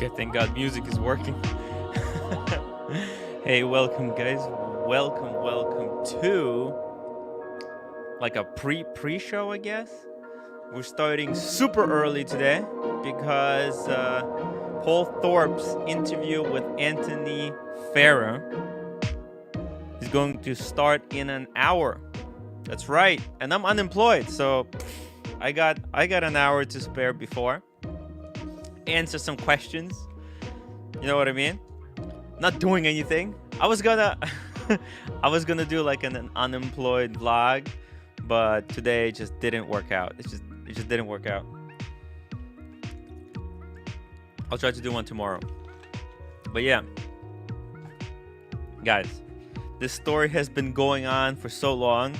Okay, thank God music is working. Hey, welcome guys. Welcome to like a pre-show, I guess. We're starting super early today because Paul Thorpe's interview with Anthony Farah is going to start in an hour. That's right. And I'm unemployed, so I got an hour to spare before. Answer some questions. You know what I mean? Not doing anything. I was gonna do like an unemployed vlog, but today it just didn't work out. It just didn't work out. I'll try to do one tomorrow. But yeah, guys, this story has been going on for so long.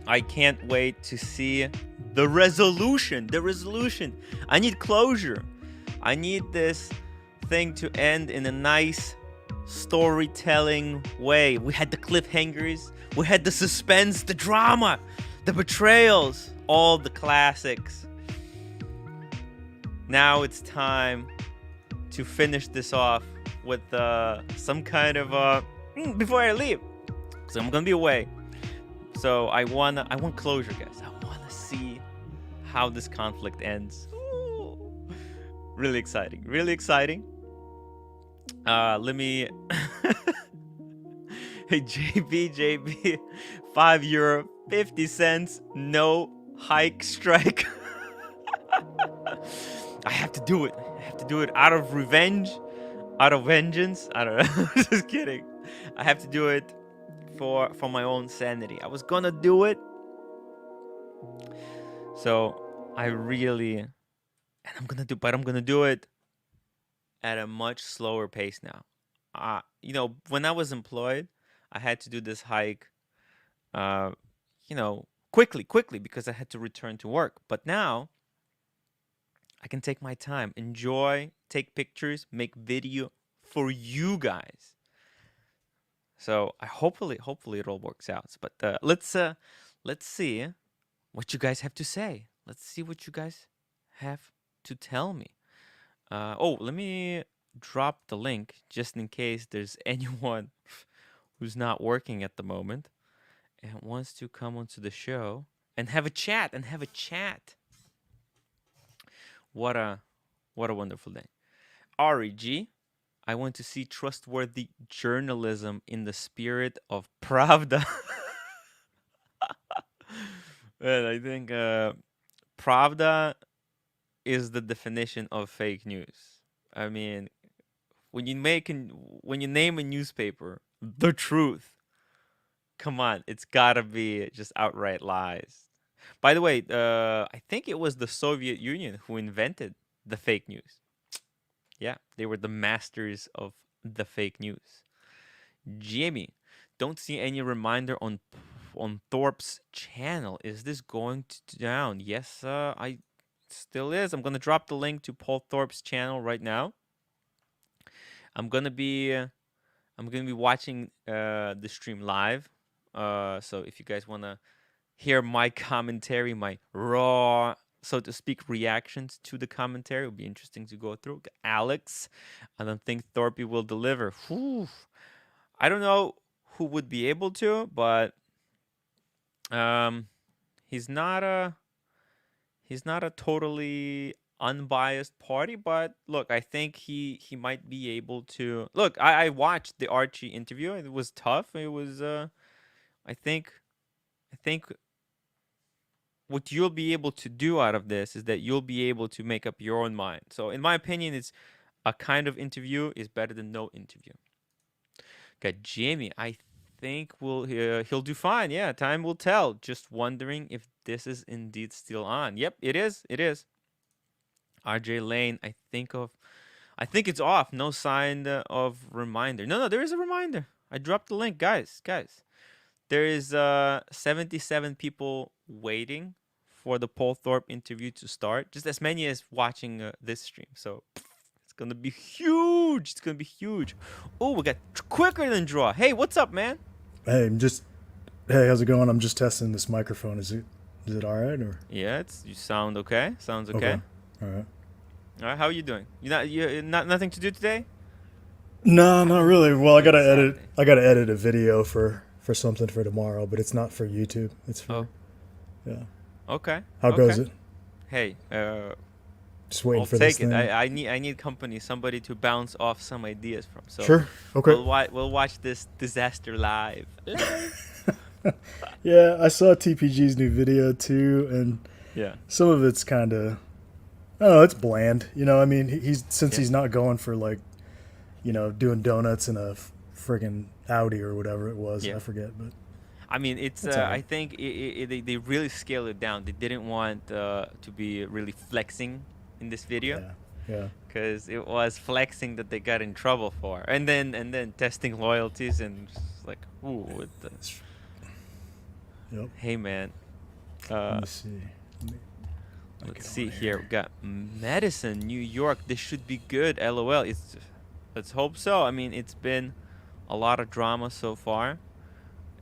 I can't wait to see the resolution. I need closure. I need this thing to end in a nice storytelling way. We had the cliffhangers, we had the suspense, the drama, the betrayals, all the classics. Now it's time to finish this off with some kind of before I leave, so I'm gonna be away. So I want closure, guys. I want to see how this conflict ends. Ooh. Really exciting. Let me Hey, JB, €5.50, no hike strike. I have to do it out of revenge, out of vengeance. I don't know. Just kidding. I have to do it for my own sanity. I was gonna do it, so I'm gonna do it at a much slower pace now. When I was employed, I had to do this hike, quickly because I had to return to work. But now I can take my time, enjoy, take pictures, make video for you guys. So hopefully it all works out. But let's see what you guys have to say. Let's see what you guys have to tell me. Let me drop the link just in case there's anyone who's not working at the moment and wants to come onto the show and have a chat. What a wonderful day. REG, I want to see trustworthy journalism in the spirit of Pravda. And I think Pravda is the definition of fake news. I mean, when you name a newspaper The Truth, come on, it's gotta be just outright lies. By the way, I think it was the Soviet Union who invented the fake news. Yeah, they were the masters of the fake news. Jimmy, don't see any reminder on Thorpe's channel. Is this going down? Yes, I still is. I'm gonna drop the link to Paul Thorpe's channel right now. I'm gonna be watching the stream live. So if you guys wanna hear my commentary, my raw, so to speak, reactions to the commentary, it'll be interesting to go through. Alex, I don't think Thorpe will deliver. Whew. I don't know who would be able to, but he's not a totally unbiased party. But look, I think he might be able to. Look, I watched the Archie interview. It was tough. It was I think what you'll be able to do out of this is that you'll be able to make up your own mind. So in my opinion, it's a kind of interview is better than no interview. Got Jamie. I think he'll do fine. Yeah, time will tell. Just wondering if this is indeed still on. Yep, it is. RJ Lane, I think it's off. No sign of reminder. No, there is a reminder. I dropped the link, guys. There is 77 people waiting for the Paul Thorpe interview to start. Just as many as watching this stream. So it's gonna be huge. Oh, we got quicker than draw. Hey, what's up, man? Hey, hey, how's it going? I'm just testing this microphone. Is it all right or? Yeah, you sound okay. Sounds okay. All right. All right, how are you doing? You not nothing to do today? No, I not mean, really. Well, I it's gotta edit. Saturday. I gotta edit a video for something for tomorrow, but it's not for YouTube. It's Oh, for yeah. okay, How goes okay. it? Hey, Just waiting I'll for this take it. thing. I need company, somebody to bounce off some ideas from. So Sure. Okay. we'll watch this disaster live. Yeah, I saw TPG's new video too, and Yeah, some of it's kind of, I don't know, it's bland. You know, I mean, he's since yeah, he's not going for like, doing donuts in a friggin' Audi or whatever it was. yeah. I forget, but I mean, it's. that's all I right. think they really scaled it down. They didn't want to be really flexing in this video, Yeah, yeah, because it was flexing that they got in trouble for, and then testing loyalties and just like, ooh, what the. yep. Hey man, Let uh, me see. Let me let's get see on here. here. We got Madison, New York. This should be good. LOL. Let's hope so. I mean, it's been a lot of drama so far,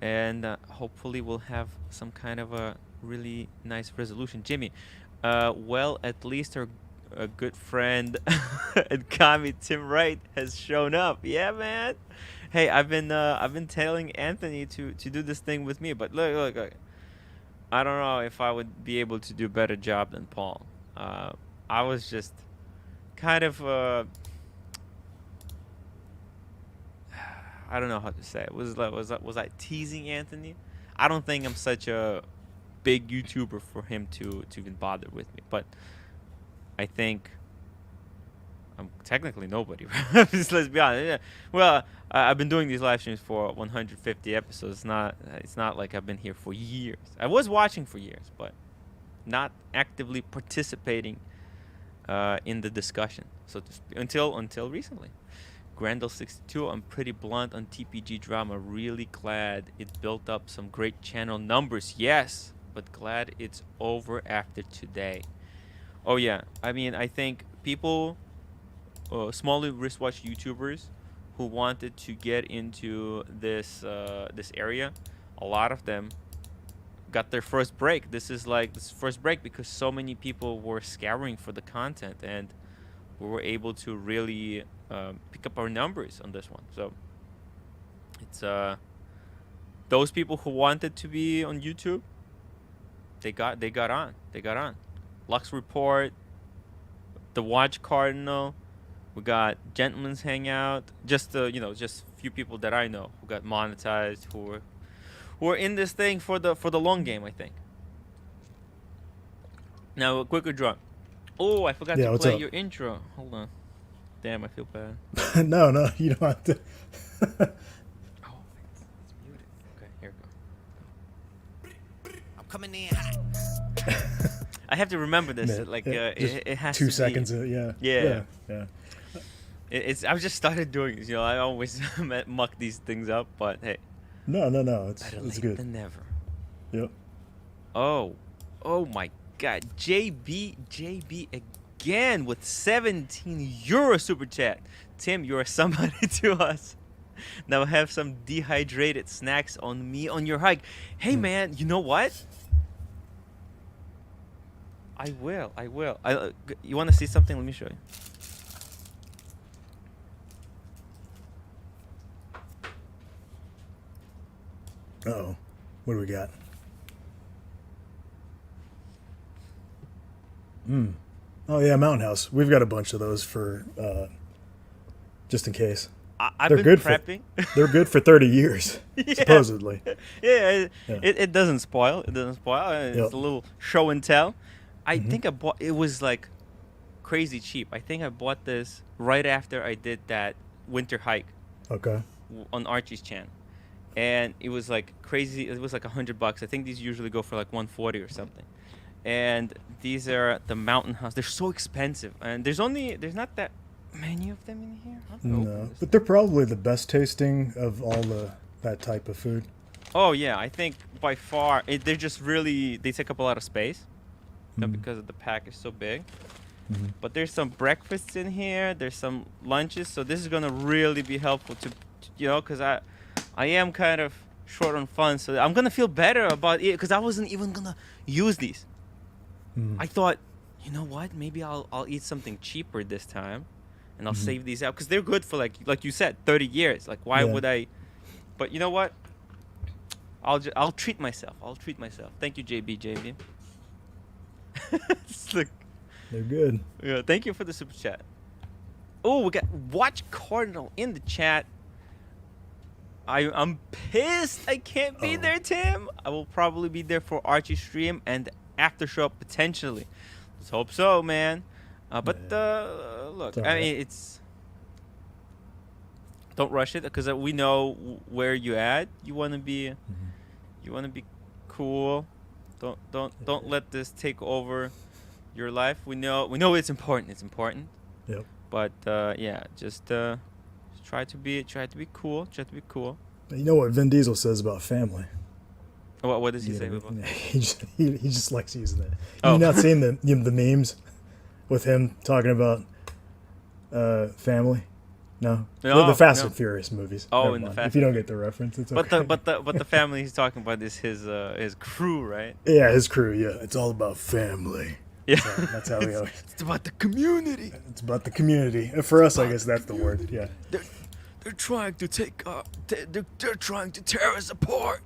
and hopefully we'll have some kind of a really nice resolution. Jimmy, well, at least our a good friend and Kami timwrite has shown up. Yeah, man. Hey, I've been telling Anthony to do this thing with me, but look. I don't know if I would be able to do a better job than Paul. Uh, I was just kind of I don't know how to say it. Was I teasing Anthony? I don't think I'm such a big YouTuber for him to even bother with me. But I think I'm technically nobody. Let's be honest. Yeah. Well, I've been doing these live streams for 150 episodes. It's not like I've been here for years. I was watching for years, but not actively participating in the discussion. So until recently. Grandel62, I'm pretty blunt on TPG drama. Really glad it built up some great channel numbers. Yes, but glad it's over after today. Oh yeah, I mean, I think people, smaller wristwatch YouTubers who wanted to get into this area, a lot of them got their first break. This is like this first break because so many people were scouring for the content, and we were able to really pick up our numbers on this one. So it's those people who wanted to be on YouTube, they got on. Lux Report, the Watch Cardinal, we got Gentleman's Hangout, just few people that I know who got monetized, who are in this thing for the long game, I think. Now a quicker draw. Oh, I forgot to Yeah, what's play up? your intro. Hold on. Damn, I feel bad. No, no, you don't have to. Oh, it's muted. Okay, here we go. I'm coming in hot. I have to remember this. Minute. Like, Just it has 2 seconds. to be. Yeah, Yeah. yeah, yeah. It's. I've just started doing this. I always muck these things up, but hey, No, no, no. It's better it's late good. than never. Yep. Oh my God, JB again with 17 euro super chat. Tim, you're somebody to us. Now have some dehydrated snacks on me on your hike. Hey Mm. man, you know what? I will. You want to see something? Let me show you. Uh-oh. What do we got? Mm. Oh yeah, Mountain House. We've got a bunch of those for just in case. I've They're been good for prepping. they're good for 30 years, Yeah. supposedly. Yeah, Yeah. it doesn't spoil. It doesn't spoil. It's Yep. a little show and tell. I Hmm. think I bought. It was like crazy cheap. I think I bought this right after I did that winter hike Okay. on Archie's channel, and it was like crazy. It was like $100. I think these usually go for like 140 or something. And these are the Mountain House. They're so expensive, and there's not that many of them in here. I'm gonna open No, this but thing. they're probably the best tasting of all that type of food. Oh yeah, I think by far they're just really they take up a lot of space, Mm. because of the pack is so big. Mhm. But there's some breakfasts in here. There's some lunches, so this is gonna really be helpful because I am kind of short on funds, so I'm gonna feel better about it because I wasn't even gonna use these. Mm. I thought, you know what? Maybe I'll eat something cheaper this time, and I'll Hmm. save these out because they're good for like you said, 30 years. Like why Yeah. would I? But you know what? I'll treat myself. I'll treat myself. Thank you, JB. Look, They're good. yeah, thank you for the super chat. Oh, we got Watch Cardinal in the chat. I'm pissed I can't be Oh, there, Tim. I will probably be there for Archie's stream and after show potentially. Let's hope so, man. But yeah. look, It's all I right. mean, it's don't rush it because we know where you at. You want to be, Hmm. you want to be cool. Don't let this take over your life. We know it's important. It's important. Yep. But yeah, just try to be cool. Try to be cool. You know what Vin Diesel says about family? What does he You say know, about family? he just likes using that. You Oh, not seen the memes with him talking about family? No, the no, Fast no. and Furious movies. Oh, Never in the mind. If Fast you and don't Furious. get the reference, it's But okay. the family he's talking about is his crew, right? Yeah, his crew. Yeah, it's all about family. Yeah, That's how we it's, always. it's about the community. It's about the community. And for It's us, I about guess the that's the word. community. Yeah. They're trying to take they're trying to tear us apart.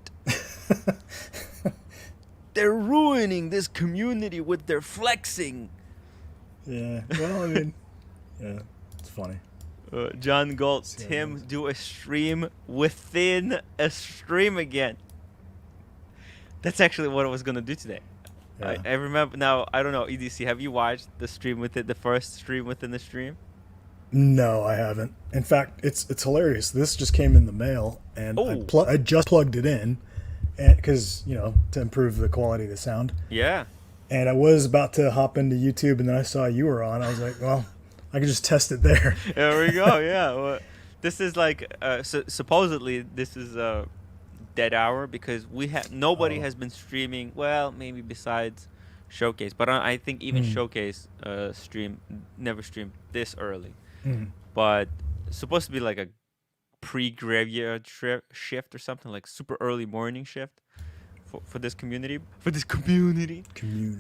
They're ruining this community with their flexing. Yeah. Well, I mean, yeah, it's funny. John Gold, See how it Tim, goes. do a stream within a stream again. That's actually what I was gonna do today. Yeah. I remember now. I don't know. EDC, have you watched the first stream within the stream? No, I haven't. In fact, it's hilarious. This just came in the mail, and Oh, I just plugged it in, and because to improve the quality of the sound. yeah. And I was about to hop into YouTube, and then I saw you were on. I was like, well, I could just test it there. There we go. Yeah. Well, this is like supposedly this is a dead hour because nobody Oh. has been streaming. Well, maybe besides Showcase, but I think even Mm. Showcase never streamed this early. Mm. But it's supposed to be like a pre-graveyard shift or something, like super early morning shift for this community. Community.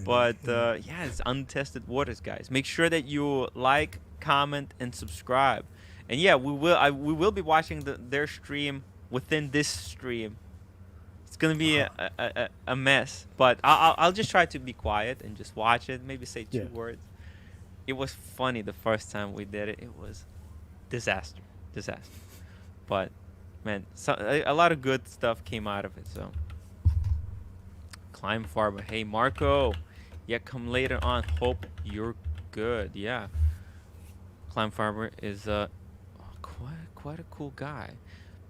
But Yeah. yeah, it's untested waters, guys. Make sure that you like, comment, and subscribe. And yeah, we will be watching their stream within this stream. It's gonna be a mess, but I'll just try to be quiet and just watch it. Maybe say Yeah. 2 words. It was funny the first time we did it. It was disaster. But man, a lot of good stuff came out of it. So Climb Farmer. Hey Marco, yeah, come later on. Hope you're good. Yeah, Climb Farmer is quite a cool guy.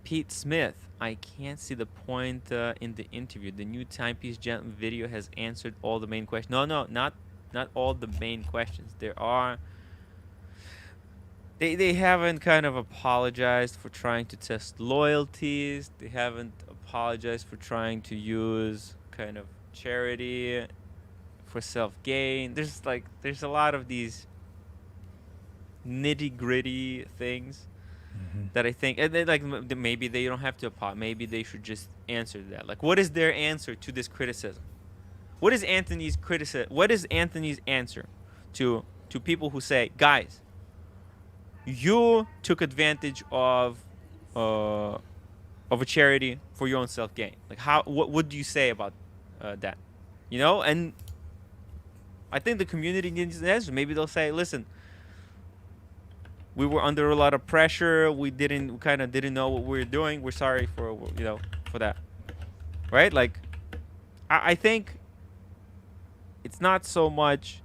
Pete Smith. I can't see the point in the interview. The new timepiece gem video has answered all the main questions. No, not all the main questions. There are. They haven't kind of apologized for trying to test loyalties. They haven't apologized for trying to use kind of charity for self-gain. There's a lot of these nitty-gritty things Mm-hmm. that I think, and maybe they don't have to apologize. Maybe they should just answer that. Like, what is their answer to this criticism? What is Anthony's answer to people who say, guys, you took advantage of a charity for your own self gain? Like, what do you say about that? And I think the community needs an answer. Maybe they'll say, listen, we were under a lot of pressure. We kind of didn't know what we were doing. We're sorry for that, right? Like, I think it's not so much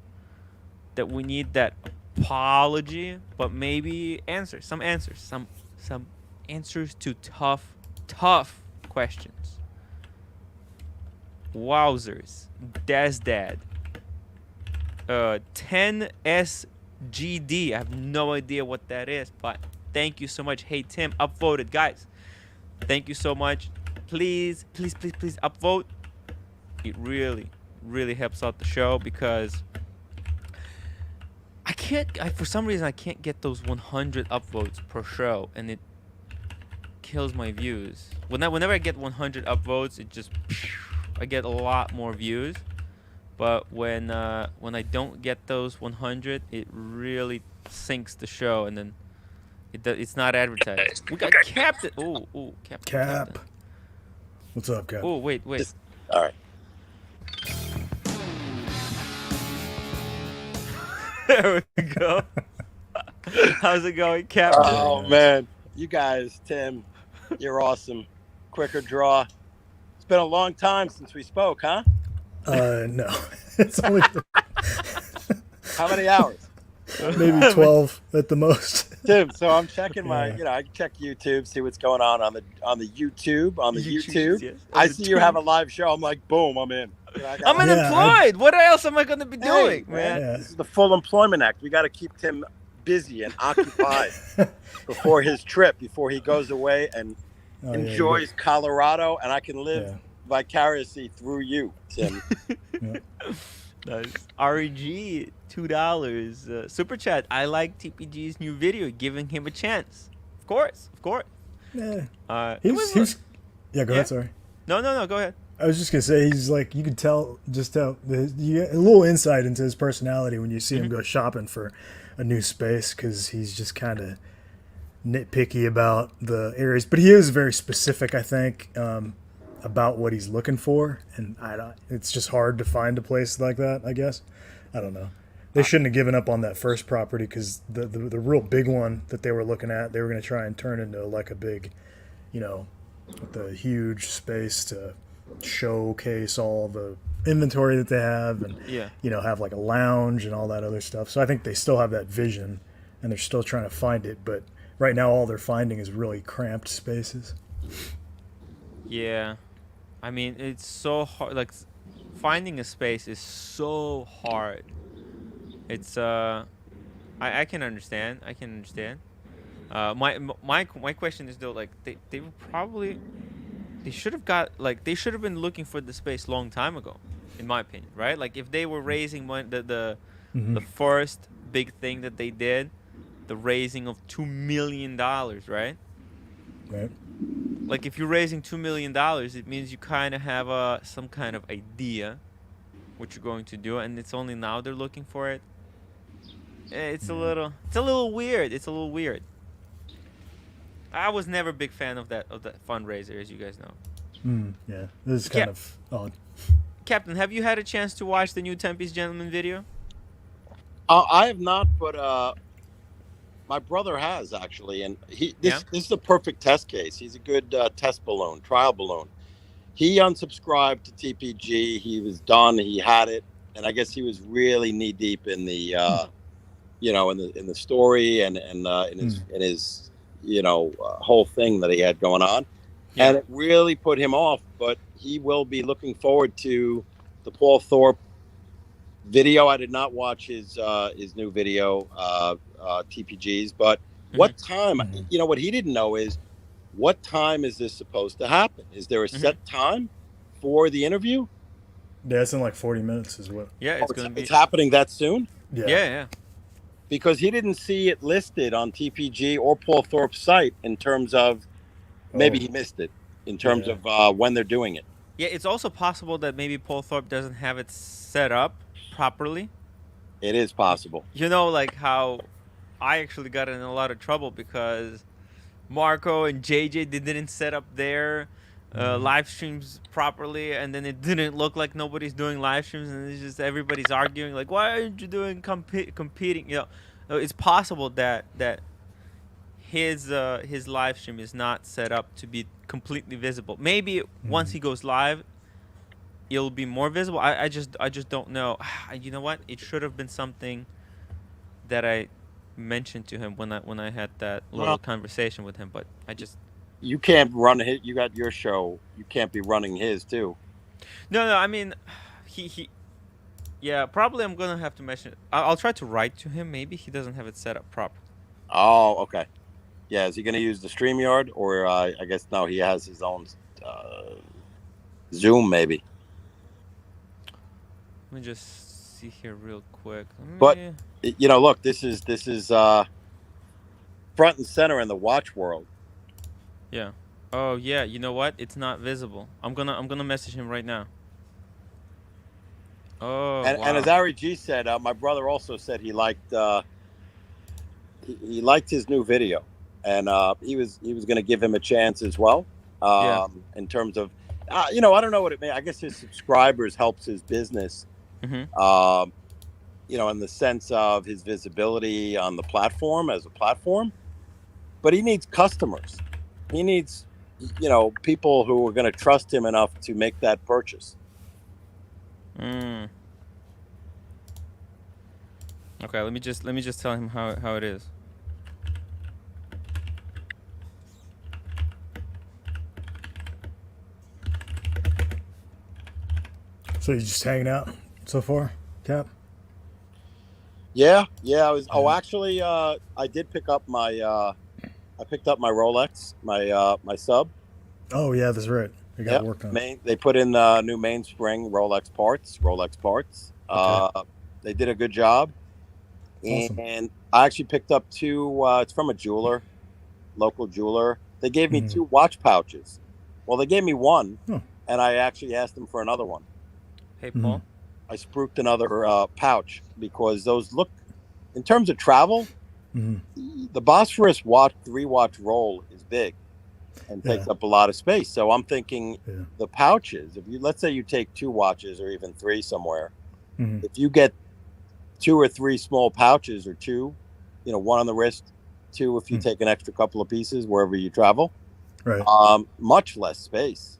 that we need that apology, but maybe some answers to tough questions. Wowzers, Dad, 10SGD. I have no idea what that is, but thank you so much. Hey Tim, upvoted, guys. Thank you so much. Please upvote. It really helps out the show because for some reason I can't get those 100 upvotes per show, and it kills my views. Whenever I get 100 upvotes, I get a lot more views. But when I don't get those 100, it really sinks the show, and then it's not advertised. We got Captain. Oh, Captain, Cap. Captain. What's up, Cap? Oh, wait. All right. There we go. How's it going, Captain? Oh man, you guys, Tim, you're awesome. Quicker draw. It's been a long time since we spoke, huh? No. It's only How many hours? maybe 12 at the most. Tim, so I'm checking my, Yeah. I check YouTube, see what's going on the YouTube. Yes. I see you have a live show. I'm like, boom, I'm in. I'm unemployed. What else am I going to be doing, man? Yeah. This is the Full Employment Act. We got to keep Tim busy and occupied before his trip, before he goes away and Oh, enjoys Colorado, and I can live Yeah. vicariously through you, Tim. Nice. REG, $2. Super chat. I like TPG's new video, giving him a chance. Of course. Yeah. It was Yeah, go Yeah. ahead, sorry. No, go ahead. I was just going to say, he's like, you could tell, you get a little insight into his personality when you see him go shopping for a new space, because he's just kind of nitpicky about the areas. But he is very specific, I think, about what he's looking for. And it's just hard to find a place like that, I guess. I don't know. They shouldn't have given up on that first property, because the real big one that they were looking at, they were going to try and turn into like a big, with a huge space to showcase all the inventory that they have, and Yeah. have like a lounge and all that other stuff. So I think they still have that vision, and they're still trying to find it. But right now, all they're finding is really cramped spaces. Yeah. I mean, it's so hard. Like, finding a space is so hard. It's I can understand. My question is though, like they were probably they should have been looking for the space long time ago, in my opinion, right? Like if they were raising money, the first big thing that they did, the raising of $2 million, right? Right. Like if you're raising $2 million, it means you kind of have some kind of idea what you're going to do, and it's only now they're looking for it. It's a little weird. I was never a big fan of that fundraiser, as you guys know. Yeah, this is kind of odd. Captain, have you had a chance to watch the new Tempe's Gentleman video? I have not, but my brother has actually, and this is a perfect test case. He's a good trial balloon. He unsubscribed to TPG. He was done. He had it, and I guess he was really knee deep in the, in the story and in his whole thing that he had going on, and it really put him off. But he will be looking forward to the Paul Thorpe video. I did not watch his new video, TPG's, but what time? What he didn't know is, what time is this supposed to happen? Is there a set time for the interview? Yeah, it's in like 40 minutes is what. Yeah, it's happening that soon? Yeah. Because he didn't see it listed on TPG or Paul Thorpe's site in terms of, maybe he missed it in terms of when they're doing it. Yeah, it's also possible that maybe Paul Thorpe doesn't have it set up properly. It is possible. Like how I actually got in a lot of trouble because Marco and JJ, they didn't set up their live streams properly, and then it didn't look like nobody's doing live streams, and it's just everybody's arguing like, why aren't you doing competing? It's possible that his live stream is not set up to be completely visible. Maybe once he goes live, it'll be more visible. I just don't know. You know what? It should have been something that I mentioned to him when I had that little conversation with him, but you can't run it. You got your show. You can't be running his too. No. I mean, he. Yeah, probably I'm gonna have to mention it. I'll try to write to him. Maybe he doesn't have it set up properly. Oh, okay. Yeah, is he gonna use the StreamYard, or I guess no, he has his own Zoom maybe. Let me just see here real quick. But look, this is front and center in the watch world. Yeah. Oh yeah. You know what? It's not visible. I'm gonna message him right now. Oh, And as wow. Ari G said, my brother also said he liked his new video, and he was going to give him a chance as well. Yeah. In terms of, I don't know what it may. I guess his subscribers helps his business. Mhm. Um, in the sense of his visibility on the platform as a platform, but he needs customers. He needs, people who are going to trust him enough to make that purchase. Mm. Okay, let me just tell him how it is. So you're just hanging out so far, Cap? Yeah, yeah. I was. Oh, Yeah. actually, I did pick up my. I picked up my Rolex, my sub. Oh yeah, that's right. It got Yeah, worked on. They put in new mainspring Rolex parts. Rolex parts. Okay. They did a good job, Awesome. and I actually picked up two. It's from a jeweler, local jeweler. They gave me Mm-hmm. two watch pouches. Well, they gave me one, Oh. and I actually asked them for another one. Hey, Mm-hmm. Paul. I spruiked another pouch because those look, in terms of travel, Mm-hmm. the Bosphorus watch 3 watch roll is big and Yeah. takes up a lot of space. So I'm thinking Yeah. the pouches, if you, let's say you take 2 watches or even three somewhere, Mm-hmm. if you get 2 or 3 small pouches or two, one on the wrist, two if you Mm. take an extra couple of pieces wherever you travel, Right. much less space.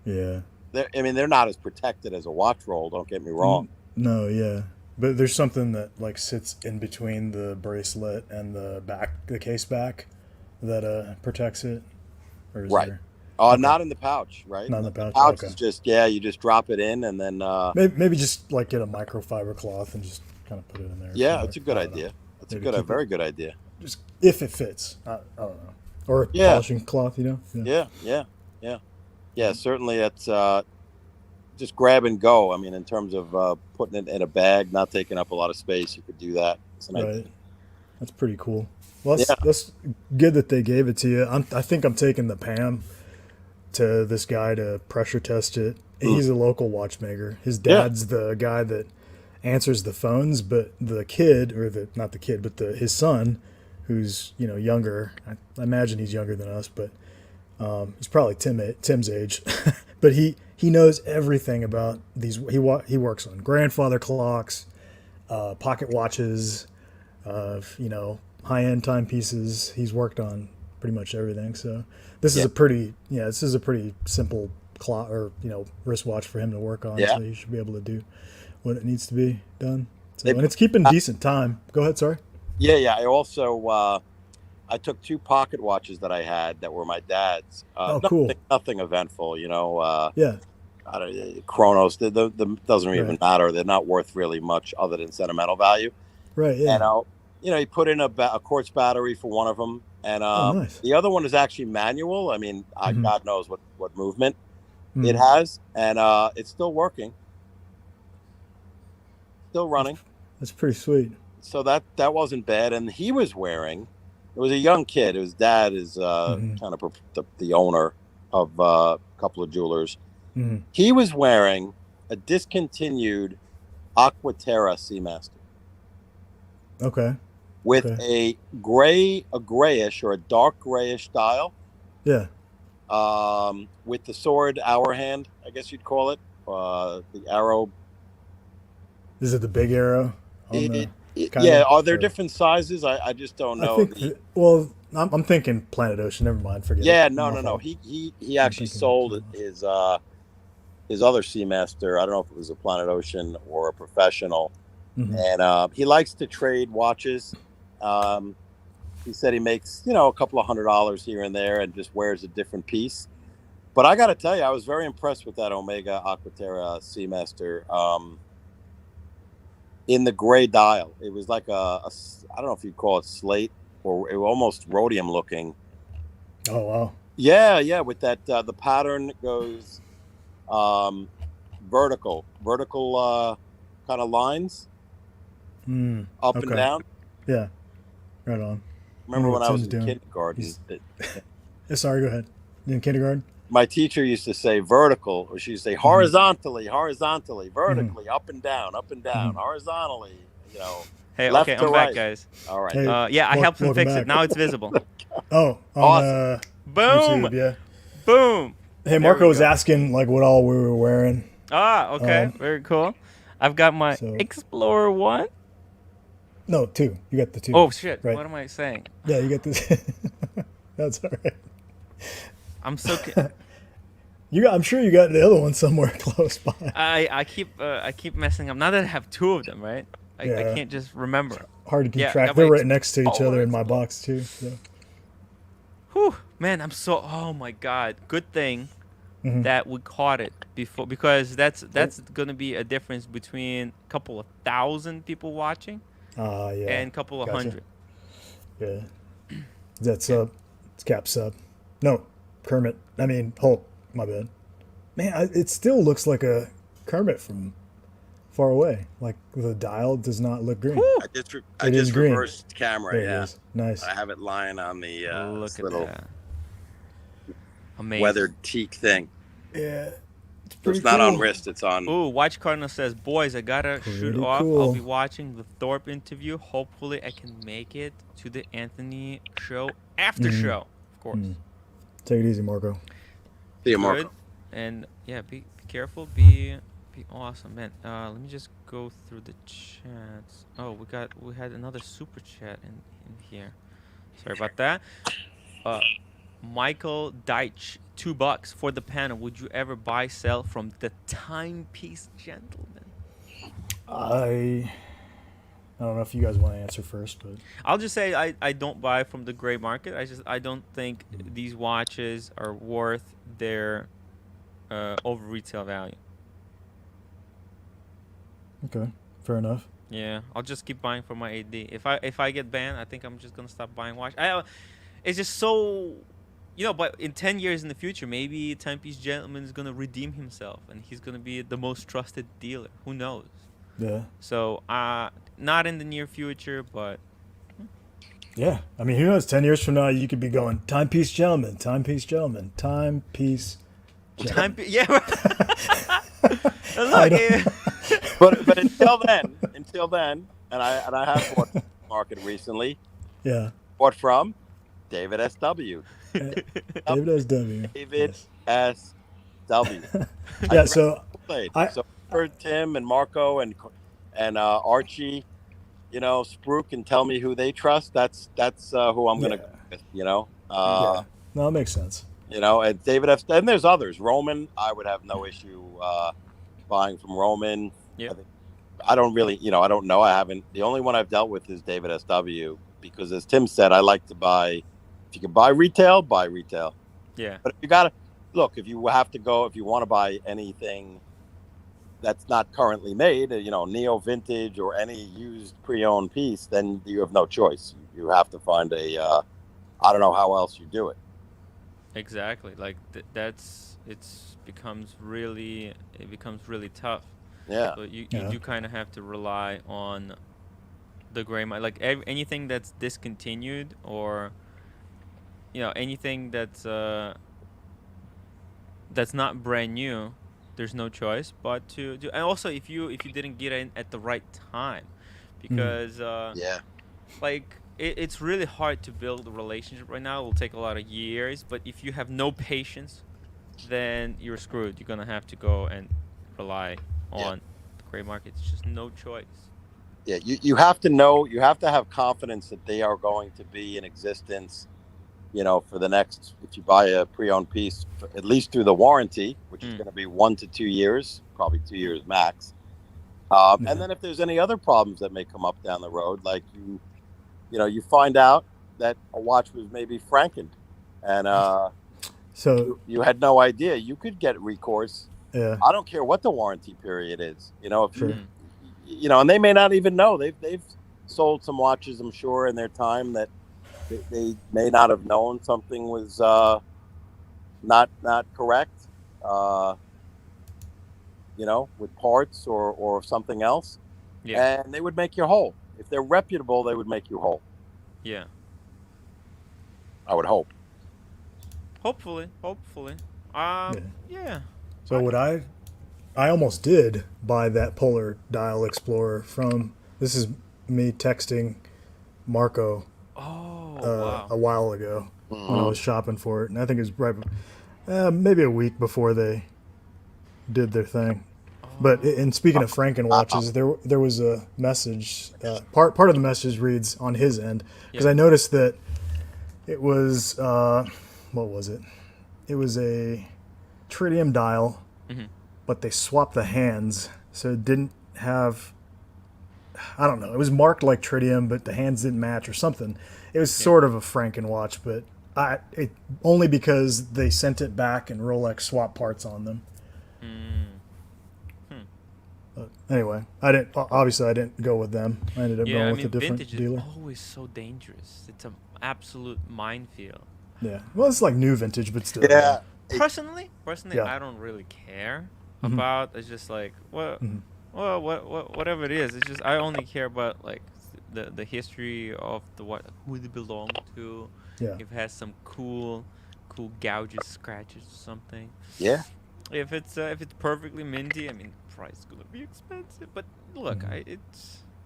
Yeah. They're not as protected as a watch roll. Don't get me wrong. No. Yeah. But there's something that like sits in between the bracelet and the case back, that protects it, or is Right. there? Okay. Not in the pouch, right? Not in the The pouch. pouch Okay. is just, yeah, you just drop it in and then Maybe just like get a microfiber cloth and just kind of put it in there or yeah, something. it's a good I don't know. idea. That's Maybe keep a it very good idea. just if it fits. I don't know. Or a Yeah, polishing cloth, Yeah. yeah, yeah, yeah, yeah. Certainly, it's just grab and go. I mean, in terms of putting it in a bag, not taking up a lot of space, you could do that. It's an idea. Right. That's pretty cool. Well, Yeah. that's good that they gave it to you. I think I'm taking the Pam to this guy to pressure test it. Mm. He's a local watchmaker. His Yeah. dad's the guy that answers the phones, but the kid, or the not the kid, but his son, who's younger. I imagine he's younger than us, but he's probably Tim's age. But he knows everything about these. He works on grandfather clocks, pocket watches, high end timepieces. He's worked on pretty much everything. So this is Yeah. a pretty simple clock, or wristwatch for him to work on. Yeah. So he should be able to do what it needs to be done. So, They and put, it's keeping decent time. Go ahead. Sorry. yeah, yeah. I also I took 2 pocket watches that I had that were my dad's. Oh, cool. Nothing eventful. Yeah. I don't, Chronos. The doesn't even Right. matter. They're not worth really much other than sentimental value. Right. And Yeah. he put in a quartz battery for one of them, and Oh, nice. the other one is actually manual. I mean, Mm-hmm. God knows what movement it Mm-hmm. has, and it's still working, still running. That's pretty sweet. So that wasn't bad. And he was wearing. It was a young kid. His dad is Mm-hmm. kind of the owner of a couple of jewelers. Mm-hmm. He was wearing a discontinued Aquaterra Seamaster Okay. with Okay. a grayish or a dark grayish dial, Yeah. with the sword hour hand, I guess you'd call it, the arrow. Is it the big arrow on the kind Yeah, of? are there Or, different sizes? I just don't I know. think. Well, I'm thinking Planet Ocean. Never mind. Forget it. Yeah, I'm no, no, off no. on- He I'm actually thinking sold something else. his other Seamaster. I don't know if it was a Planet Ocean or a professional. Mm-hmm. And he likes to trade watches. Um, he said he makes a couple of $100 here and there, and just wears a different piece. But I got to tell you, I was very impressed with that Omega Aquaterra Seamaster. In the gray dial, it was like I don't know if you'd call it slate, or it was almost rhodium looking. Oh wow. Yeah, yeah, with that the pattern goes vertical kind of lines up and Okay. down. Yeah. Right on. Remember Wonder when what I was Tim's in doing. kindergarten? Sorry. Go ahead. You in kindergarten? my teacher used to say vertical, or she used to say horizontally, vertically, up and down, horizontally, Hey, okay, left to I'm back, right. guys. All right. Hey, Yeah, I helped him welcome fix it. back. Now it's visible. Oh, on Awesome. Boom, YouTube, yeah. boom. Hey, There Marco we was go. asking like what all we were wearing. Okay, very cool. I've got my So Explorer 1. no, 2. You got the 2. Oh shit! Right. What am I saying? Yeah, you got this. That's all right. I'm so. I'm sure you got the other one somewhere close by. I keep messing up. Now that I have 2 of them, right? I Yeah. can't just remember. Hard to keep Yeah, I track. got They're my right next to each Explorer, other in my Explorer. box too. So. Whew, man, I'm so. Oh my god! Good thing Mhm. that we caught it before, because that's gonna be a difference between a couple of thousand people watching Yeah. and a couple of Gotcha. hundred. Yeah. That's Yeah. It's Cap Sub. No, Kermit. I mean Hulk. My bad. Man, it still looks like a Kermit from far away. Like the dial does not look green. Whew, I It is just green. reversed camera. There it Yeah, is. Nice. I have it lying on the look this at little that. Amazing. weathered teak thing. Yeah. It's So pretty it's not cool. on wrist. It's on. Ooh, Watch Cardinal says, boys, I gotta shoot Pretty off. I'll cool. be watching the Thorpe interview. Hopefully, I can make it to the Anthony show after show, of course. Take it easy, Marco. See you, Good. Marco. And yeah, be careful. Be awesome, man. Let me just go through the chats. Oh, we had another super chat in here. Sorry about that. Michael Deitch, $2 for the panel. Would you ever buy sell from the timepiece gentleman? I don't know if you guys want to answer first, but I'll just say I don't buy from the gray market. I don't think these watches are worth their over retail value. okay, fair enough. Yeah, I'll just keep buying for my AD. If I get banned, I think I'm just gonna stop buying watch. It's just so, but in 10 years in the future, maybe Timepiece Gentleman is gonna redeem himself and he's gonna be the most trusted dealer. Who knows? Yeah. So not in the near future, but Yeah. I mean, who knows? 10 years from now, you could be going timepiece gentleman, timepiece gentleman, timepiece. timepiece. Yeah. I Look, don't- But until then, and I have bought from the market recently. Yeah. Bought from David SW. David SW. David Yes. SW. Yeah. So So for Tim and Marco and Archie, Spruik can tell me who they trust. That's who I'm gonna go with. yeah. No, that makes sense. And David and there's others. Roman, I would have no issue buying from Roman. Yeah. I don't really, I don't know. I haven't. The only one I've dealt with is David SW because, as Tim said, I like to buy. If you can buy retail, buy retail. Yeah. But if you gotta look, if you want to buy anything that's not currently made, neo vintage or any used pre-owned piece, then you have no choice. You have to find I don't know how else you do it. Exactly. Like it becomes really tough. Yeah. So you do kind of have to rely on the gray market. Like anything that's discontinued or anything that's not brand new, there's no choice but to do. And also if you didn't get in at the right time, because like it's really hard to build a relationship right now. It will take a lot of years, but if you have no patience, then you're screwed. You're gonna have to go and rely on the gray market. It's just no choice. Yeah, you have to know. You have to have confidence that they are going to be in existence. For the next, if you buy a pre-owned piece, at least through the warranty, which is going to be 1 to 2 years, probably 2 years max. And then if there's any other problems that may come up down the road, like you find out that a watch was maybe frankened, and so you had no idea, you could get recourse. Yeah. I don't care what the warranty period is. If and they may not even know. They've sold some watches, I'm sure, in their time that they may not have known something was not correct. With parts or something else. Yeah. And they would make you whole. If they're reputable, they would make you whole. Yeah. I would hope. Hopefully. Yeah. Yeah. So what I almost did buy that Polar Dial Explorer from. This is me texting Marco Oh, wow. a while ago when I Hmm. was shopping for it, and I think it was right, maybe a week before they did their thing. But Oh, in speaking of Franken Wow. watches, there was a message. Part of the message reads on his end because yeah. I noticed that it was what was it? It was a tritium dial, Hmm. but they swapped the hands, so it didn't have. I don't know. It was marked like tritium, but the hands didn't match or something. It was Yeah. sort of a Franken watch, but it only because they sent it back and Rolex swapped parts on them. Mm. Hmm. Anyway, I didn't. Obviously, I didn't go with them. I ended up Yeah, going I with a mean, vintage different is dealer. always so dangerous. It's an absolute minefield. Yeah. Well, it's like new vintage, but still, yeah. Yeah. It, Personally, Yeah. I don't really care Mm-hmm. about. It's just like Mm-hmm. whatever it is. It's just I only care about like the history of the what who they belong to. Yeah. If it has some cool gouges, scratches, or something. yeah. If it's perfectly minty, I mean, price is gonna be expensive. But look, Mm-hmm.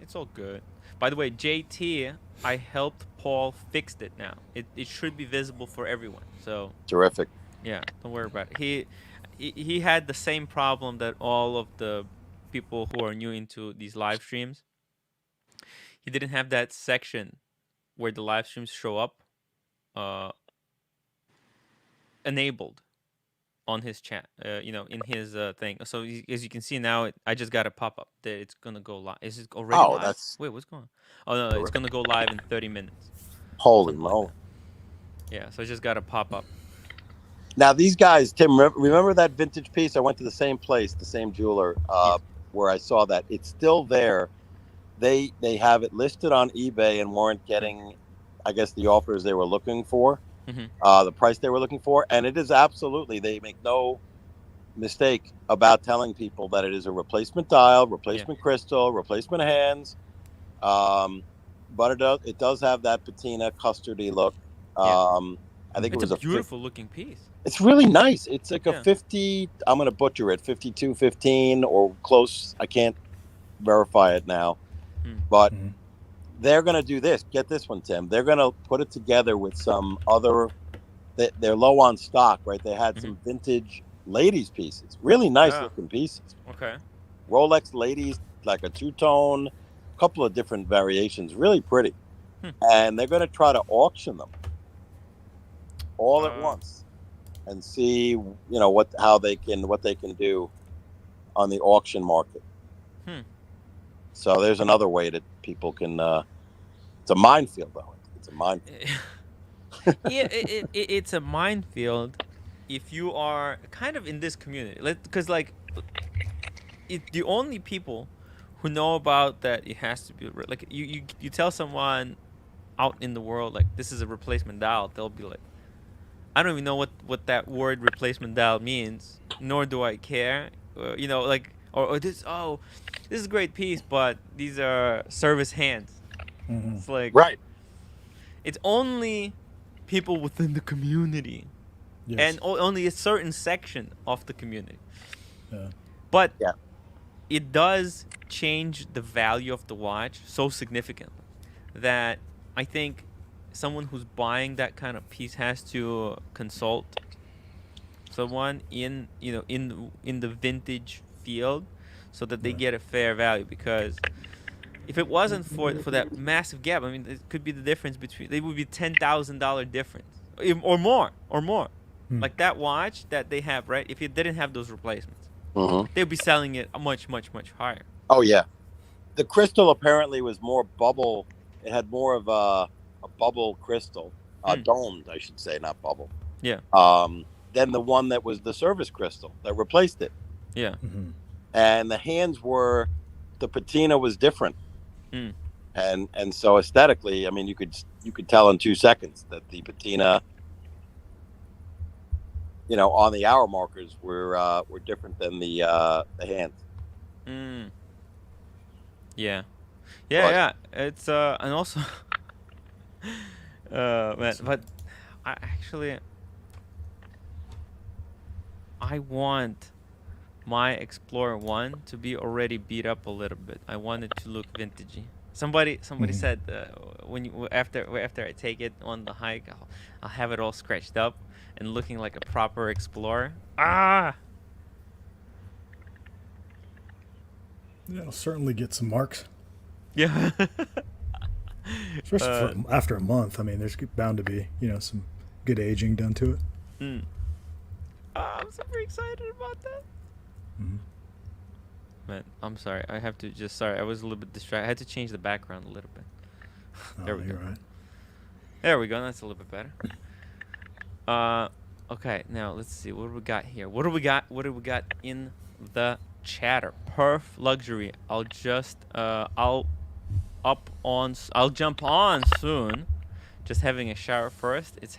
it's all good. By the way, JT, I helped Paul fixed it now. It should be visible for everyone. So Terrific. yeah, don't worry about it. He had the same problem that all of the people who are new into these live streams. He didn't have that section where the live streams show up uh enabled on his chat, in his thing. So as you can see now, I just got a pop up that it's gonna go live. Is it already Oh, live? that's Wait, what's going on? Oh no, it's terrific. gonna go live in 30 minutes, Holy something like moly. that. Yeah, so I just got a pop up. Now, these guys, Tim, remember that vintage piece? I went to the same place, the same jeweler, Yeah, where I saw that. It's still there. They have it listed on eBay and weren't mm, getting, I guess, the offers they were looking for, mm-hmm. the price they were looking for. And it is absolutely, they make no mistake about telling people that it is a replacement dial, Yeah, replacement crystal, replacement hands. Um, but it does have that patina custardy look. yeah. I think it It's a was a beautiful looking piece. it's really nice. It's like a Yeah. 50, I'm going to butcher it, 5215 or close. I can't verify it now, Mm, but Mm-hmm. they're going to do this. Get this one, Tim. They're going to put it together with some other, they're low on stock, right? They had mm-hmm. some vintage ladies pieces, really nice Yeah. looking pieces. Okay. Rolex ladies, like a two-tone, couple of different variations, really pretty. Hmm. And they're going to try to auction them all at Uh. once and see, what they can do on the auction market. Hmm. So there's another way that people can. It's a minefield, though. It's a minefield. Yeah, it's a minefield if you are kind of in this community. Because like the only people who know about that it has to be like you tell someone out in the world like this is a replacement dial, they'll be like, I don't even know what that word replacement dial means, nor do I care. Like or this is a great piece, but these are service hands. Mm-hmm. It's like Right. it's only people within the community and Yes. only a certain section of the community. Yeah. But Yeah. it does change the value of the watch so significantly that I think someone who's buying that kind of piece has to consult someone in the vintage field so that they Yeah. get a fair value, because if it wasn't for that massive gap, I mean, it could be the difference between, it would be $10,000 difference or more. Hmm. Like that watch that they have, right? If it didn't have those replacements, Hmm. they'd be selling it much, much, much higher. Oh yeah. The crystal apparently was more bubble. It had more of a bubble crystal, Mm, domed, I should say, not bubble. yeah, Than the one that was the service crystal that replaced it. yeah. Mm-hmm. And the patina was different. Mm, And so aesthetically, I mean, you could tell in 2 seconds that the patina, on the hour markers were different than the hands. mm, yeah, yeah, But yeah. It's and also, man, but I actually, I want my Explorer 1 to be already beat up a little bit. I want it to look vintagey. Somebody said when after I take it on the hike, I'll have it all scratched up and looking like a proper Explorer. Ah. Yeah, it'll certainly get some marks. Yeah. Especially after a month. I mean, there's bound to be, some good aging done to it. I'm super excited about that. Mm-hmm. Man, I'm sorry. I have to just sorry. I was a little bit distracted. I had to change the background a little bit. There we go. Right. There we go. That's a little bit better. Okay. Now let's see what do we got here. What do we got in the chatter? Perf luxury. I'll jump on soon. Just having a shower first. It's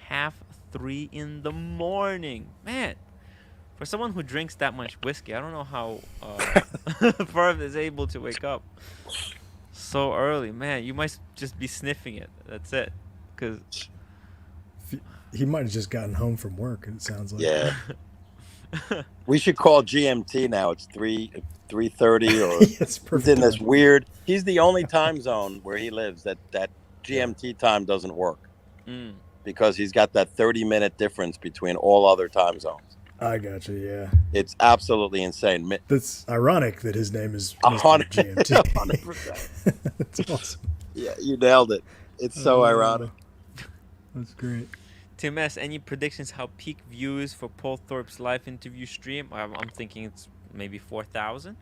2:30 in the morning. Man, for someone who drinks that much whiskey, I don't know how Perf is able to wake up so early. Man, you might just be sniffing it. That's it. Cause he might have just gotten home from work. It sounds like. Yeah. We should call GMT now. It's 3:30 or yes, he's in this weird. He's the only time zone where he lives that GMT time doesn't work because he's got that 30-minute difference between all other time zones. I got you. Yeah, it's absolutely insane. That's ironic that his name is 100 GMT. 100%. That's awesome. Yeah, you nailed it. It's so ironic. That's great. Tim S., any predictions how peak views for Paul Thorpe's live interview stream? I'm thinking it's maybe 4,000.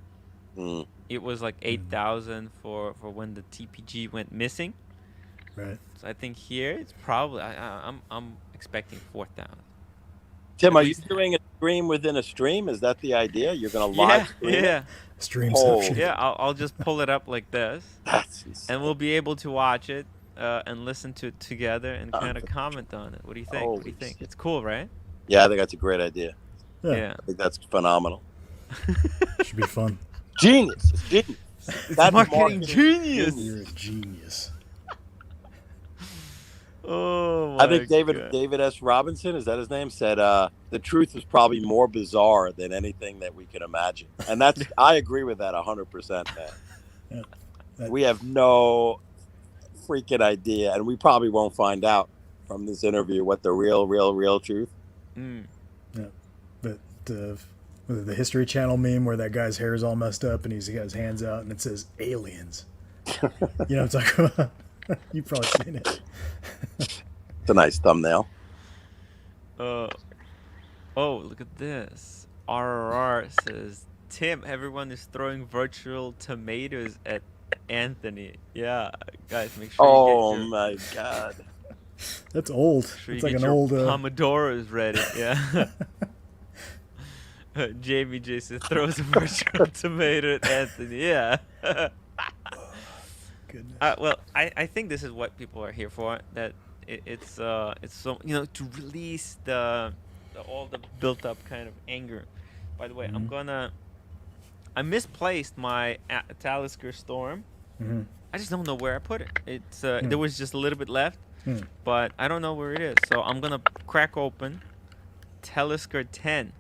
It was like 8,000 for when the TPG went missing. Right. So I think here it's probably I'm expecting 4,000. Tim, are you doing a stream within a stream? Is that the idea? You're going to live stream? Yeah. Streamception. Yeah, I'll just pull it up like this. That's insane. And we'll be able to watch it and listen to it together and kind of comment on it. What do you think? What do you think? It's cool, right? Yeah, I think that's a great idea. Yeah. I think that's phenomenal. Should be fun. Genius. It's genius. That's marketing genius. You're a genius. Oh my I think David S. Robinson, is that his name, said the truth is probably more bizarre than anything that we can imagine. And I agree with that 100%, man. Yeah. We have no freaking idea, and we probably won't find out from this interview what the real truth. Yeah. But the History Channel meme where that guy's hair is all messed up and he's got his hands out and it says aliens. You know what I'm talking about? You've probably seen it. It's a nice thumbnail. Oh, look at this. RRR says, Tim, everyone is throwing virtual tomatoes at Anthony. Yeah, guys, make sure you get my God. That's old. Sure it's like an old Pomodoros ready. Yeah. Jamie J says throws a virtual tomato at Anthony. Yeah. Goodness. Well, I think this is what people are here for. That it's so to release all the built up kind of anger. By the way, I misplaced my Talisker Storm. I just don't know where I put it. It's there was just a little bit left, but I don't know where it is. So I'm gonna crack open Talisker 10.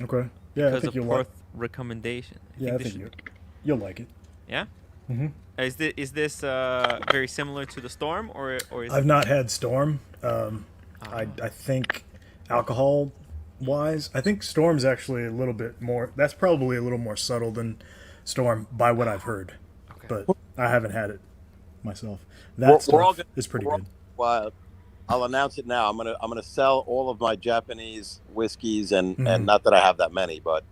Okay. Yeah, because I think of Perth recommendation. I think you'll like it. Yeah. Is this very similar to the Storm or is I've not had Storm. I think alcohol wise, I think Storm's actually a little bit more. That's probably a little more subtle than Storm by what I've heard. Okay. But I haven't had it myself. That stuff is pretty good. I'll announce it now. I'm gonna sell all of my Japanese whiskeys and not that I have that many, but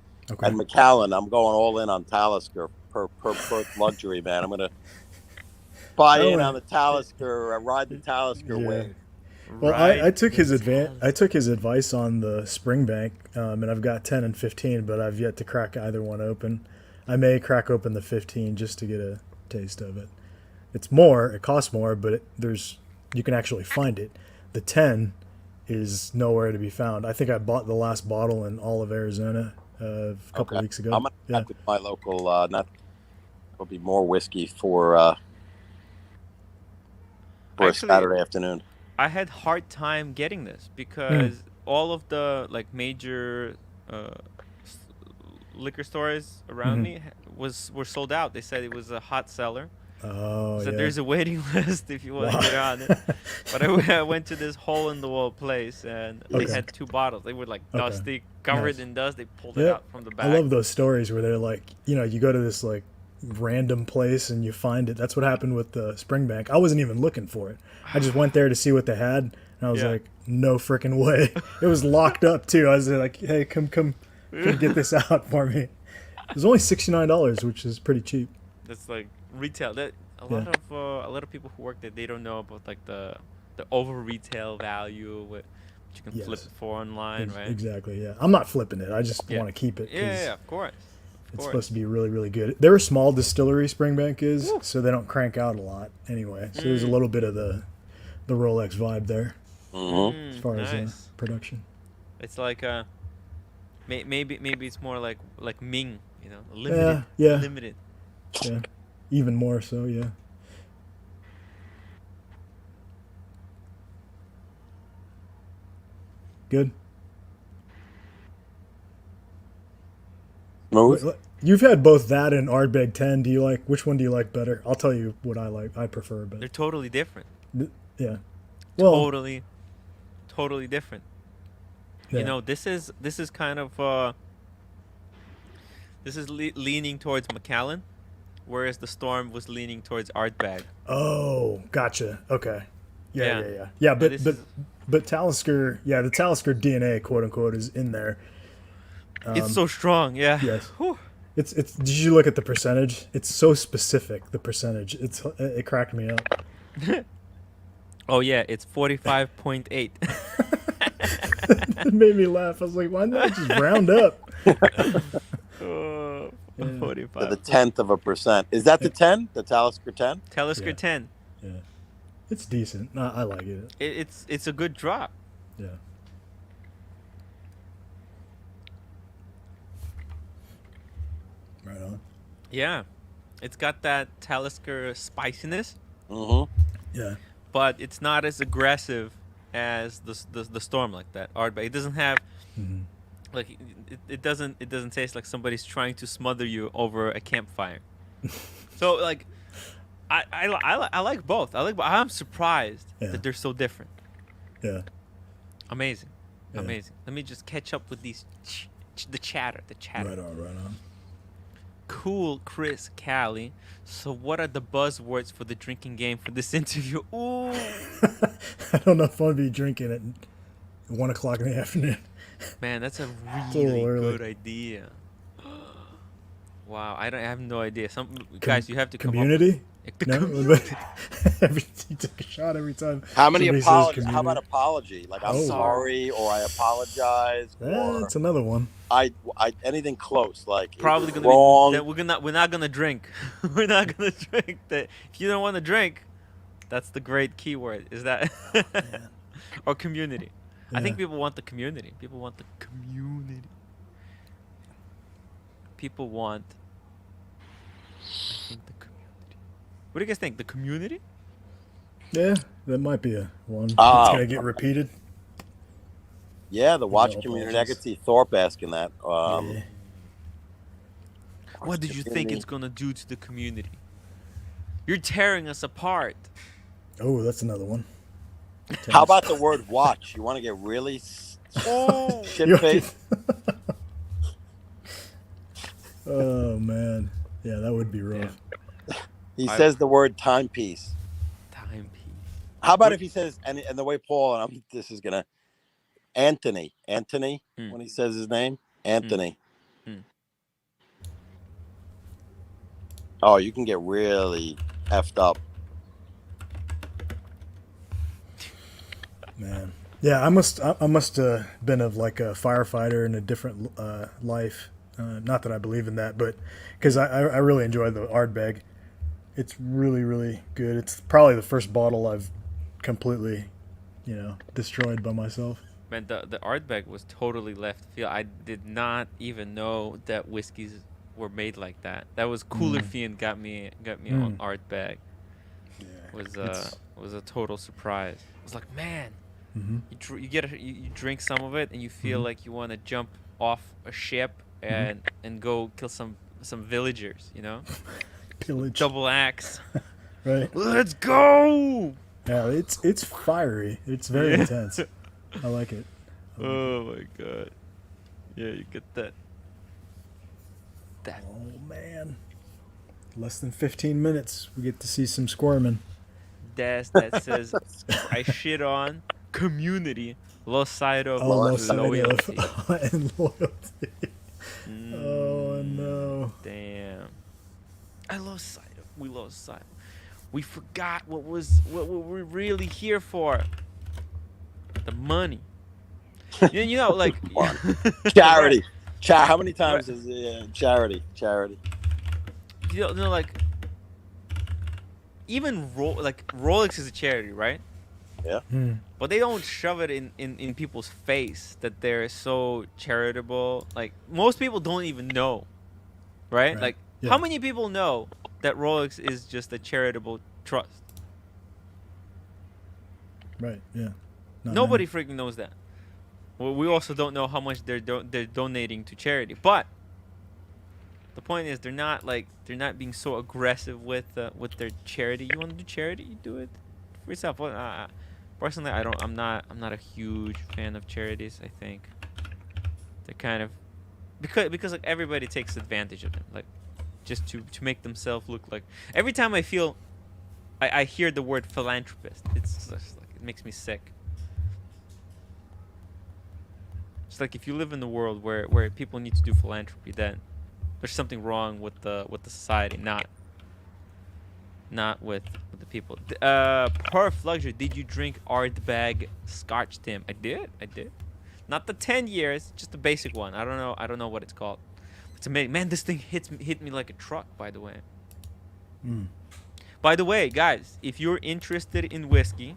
and Macallan, I'm going all in on Talisker per luxury, man. I'm gonna buy in on the Talisker, ride the Talisker wave. Well, I took his advice on the Springbank, and I've got 10 and 15, but I've yet to crack either one open. I may crack open the 15 just to get a taste of it. It costs more, but you can actually find it. The 10 is nowhere to be found. I think I bought the last bottle in all of Arizona a couple weeks ago. I'm gonna check with my local. There'll be more whiskey for a Saturday afternoon. I had hard time getting this because all of the like major s- liquor stores around Mhm. me were sold out. They said it was a hot seller. Oh So yeah. there's a waiting list if you want to Wow. get on it. But I went to this hole in the wall place and they Okay. had 2 bottles. They were like Okay. dusty, covered Nice. in dust. They pulled it Yep. out from the I back. love those stories where they're like, you go to this like random place and you find it. That's what happened with the Springbank. I wasn't even looking for it. I just went there to see what they had, and I was Yeah. like, no freaking way. It was locked up too. I was like, hey, come get this out for me. It was only $69, which is pretty cheap. That's like retail. That Yeah. a lot of people who work there, they don't know about like the over retail value what you can flip Yes. it for online, right? Exactly. Yeah. I'm not flipping it. I just Yeah. want to keep it because Yeah, of course. Of it's course. supposed to be really, really good. They're a small distillery, Springbank is, Woo. so they don't crank out a lot anyway. So there's a little bit of the Rolex vibe there as far as Nice. production. It's like maybe it's more like Ming, limited. Yeah. Limited. Yeah. Even more so, yeah. Good. Smooth. You've had both that and Ardbeg 10. Which one do you like better? I'll tell you what I prefer, but They're totally different. yeah. Well, Totally different. yeah. This is kind of leaning towards Macallan, whereas the Storm was leaning towards Artbag. Oh, gotcha. Okay. Yeah. Yeah, This is- but Talisker, the Talisker DNA, quote unquote, is in there. it's so strong, yeah. Yes. Whew. It's. Did you look at the percentage? It's so specific. The percentage. It cracked me up. Oh yeah, it's 45.8. It made me laugh. I was like, why not just round up? Oh, Yeah. 45. To the 10th%. Is that the 10? The Talisker 10? Talisker Yeah. 10. Yeah, it's decent. I like it. It's a good drop. Yeah. Right on. Yeah, it's got that Talisker spiciness, Mm-hmm. Yeah. but it's not as aggressive as the Storm like that. Ardbeg. It doesn't have like it doesn't taste like somebody's trying to smother you over a campfire. So like, I like both. I'm surprised Yeah. that they're so different. Yeah. Amazing, Yeah. amazing. Let me just catch up with these the chatter. Right on. Cool, Chris, Callie. So what are the buzzwords for the drinking game for this interview? Ooh. I don't know if I'll be drinking at 1 o'clock in the afternoon. Man, that's a a little really early. good idea. Wow, I have no idea. Some guys, you have to Community? come No. up with You take a shot every time. How many somebody says apologies? How about community. apology? Like I'm Oh. sorry, or I apologize, or That's another one. I anything close. Like it probably was gonna wrong. be that we're not gonna drink. We're not gonna drink. That if you don't want to drink, that's the great keyword. Is that or community? I think Yeah. people want the community. People want the community. People want. I think the community. What do you guys think? The community? Yeah, that might be a one. It's Oh. gonna get repeated. Yeah, the watch No community. I apologies. could see Thorpe asking that. Yeah. What did you think community. it's gonna do to the community? You're tearing us apart. Oh, that's another one. How about the word watch? You want to get really shit You- faced? Oh man, yeah, that would be rough. He says the word timepiece. Timepiece. How about if he says, and the way Paul, and this is gonna, Anthony, when he says his name, Anthony. Oh, you can get really effed up. Man, yeah, I must have been of like a firefighter in a different life. Not that I believe in that, but because I really enjoy the Ardbeg. It's really, really good. It's probably the first bottle I've completely, destroyed by myself. Man, the Ardbeg was totally left field. I did not even know that whiskeys were made like that. That was Cooler Fiend got me on Ardbeg. Yeah, Was a total surprise. I was like, man, Mm-hmm. You drink some of it, and you feel Mm-hmm. like you want to jump off a ship and go kill some villagers. You know, with Pillage. double axe. Right. Let's go. Yeah, it's fiery. It's very Yeah. intense. I like it. Oh my god. Yeah, you get that. Oh man. Less than 15 minutes. We get to see some squirming. That says I shit on community, lost sight of Oh, lost sight loyalty. of and loyalty. Oh no. Damn. We lost sight. We forgot what we're really here for. The money. You know, like Charity. How many Right. times is charity? Charity. You know, like even Rolex is a charity, right? Yeah. But they don't shove it in people's face that they're so charitable. Like most people don't even know, right? Right. Like Yeah. how many people know that Rolex is just a charitable trust? Right. Yeah. Not Nobody freaking knows that. Well, we also don't know how much they're donating to charity. But the point is, they're not being so aggressive with their charity. You want to do charity, you do it for yourself. Well, personally, I'm not a huge fan of charities. I think they're kind of because like everybody takes advantage of them, like just to make themselves look like. Every time I hear the word philanthropist, it's just like it makes me sick. It's like if you live in the world where people need to do philanthropy, then there's something wrong with the society, not with the people. Perf luxury. Did you drink Ardbeg Scotch, Tim? I did. Not the 10 years, just the basic one. I don't know what it's called. It's amazing, man. This thing hit me like a truck. By the way. By the way, guys, if you're interested in whiskey,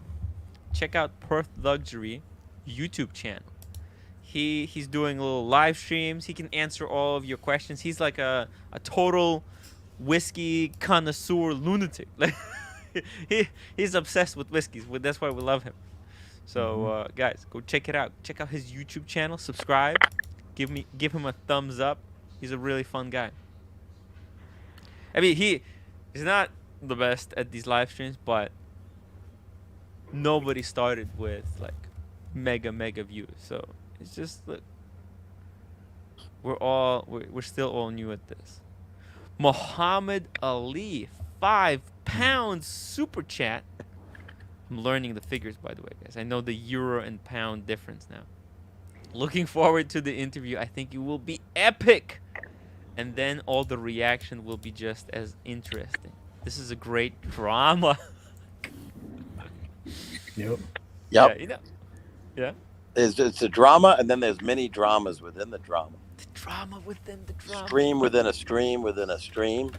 check out Perth Luxury YouTube channel. He's doing little live streams. He can answer all of your questions. He's like a total whiskey connoisseur lunatic. Like he's obsessed with whiskeys. That's why we love him. So guys, go check it out. Check out his YouTube channel. Subscribe. Give him a thumbs up. He's a really fun guy. I mean, he's not the best at these live streams, but nobody started with like mega views. So it's just look, we're still all new at this. Muhammad Ali, £5 super chat. I'm learning the figures, by the way, guys. I know the euro and pound difference now. Looking forward to the interview. I think it will be epic, and then all the reaction will be just as interesting. This is a great drama. Yep. Yeah, you know. Yeah. It's a drama, and then there's many dramas within the drama. The drama within the drama. Stream within a stream within a stream.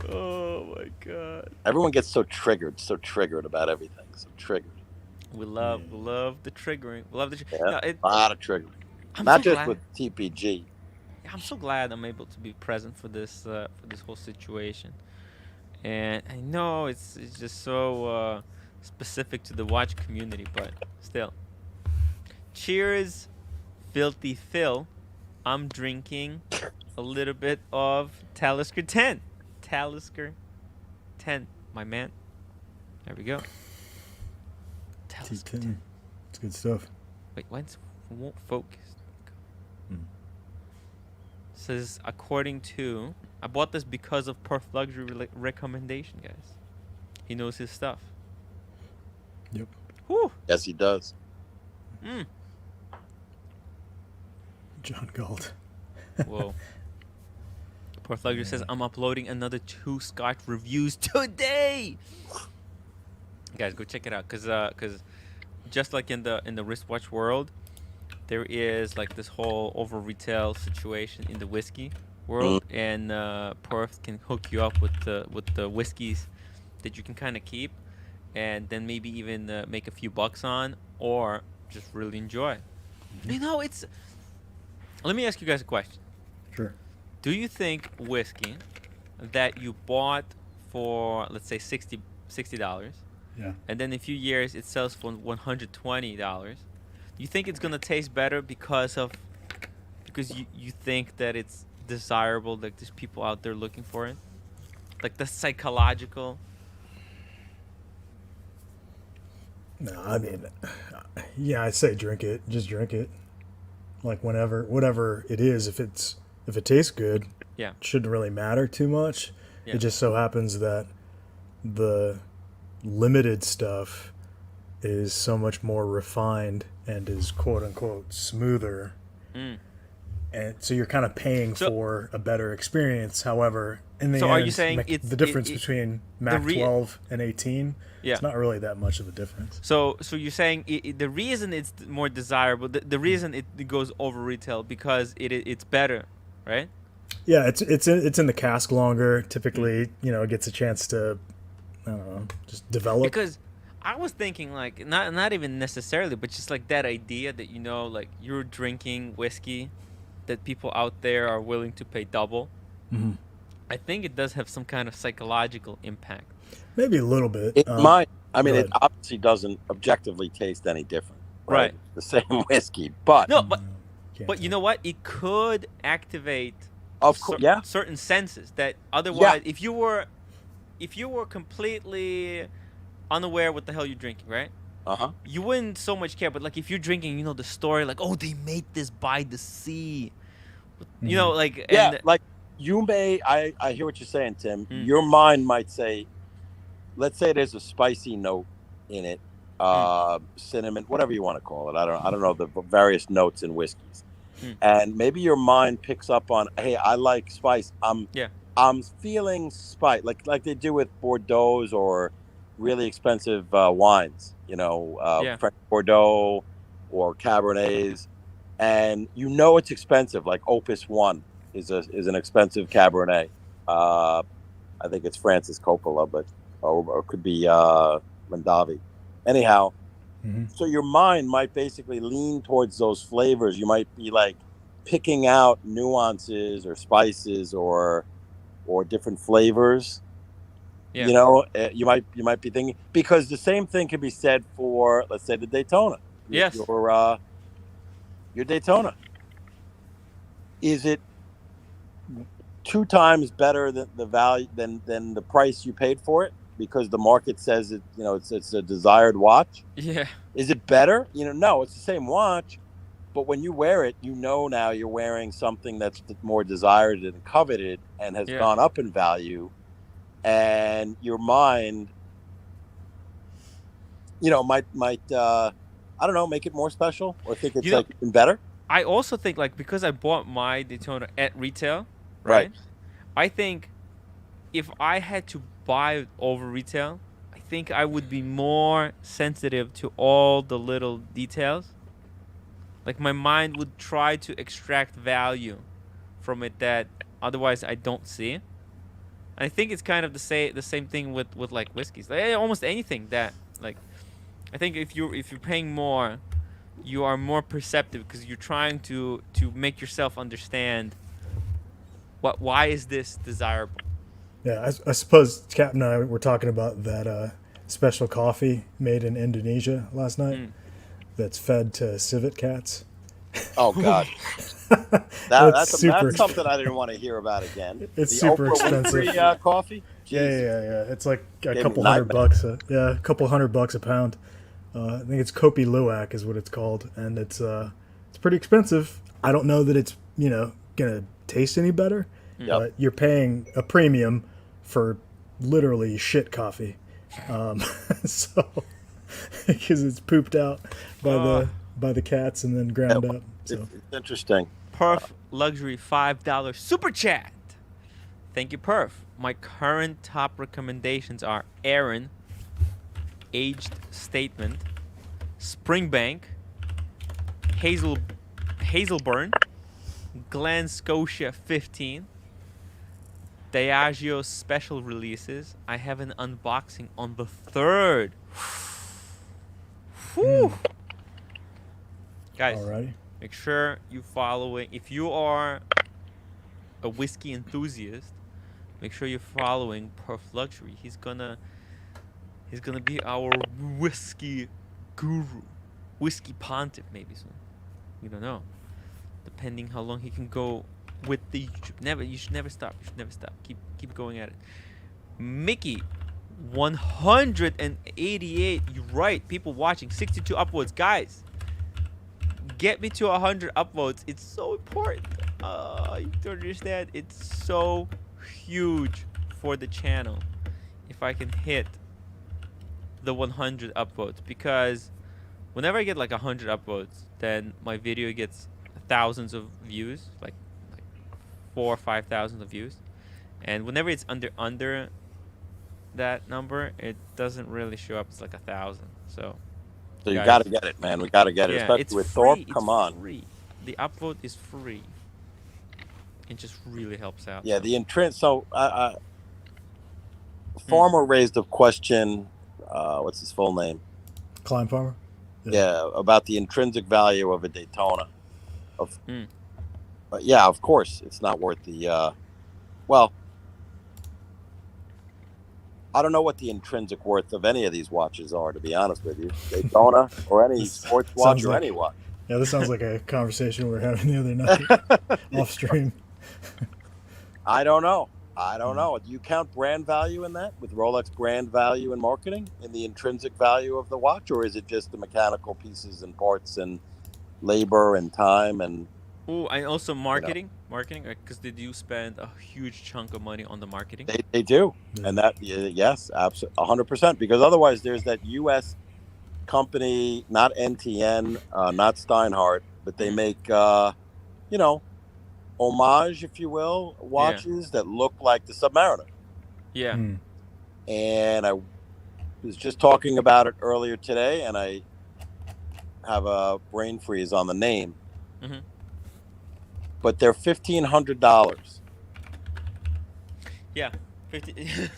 Oh my god. Everyone gets so triggered about everything. So triggered. We love the triggering. We love the a lot of triggering. I'm Not so just glad. with TPG. I'm so glad I'm able to be present for this whole situation. And I know it's just so specific to the watch community, but still. Cheers, Filthy Phil. I'm drinking a little bit of Talisker 10. Talisker 10, my man. There we go. Talisker 10. It's good stuff. Wait, why won't focus? Says according to, I bought this because of Perth Luxury recommendation, guys. He knows his stuff. Yep. Whew. Yes, he does. John Galt. Whoa. Perth Luxury says I'm uploading another 2 Scotch reviews today. Guys, go check it out, cause just like in the wristwatch world, there is like this whole over retail situation in the whiskey world, and Perth can hook you up with the whiskeys that you can kind of keep, and then maybe even make a few bucks on, or just really enjoy. You know, it's. Let me ask you guys a question. Sure. Do you think whiskey that you bought for, let's say, $60, Yeah. and then in a few years it sells for $120, you think it's gonna taste better because you think that it's desirable, like there's people out there looking for it, like the psychological. No, I mean, yeah, I'd say drink it. Just drink it. Like whatever it is, if it tastes good, Yeah, it shouldn't really matter too much. yeah. It just so happens that the limited stuff is so much more refined and is quote unquote smoother, Mm. and so you're kind of paying So for a better experience. However, in the so are you end, saying the difference between the Mac 12 and 18, yeah. it's not really that much of a difference. So you're saying the reason it's more desirable, the reason it goes over retail because it's better, right? Yeah, it's in the cask longer. Typically, it gets a chance to, I don't know, just develop. Because I was thinking like not even necessarily, but just like that idea that like you're drinking whiskey, that people out there are willing to pay double. Mm-hmm. I think it does have some kind of psychological impact. Maybe a little bit. It might. I mean, go it ahead. obviously doesn't objectively taste any different, right? Right. The same whiskey, but No, Can't but you tell. know what? It could activate of course, yeah, certain senses that otherwise, if you were completely unaware what the hell you're drinking, right? You wouldn't so much care. But like if you're drinking, the story, like, oh, they made this by the sea, like, yeah. and Like you may, I hear what you're saying, Tim. Mm. Your mind might say, let's say there's a spicy note in it, cinnamon, whatever you want to call it. I don't know the various notes in whiskeys, and maybe your mind picks up on, hey, I like spice. I'm feeling spice, like they do with Bordeaux or really expensive wines, French Bordeaux or Cabernets, and it's expensive. Like Opus One is an expensive Cabernet. I think it's Francis Coppola, but or it could be Mondavi. Anyhow, so your mind might basically lean towards those flavors. You might be like picking out nuances or spices or different flavors. Yeah. You might be thinking, because the same thing can be said for, let's say, the Daytona. Yes. Your Daytona. Is it 2 times better than the value than the price you paid for it because the market says it's a desired watch? Yeah. Is it better? No, it's the same watch, but when you wear it, now you're wearing something that's more desired and coveted and has gone up in value, and your mind, might I don't know, make it more special or think it's like even better. I also think, like, because I bought my Daytona at retail, right? I think if I had to buy it over retail, I think I would be more sensitive to all the little details. Like my mind would try to extract value from it that otherwise I don't see. And I think it's kind of the same thing with like whiskeys. Like almost anything that, like, I think if you're paying more, you are more perceptive because you're trying to make yourself understand why is this desirable. Yeah, I suppose Cap and I were talking about that special coffee made in Indonesia last night that's fed to civet cats. Oh God, that's something I didn't want to hear about again. It's the super Oprah expensive. Winfrey, coffee. Yeah. It's like a couple $100. A couple $100 a pound. I think it's Kopi Luwak is what it's called, and it's pretty expensive. I don't know that it's gonna taste any better, but you're paying a premium for literally shit coffee, so because it's pooped out by the cats and then ground up. So it's interesting. Perf Luxury $5 super chat. Thank you, Perf. My current top recommendations are Aaron, Aged Statement, Springbank, Hazelburn, Glen Scotia 15, Diageo special releases. I have an unboxing on the 3rd. Whew. Guys, alrighty. make sure you following. If you are a whiskey enthusiast, make sure you're following Perf Luxury. He's He's gonna be our whiskey guru, whiskey pontiff, maybe soon. We don't know, depending how long he can go with the YouTube. You should never stop. You should never stop. Keep going at it. Mickey, 188. You're right. People watching. 62 upvotes, guys. Get me to 100 upvotes. It's so important. You don't understand. It's so huge for the channel if I can hit the 100 upvotes, because whenever I get like 100 upvotes, then my video gets thousands of views, like 4 or 5,000 of views, and whenever it's under that number, it doesn't really show up. It's like 1,000. So you guys, got to get it, man. We got to get it. yeah, Especially it's with free. Thorpe. It's Come on. free. The upvote is free. It just really helps out. Yeah, the intrinsic. So, Farmer raised a question. What's his full name? Klein Farmer. Yeah, about the intrinsic value of a Daytona. Yeah, of course, it's not worth the. Well, I don't know what the intrinsic worth of any of these watches are, to be honest with you. Daytona or any sports watch or any watch. Yeah, this sounds like a conversation we were having the other night off stream. I don't know. Do you count brand value in that, with Rolex brand value and marketing, in the intrinsic value of the watch, or is it just the mechanical pieces and parts and labor and time and? Oh, and also marketing, because they do spend a huge chunk of money on the marketing. They do, and that yes, absolutely, 100%. Because otherwise, there's that U.S. company, not NTN, not Steinhardt, but they make homage, if you will, watches that look like the Submariner. Yeah. And I was just talking about it earlier today, and I have a brain freeze on the name. But they're $1,500. Yeah, 50.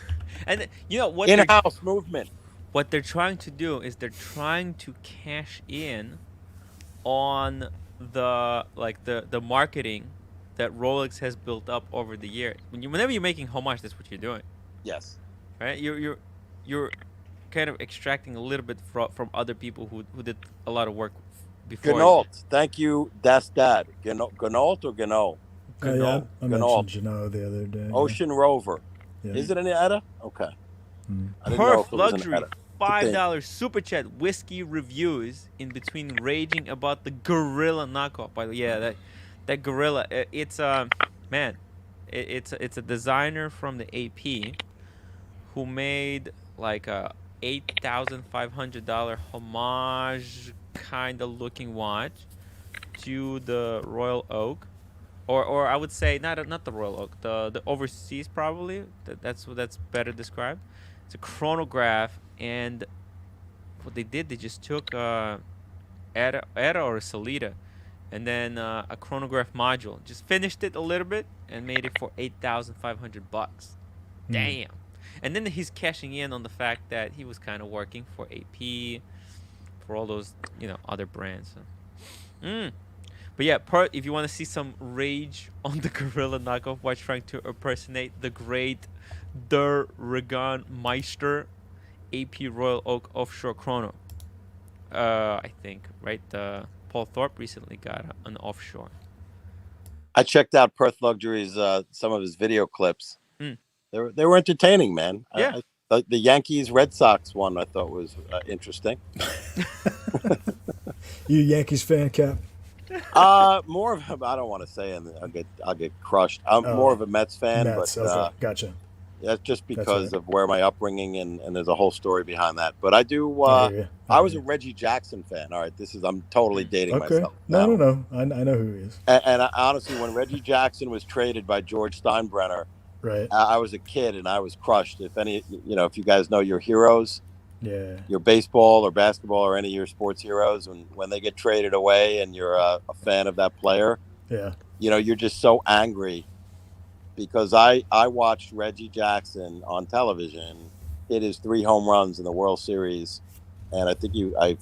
And you know what? In-house movement. What they're trying to do is they're trying to cash in on the marketing that Rolex has built up over the years. Whenever you're making homage, that's what you're doing. Yes. Right. You're kind of extracting a little bit from other people who did a lot of work before. Gnault. Thank you. That's Dad. Gnault or Gnault? Yeah, I mentioned Gnault the other day. Ocean Rover. Yeah. Is it an ETA? Okay. Perth Luxury. $5 super chat. Whiskey reviews in between raging about the Gorilla knockoff. By the way, yeah, that Gorilla. It's man, it's a designer from the AP who made like a $8,500 homage kind of looking watch to the Royal Oak, or I would say not the Royal Oak, the Overseas probably. That's better described. It's a chronograph, and what they did, they just took ETA or a Salida, and then a chronograph module, just finished it a little bit and made it for $8,500. Damn. And then he's cashing in on the fact that he was kind of working for AP, for all those other brands. So. But yeah, if you want to see some rage on the Gorilla knockoff watch trying to impersonate the great Der Regan Meister AP Royal Oak offshore chrono, I think, right? Paul Thorpe recently got an offshore. I checked out Perth Luxury's some of his video clips. They were entertaining, man. Yeah. The Yankees Red Sox one I thought was interesting. You Yankees fan, Cap? More of I don't want to say, and I'll get crushed. I'm more of a Mets fan, Mets, but okay. Gotcha. That's just because of where my upbringing and there's a whole story behind that. But I do. I was a Reggie Jackson fan. All right, I'm totally dating myself. No. I know who he is. And honestly, when Reggie Jackson was traded by George Steinbrenner, right, I was a kid and I was crushed. If you guys know your heroes, your baseball or basketball or any of your sports heroes, when they get traded away and you're a fan of that player, you're just so angry. Because I watched Reggie Jackson on television hit his 3 home runs in the World Series, and I think I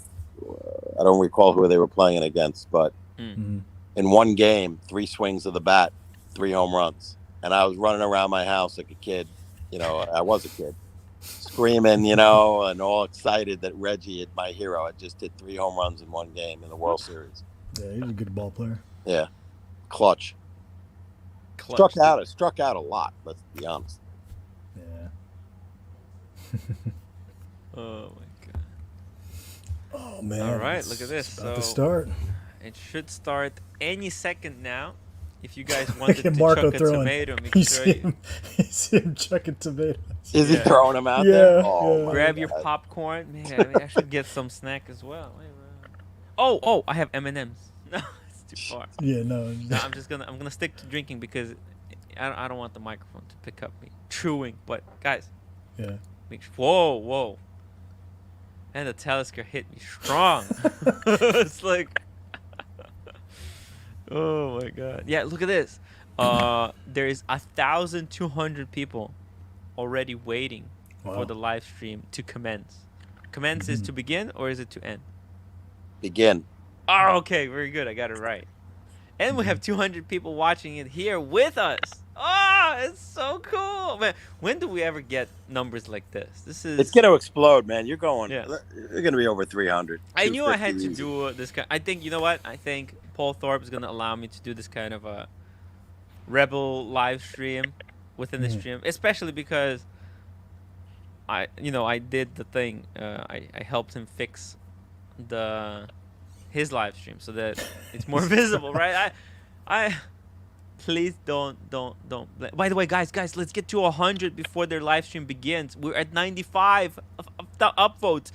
don't recall who they were playing against, but in one game, 3 swings of the bat, 3 home runs, and I was running around my house like a kid. I was a kid, screaming, and all excited that Reggie, my hero, had just hit 3 home runs in one game in the World Series. Yeah, he's a good ball player. Yeah, clutch. Struck out a lot. Let's be honest. Yeah. Oh my god. Oh man. All right, look at this. It's about to start. It should start any second now. If you guys wanted to Marco chuck a throwing. tomato, make sure you see him chucking tomatoes. Is he throwing them out there? Oh, grab your popcorn. Man, I should get some snack as well. Oh, I have M&Ms. No, it's too far. Yeah, no. No, I'm gonna stick to drinking because I don't want the microphone to pick up me chewing. But guys, yeah. Whoa. And the Talisker hit me strong. It's like, oh my god. Yeah, look at this. There is 1,200 people already waiting for the live stream to commence. Commence is to begin or is it to end? Begin. Oh, okay, very good. I got it right. And we have 200 people watching it here with us. Oh, it's so cool, man. When do we ever get numbers like this? It's gonna explode, man. You're going. Yeah. You're gonna be over 300. I knew I had to do this kind. I think, you know what? I think Paul Thorpe is gonna allow me to do this kind of a rebel live stream within the stream, especially because I did the thing. I helped him fix his live stream so that it's more visible, right? I please don't. By the way, guys, let's get to 100 before their live stream begins. We're at 95 of the upvotes.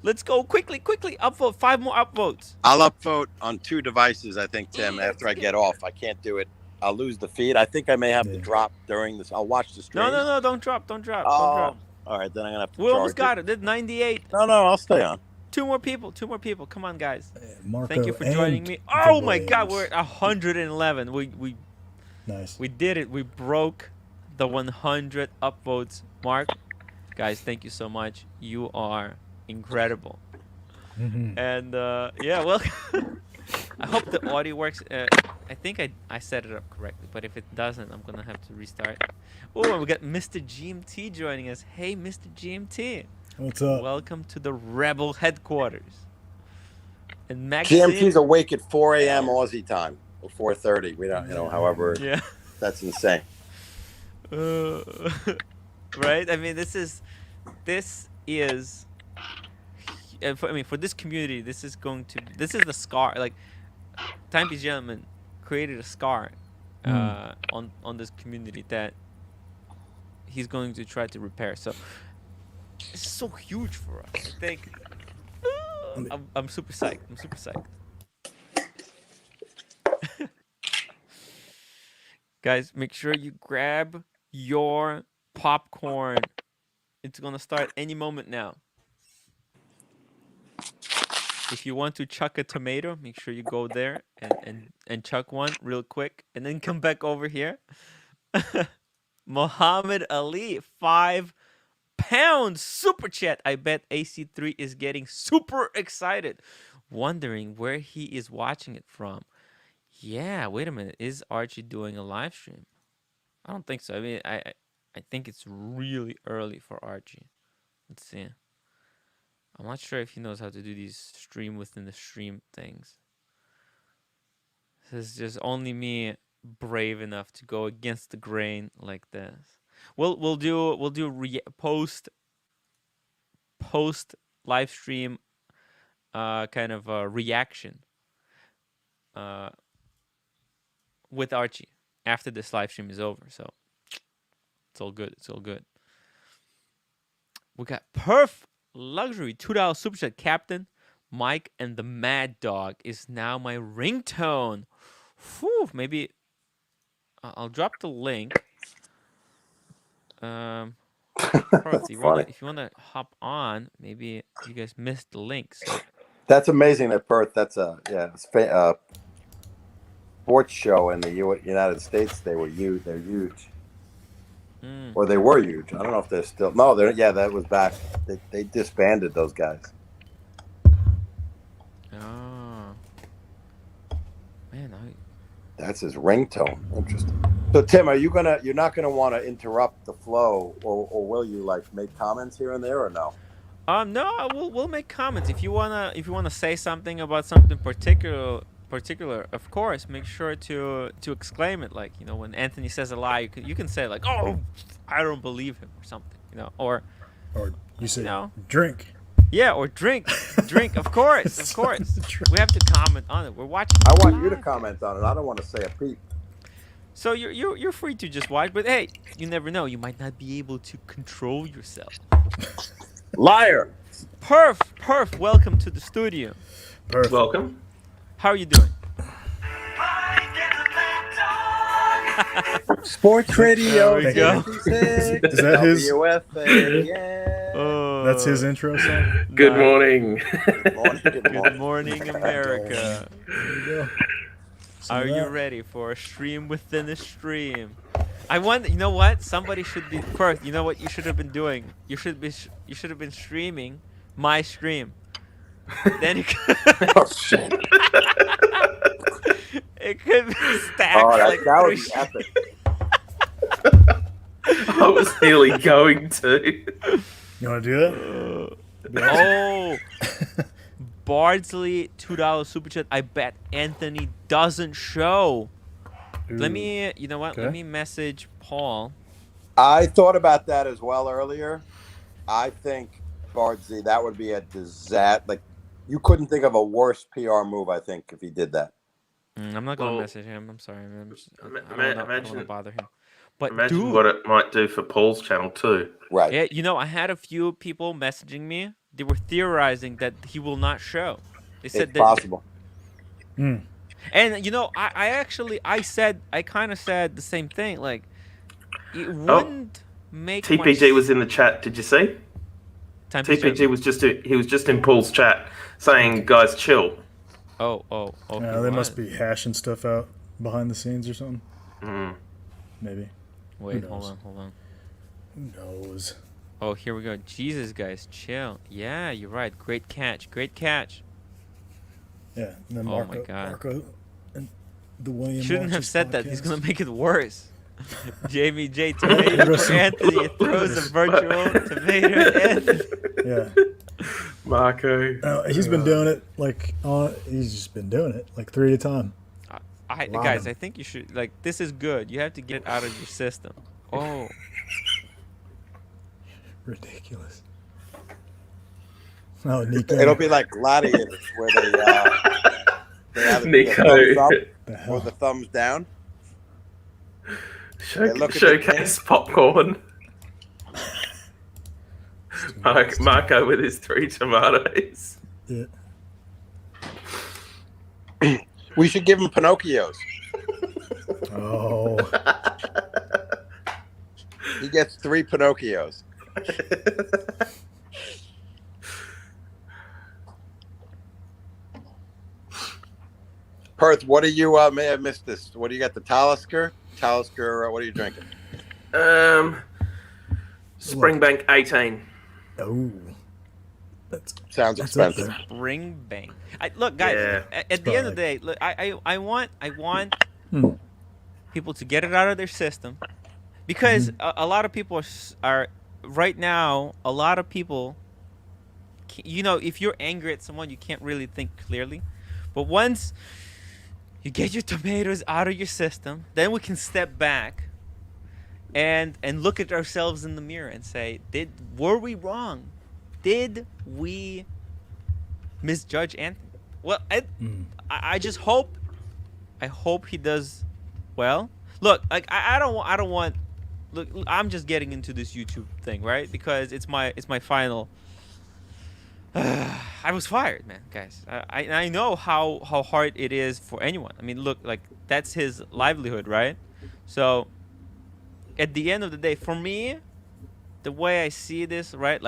Let's go quickly upvote. 5 more upvotes. I'll upvote on 2 devices, I think, Tim. After I get off, I can't do it. I'll lose the feed. I think I may have to drop during this. I'll watch the stream. No, don't drop. Don't drop. All right, then I'm gonna have to. We almost got it. Did 98. No, I'll stay on. 2 more people. Come on, guys. Marco, thank you for joining me. Oh my God, we're at 111. We did it. We broke the 100 upvotes mark. Guys, thank you so much. You are incredible. And yeah, well, I hope the audio works. I think I set it up correctly, but if it doesn't, I'm gonna have to restart. Oh, and we got Mr. GMT joining us. Hey, Mr. GMT. What's up? Welcome to the Rebel headquarters. And Maxine, GMT's awake at 4 a.m. Aussie time or 4:30. We don't, however. Yeah. That's insane. Right? I mean, this is for this community, this is the scar. Like, Time PG Gentleman created a scar on this community that he's going to try to repair. So it's so huge for us. I think I'm super psyched. Guys, make sure you grab your popcorn. It's gonna start any moment now. If you want to chuck a tomato, make sure you go there and chuck one real quick, and then come back over here. Muhammad Ali, £5 super chat. I bet AC3 is getting super excited, wondering where he is watching it from. Yeah, wait a minute. Is Archie doing a live stream? I don't think so. I mean, I think it's really early for Archie. Let's see. I'm not sure if he knows how to do these stream within the stream things. This is just only me brave enough to go against the grain like this. We'll do post live stream kind of a reaction with Archie after this live stream is over. So it's all good. We got Perf Luxury, $2 super chat. Captain Mike and the Mad Dog is now my ringtone. Whew, maybe I'll drop the link. Perf, if you wanna hop on, maybe you guys missed the link. So. That's amazing that Perth. That's a sports show in the United States. They're huge. Or they were huge. I don't know if they're still. No, that was back. They disbanded those guys. Oh. Man, that's his ringtone. Interesting. So Tim, you're not gonna want to interrupt the flow, or will you like make comments here and there, or no? No, we'll make comments if you wanna say something about something particular. Of course, make sure to exclaim it. Like, when Anthony says a lie, you can say like, "Oh, I don't believe him" or something, or Or you say know, drink. yeah, or drink. Of course, of course. We have to comment on it. We're watching. I want you to live. comment on it. I don't want to say a peep. So you're free to just watch, but hey, you never know. You might not be able to control yourself. Liar. Perf, welcome to the studio. Perfect. Welcome. How are you doing? Sports radio. There we go. Is that his? WFA, yeah. That's his intro song. Good Nice. morning. Good morning, America. There you go. Some Are of you that. ready for a stream within a stream? I want. You know what? Somebody should be first. You know what you should have been doing? You should have been streaming my stream. Then it could, Oh shit. it could be stacked Oh, like that would three be epic. I was nearly going to. You want to do that? Oh, Bardsley $2 super chat. I bet Anthony doesn't show. Let Ooh. me. You know what? Okay. Let me message Paul. I thought about that as well earlier. I think Bardsey, that would be a disaster. Like, you couldn't think of a worse PR move. I think if he did that. I'm not gonna Well, message him. I'm sorry. I don't want imagine- to bother him. But Imagine dude, what it might do for Paul's channel too. Right. yeah, I had a few people messaging me. They were theorizing that he will not show. They said It's that, possible. Hmm. and I kind of said the same thing. Like, it wouldn't make TPG much was in the chat. Did you see? time to TPG show. was just in Paul's chat saying, "Guys, chill." Oh, Yeah, they must be hashing stuff out behind the scenes or something. Mm. Maybe. Wait, Who hold knows? on. Who knows? Oh, here we go. Jesus, guys, chill. Yeah, you're right. Great catch. Yeah. And then Oh Marco, my God. Marco and the William Shouldn't have Watches said that. He's podcast. gonna make it worse. Jamie J. Tomato for Anthony throws a virtual tomato at Anthony. Yeah. Marco. He's been doing it he's just been doing it like 3 at a time. Guys, I think you should this is good. You have to get it out of your system. Oh, Ridiculous. Oh, Nico. It'll be like gladiators where they have the Nico. thumbs up the or hell. the thumbs down. look at the Showcase popcorn. Marco with his 3 tomatoes. Yeah. We should give him Pinocchios. Oh. He gets 3 Pinocchios. Perth, what do you may have missed this? What do you got? The Talisker? Talisker, what are you drinking? Springbank 18. Oh. Sounds That's up expensive. there. Spring Bang. Look, guys. Yeah. At the end of the day, look, I want Hmm. people to get it out of their system, because a lot of people are right now. A lot of people, if you're angry at someone, you can't really think clearly. But once you get your tomatoes out of your system, then we can step back and look at ourselves in the mirror and say, were we wrong? Did we misjudge Anthony? Well, I just hope. I hope he does well. Look, I don't want. Look, I'm just getting into this YouTube thing, right? Because it's my final. I was fired, man, guys. I know how hard it is for anyone. I mean, look, that's his livelihood, right? So, at the end of the day, for me, the way I see this, right,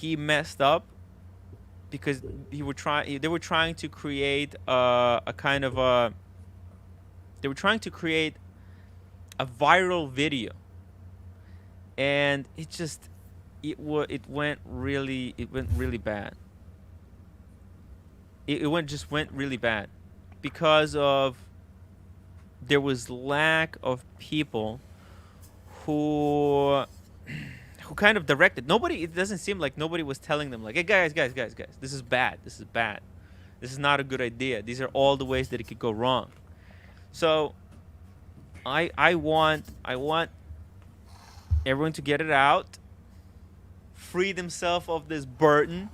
he messed up because they were trying to create a kind of a. They were trying to create a viral video, and it went really bad. It went really bad because of there was lack of people who kind of directed. Nobody. It doesn't seem like nobody was telling them like, "Hey guys, this is bad. This is bad. This is not a good idea. These are all the ways that it could go wrong." So I want everyone to get it out, free themselves of this burden,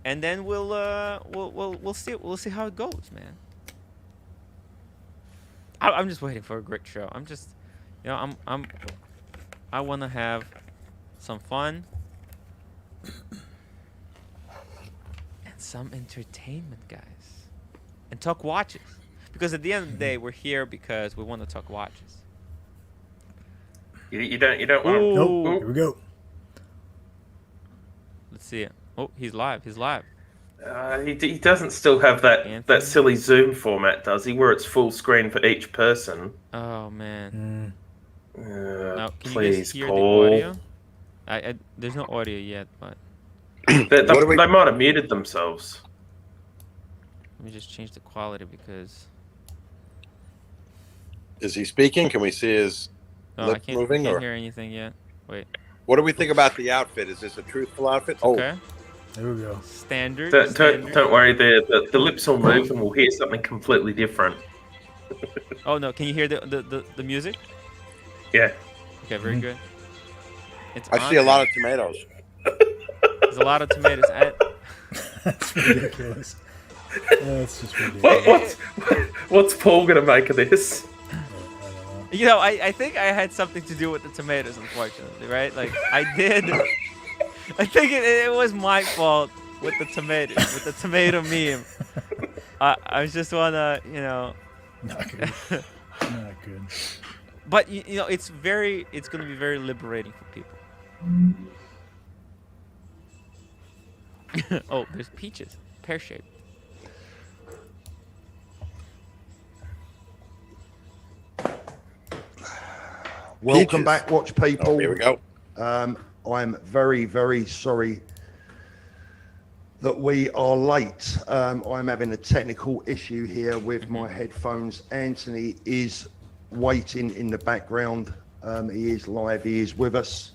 and then we'll see how it goes, man. I'm just waiting for a great show. I'm just, I want to have some fun and some entertainment, guys, and talk watches. Because at the end of the day, we're here because we want to talk watches. You don't want. Nope. Here we go. Let's see it. Oh, he's live. He's live. He doesn't still have that Anthony? silly Zoom format, does he? Where it's full screen for each person. Oh man. Now, can Please, you guys hear Paul. the audio? There's no audio yet, but They might have muted themselves. let me just change the quality because. Is he speaking? Can we see his Oh, lips moving? Can't Or hear anything yet. Wait. what do we think about the outfit? Is this a truthful outfit? Okay. There we go. Standard. Don't worry, the lips will move and we'll hear something completely different. Oh no! Can you hear the music? Yeah. Okay, very good. It's I see a lot of tomatoes. There's a lot of tomatoes. That's ridiculous. That's just ridiculous. What's Paul gonna make of this? You know, I think I had something to do with the tomatoes, unfortunately, right? Like I did. I think it was my fault with the tomatoes, with the tomato meme. I just wanna, Not good. Not good. But it's gonna be very liberating for people. Oh, there's peaches, pear-shaped. Welcome Peaches. back, watch people. Oh, here we go. I'm very, very sorry that we are late. I'm having a technical issue here with my headphones. Anthony is waiting in the background. He is live. He is with us.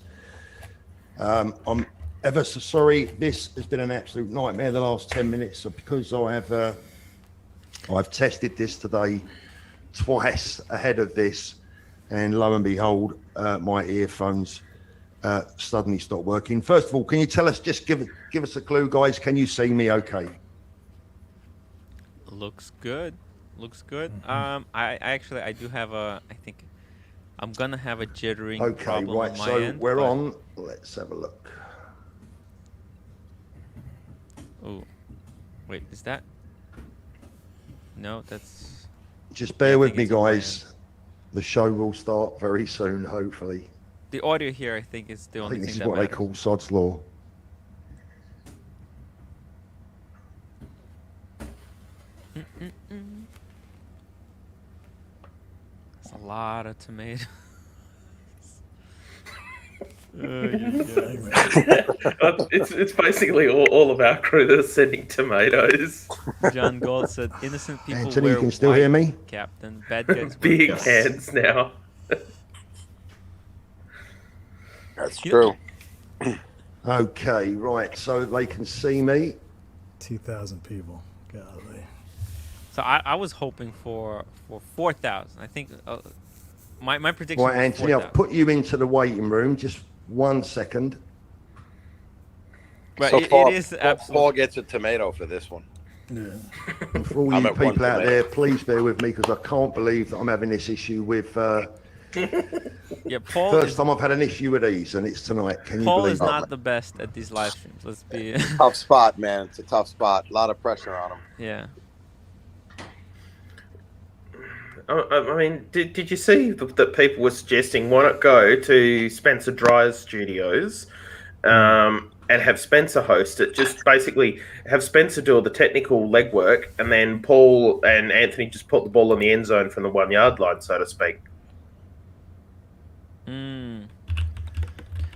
I'm ever so sorry. This has been an absolute nightmare the last 10 minutes. So because I've tested this today twice ahead of this, and lo and behold, my earphones suddenly stopped working. First of all, can you tell us, just give us a clue, guys? Can you see me okay? Looks good. Looks good. I do have I think I'm gonna have a jittering Okay, problem right. on my So end. we're on. Let's have a look. Oh, wait, is that? No, that's. Just I bear with think me, it's on my guys. The show will start very soon, hopefully. The audio here, I think, is the I only think this thing is that what they matters. call Sod's Law. It's a lot of tomatoes. It's basically all of our crew that are sending tomatoes. John Gold said, "Innocent people Anthony, wear you can still white, hear me? Captain. Bad guys wear Big guns." hands now. That's true. Okay, right. So they can see me. 2,000 people. Golly. So I was hoping for 4,000. I think my prediction Right, was Anthony, 4,000. I've put you into the waiting room. Just 1 second. But So it is Paul absolutely. gets a tomato for this one. Yeah. And for all I'm you at one people out tomato. there, please bear with me because I can't believe that I'm having this issue with. Yeah, Paul First is, time I've had an issue with these, and it's tonight. Can you Paul believe is that? not the best at these live streams. Let's be. Tough spot, man. It's a tough spot. A lot of pressure on him. Yeah. I mean, did you see that people were suggesting why not go to Spencer Dryer's studios and have Spencer host it? Just basically have Spencer do all the technical legwork, and then Paul and Anthony just put the ball in the end zone from the 1 yard line, so to speak.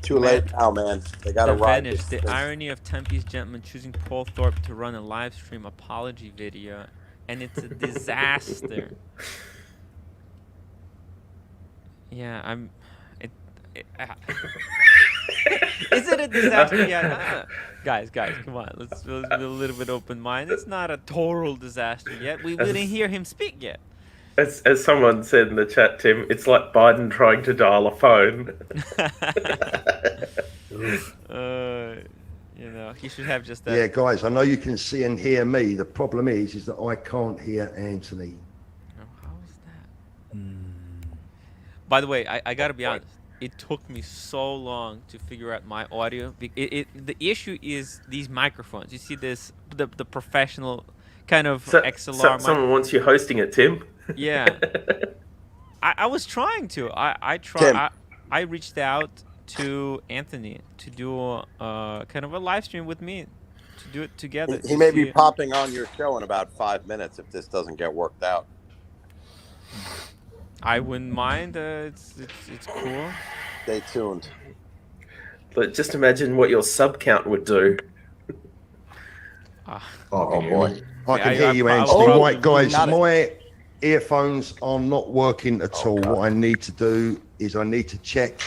Too late now, man. They got to The ride Vanish. this The thing. irony of Tempe's gentleman choosing Paul Thorpe to run a live stream apology video, and it's a disaster. Yeah, I'm. It, is it a disaster yet? Guys, come on. Let's be a little bit open-minded. It's not a total disaster yet. We didn't hear him speak yet. As someone said in the chat, Tim, it's like Biden trying to dial a phone. He should have just that. Yeah, guys, I know you can see and hear me. The problem is that I can't hear Anthony. Oh, how is that? By the way, I gotta be honest. It took me so long to figure out my audio. The issue is these microphones. You see this, the professional kind of XLR. Someone wants you hosting it, Tim. Yeah. I was trying to. I reached out to Anthony to do kind of a live stream with me, to do it together. He may be popping on your show in about 5 minutes if this doesn't get worked out. I wouldn't mind. It's cool. Stay tuned. But just imagine what your sub count would do. Oh boy. I can hear you, Anthony. Right, guys, my earphones are not working at all. What I need to do is I need to check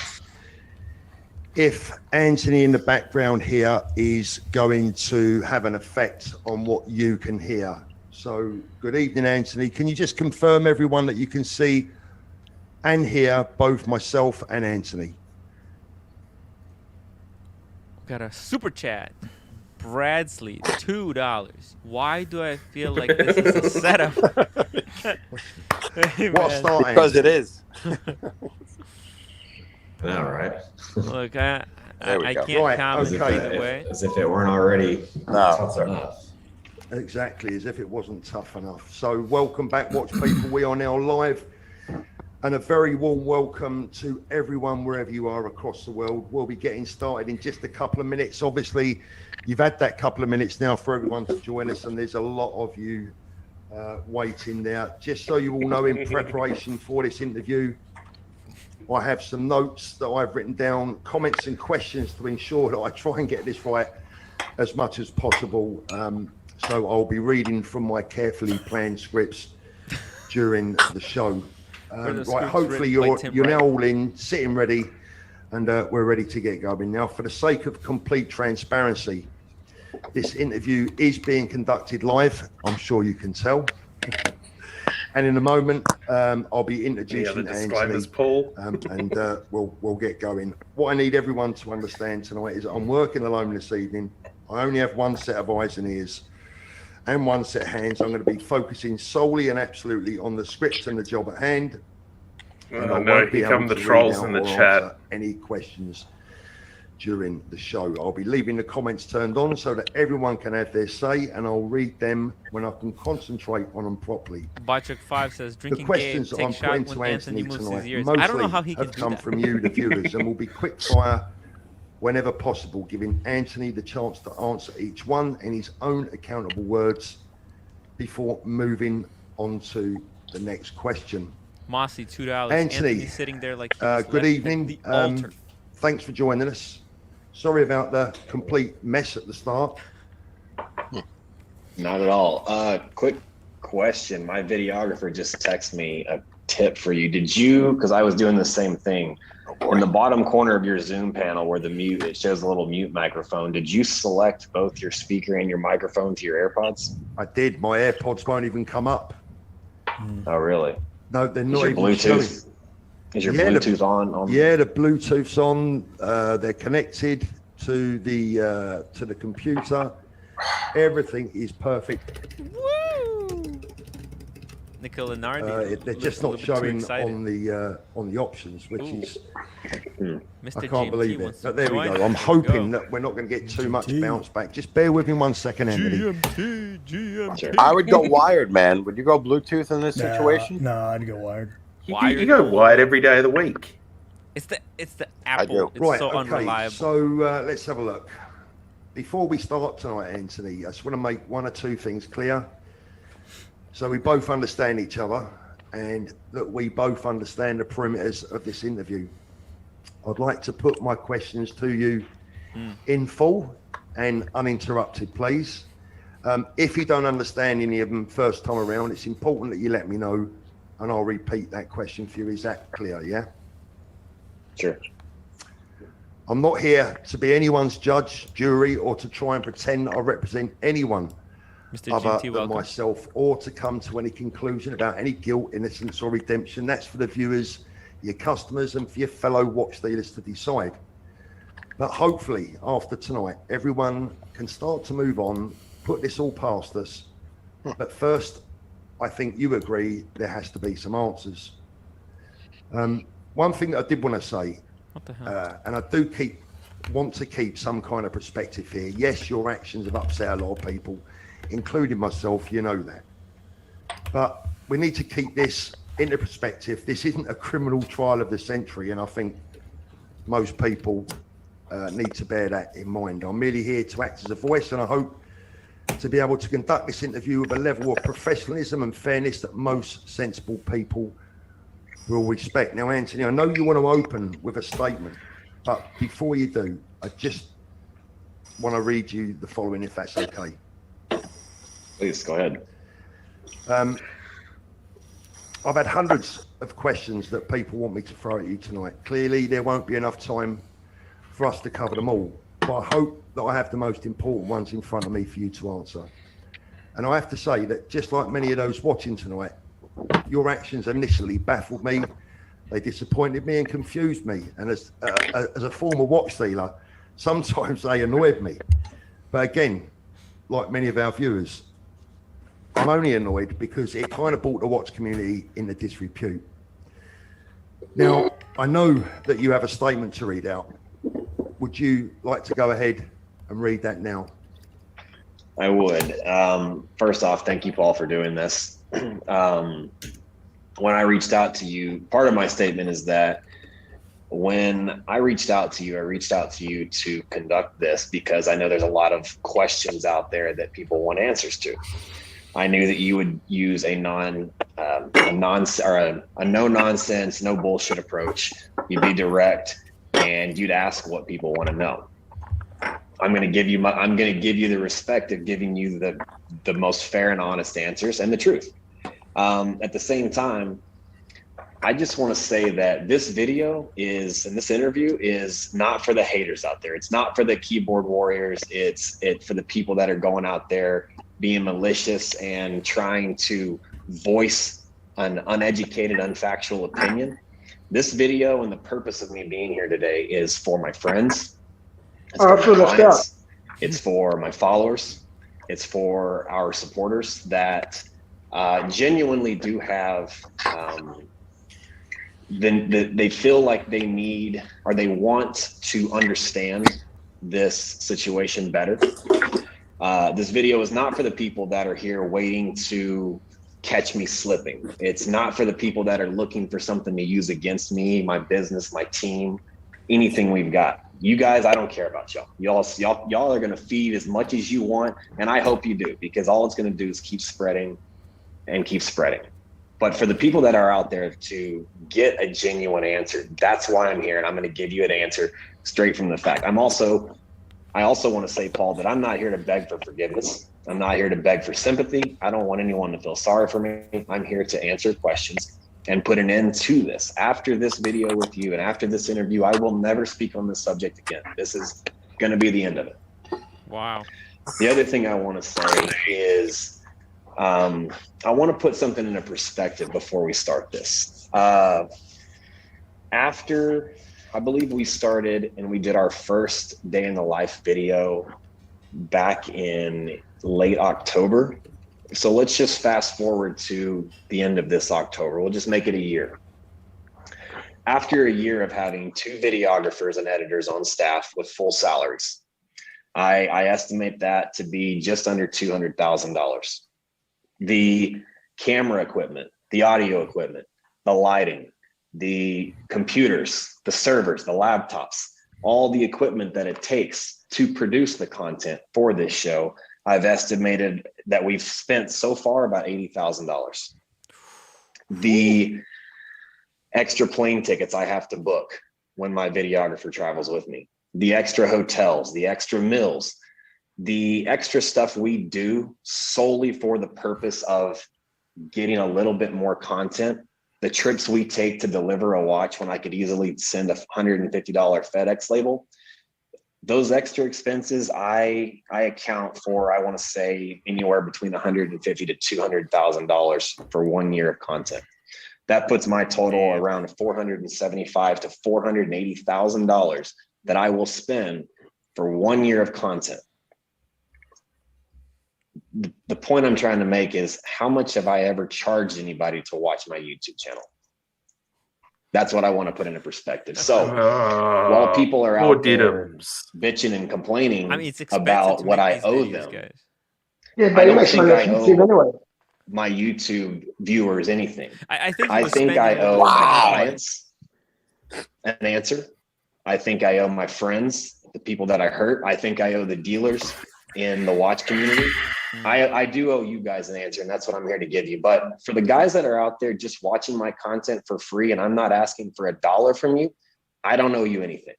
if Anthony in the background here is going to have an effect on what you can hear. So, good evening, Anthony. Can you just confirm, everyone, that you can see and hear both myself and Anthony? Got a super chat. Bradsley, $2. Why do I feel like this is a setup? Hey, what start? Because it is. All right. Look, I can't right, comment either way. As if it weren't already tough No. enough. Exactly, as if it wasn't tough enough. So welcome back, watch people. We are now live, and a very warm welcome to everyone wherever you are across the world. We'll be getting started in just a couple of minutes. Obviously, you've had that couple of minutes now for everyone to join us, and there's a lot of you waiting there. Just so you all know, in preparation for this interview, I have some notes that I've written down, comments and questions to ensure that I try and get this right as much as possible. So I'll be reading from my carefully planned scripts during the show. Right, hopefully you're now all in, sitting ready, and we're ready to get going. Now, for the sake of complete transparency, this interview is being conducted live. I'm sure you can tell. And in a moment, I'll be introducing Anthony, Paul. and we'll get going. What I need everyone to understand tonight is I'm working alone this evening. I only have one set of eyes and ears and one set of hands. I'm going to be focusing solely and absolutely on the script and the job at hand. And I won't be able to read out in the or chat. answer any questions during the show. I'll be leaving the comments turned on so that everyone can have their say, and I'll read them when I can concentrate on them properly. Bachuk5 says, The drinking questions game, that I'm take shot putting when to Anthony Anthony moves his tonight ears. I don't know how he mostly can have do come that. from you, the viewers, and will be quick fire whenever possible, giving Anthony the chance to answer each one in his own accountable words before moving on to the next question. Mossy, $2. Anthony, sitting there like he good evening. The altar. Thanks for joining us. Sorry about the complete mess at the start. Not at all. Quick question. My videographer just texted me a tip for you. Did you, because I was doing the same thing, in the bottom corner of your Zoom panel where the mute, it shows a little mute microphone. Did you select both your speaker and your microphone to your AirPods? I did. My AirPods won't even come up. Oh, really? No, they're Is not your even Bluetooth? showing. Is your Yeah, Bluetooth on? Yeah, the Bluetooth's on. They're connected to the computer. Everything is perfect. Woo! Nicola Nardi. They're just not showing on the options, which is Mr. I can't GMT believe it. wants But to there we join go. I'm us. hoping that we're not going to get too much bounce back. Just bear with me 1 second, Anthony. GMT. I would go wired, man. Would you go Bluetooth in this situation? No, I'd go wired. You go wide every day of the week. It's the do. Apple. It's Right, so okay. unreliable. So let's have a look. Before we start tonight, Anthony, I just want to make one or two things clear. So we both understand each other, and that we both understand the perimeters of this interview. I'd like to put my questions to you in full and uninterrupted, please. If you don't understand any of them first time around, it's important that you let me know, and I'll repeat that question for you. Is that clear? Yeah. Sure. I'm not here to be anyone's judge, jury, or to try and pretend I represent anyone Mr. other GT, than welcome. myself, or to come to any conclusion about any guilt, innocence, or redemption. That's for the viewers, your customers, and for your fellow watch dealers to decide. But hopefully, after tonight, everyone can start to move on, put this all past us. But first, I think you agree there has to be some answers. One thing that I did want to say, What the hell? and I do want to keep some kind of perspective here. Yes, your actions have upset a lot of people, including myself, you know that. But we need to keep this into perspective. This isn't a criminal trial of the century, and I think most people need to bear that in mind. I'm merely here to act as a voice, and I hope to be able to conduct this interview with a level of professionalism and fairness that most sensible people will respect. Now, Anthony, I know you want to open with a statement, but before you do, I just want to read you the following, if that's okay. Please go ahead. I've had hundreds of questions that people want me to throw at you tonight. Clearly, there won't be enough time for us to cover them all, but I hope that I have the most important ones in front of me for you to answer. And I have to say that just like many of those watching tonight, your actions initially baffled me, they disappointed me and confused me. And as a former watch dealer, sometimes they annoyed me. But again, like many of our viewers, I'm only annoyed because it kind of brought the watch community into disrepute. Now, I know that you have a statement to read out. Would you like to go ahead and read that now? I would. First off, thank you, Paul, for doing this. When I reached out to you, part of my statement is that when I reached out to you to conduct this because I know there's a lot of questions out there that people want answers to. I knew that you would use a no nonsense, no bullshit approach. You'd be direct and you'd ask what people want to know. I'm going to give you the respect of giving you the most fair and honest answers and the truth. At the same time, I just want to say that this video and this interview is not for the haters out there. It's not for the keyboard warriors. It's for the people that are going out there being malicious and trying to voice an uneducated, unfactual opinion. This video and the purpose of me being here today is for my friends. It's for my clients. It's for my followers. It's for our supporters that genuinely do have, they feel like they need or they want to understand this situation better. This video is not for the people that are here waiting to catch me slipping. It's not for the people that are looking for something to use against me, my business, my team, anything we've got. You guys, I don't care about y'all. Y'all are going to feed as much as you want, and I hope you do, because all it's going to do is keep spreading and keep spreading. But for the people that are out there to get a genuine answer, that's why I'm here, and I'm going to give you an answer straight from the fact. I also want to say, Paul, that I'm not here to beg for forgiveness. I'm not here to beg for sympathy. I don't want anyone to feel sorry for me. I'm here to answer questions and put an end to this. After this video with you and after this interview, I will never speak on this subject again. This is going to be the end of it. Wow. The other thing I want to say is I want to put something into perspective before we start this. After, I believe we started and we did our first day in the life video back in late October. So let's just fast forward to the end of this October. We'll just make it a year. After a year of having 2 videographers and editors on staff with full salaries, I estimate that to be just under $200,000. The camera equipment, the audio equipment, the lighting, the computers, the servers, the laptops, all the equipment that it takes to produce the content for this show, I've estimated that we've spent so far about $80,000. The extra plane tickets I have to book when my videographer travels with me, the extra hotels, the extra meals, the extra stuff we do solely for the purpose of getting a little bit more content the trips we take to deliver a watch when I could easily send a $150 FedEx label, those extra expenses I account for, I want to say anywhere between $150,000 to $200,000 for 1 year of content. That puts my total around $475,000 to $480,000 that I will spend for 1 year of content. The point I'm trying to make is, how much have I ever charged anybody to watch my YouTube channel? That's what I want to put into perspective. So while people are out there bitching and complaining about what I owe them, guys. Yeah, but I you don't make think money I off YouTube anyway. owe my YouTube viewers anything. I think I owe my clients an answer. I think I owe my friends, the people that I hurt. I think I owe the dealers in the watch community. I do owe you guys an answer, and that's what I'm here to give you. But for the guys that are out there just watching my content for free, and I'm not asking for $1 from you, I don't owe you anything.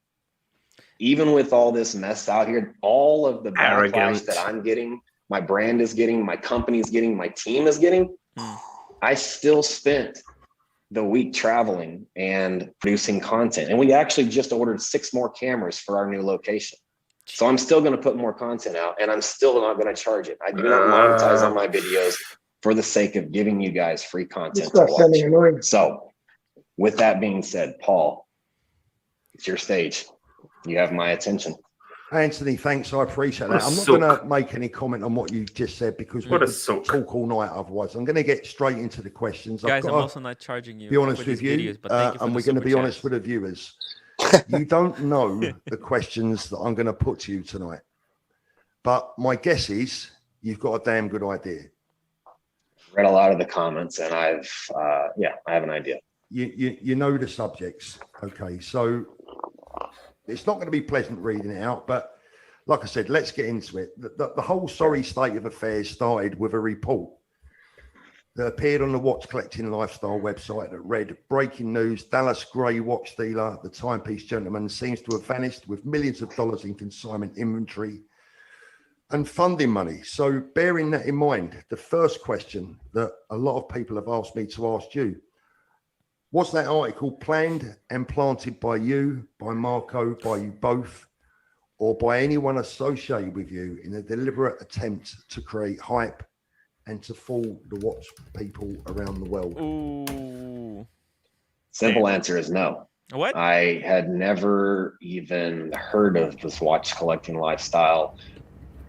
Even with all this mess out here, all of the backlash that I'm getting, my brand is getting, my company's getting, my team is getting, I still spent the week traveling and producing content. And we actually just ordered 6 more cameras for our new location. So I'm still going to put more content out, and I'm still not going to charge it. I do not monetize on my videos for the sake of giving you guys free content to watch. So with that being said, Paul, it's your stage. You have my attention. Anthony, thanks. I appreciate that. I'm not going to make any comment on what you just said, because we could talk all night otherwise. I'm going to get straight into the questions. Guys, I'm also not charging you. Be honest with you, videos, but thank you for and we're going to be honest with the viewers. You don't know the questions that I'm going to put to you tonight, but my guess is you've got a damn good idea. Read a lot of the comments, and I have an idea. You know the subjects, okay? So it's not going to be pleasant reading it out, but like I said, let's get into it. The whole sorry state of affairs started with a report that appeared on the watch collecting lifestyle website that read, breaking news, Dallas Gray watch dealer, the timepiece gentleman, seems to have vanished with millions of dollars in consignment inventory and funding money. So bearing that in mind, the first question that a lot of people have asked me to ask you, was that article planned and planted by you, by Marco, by you both, or by anyone associated with you in a deliberate attempt to create hype and to fool the watch people around the world? Ooh. Simple answer is no. What? I had never even heard of this watch collecting lifestyle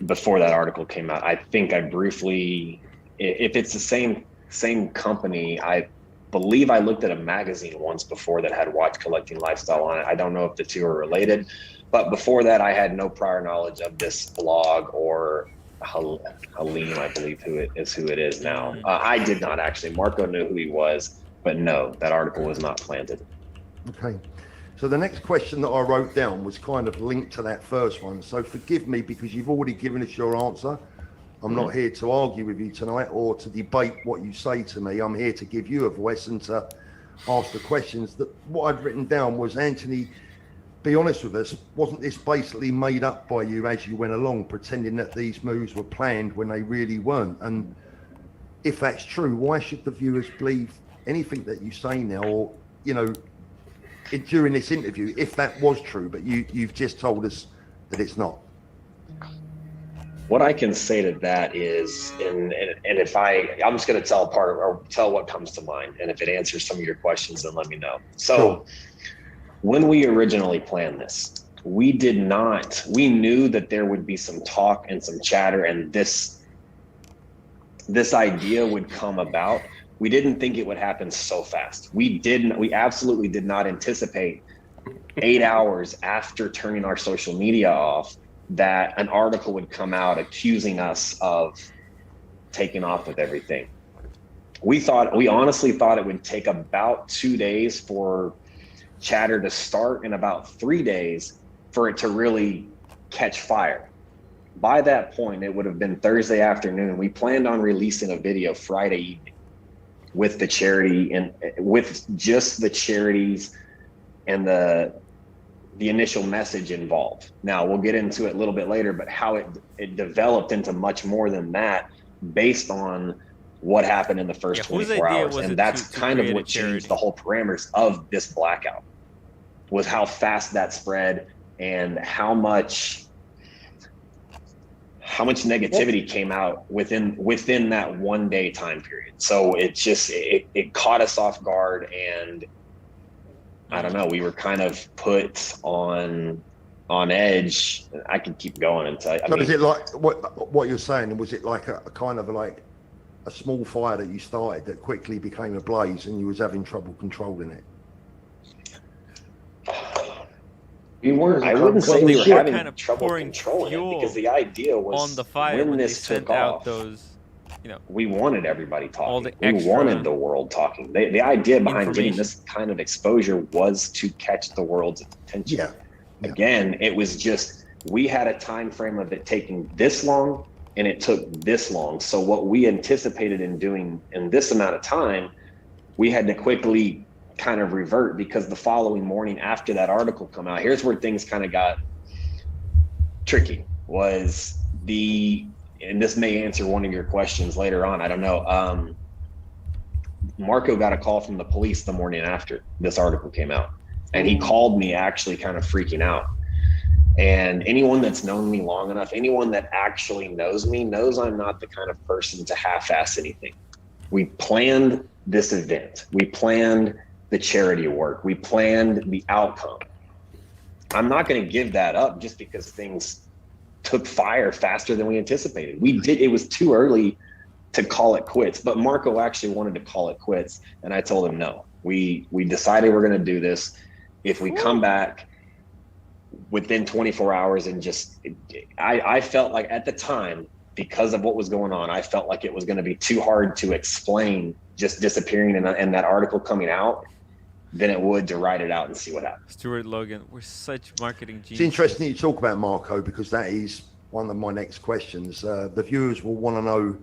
before that article came out. I think I briefly, if it's the same company, I believe I looked at a magazine once before that had watch collecting lifestyle on it. I don't know if the two are related, but before that, I had no prior knowledge of this blog or Halim, I believe who it is now. I did not actually. Marco knew who he was, but no, that article was not planted. Okay. So the next question that I wrote down was kind of linked to that first one. So forgive me, because you've already given us your answer. I'm not here to argue with you tonight or to debate what you say to me. I'm here to give you a voice and to ask the questions. That what I'd written down was, Anthony, be honest with us, wasn't this basically made up by you as you went along, pretending that these moves were planned when they really weren't? And if that's true, why should the viewers believe anything that you say now, or, you know, during this interview, if that was true, but you've just told us that it's not? What I can say to that is, and if I'm just going to tell what comes to mind, and if it answers some of your questions, then let me know. So Sure. When we originally planned this, we knew that there would be some talk and some chatter, and this idea would come about. We didn't think it would happen so fast. We absolutely did not anticipate 8 hours after turning our social media off that an article would come out accusing us of taking off with everything. We honestly thought it would take about 2 days for chatter to start and about 3 days for it to really catch fire. By that point, it would have been Thursday afternoon. We planned on releasing a video Friday evening with the charity and with just the charities and the initial message involved. Now we'll get into it a little bit later, but how it developed into much more than that, based on what happened in the first Yeah, whose 24 idea hours. was And it that's to kind of create a what charity? changed the whole parameters of this blackout, was how fast that spread and how much negativity came out within that 1 day time period. So it caught us off guard, and I don't know, we were kind of put on edge. I could keep going until So is it like what you're saying? Was it like a kind of like a small fire that you started that quickly became a blaze, and you was having trouble controlling it? We weren't. I wouldn't say we were having trouble controlling it, because the idea was on the fire when when this they took sent out off, those, we wanted everybody talking. all the We extra wanted the world talking. The idea behind getting this kind of exposure was to catch the world's attention. Yeah. Again, it was just, we had a time frame of it taking this long, and it took this long. So what we anticipated in doing in this amount of time, we had to quickly kind of revert, because the following morning after that article come out, here's where things kind of got tricky, was and this may answer one of your questions later on, I don't know. Marco got a call from the police the morning after this article came out, and he called me actually kind of freaking out. And anyone that's known me long enough, anyone that actually knows me, knows I'm not the kind of person to half-ass anything. We planned this event. We planned the charity work. We planned the outcome. I'm not going to give that up just because things took fire faster than we anticipated. It was too early to call it quits, but Marco actually wanted to call it quits. And I told him, no, we decided we're going to do this. If we come back within 24 hours and I felt like at the time, because of what was going on, I felt like it was going to be too hard to explain just disappearing and that article coming out than it would to write it out and see what happens. Stuart Logan, we're such marketing geniuses. It's interesting you talk about Marco, because that is one of my next questions. The viewers will want to know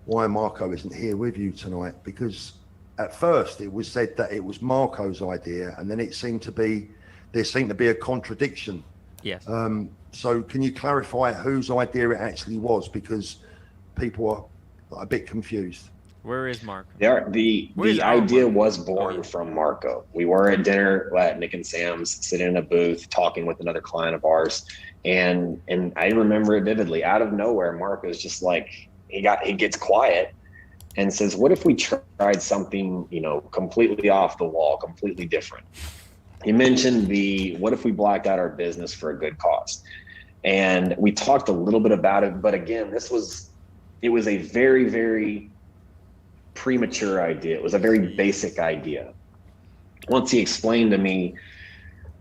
why Marco isn't here with you tonight, because at first it was said that it was Marco's idea, and then there seemed to be a contradiction. Yes. So can you clarify whose idea it actually was, because people are a bit confused? Where is Marco? The idea was born from Marco. We were at dinner at Nick and Sam's, sitting in a booth talking with another client of ours, and I remember it vividly. Out of nowhere, Marco's just like, he gets quiet and says, "What if we tried something, completely off the wall, completely different?" He mentioned what if we blacked out our business for a good cause? And we talked a little bit about it, but again, it was a very, very premature idea. It was a very basic idea. Once he explained to me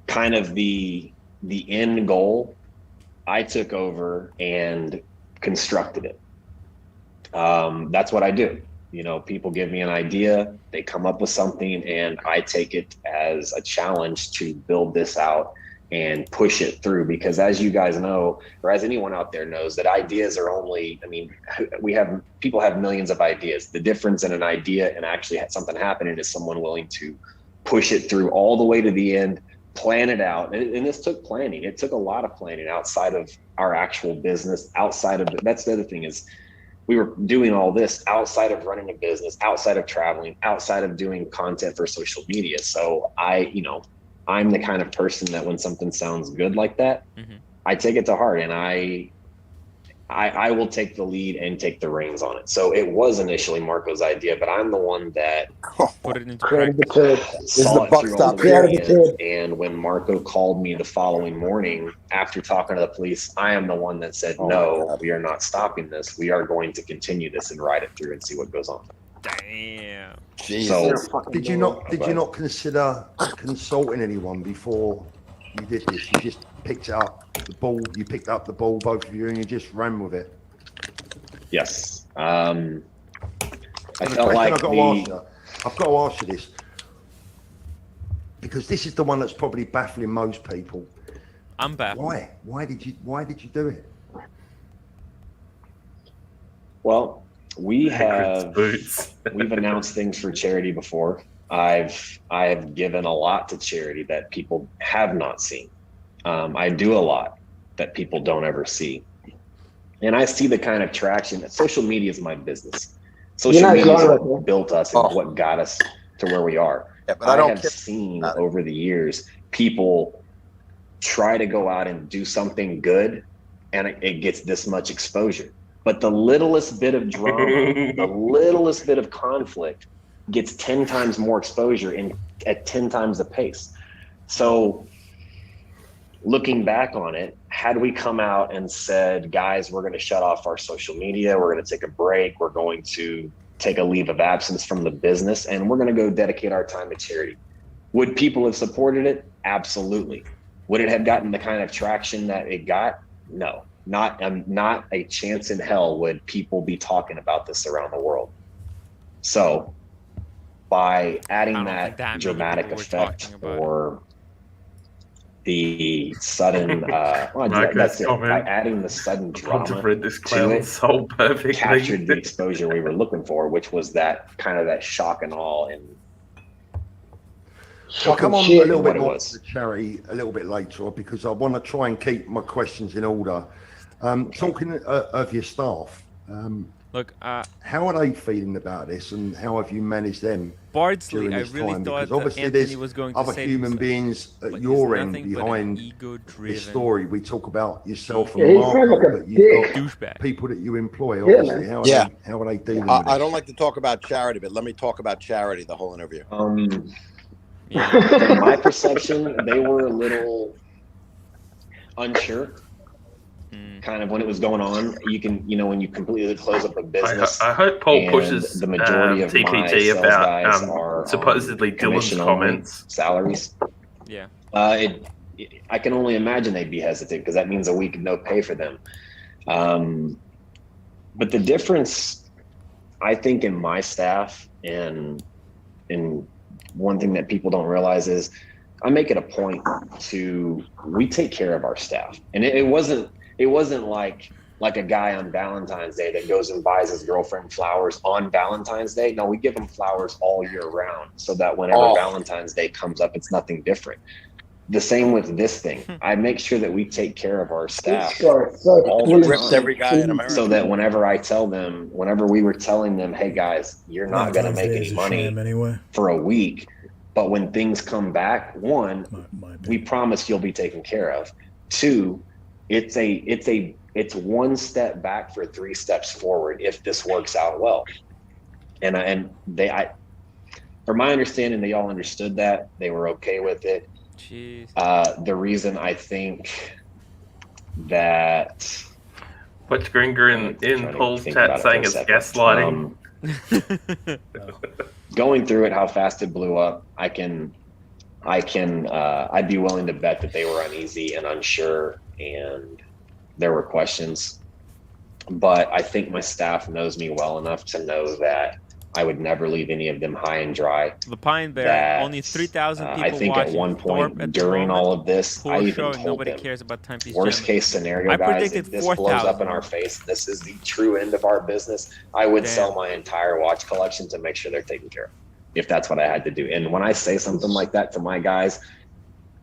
kind of the end goal, I took over and constructed it. That's what I do. People give me an idea, they come up with something, and I take it as a challenge to build this out and push it through. Because as you guys know, or as anyone out there knows, that ideas are only, people have millions of ideas. The difference in an idea and actually something happening is someone willing to push it through all the way to the end, plan it out. And this took planning. It took a lot of planning outside of our actual business, that's the other thing, is we were doing all this outside of running a business, outside of traveling, outside of doing content for social media. So I'm the kind of person that when something sounds good like that, I take it to heart, and I will take the lead and take the reins on it. So it was initially Marco's idea, but I'm the one that put it into practice. Saw it through all the way. And when Marco called me the following morning after talking to the police, I am the one that said, no, we are not stopping this. We are going to continue this and ride it through and see what goes on. Damn. So did you not consider consulting anyone before you did this? You just picked up the ball, both of you, and you just ran with it. Yes. I felt like I've got to ask you this, because this is the one that's probably baffling most people. I'm baffled. Why did you do it? Well, we've announced things for charity before. I've given a lot to charity that people have not seen. I do a lot that people don't ever see. And I see the kind of traction that social media is my business. Social media is what built us and what got us to where we are. Yeah, but I have seen over the years people try to go out and do something good, and it gets this much exposure. But the littlest bit of drama, the littlest bit of conflict gets 10 times more exposure at 10 times the pace. So looking back on it, had we come out and said, guys, we're going to shut off our social media, we're going to take a break, we're going to take a leave of absence from the business, and we're going to go dedicate our time to charity, would people have supported it? Absolutely. Would it have gotten the kind of traction that it got? No, not a chance in hell would people be talking about this around the world. So by adding that dramatic effect or the sudden, that's it. By adding the sudden drama to it, so perfectly captured the exposure we were looking for, which was that kind of that shock and awe. And I'll come on a little bit more to charity a little bit later because I want to try and keep my questions in order. Talking of your staff, look, how are they feeling about this, and how have you managed them Bardsley, during I this really time? thought Because obviously Anthony was going to other say human beings at your end behind this story. We talk about yourself and Marco, but you've got douchebag people that you employ. Obviously, how are they dealing with I don't like to talk about charity, but let me talk about charity the whole interview. From my perception, they were a little unsure. Kind of when it was going on, when you completely close up a business. I hope Paul pushes the majority of TPG my sales guys about are supposedly Dylan's comments salaries. Yeah. I can only imagine they'd be hesitant because that means a week of no pay for them. But the difference, I think, in my staff and in one thing that people don't realize is I make it a point we take care of our staff, and it wasn't like a guy on Valentine's Day that goes and buys his girlfriend flowers on Valentine's Day. No, we give them flowers all year round so that whenever Valentine's Day comes up, it's nothing different. The same with this thing. I make sure that we take care of our staff all the time, every guy in America. So that whenever we were telling them, hey guys, you're not going to make any money for a week, but when things come back, one, we promise you'll be taken care of. Two, it's one step back for 3 steps forward if this works out well. And from my understanding, they all understood that. They were okay with it. Jeez. The reason I think that what's Gringer in Paul's chat saying is gaslighting. Going through it, how fast it blew up, I'd be willing to bet that they were uneasy and unsure, and there were questions. But I think my staff knows me well enough to know that I would never leave any of them high and dry. The Pine Bear, only 3,000 people I think at one point during all of this, I even told nobody them, cares about Timepiece worst case scenario, guys, if this blows up in our face, this is the true end of our business, I would sell my entire watch collection to make sure they're taken care of, if that's what I had to do. And when I say something like that to my guys,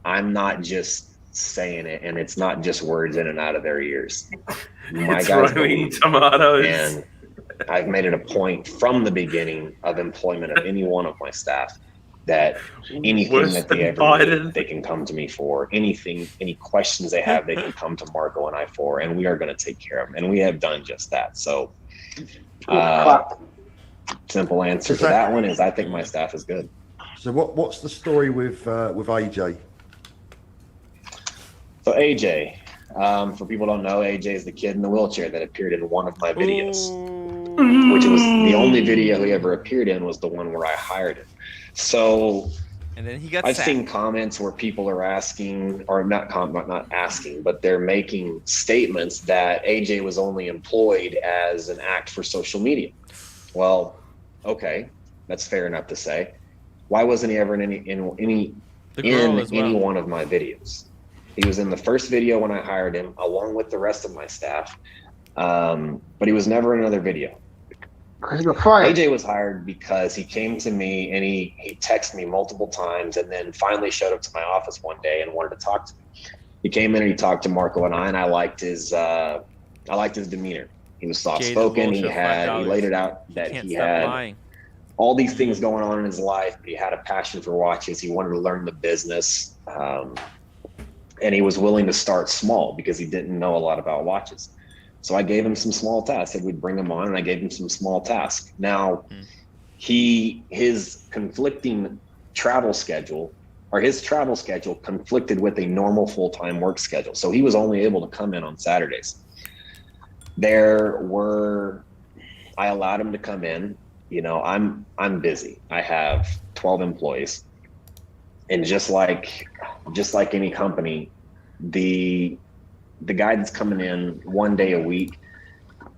I'm not just saying it, and it's not just words in and out of their ears. My guys believe, tomatoes. And I've made it a point from the beginning of employment of any one of my staff that anything that they ever need, they can come to me for. Anything, any questions they have, they can come to Marco and I for, and we are going to take care of them. And we have done just that. So simple answer to that one is I think my staff is good. So what's the story with AJ? So AJ, for people who don't know, AJ is the kid in the wheelchair that appeared in one of my videos, which was the only video he ever appeared in was the one where I hired him. So and then he got I've seen comments where people are asking, or not asking, but they're making statements that AJ was only employed as an act for social media. Well, okay, that's fair enough to say. Why wasn't he ever in any one of my videos? He was in the first video when I hired him, along with the rest of my staff, but he was never in another video. AJ was hired because he came to me and he texted me multiple times, and then finally showed up to my office one day and wanted to talk to me. He came in and he talked to Marco and I liked his demeanor. He was soft Jaded spoken. He bullshit, laid it $5. out that Can't he stop had lying. all these things going on in his life, but he had a passion for watches. He wanted to learn the business. And he was willing to start small because he didn't know a lot about watches. So I gave him some small tasks. I said we'd bring him on, and I gave him some small tasks. Now, his conflicting travel schedule, or his travel schedule conflicted with a normal full-time work schedule. So he was only able to come in on Saturdays. I allowed him to come in. You know, I'm busy. I have 12 employees. And just like any company, the guy that's coming in 1 day a week,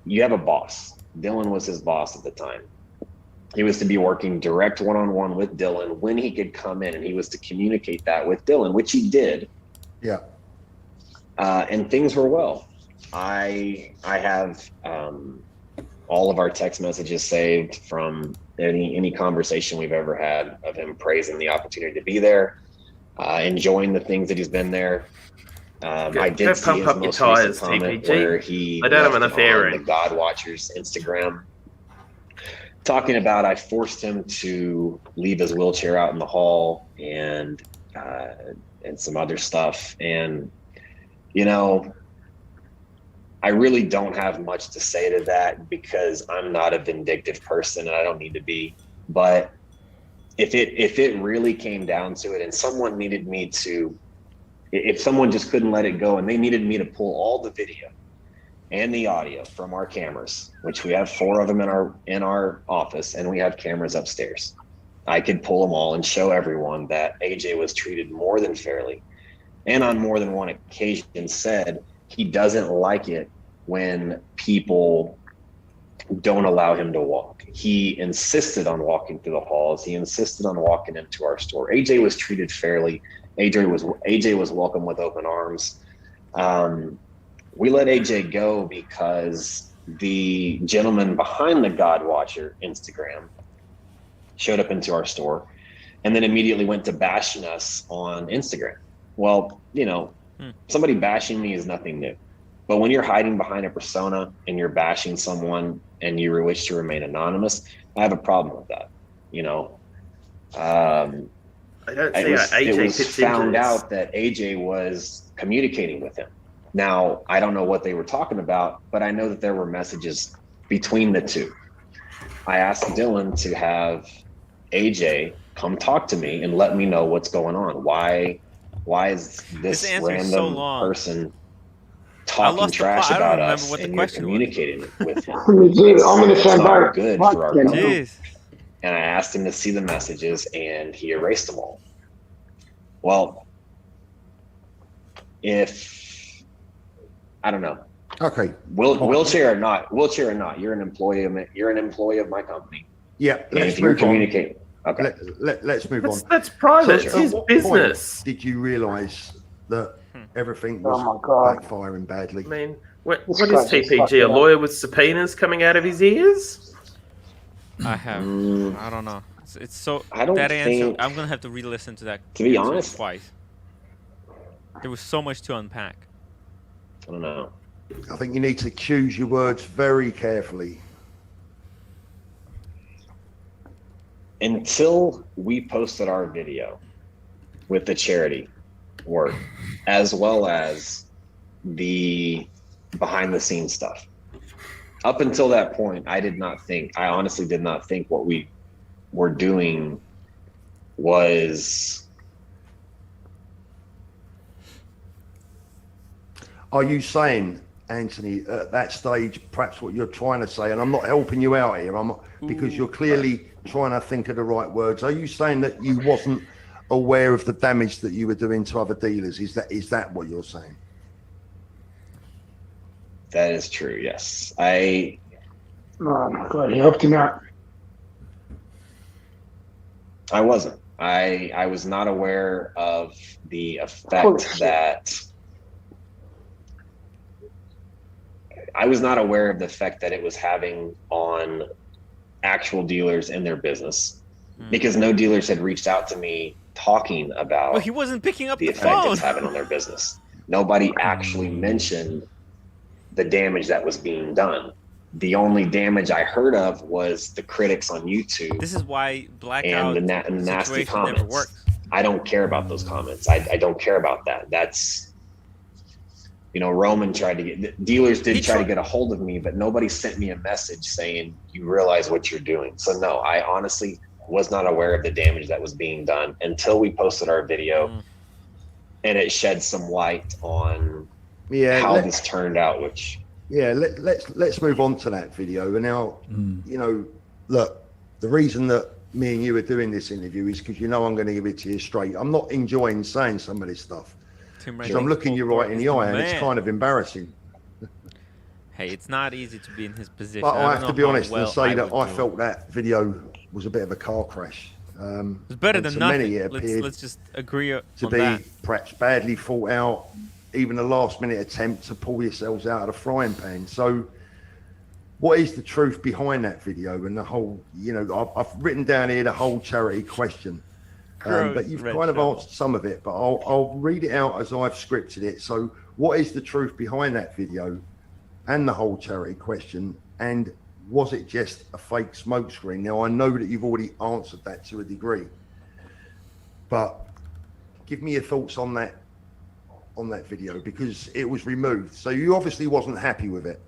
you have a boss. Dylan was his boss at the time. He was to be working direct one-on-one with Dylan when he could come in, and he was to communicate that with Dylan, which he did. Yeah. And things were well. I have all of our text messages saved from any conversation we've ever had of him praising the opportunity to be there, enjoying the things that he's been there. I did see his most recent comment where he left it on the God Watchers Instagram, talking about I forced him to leave his wheelchair out in the hall and some other stuff. And, you know, I really don't have much to say to that because I'm not a vindictive person and I don't need to be. But if it really came down to it and someone needed me to, if someone just couldn't let it go and they needed me to pull all the video and the audio from our cameras, which we have 4 of them in our office, and we have cameras upstairs, I could pull them all and show everyone that AJ was treated more than fairly, and on more than one occasion said he doesn't like it when people don't allow him to walk. He insisted on walking through the halls. He insisted on walking into our store. AJ was treated fairly. AJ was welcomed with open arms. We let AJ go because the gentleman behind the God Watcher Instagram showed up into our store and then immediately went to bashing us on Instagram. Well, you know, somebody bashing me is nothing new. But when you're hiding behind a persona and you're bashing someone and you wish to remain anonymous, I have a problem with that. You know, it was found out that AJ was communicating with him. Now, I don't know what they were talking about, but I know that there were messages between the two. I asked Dylan to have AJ come talk to me and let me know what's going on. Why is this random person talking trash about us and you're communicating with him? It's not good for our company. And I asked him to see the messages and he erased them all. Well, I don't know. Okay. Wheelchair or not, you're an employee of my company. Yeah. If you're communicating. Okay. Let's move on. That's private. It's his business. Did you realise that everything was backfiring badly? I mean, what is TPG? A lawyer with subpoenas coming out of his ears? I have. I don't know. It's so. I don't think. I'm gonna have to re-listen to that. To be honest, twice. There was so much to unpack. I don't know. I think you need to choose your words very carefully. Until we posted our video with the charity work, as well as the behind the scenes stuff. Up until that point, I honestly did not think what we were doing was. Are you saying, Anthony, at that stage, perhaps what you're trying to say, and I'm not helping you out here, because you're clearly trying to think of the right words. Are you saying that you wasn't aware of the damage that you were doing to other dealers? Is that what you're saying? That is true. Yes, Oh my God, he helped him out. I wasn't. I was not aware of the effect that. I was not aware of the effect that it was having on actual dealers in their business, because no dealers had reached out to me talking about. Well, he wasn't picking up the effect phone. it's having on their business. Nobody actually mentioned the damage that was being done. The only damage I heard of was the critics on YouTube. This is why blackout and the nasty situation comments. never works. I don't care about those comments. I don't care about that. That's, you know, Roman tried to get, dealers did try to get a hold of me, but nobody sent me a message saying, you realize what you're doing. So no, I honestly was not aware of the damage that was being done until we posted our video and it shed some light on how this turned out, which... Yeah, let's move on to that video. And now, you know, look, the reason that me and you are doing this interview is because you know I'm going to give it to you straight. I'm not enjoying saying some of this stuff. Because I'm looking you right in the eye and it's kind of embarrassing. Hey, it's not easy to be in his position. But I have to be honest and say that I felt that video was a bit of a car crash. It's better than nothing. Let's just agree on to be that. Perhaps badly thought out, even a last-minute attempt to pull yourselves out of the frying pan. So what is the truth behind that video and the whole, you know, I've written down here the whole charity question. But you've kind of answered some of it, but I'll read it out as I've scripted it. So what is the truth behind that video and the whole charity question? And was it just a fake smokescreen? Now, I know that you've already answered that to a degree, but give me your thoughts on that video, because it was removed. So you obviously wasn't happy with it.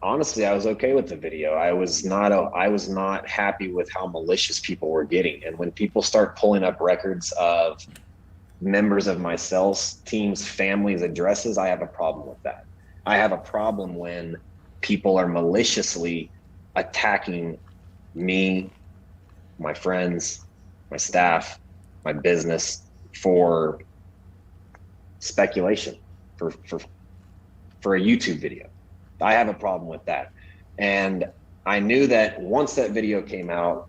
Honestly, I was okay with the video. I was not happy with how malicious people were getting. And when people start pulling up records of members of my sales team's families' addresses, I have a problem with that. I have a problem when people are maliciously attacking me, my friends, my staff, my business for speculation, for a YouTube video. I have a problem with that. And I knew that once that video came out,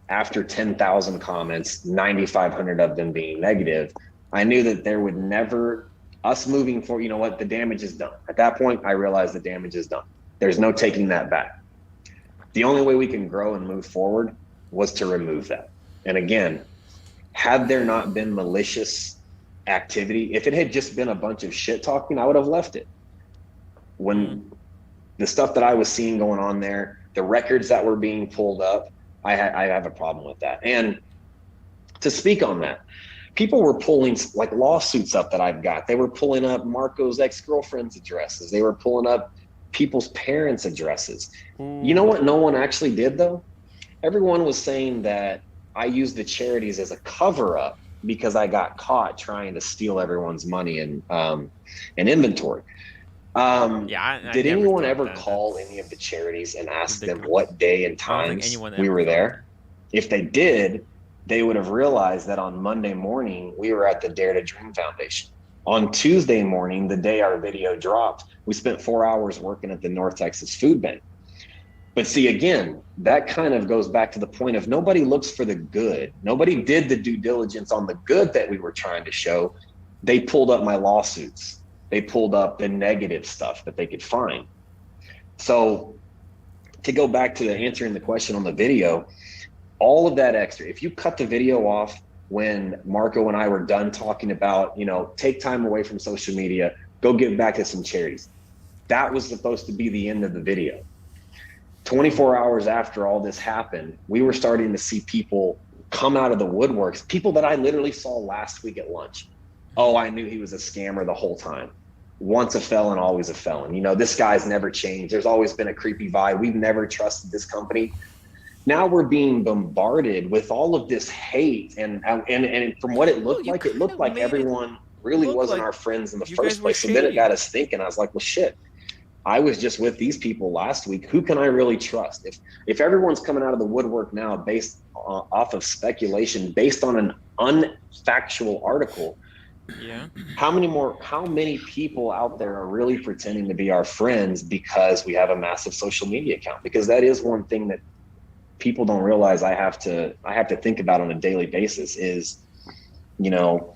after 10,000 comments, 9,500 of them being negative, I knew that there would never, us moving forward, you know what, the damage is done. At that point, I realized the damage is done. There's no taking that back. The only way we can grow and move forward was to remove that. And again, had there not been malicious activity, if it had just been a bunch of shit talking, I would have left it. When the stuff that I was seeing going on there, the records that were being pulled up, I have a problem with that. And to speak on that, people were pulling like lawsuits up that I've got. They were pulling up Marco's ex-girlfriend's addresses. They were pulling up people's parents' addresses. You know what no one actually did though? Everyone was saying that I used the charities as a cover up because I got caught trying to steal everyone's money and inventory. Did anyone ever call any of the charities and ask them what day and times we were there? If they did, they would have realized that on Monday morning, we were at the Dare to Dream Foundation. On Tuesday morning, the day our video dropped, we spent 4 hours working at the North Texas Food Bank. But see, again, that kind of goes back to the point of nobody looks for the good. Nobody did the due diligence on the good that we were trying to show. They pulled up my lawsuits. They pulled up the negative stuff that they could find. So to go back to answering the question on the video, all of that extra, if you cut the video off when Marco and I were done talking about, you know, take time away from social media, go give back to some charities. That was supposed to be the end of the video. 24 hours after all this happened, we were starting to see people come out of the woodworks, people that I literally saw last week at lunch. Oh, I knew he was a scammer the whole time. Once a felon, always a felon. You know, this guy's never changed. There's always been a creepy vibe. We've never trusted this company. Now we're being bombarded with all of this hate. And from what it looked like, everyone really wasn't our friends in the first place. So then it got us thinking. I was like, well, shit. I was just with these people last week. Who can I really trust? If everyone's coming out of the woodwork now based off of speculation, based on an unfactual article, how many people out there are really pretending to be our friends because we have a massive social media account? Because that is one thing that people don't realize I have to think about on a daily basis is, you know,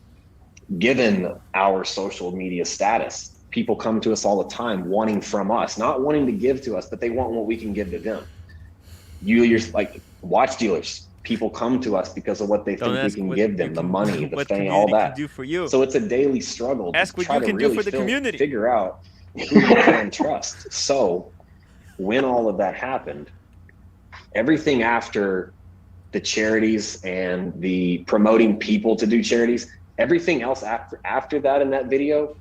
given our social media status, people come to us all the time wanting from us, not wanting to give to us, but they want what we can give to them. You're like watch dealers. People come to us because of what they think we can give them, the money, the fame, all that. Do for you. So it's a daily struggle ask to what try you to can really do for the community. Figure out who you can trust. So when all of that happened, everything after the charities and the promoting people to do charities, everything else after that in that video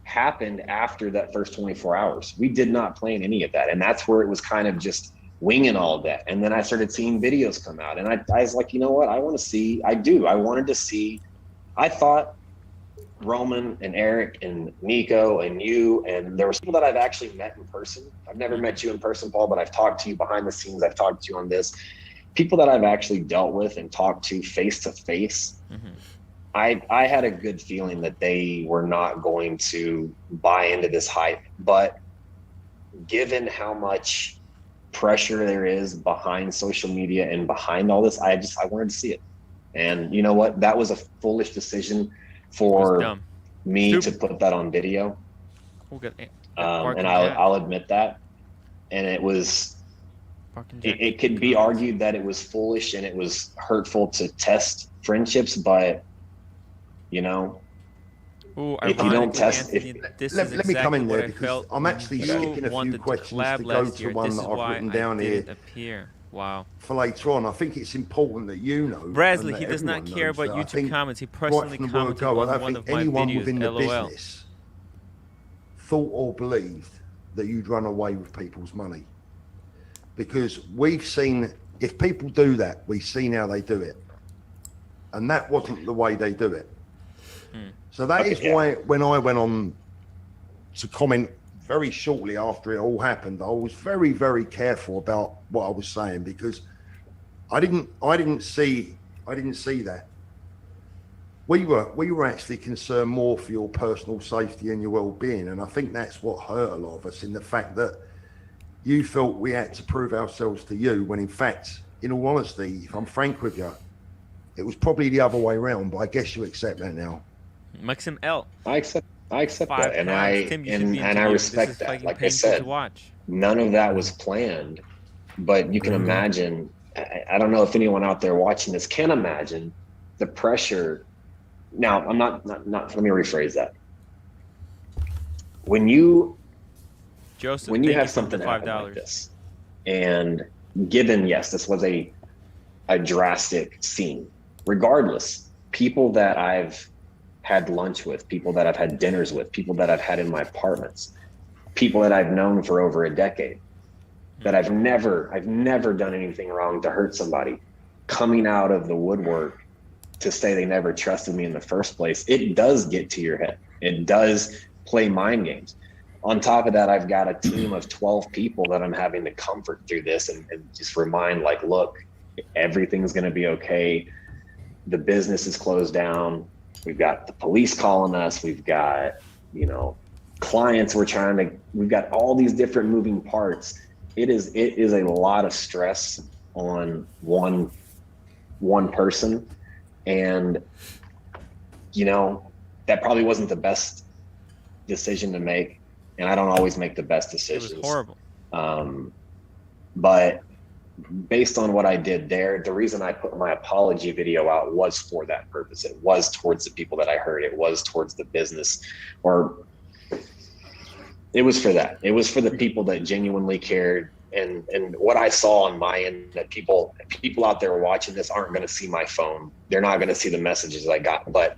happened after that first 24 hours. We did not plan any of that. And that's where it was kind of just winging all of that. And then I started seeing videos come out, and I was like, you know what? I wanted to see, I thought Roman and Eric and Nico and you, and there were people that I've actually met in person. I've never met you in person, Paul, but I've talked to you behind the scenes. I've talked to you on this. People that I've actually dealt with and talked to face to face. I had a good feeling that they were not going to buy into this hype, but given how much pressure there is behind social media and behind all this, I wanted to see it. And you know what? That was a foolish decision for me to put that on video. And I'll admit that. And it was, it could be argued that it was foolish and it was hurtful to test friendships, but you know, if you don't test, let me come in there, because I'm actually skipping a few questions to go to one that I've written down here. Wow. For later on, I think it's important that you know. Bradley, he does not care about YouTube comments. He personally commented on one of my anyone videos. within the LOL. business thought or believed that you'd run away with people's money, because we've seen, if people do that, we've seen how they do it, and that wasn't the way they do it. So that is why when I went on to comment very shortly after it all happened, I was very, very careful about what I was saying, because I didn't see that. We were actually concerned more for your personal safety and your well-being, and I think that's what hurt a lot of us, in the fact that you felt we had to prove ourselves to you, when in fact, in all honesty, if I'm frank with you, it was probably the other way around. But I guess you accept that now. Maxim L. I accept that, and I respect that. Like I said, none of that was planned, but you can imagine. I don't know if anyone out there watching this can imagine the pressure. Now, I'm not. Let me rephrase that. When you have something happen like this, and given, yes, this was a drastic scene. Regardless, people that I've had lunch with, people that I've had dinners with, people that I've had in my apartments, people that I've known for over a decade, that I've never done anything wrong to hurt somebody, coming out of the woodwork to say they never trusted me in the first place, it does get to your head. It does play mind games. On top of that, I've got a team of 12 people that I'm having to comfort through this and just remind, like, look, everything's going to be okay. The business is closed down. We've got the police calling us. We've got, clients we've got all these different moving parts. It is a lot of stress on one person. And, that probably wasn't the best decision to make. And I don't always make the best decisions. It was horrible. But based on what I did there, the reason I put my apology video out was for that purpose. It was towards the people that I hurt. It was towards the business, or it was for that. It was for the people that genuinely cared. And what I saw on my end, that people out there watching this aren't going to see my phone. They're not going to see the messages I got, but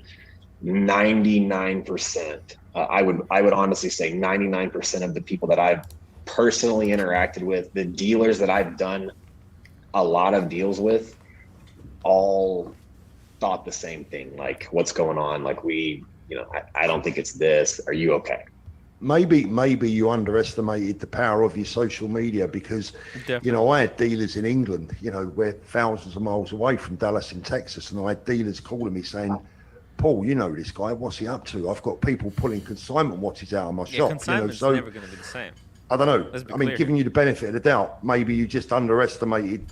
99%, I would honestly say 99% of the people that I've personally interacted with, the dealers that I've done a lot of deals with, all thought the same thing. Like, what's going on? Like, I don't think it's this. Are you okay? Maybe you underestimated the power of your social media, because, I had dealers in England, we're thousands of miles away from Dallas in Texas, and I had dealers calling me saying, Paul, you know this guy, what's he up to? I've got people pulling consignment watches out of my shop. Consignment's so never going to be the same. I don't know. Giving you the benefit of the doubt, maybe you just underestimated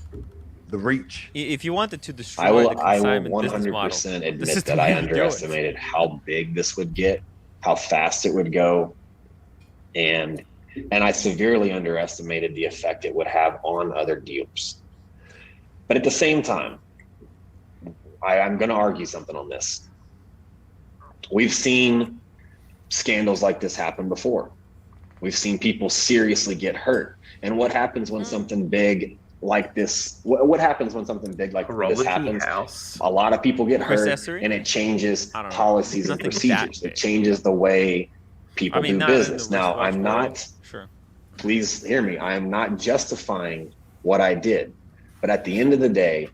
the reach. If you wanted to destroy the consignment business model, 100% admit that I underestimated how big this would get, how fast it would go, and I severely underestimated the effect it would have on other dealers. But at the same time, I'm going to argue something on this. We've seen scandals like this happen before. We've seen people seriously get hurt. And what happens when something big like this, what happens when something big like this happens? A lot of people get hurt, and it changes policies and procedures. It changes the way people do business. Now, I'm not, please hear me, I am not justifying what I did. But at the end of the day,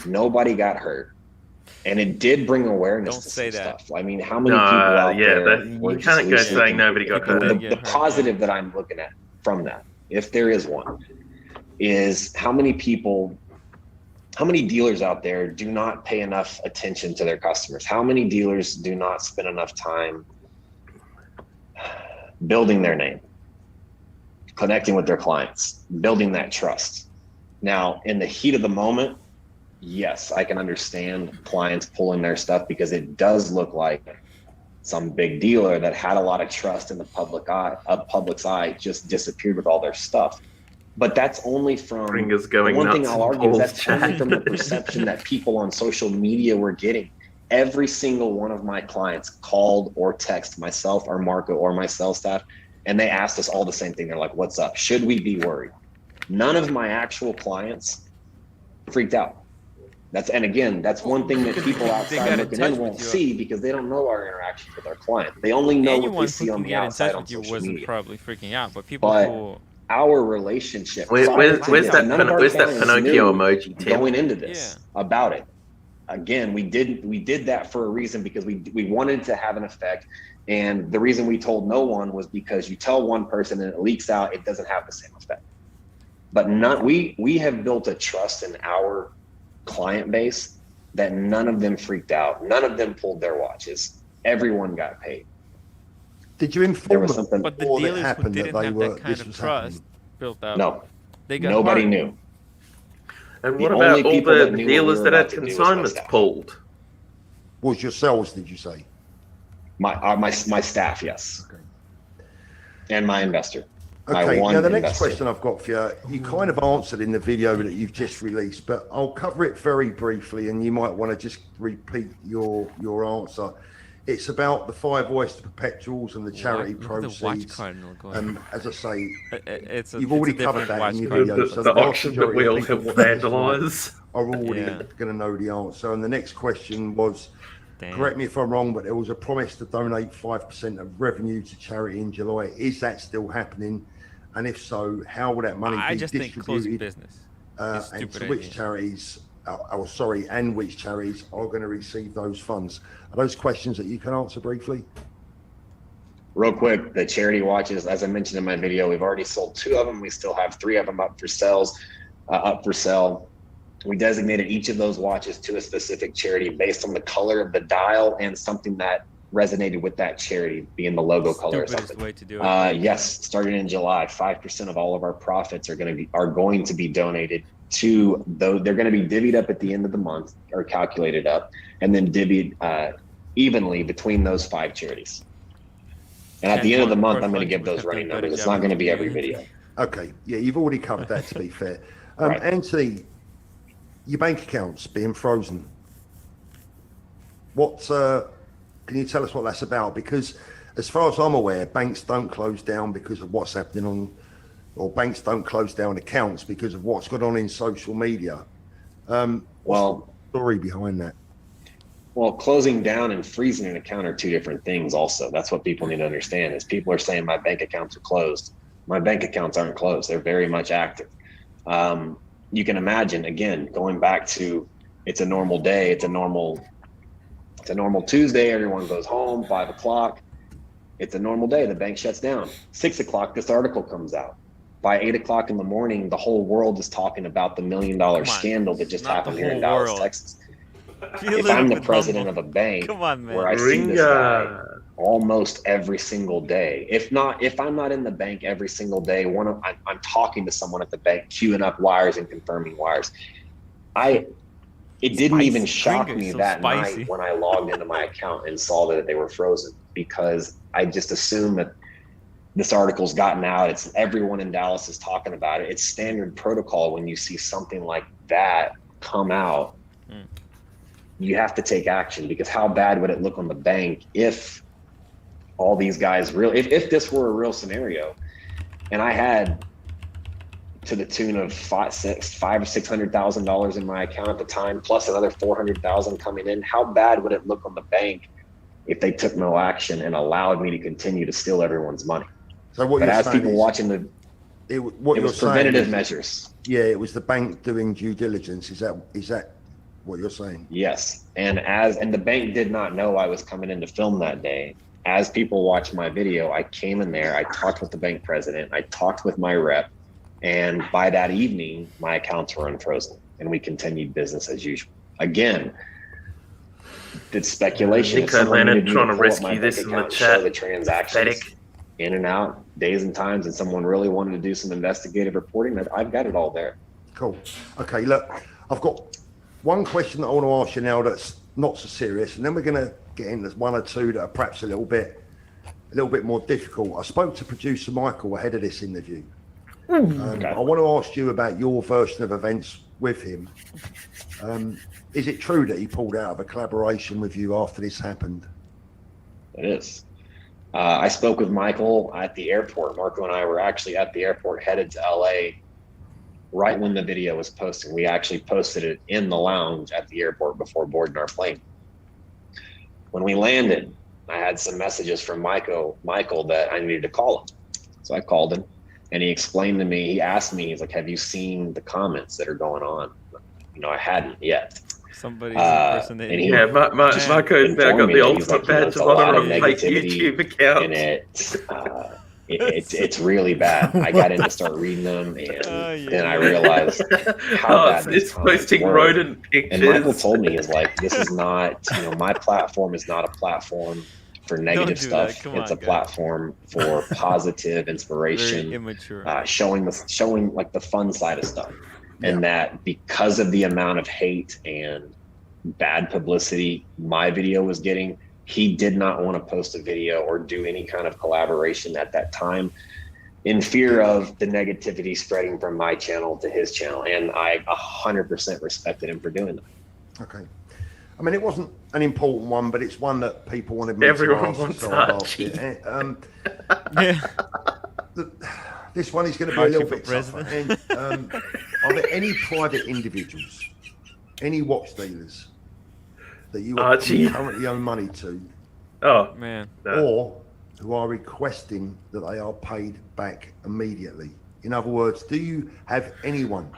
nobody got hurt. And it did bring awareness to some stuff. I mean, how many people out there were just can't go saying nobody got hurt. The positive that I'm looking at from that, if there is one, is how many dealers out there do not pay enough attention to their customers? How many dealers do not spend enough time building their name, connecting with their clients, building that trust? Now, in the heat of the moment, yes, I can understand clients pulling their stuff because it does look like some big dealer that had a lot of trust in the public's eye just disappeared with all their stuff. But that's only from one thing I'll argue is that's only from the perception that people on social media were getting. Every single one of my clients called or texted myself or Marco or my sales staff, and they asked us all the same thing. They're like, "What's up? Should we be worried?" None of my actual clients freaked out. That's one thing that people outside looking in won't see because they don't know our interactions with our client. They only know what they see on the outside on social media. Probably freaking out, but people our relationship. Where's that Pinocchio emoji going into this about it? Again, we did that for a reason because we wanted to have an effect, and the reason we told no one was because you tell one person and it leaks out, it doesn't have the same effect. But we have built a trust in our client base that none of them freaked out, none of them pulled their watches. Everyone got paid. Did you inform them but the dealers who didn't have that kind of trust built up? No, they got nobody knew. And what about all the dealers that had consignments pulled? Was yourselves, did you say? My staff, yes. Okay. And my investor. Okay, now the next question I've got for you, you kind of answered in the video that you've just released, but I'll cover it very briefly and you might want to just repeat your answer. It's about the 5 oyster perpetuals and the charity proceeds. As I say, you've already covered that in your video. So the auction that we all help vandalise are already going to know the answer. And the next question was, correct me if I'm wrong, but there was a promise to donate 5% of revenue to charity in July. Is that still happening? And if so, how will that money be distributed? Business. And to which charities? And which charities are going to receive those funds? Are those questions that you can answer briefly? Real quick, the charity watches, as I mentioned in my video, we've already sold 2 of them. We still have 3 of them up for sale. We designated each of those watches to a specific charity based on the color of the dial and something that resonated with that charity, being the logo color or something. Way to do it. Yes, starting in July, 5% of all of our profits are going to be donated to those. They're going to be divvied up at the end of the month, or calculated up, and then divvied evenly between those 5 charities. And at the end of the month, I'm going to give those running numbers. It's not going to be every video. Okay, yeah, you've already covered that, to be fair. Right. Anthony, your bank accounts being frozen. Can you tell us what that's about? Because as far as I'm aware, banks don't close down because of what's happening or banks don't close down accounts because of what's going on in social media. What's the story behind that? Well, closing down and freezing an account are 2 different things also. That's what people need to understand is people are saying my bank accounts are closed. My bank accounts aren't closed. They're very much active. You can imagine, again, going back to it's a normal day. It's a normal Tuesday. Everyone goes home, 5 o'clock. It's a normal day. The bank shuts down. 6 o'clock, this article comes out. By 8 o'clock in the morning, the whole world is talking about the $1 million scandal that just happened here in Dallas, Texas. If I'm the president of a bank where I see this guy almost every single day, if I'm not in the bank every single day, I'm talking to someone at the bank, queuing up wires and confirming wires. It didn't even shock me that night when I logged into my account and saw that they were frozen, because I just assumed that this article's gotten out. It's everyone in Dallas is talking about it. It's standard protocol when you see something like that come out. You have to take action, because how bad would it look on the bank if all these guys really, if this were a real scenario, and I had to the tune of $500,000 or $600,000 in my account at the time, plus another $400,000 coming in, how bad would it look on the bank if they took no action and allowed me to continue to steal everyone's money? So what but you're as saying people is, watching it was preventative measures. Yeah, it was the bank doing due diligence. Is that what you're saying? Yes, and the bank did not know I was coming in to film that day. As people watched my video, I came in there, I talked with the bank president, I talked with my rep, and by that evening, my accounts were unfrozen, and we continued business as usual. Again, it's speculation. Nico Leonard trying to rescue this in the chat. The transactions in and out, days and times, and someone really wanted to do some investigative reporting, I've got it all there. Cool. Okay, look, I've got one question that I want to ask you now that's not so serious, and then we're going to get into one or two that are perhaps a little bit more difficult. I spoke to producer Michael ahead of this interview. Okay. I want to ask you about your version of events with him. Is it true that he pulled out of a collaboration with you after this happened? It is. I spoke with Michael at the airport. Marco and I were actually at the airport headed to LA right when the video was posting. We actually posted it in the lounge at the airport before boarding our plane. When we landed, I had some messages from Michael that I needed to call him. So I called him and he explained to me, he asked me, he's like, have you seen the comments that are going on? I hadn't yet. Somebody's impersonating. Yeah, Marco's now got the ultimate badge of honor of fake YouTube account. And it's really bad. I got in to start reading them, and then I realized how bad it's posting rodent pictures. And Michael told me, is like, this is not, my platform is not a platform for negative stuff. It's a platform for positive inspiration. Very immature. Showing like the fun side of stuff. And that because of the amount of hate and bad publicity my video was getting, he did not want to post a video or do any kind of collaboration at that time in fear of the negativity spreading from my channel to his channel. And I 100% respected him for doing that. Okay. I mean, it wasn't an important one, but it's one that people wanted me to ask. So I asked it. This one is going to be a little bit tougher. And, are there any private individuals, any watch dealers that you currently owe money to? Oh, man. No. Or who are requesting that they are paid back immediately? In other words, do you have anyone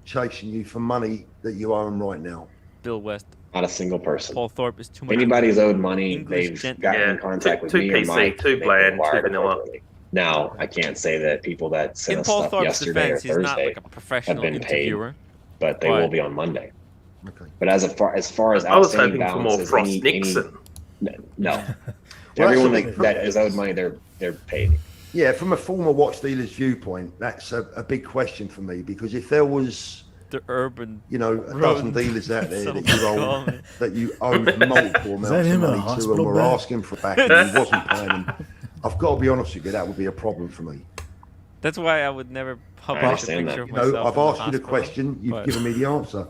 chasing you for money that you owe them right now? Bill West. Not a single person. Paul Thorpe is too much. Anybody's owed money, they've gotten in contact with me or Mike. Too bland, too vanilla. Now, I can't say that people that sent us Paul stuff Thorpe's yesterday defense, or Thursday he's not like a professional have been paid, interviewer, but they will be on Monday. Okay. But as far as I was outstanding hoping for more balances, Frost Nixon. No. Everyone that is owed money, they're paid. Yeah, from a former watch dealer's viewpoint, that's a big question for me, because if there was the urban, a dozen dealers out there that you owed multiple amounts of money to and were asking for back and you wasn't paying them, I've got to be honest with you, that would be a problem for me. That's why I would never publish a picture of myself. I've asked you the question, you've given me the answer.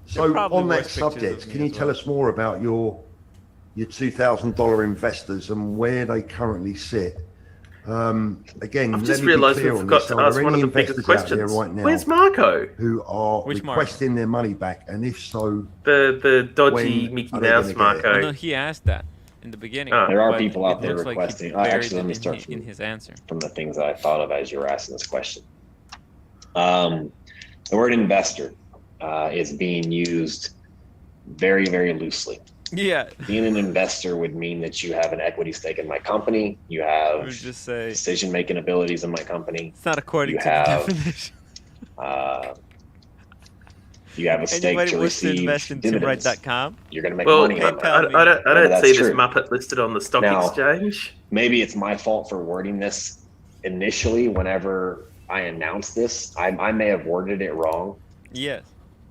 So on that subject, can you tell us more about your $2,000 investors and where they currently sit? Again, I've just realised we forgot to ask one of the biggest questions. Right now where's Marco? Who are requesting their money back, and if so, the dodgy Mickey Mouse Marco? No, he asked that in the beginning. There are people out there requesting. Actually, let me start in his answer from the things that I thought of as you were asking this question. The word investor is being used very, very loosely. Yeah. Being an investor would mean that you have an equity stake in my company. You have decision-making abilities in my company. It's not according to the definition. You have a stake to receive invest in dividends. timwrite.com. You're going to make money on that. I don't see this Muppet listed on the stock exchange. Maybe it's my fault for wording this initially whenever I announced this. I may have worded it wrong. Yes.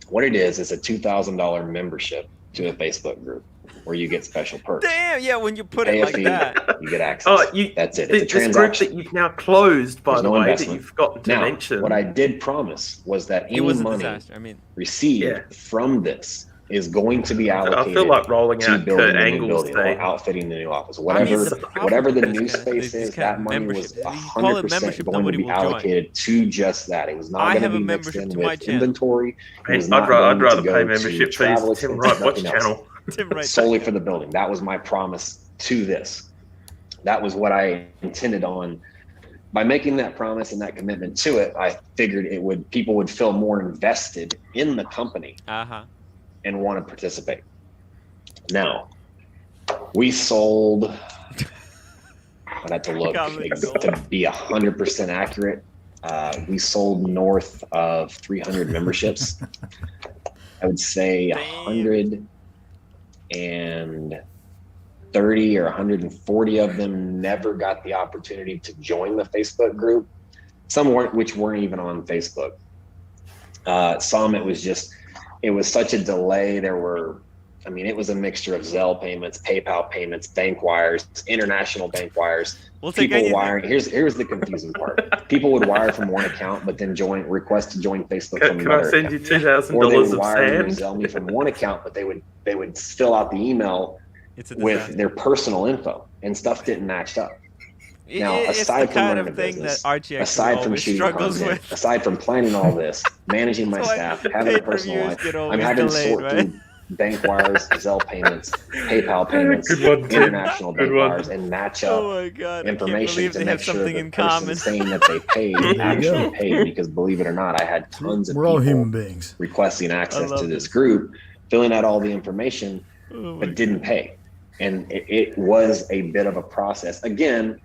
What it is a $2,000 membership to a Facebook group where you get special perks. Damn, yeah, when you put it like that. You get access. That's it. It's a transaction. Group that you've now closed, by the way, that you've forgotten to mention. What I did promise was that any money received from this is going to be allocated I feel like rolling to out building Kurt the new Angle's building or team. outfitting the new office. I mean, Whatever, the problem whatever the with new this kind of- space this is, kind of that money was membership, you call it 100% membership, going to nobody be will join. allocated to just that. It was I not going have to a be mixed membership in to my with channel. inventory. It was I'd not rather going to pay go to membership travel fees to Tim expenses, Wright Watch nothing else. channel. Tim Wright. Solely for the building. That was my promise to this. That was what I intended on. By making that promise and that commitment to it, I figured people would feel more invested in the company and want to participate. Now, we sold, I'd have to look to be 100% accurate. We sold north of 300 memberships. I would say 130 or 140 of them never got the opportunity to join the Facebook group. Some which weren't even on Facebook. Some it was such a delay. It was a mixture of Zelle payments, PayPal payments, bank wires, international bank wires. People wiring. Here's the confusing part. People would wire from one account, but then request to join Facebook from another Can I send you $2,000 or they would of wire and sand? Zelle me from one account, but they would fill out the email with their personal info, and stuff didn't match up. Now, aside from running a business, aside from shooting content, aside from planning all this, managing my staff, having a personal life, I'm having to sort through bank wires, Zelle payments, PayPal payments, international bank wires, and match up information to make sure the person saying that they paid actually paid. Because believe it or not, I had tons of people human beings requesting access to this group, filling out all the information, but didn't pay. And it was a bit of a process. Again,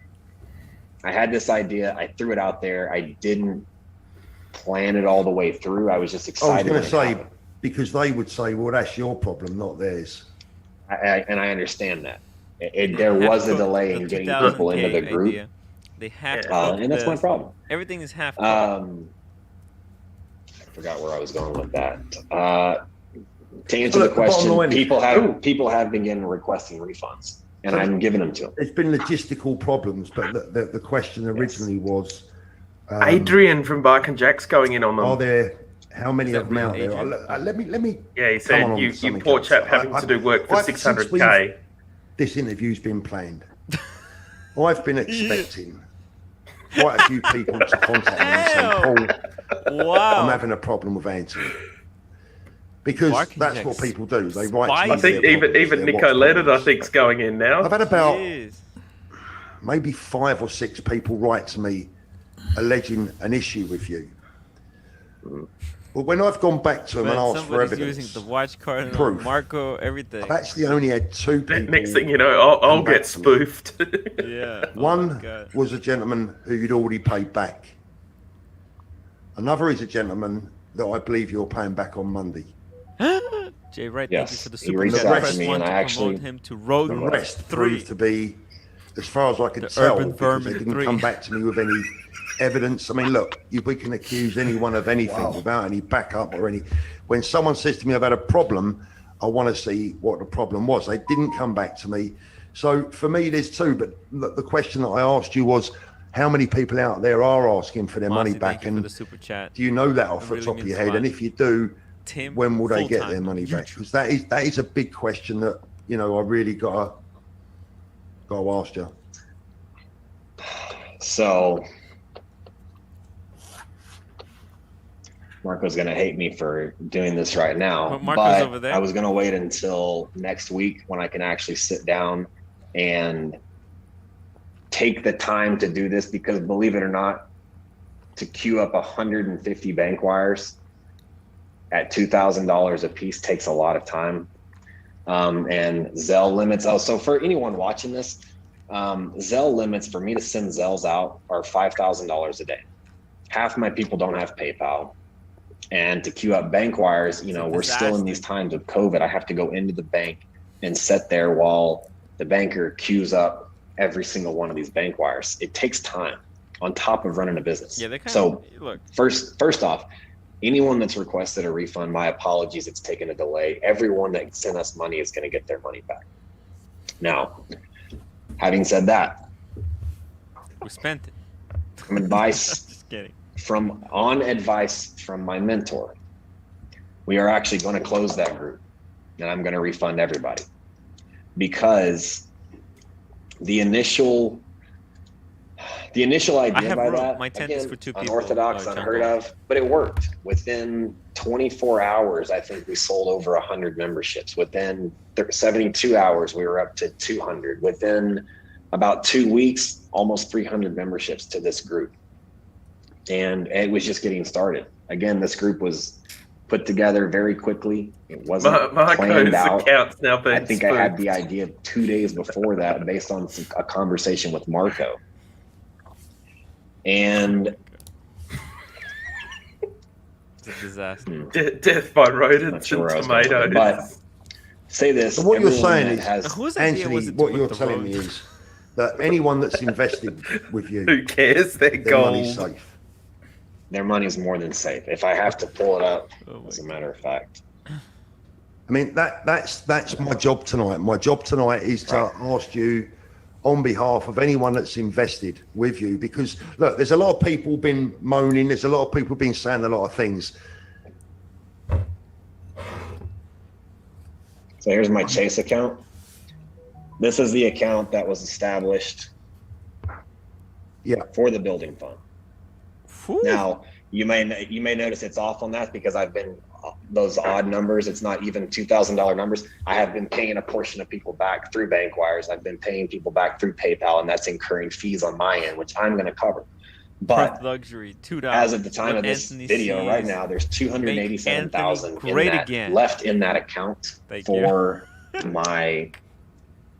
I had this idea. I threw it out there. I didn't plan it all the way through. I was just excited. I was going to say, because they would say, well, that's your problem, not theirs. And I understand that. There was a delay in getting people into the group. Idea. They have to and that's my problem. Everything is half I forgot where I was going with that. To answer the question, people have been requesting refunds, and I'm giving them to them. There's been logistical problems, but the question originally was Adrian from Bark and Jack's going in on them. Are there? How many of them out there? Let me. Yeah, he said you poor chap having to do work for 600k. This interview's been planned. I've been expecting quite a few people to contact me and say, Paul, I'm having a problem with Anthony. Because that's what people do. They write to me. I think even Nico Leonard, I think, is going in now. I've had about maybe 5 or 6 people write to me alleging an issue with you. Well, when I've gone back to them and asked for evidence, using the watch card, proof, Marco, everything. I've actually only had 2 people. Next thing you know, I'll get spoofed. Yeah. One was a gentleman who you'd already paid back. Another is a gentleman that I believe you're paying back on Monday. Jay Wright, yes. thank you for the He super reached chat. out to me and I actually him to Road the rest 3. proved to be, as far as I could tell, Urban because Vermin they didn't 3. come back to me with any evidence. I mean, look, we can accuse anyone of anything without any backup or any. When someone says to me I've had a problem, I want to see what the problem was. They didn't come back to me. So for me, there's 2. But look, the question that I asked you was, how many people out there are asking for their money back? And the super chat. do you know that off the top of your head? And if you do, Tim, when will they get their money back? Because that is a big question that I really gotta ask you. So Marco's gonna hate me for doing this right now, but over there. I was gonna wait until next week when I can actually sit down and take the time to do this, because believe it or not, to queue up 150 bank wires at $2,000 a piece takes a lot of time. And Zelle limits. So for anyone watching this, Zelle limits for me to send Zelles out are $5,000 a day. Half my people don't have PayPal. And to queue up bank wires, we're still in these times of COVID. I have to go into the bank and sit there while the banker queues up every single one of these bank wires. It takes time on top of running a business. Yeah, look. First off, anyone that's requested a refund, my apologies, it's taken a delay. Everyone that sent us money is going to get their money back. Now, having said that, we spent it. From advice, just kidding. From my mentor, we are actually going to close that group. and I'm going to refund everybody, because the initial idea by room. that, My tent is again, for 2 people. unorthodox, unheard of, but it worked. Within 24 hours, I think we sold over 100 memberships. Within 72 hours, we were up to 200. Within about 2 weeks, almost 300 memberships to this group. And it was just getting started. Again, this group was put together very quickly. It wasn't planned out. Now I think I had the idea 2 days before that based on a conversation with Marco. And it's a disaster. Death by rodents and tomatoes. But say this. So what you're saying is, Anthony, what you're telling me is that anyone that's invested with you, who cares? They're gold. money's safe. Their money's more than safe. If I have to pull it up, as a matter of fact. I mean, that's my job tonight. My job tonight is to ask you, on behalf of anyone that's invested with you, because look, there's a lot of people been moaning. There's a lot of people been saying a lot of things. So here's my Chase account. This is the account that was established for the building fund. Whew. Now, you may notice it's off on that because I've been those odd numbers. It's not even $2,000 numbers. I have been paying a portion of people back through bank wires. I've been paying people back through PayPal, and that's incurring fees on my end, which I'm going to cover. But luxury, $2. As of the time of this video right now, there's 287,000 left in that account for my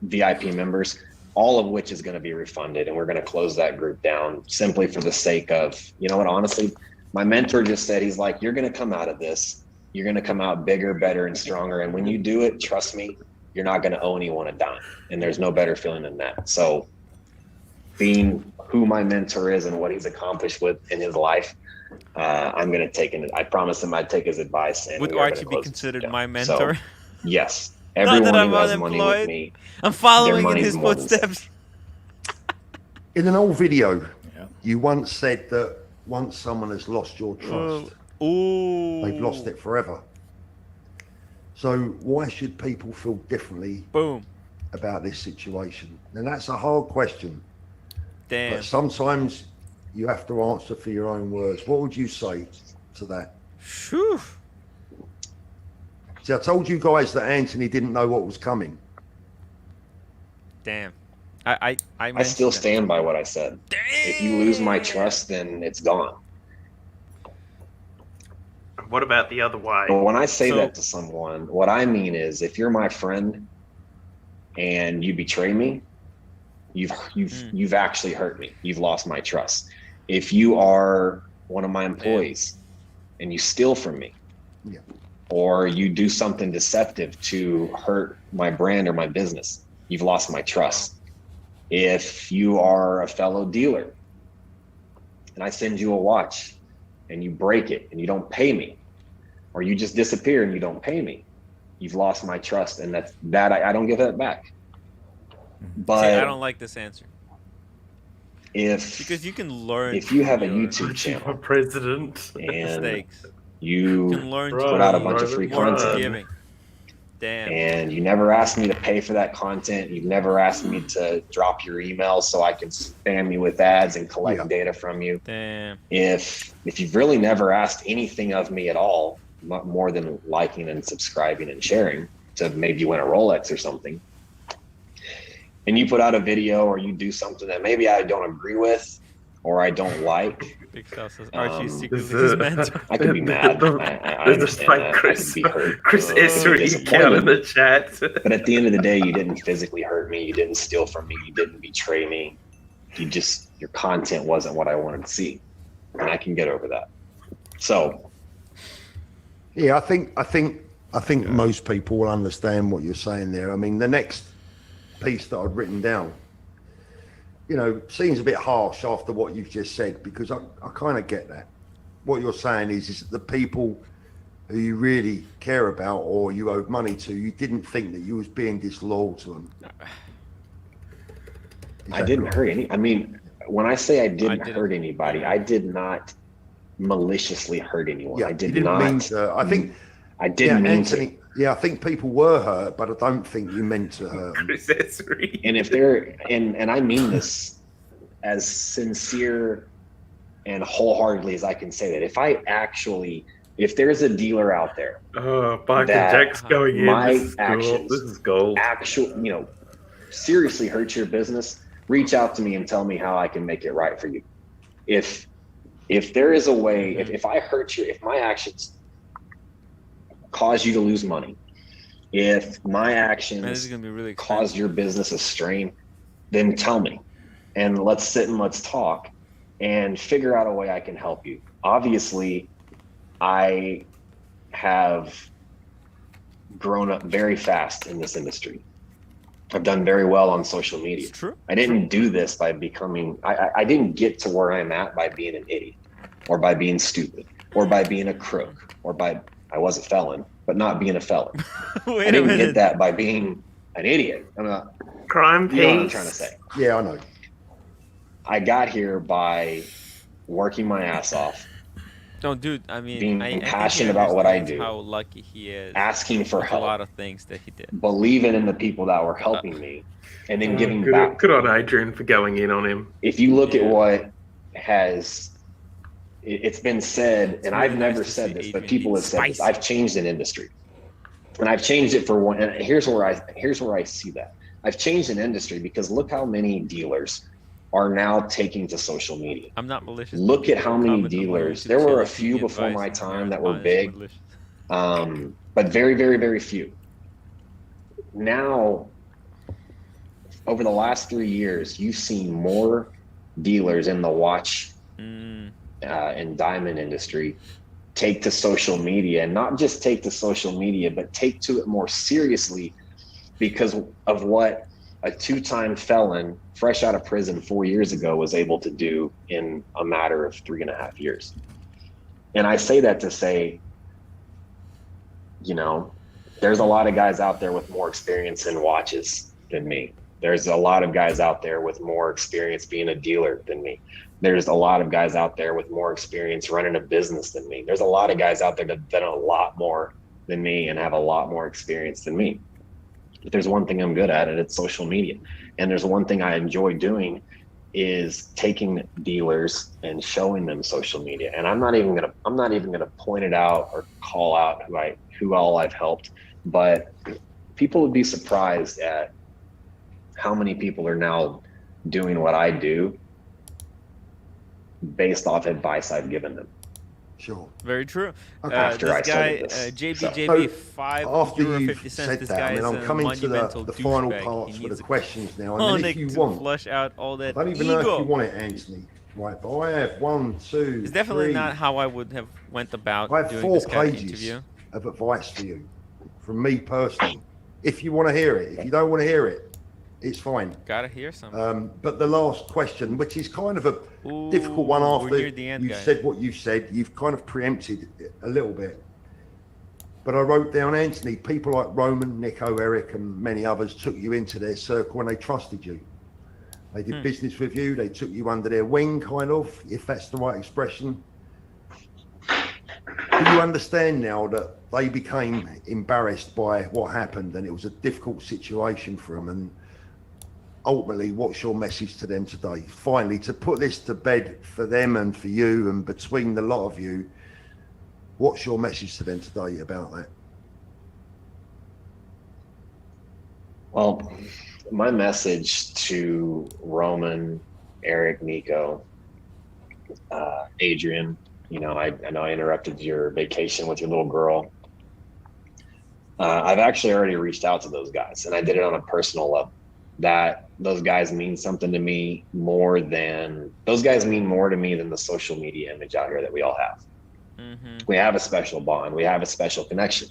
VIP members, all of which is going to be refunded. And we're going to close that group down simply for the sake of, you know what, honestly, my mentor just said, he's like, you're going to come out of this. You're going to come out bigger, better, and stronger. And when you do it, trust me, you're not going to owe anyone a dime. And there's no better feeling than that. So being who my mentor is and what he's accomplished with in his life, I'm going to take it. I promised him I'd take his advice. And would Archie be considered my mentor? So, yes. Everyone who has money with me, I'm following in his footsteps. In an old video, you once said that once someone has lost your trust, they've lost it forever. So why should people feel differently about this situation? And that's a hard question. Damn. But sometimes you have to answer for your own words. What would you say to that? Whew. See, I told you guys that Anthony didn't know what was coming. Damn. I still stand by what I said. Damn. If you lose my trust, then it's gone. What about the other way? But when I say that to someone, what I mean is, if you're my friend and you betray me, you've actually hurt me. You've lost my trust. If you are one of my employees and you steal from me, or you do something deceptive to hurt my brand or my business, you've lost my trust. If you are a fellow dealer and I send you a watch and you break it and you don't pay me, or you just disappear and you don't pay me, you've lost my trust, and that I don't give it back. But see, I don't like this answer. Because you can learn. If you have a YouTube channel, president, and mistakes. You can learn put out a bunch of free content. Giving. Damn. And you never asked me to pay for that content. You've never asked me to drop your email so I can spam you with ads and collect data from you. Damn. If you've really never asked anything of me at all, more than liking and subscribing and sharing to maybe win a Rolex or something, and you put out a video or you do something that maybe I don't agree with or I don't like, Archie's secretly his mentor. I could be mad. I understand that. Chris, I could be hurt. Chris Esri account in the chat. But at the end of the day, you didn't physically hurt me. You didn't steal from me. You didn't betray me. Your content wasn't what I wanted to see, and I can get over that. So, yeah, I think most people will understand what you're saying there. I mean, the next piece that I've written down, seems a bit harsh after what you've just said, because I kind of get that. What you're saying is the people who you really care about or you owed money to, you didn't think that you was being disloyal to them. I didn't hurt any. I mean, when I say I didn't hurt anybody, I did not maliciously hurt anyone. Yeah, I did not. Mean to, I think I didn't mean Anthony, to. Yeah, I think people were hurt, but I don't think you meant to hurt them. Accessory. And if they're and I mean this as sincere and wholeheartedly as I can say that, if there's a dealer out there Oh, Mike and that Jack's going in. my This is cool. actions This is gold. Seriously hurt your business, reach out to me and tell me how I can make it right for you. If there is a way, if I hurt you, if my actions cause you to lose money, if my actions Man, this is gonna be really cause your business a strain, then tell me, and let's sit and let's talk and figure out a way I can help you. Obviously, I have grown up very fast in this industry. I've done very well on social media. It's true. I didn't do this by becoming, I didn't get to where I'm at by being an idiot or by being stupid or by being a crook or I was a felon, but not being a felon. Wait I a didn't minute. get that by being an idiot. I'm not, Crime you know what I'm piece. trying to say. Yeah, I know. I got here by working my ass off, No, dude. I mean, being I think he passionate about what I understands do, How lucky he is. asking for with a lot help, of things that he did. believing in the people that were helping me, and then giving Good, back. good on Adrian for going in on him. If you look at Yeah. what it's been said, It's and really I've nice never to said see this, but Adrian people being have said this. spicy. I've changed an industry, and I've changed it for one. And here's where I see that I've changed an industry because look how many dealers are now taking to social media. I'm not malicious. Look at how many Comment on my dealers. YouTube There were a channel, few TV before my advice, time and that were honest, big, malicious. but very, very, very few. Now, over the last 3 years, you've seen more dealers in the watch and diamond industry take to social media, and not just take to social media, but take to it more seriously because of what a 2-time felon fresh out of prison 4 years ago was able to do in a matter of 3.5 years. And I say that to say, there's a lot of guys out there with more experience in watches than me. There's a lot of guys out there with more experience being a dealer than me. There's a lot of guys out there with more experience running a business than me. There's a lot of guys out there that have done a lot more than me and have a lot more experience than me. But there's one thing I'm good at, and it's social media. And there's one thing I enjoy doing is taking dealers and showing them social media. And I'm not even gonna point it out or call out who all I've helped, but people would be surprised at how many people are now doing what I do based off advice I've given them. Sure. Very true. After I This guy, started this. JBJB, After you've €5.50. said This that, guy I mean, is I'm a coming to monumental the final douchebag. parts He for the needs a questions now. And then if tonic you to want, flush out all that I don't even know if ego. you want it, Anthony. Right, but I have 1, 2, It's definitely 3. not how I would have went about I have doing 4 this kind of pages interview. of advice for you from me personally. If you want to hear it, if you don't want to hear it, it's fine. Gotta hear something. But the last question, which is kind of a difficult one Ooh, after we're near the end, you've guys. said what you said, you've kind of preempted it a little bit. But I wrote down, Anthony, people like Roman, Nico, Eric, and many others took you into their circle and they trusted you. They did business with you. They took you under their wing, kind of, if that's the right expression. Do you understand now that they became embarrassed by what happened and it was a difficult situation for them? And ultimately, what's your message to them today? Finally, to put this to bed for them and for you and between the lot of you, what's your message to them today about that? Well, my message to Roman, Eric, Nico, Adrian, I know I interrupted your vacation with your little girl. I've actually already reached out to those guys, and I did it on a personal level. That those guys mean something to me more to me than the social media image out here that we all have. We have a special bond. We have a special connection.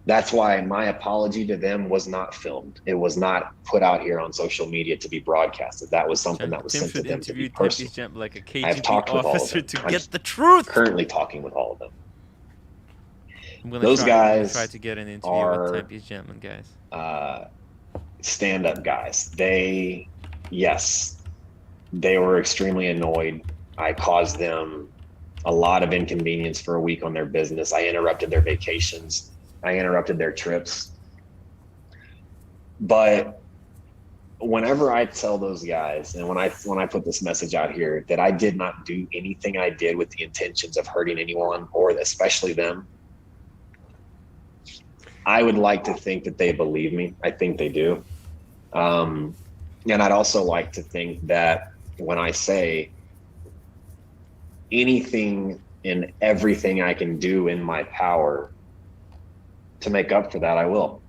That's why my apology to them was not filmed. It was not put out here on social media to be broadcasted. That was something that was Tim sent to should them to be interview personal. Jump like a I've KGB talked with all of officer them. to I'm get the truth. currently talking with all of them. I'm gonna Those try, guys try to get an interview are, with Timepiece Gentleman, guys. Stand-up guys. They were extremely annoyed. I caused them a lot of inconvenience for a week on their business. I interrupted their vacations. I interrupted their trips. But whenever I tell those guys, and when I put this message out here, that I did not do anything I did with the intentions of hurting anyone, or especially them, I would like to think that they believe me. I think they do. And I'd also like to think that when I say anything and everything I can do in my power to make up for that, I will.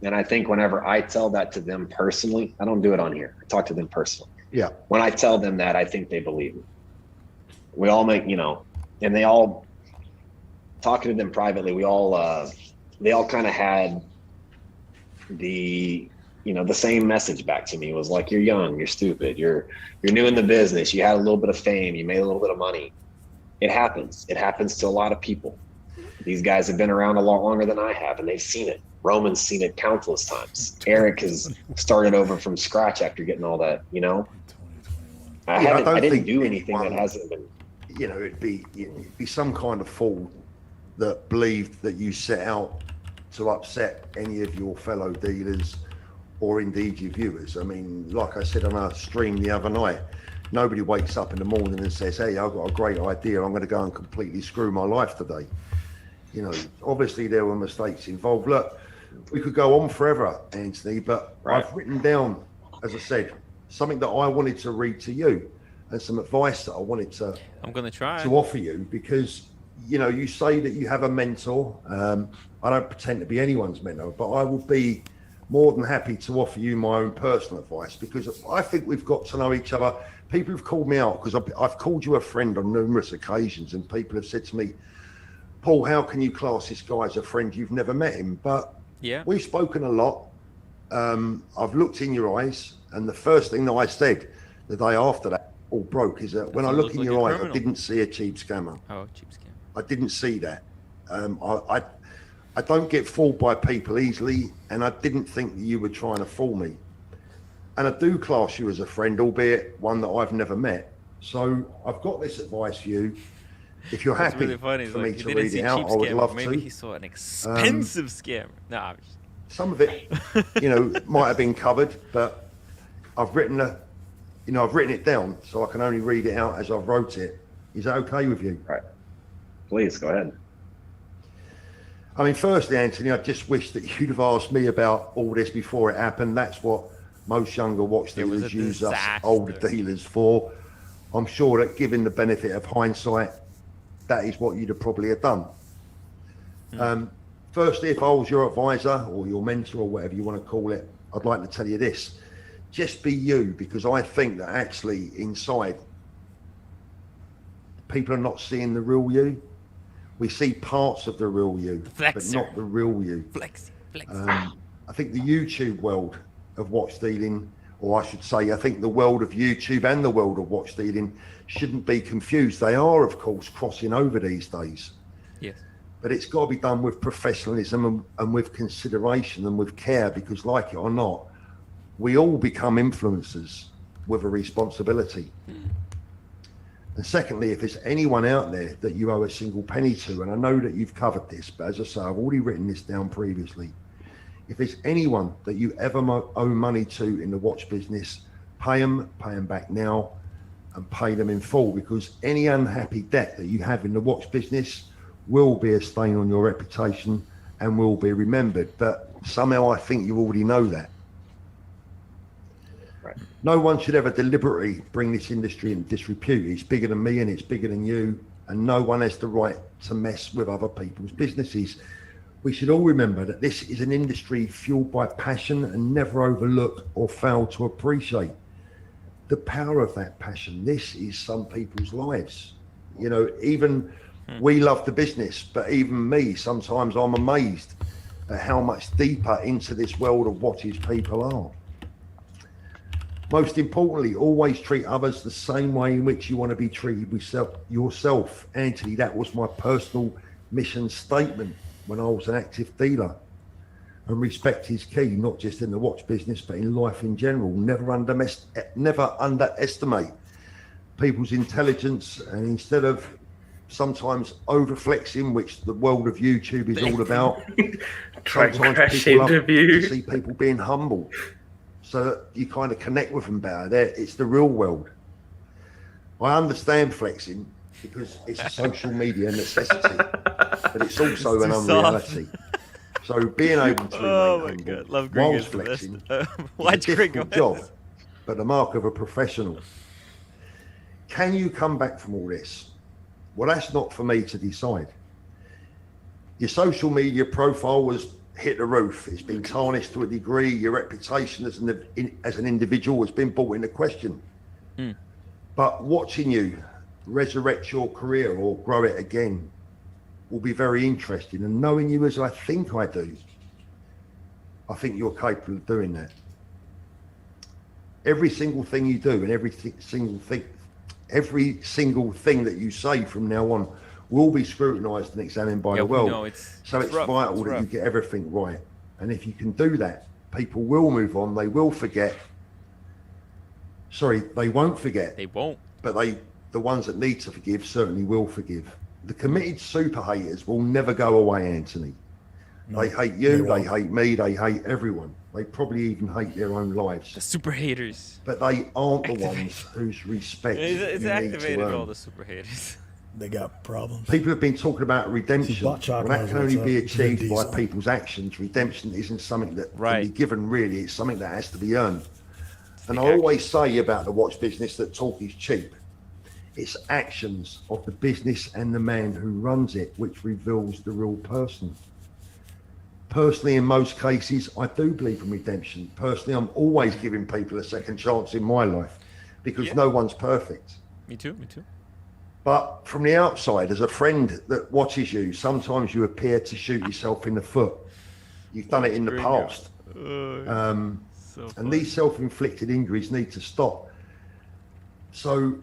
And I think whenever I tell that to them personally, I don't do it on here. I talk to them personally. Yeah. When I tell them that, I think they believe me. We all make, and they all, talking to them privately, they all kind of had the same message back to me. It was like, you're young, you're stupid, you're new in the business, you had a little bit of fame, you made a little bit of money. It happens. It happens to a lot of people. These guys have been around a lot longer than I have, and they've seen it. Roman's seen it countless times. Eric has started over from scratch after getting all that, I didn't do anything that hasn't been. It'd be some kind of fool that believed that you set out to upset any of your fellow dealers or indeed your viewers. I mean, like I said on a stream the other night, nobody wakes up in the morning and says, hey, I've got a great idea, I'm going to go and completely screw my life today. Obviously there were mistakes involved. Look, we could go on forever, Anthony, but right. I've written down, as I said, something that I wanted to read to you and some advice that I wanted to offer you, because you say that you have a mentor. I don't pretend to be anyone's mentor, but I will be more than happy to offer you my own personal advice, because I think we've got to know each other. People have called me out because I've called you a friend on numerous occasions, and people have said to me, Paul, how can you class this guy as a friend? You've never met him. But yeah, we've spoken a lot. I've looked in your eyes, and the first thing that I said the day after that all broke is that when I look in your eyes, I didn't see a cheap scammer. Oh, cheap scammer. I didn't see that. I don't get fooled by people easily, and I didn't think that you were trying to fool me. And I do class you as a friend, albeit one that I've never met. So I've got this advice for you. If you're happy really for me to read it out, I would love to. Maybe he saw an expensive scammer. No, some of it, might have been covered, but I've written it down, so I can only read it out as I've wrote it. Is that okay with you? Right. Please go ahead. I mean, firstly, Anthony, I just wish that you'd have asked me about all this before it happened. That's what most younger watch dealers use us older dealers for. I'm sure that, given the benefit of hindsight, that is what you'd have probably have done. Firstly, if I was your advisor or your mentor or whatever you want to call it, I'd like to tell you this. Just be you, because I think that actually inside, people are not seeing the real you. We see parts of the real you, but not the real you. Flex. I think the YouTube world of watch dealing, or I should say, I think the world of YouTube and the world of watch dealing shouldn't be confused. They are, of course, crossing over these days. Yes. But it's got to be done with professionalism and with consideration and with care, because like it or not, we all become influencers with a responsibility. And secondly, if there's anyone out there that you owe a single penny to, and I know that you've covered this, but as I say, I've already written this down previously. If there's anyone that you ever owe money to in the watch business, pay them back now, and pay them in full, because any unhappy debt that you have in the watch business will be a stain on your reputation and will be remembered. But somehow I think you already know that. Right. No one should ever deliberately bring this industry in disrepute. It's bigger than me and it's bigger than you, and no one has the right to mess with other people's businesses. We should all remember that this is an industry fueled by passion, and never overlook or fail to appreciate the power of that passion. This is some people's lives. Even we love the business, but even me, sometimes I'm amazed at how much deeper into this world of watches people are. Most importantly, always treat others the same way in which you want to be treated yourself. Anthony, that was my personal mission statement when I was an active dealer. And respect is key, not just in the watch business, but in life in general. Never underestimate people's intelligence, and instead of sometimes over flexing, which the world of YouTube is all about. Try Sometimes crash people love interview. to see people being humble, so that you kind of connect with them better. It's the real world. I understand flexing because it's a social media necessity, but it's also an unreality. So being able to remain humble whilst flexing is a difficult job, but the mark of a professional. Can you come back from all this? Well, that's not for me to decide. Your social media profile was hit the roof. It's been tarnished to a degree. Your reputation as an individual has been brought into question. But watching you resurrect your career or grow it again will be very interesting. And knowing you as I think I do, I think you're capable of doing that. Every single thing you do and every single thing that you say from now on will be scrutinised and examined by the world. So it's vital that you get everything right. And if you can do that, people will move on. They will forget. Sorry, they won't forget. They won't. But the ones that need to forgive certainly will forgive. The committed super haters will never go away, Anthony. No, they hate you, they hate me, they hate everyone. They probably even hate their own lives. The super haters. But they aren't the ones whose respect it's you activated need to earn. all the super haters. They got problems. People have been talking about redemption. Well, that can only be achieved by people's actions. Redemption isn't something that can be given, really. It's something that has to be earned. And I always say about the watch business that talk is cheap. It's actions of the business and the man who runs it which reveals the real person. Personally, in most cases, I do believe in redemption. Personally, I'm always giving people a second chance in my life because no one's perfect. Me too. But from the outside, as a friend that watches you, sometimes you appear to shoot yourself in the foot. You've done it in the past. And these self-inflicted injuries need to stop. So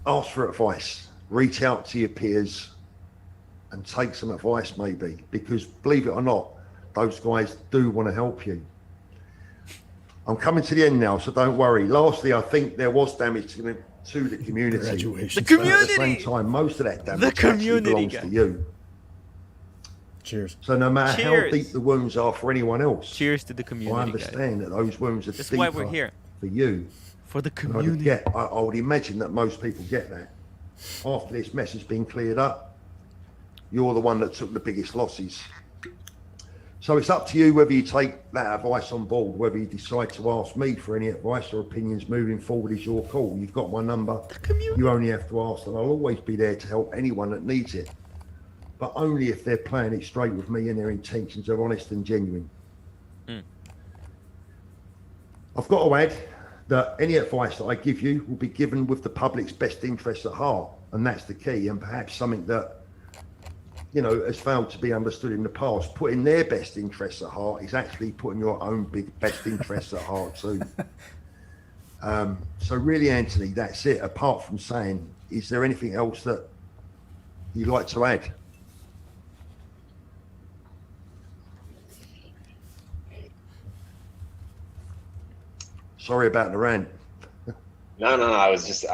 ask for advice, reach out to your peers and take some advice maybe, because believe it or not, those guys do want to help you. I'm coming to the end now, so don't worry. Lastly, I think there was damage to the community. Graduation. The community! At the same time, most of that damage actually belongs to you. Cheers. So no matter how deep the wounds are for anyone else, cheers to the community. I understand that those wounds are That's deeper why we're here. for you. For the community. I would imagine that most people get that. After this mess has been cleared up, you're the one that took the biggest losses. So it's up to you whether you take that advice on board, whether you decide to ask me for any advice or opinions moving forward is your call. You've got my number. You only have to ask, and I'll always be there to help anyone that needs it. But only if they're playing it straight with me and their intentions are honest and genuine. I've got to add that any advice that I give you will be given with the public's best interests at heart, and that's the key, and perhaps something that has failed to be understood in the past. Putting their best interests at heart is actually putting your own best interests at heart too. So really, Anthony, that's it. Apart from saying, is there anything else that you'd like to add? Sorry about the rant. No. I was just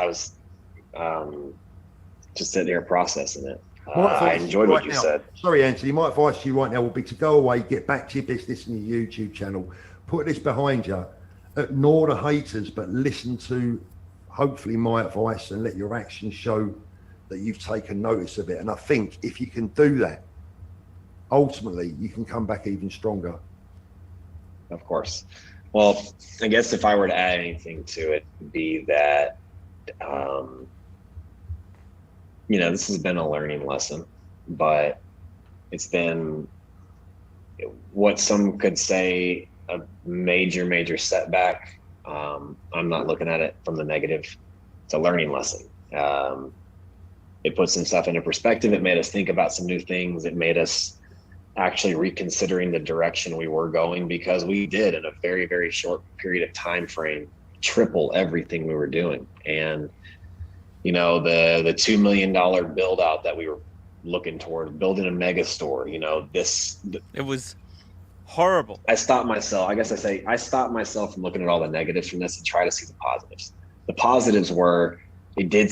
sitting here processing it. I enjoyed what you said. Sorry, Anthony. My advice to you right now will be to go away, get back to your business and your YouTube channel, put this behind you, ignore the haters, but listen to hopefully my advice and let your actions show that you've taken notice of it. And I think if you can do that, ultimately you can come back even stronger. Of course. Well, I guess if I were to add anything to it, would be that, this has been a learning lesson, but it's been what some could say a major setback. I'm not looking at it from the negative. It's a learning lesson. It put some stuff into perspective. It made us think about some new things. It made us actually reconsidering the direction we were going, because we did in a very, very short period of time frame triple everything we were doing. And the $2 million build out that we were looking toward, building a mega store, it was horrible. I stopped myself from looking at all the negatives from this and try to see the positives. The positives were it did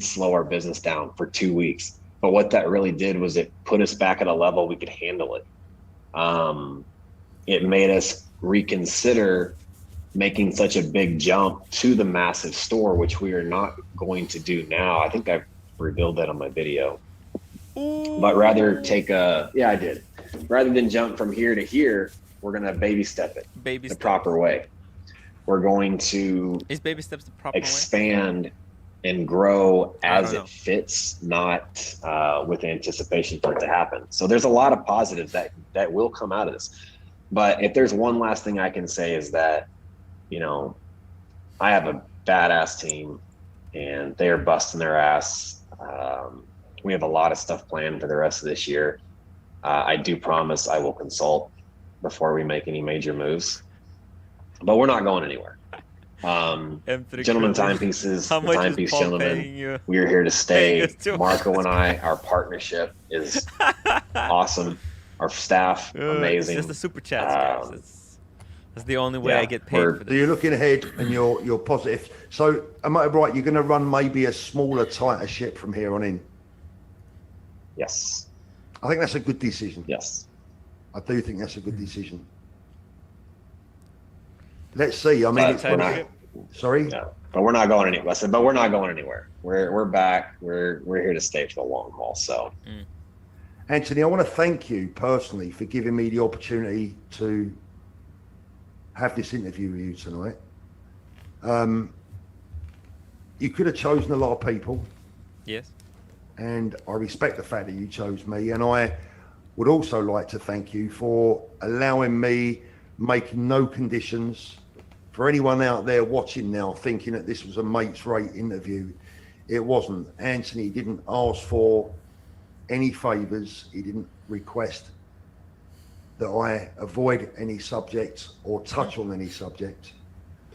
slow our business down for 2 weeks. But what that really did was it put us back at a level we could handle it. It made us reconsider making such a big jump to the massive store, which we are not going to do now. I think I've revealed that on my video. But rather I did. Rather than jump from here to here, we're going to baby step it the proper way. We're going to Is baby steps the proper expand and grow as it fits, not with anticipation for it to happen. So there's a lot of positives that will come out of this. But if there's one last thing I can say is that, you know, I have a badass team and they are busting their ass. We have a lot of stuff planned for the rest of this year. I do promise I will consult before we make any major moves, but we're not going anywhere. Gentlemen timepieces, timepiece gentlemen, we are here to stay. Marco and I, our partnership is awesome. Our staff, amazing. It's just the super chats, guys. That's the only way I get paid for this. So you're looking ahead and you're positive. So am I right? You're going to run maybe a smaller, tighter ship from here on in? Yes. I think that's a good decision. Yes. I do think that's a good decision. Let's see. I mean, sorry. Yeah, but we're not going anywhere. But we're not going anywhere. We're back. We're here to stay for the long haul. So, Anthony, I want to thank you personally for giving me the opportunity to have this interview with you tonight. You could have chosen a lot of people. Yes. And I respect the fact that you chose me. And I would also like to thank you for allowing me making no conditions. For anyone out there watching now thinking that this was a mate's rate interview, it wasn't. Anthony didn't ask for any favors. He didn't request that I avoid any subject or touch on any subject.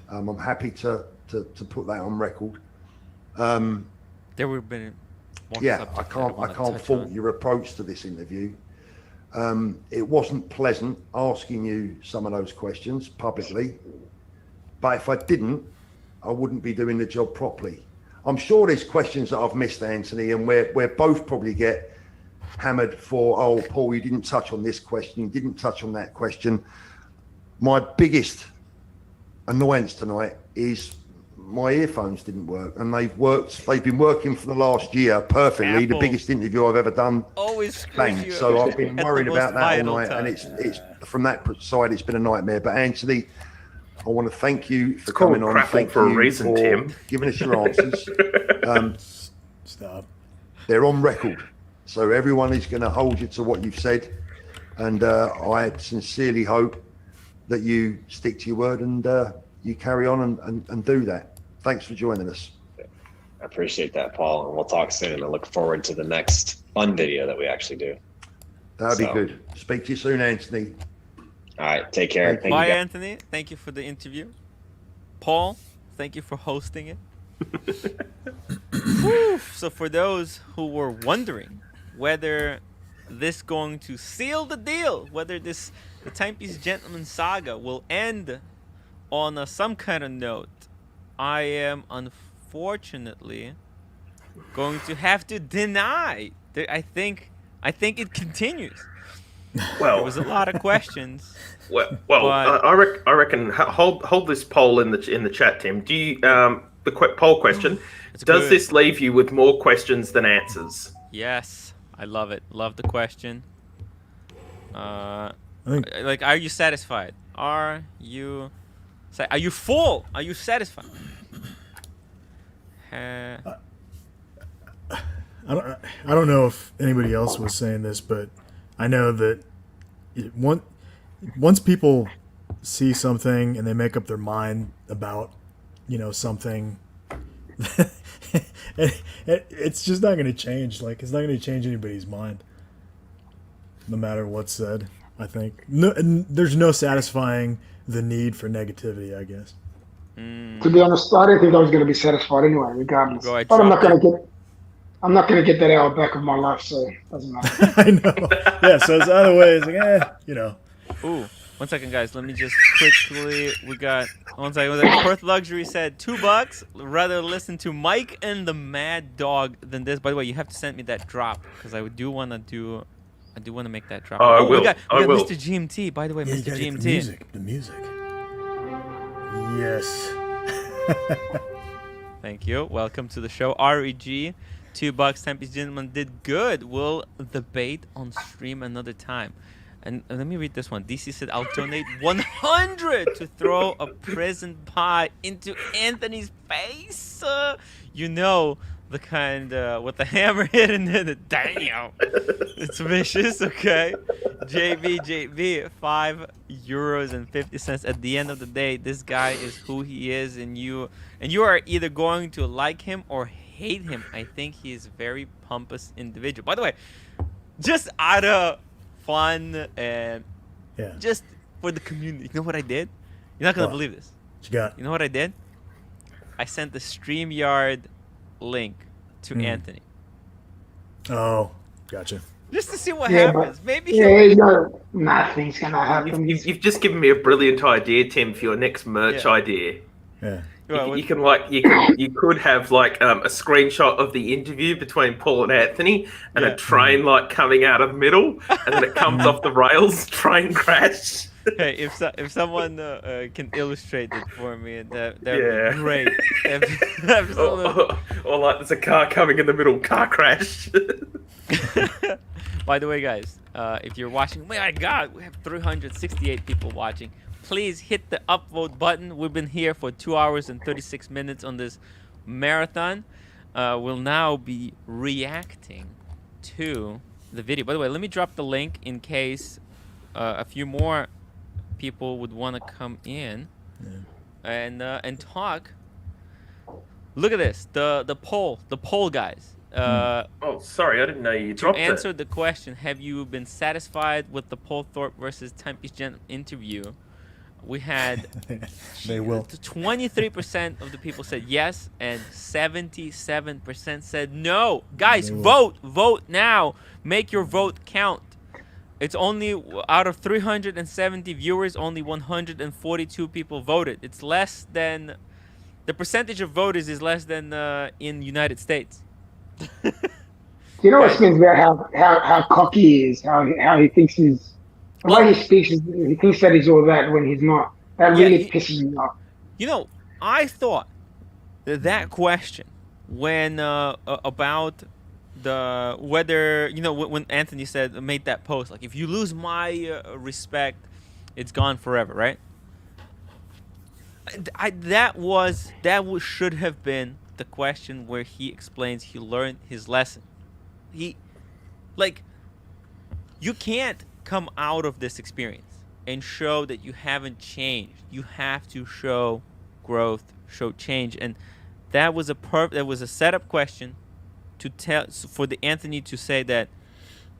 I'm happy to put that on record. There would have been I can't fault your approach to this interview. It wasn't pleasant asking you some of those questions publicly, but if I didn't, I wouldn't be doing the job properly. I'm sure there's questions that I've missed, Anthony, and we're both probably get hammered for, oh, Paul, you didn't touch on this question, you didn't touch on that question. My biggest annoyance tonight is my earphones didn't work, and they've been working for the last year perfectly. The biggest interview I've ever done. Always bang. So I've been worried about that all night, and it's from that side it's been a nightmare. But Anthony, I want to thank you for coming on. Thank for you a reason, for Tim. giving us your answers. Stop. They're on record, so everyone is going to hold you to what you've said, and I sincerely hope that you stick to your word and you carry on and do that. Thanks for joining us. I appreciate that, Paul, and we'll talk soon. I look forward to the next fun video that we actually do. That'd be good. Speak to you soon, Anthony. All right, take care. Thank Bye, you, Anthony. Thank you for the interview. Paul, thank you for hosting it. So for those who were wondering whether this going to seal the deal, whether the Timepiece Gentleman saga will end on some kind of note, I am unfortunately going to have to deny. I think it continues. Well, there was a lot of questions. Well, I reckon. Hold this poll in the chat, Tim. Do you the poll question? Does this leave you with more questions than answers? Yes, I love it. Love the question. Are you satisfied? Are you full? Are you satisfied? I don't know if anybody else was saying this, but I know that once people see something and they make up their mind about, something, it's just not going to change. Like, it's not going to change anybody's mind, no matter what's said. I think there's no satisfying the need for negativity, I guess. To be honest, I didn't think I was going to be satisfied anyway, regardless. But I'm not going to get that hour back of my life, so it doesn't matter. I know. Yeah, so it's either way. It's like, Ooh. 1 second, guys. Let me just quickly. We got 1 second. Perth Luxury said $2. Rather listen to Mike and the Mad Dog than this. By the way, you have to send me that drop because I do want to do. I do want to make that drop. Oh, I will. We got I will. Mr. GMT. By the way, Yeah, Mr. GMT. The music. Yes. Thank you. Welcome to the show. REG, $2. Tempe's Gentleman did good. We'll debate on stream another time. And let me read this one. DC said, I'll donate 100 to throw a prison pie into Anthony's face. You know, the kind with the hammer hitting it. Damn. It's vicious, okay? JB, €5.50. At the end of the day, this guy is who he is, and you are either going to like him or hate him. I think he is a very pompous individual. By the way, just out of fun and just for the community. You know what I did? You're not going to believe this. What you got? You know what I did? I sent the StreamYard link to Anthony. Oh, gotcha. Just to see what happens. Maybe nothing's going to happen. You've just given me a brilliant idea, Tim, for your next merch idea. Yeah. You could have like a screenshot of the interview between Paul and Anthony, and a train like coming out of the middle, and then it comes off the rails, train crash. Hey, if someone can illustrate it for me, that'd be great. Or like there's a car coming in the middle, car crash. By the way, guys, if you're watching, my God, we have 368 people watching. Please hit the upvote button. We've been here for 2 hours and 36 minutes on this marathon. We'll now be reacting to the video. By the way, let me drop the link in case a few more people would want to come in and talk. Look at this, the poll, guys. Oh, sorry, I didn't know you dropped it. To answer the question, have you been satisfied with the Paul Thorpe versus Tempe's Gent interview? We had 23% of the people said yes, and 77% said no. Guys, vote now. Make your vote count. It's only out of 370 viewers, only 142 people voted. It's less than the percentage of voters is less than in United States. You know what means about how cocky he is, how he thinks he's. The way he speaks, he thinks that he's all that when he's not. That really pisses me off. You know, I thought that question when about the whether when Anthony made that post, like, if you lose my respect, it's gone forever, right? That should have been the question where he explains he learned his lesson. You can't come out of this experience and show that you haven't changed. You have to show growth, show change, and that was a setup question for the Anthony to say that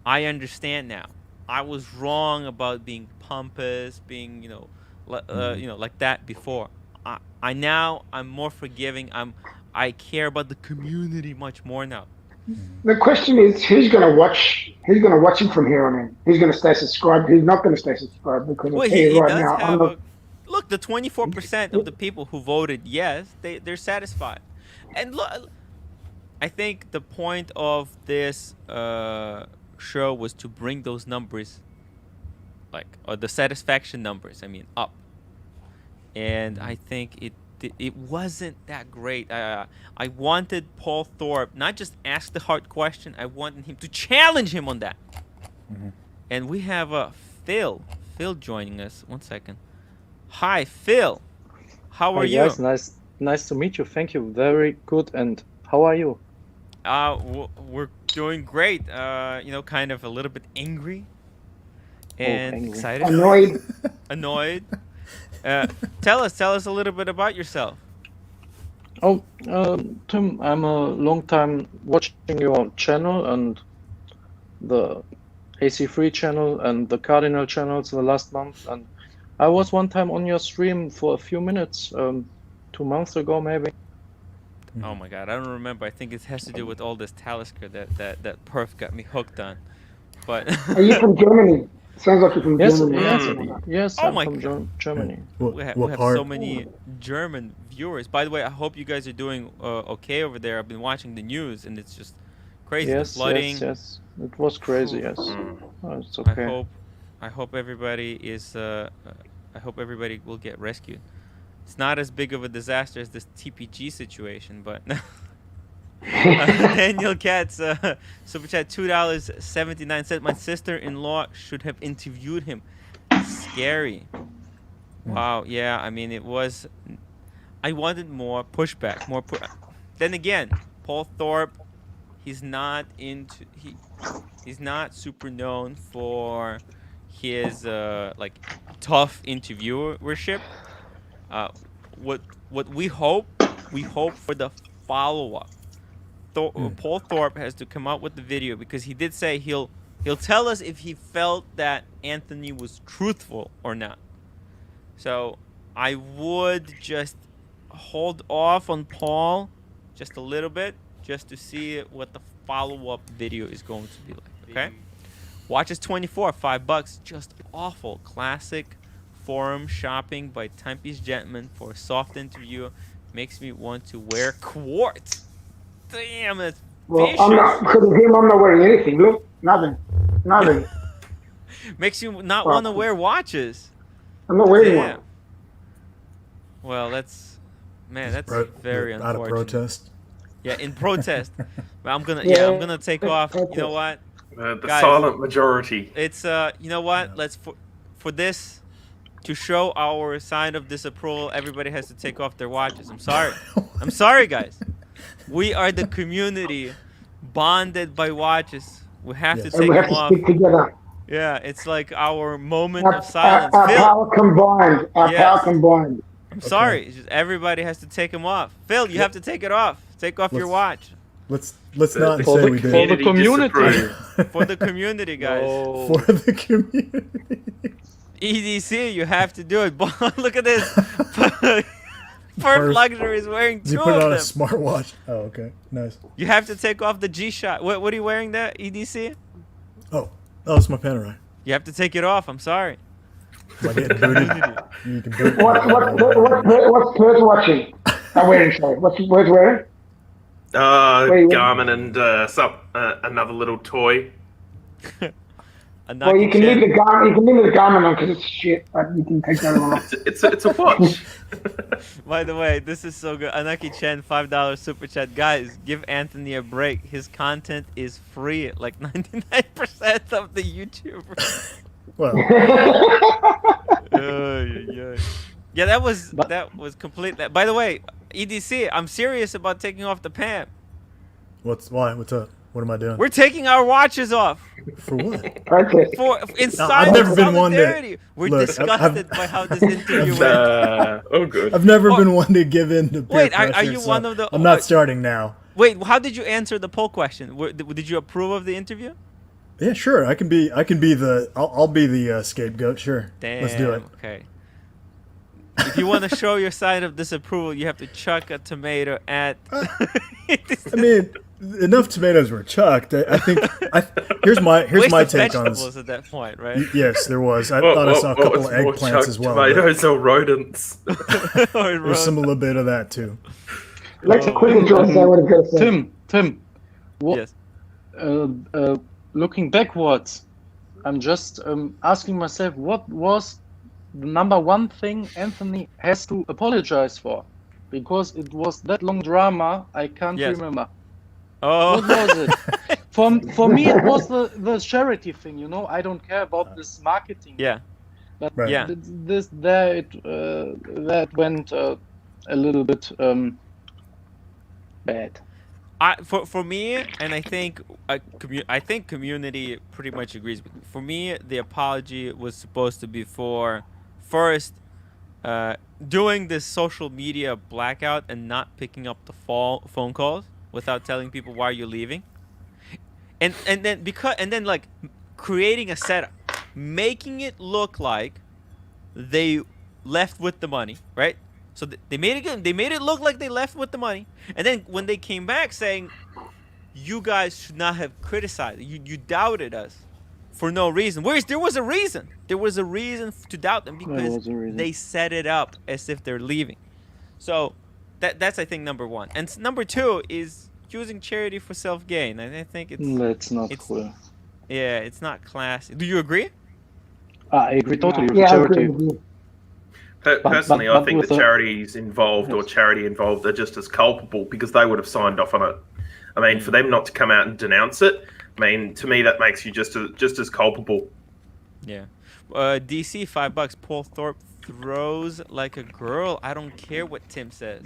I understand now. I was wrong about being pompous, being like that before. I'm more forgiving. I care about the community much more now. The question is, who's going to watch him from here on in? Who's going to stay subscribed? Who's not going to stay subscribed? Because look, the 24% of the people who voted yes, they're satisfied. And look, I think the point of this show was to bring those numbers, the satisfaction numbers, up. And I think it wasn't that great. I wanted Paul Thorpe not just ask the hard question. I wanted him to challenge him on that. And we have Phil joining us. 1 second. Hi, Phil. How are you? Guys, nice to meet you. Thank you. Very good. And how are you? We're doing great. Kind of a little bit angry and excited. Annoyed. Tell us a little bit about yourself. Tim, I'm a long time watching your channel and the AC3 channel and the Cardinal channels the last month, and I was one time on your stream for a few minutes, 2 months ago maybe. Oh my God, I don't remember. I think it has to do with all this Talisker that Perf got me hooked on. But are you from Germany? Sounds like you're from Yes, Germany. yes, yes. Oh I'm my from God. Germany. What, We what have part? so many German viewers. By the way, I hope you guys are doing okay over there. I've been watching the news, and it's just crazy. The Yes, flooding. yes. It was crazy. Yes, it's okay. I hope everybody is. I hope everybody will get rescued. It's not as big of a disaster as this TPG situation, but Daniel Katz, super chat $2.79. My sister-in-law should have interviewed him. Scary. Wow. Yeah. I mean, it was. I wanted more pushback. Then again, Paul Thorpe, he's not into he's not super known for his like tough interviewership. What we hope for the follow up. Paul Thorpe has to come out with the video because he did say he'll tell us if he felt that Anthony was truthful or not. So I would just hold off on Paul just a little bit just to see what the follow-up video is going to be like, okay? Watches 24, $5, just awful. Classic forum shopping by Timepiece Gentleman for a soft interview. Makes me want to wear quartz. Damn, it's Well, vicious. I'm not, because of him, I'm not wearing anything. Look, nothing. Makes you not want to wear watches. I'm not wearing one. Well, that's very unfortunate. Out of protest. Yeah, in protest. But I'm gonna take off. You know what? The Guys, silent majority. It's you know what? Let's for this to show our sign of disapproval, everybody has to take off their watches. I'm sorry. I'm sorry, guys. We are the community bonded by watches. We have to take them off. Stick together. Yeah, it's like our moment of Our silence. power combined. Power combined. I'm sorry. It's just everybody has to take them off. Phil, you have to take it off. Take off your watch. Let's not For say the- we for did. the community. For the community, guys. Oh. For the community. EDC, you have to do it. Look at this. Perf Luxury is wearing Does he two put it of on a them. smartwatch? Oh, okay. Nice. You have to take off the G-Shock. What are you wearing there, EDC? Oh, it's my Panerai. You have to take it off. I'm sorry. Am I getting booted? You can boot me. What's Perth watching? I'm wearing, sorry. What's wearing? Garmin and another little toy. Well, you can leave the Garmin on because it's shit, but you can take that one off. It's a watch. By the way, this is so good. Anaki Chen, $5 super chat. Guys, give Anthony a break. His content is free, like 99% of the YouTubers. Well, yeah, that was complete. By the way, EDC, I'm serious about taking off the PAM. what's up? What am I doing? We're taking our watches off. For what? Okay. In No, sign I've never of been one that- solidarity. We're look, disgusted by how this interview went. Oh, good. I've never been one to give in to peer Wait, are pressure, you so one of the- I'm not starting now. Wait, how did you answer the poll question? Did you approve of the interview? Yeah, sure. I can be the. I'll be the scapegoat. Sure. Damn. Let's do it. Okay. If you want to show your side of disapproval, you have to chuck a tomato at. I mean, enough tomatoes were chucked. I think. Here's my Waste my of take on vegetables this. at that point, right? Yes, there was. I thought I saw a couple of eggplants as well. Tomatoes or rodents. There's some a little bit of that too. Let's quickly say what it's going to say. Tim, Yes. looking backwards, I'm just asking myself, what was the number one thing Anthony has to apologize for? Because it was that long drama, I can't remember. Oh. What was it? For me, it was the charity thing. You know, I don't care about this marketing. Yeah. But Right. Yeah. that went a little bit bad. For me, and I think community pretty much agrees with me. For me, the apology was supposed to be for first doing this social media blackout and not picking up the phone calls without telling people why you're leaving, and then like creating a setup, making it look like they left with the money, right? So they made it good. They made it look like they left with the money, and then when they came back saying, "You guys should not have criticized. You doubted us," for no reason. Whereas there was a reason. There was a reason to doubt them because they set it up as if they're leaving. So that's I think number one. And number two is using charity for self gain. And I think That's not cool. Yeah, it's not classy. Do you agree? I agree totally with Yeah, I charity. agree with you. Personally, I think the charities involved or charity involved are just as culpable because they would have signed off on it. I mean, for them not to come out and denounce it, I mean, to me, that makes you just as culpable. Yeah. DC, $5. Paul Thorpe throws like a girl. I don't care what Tim says.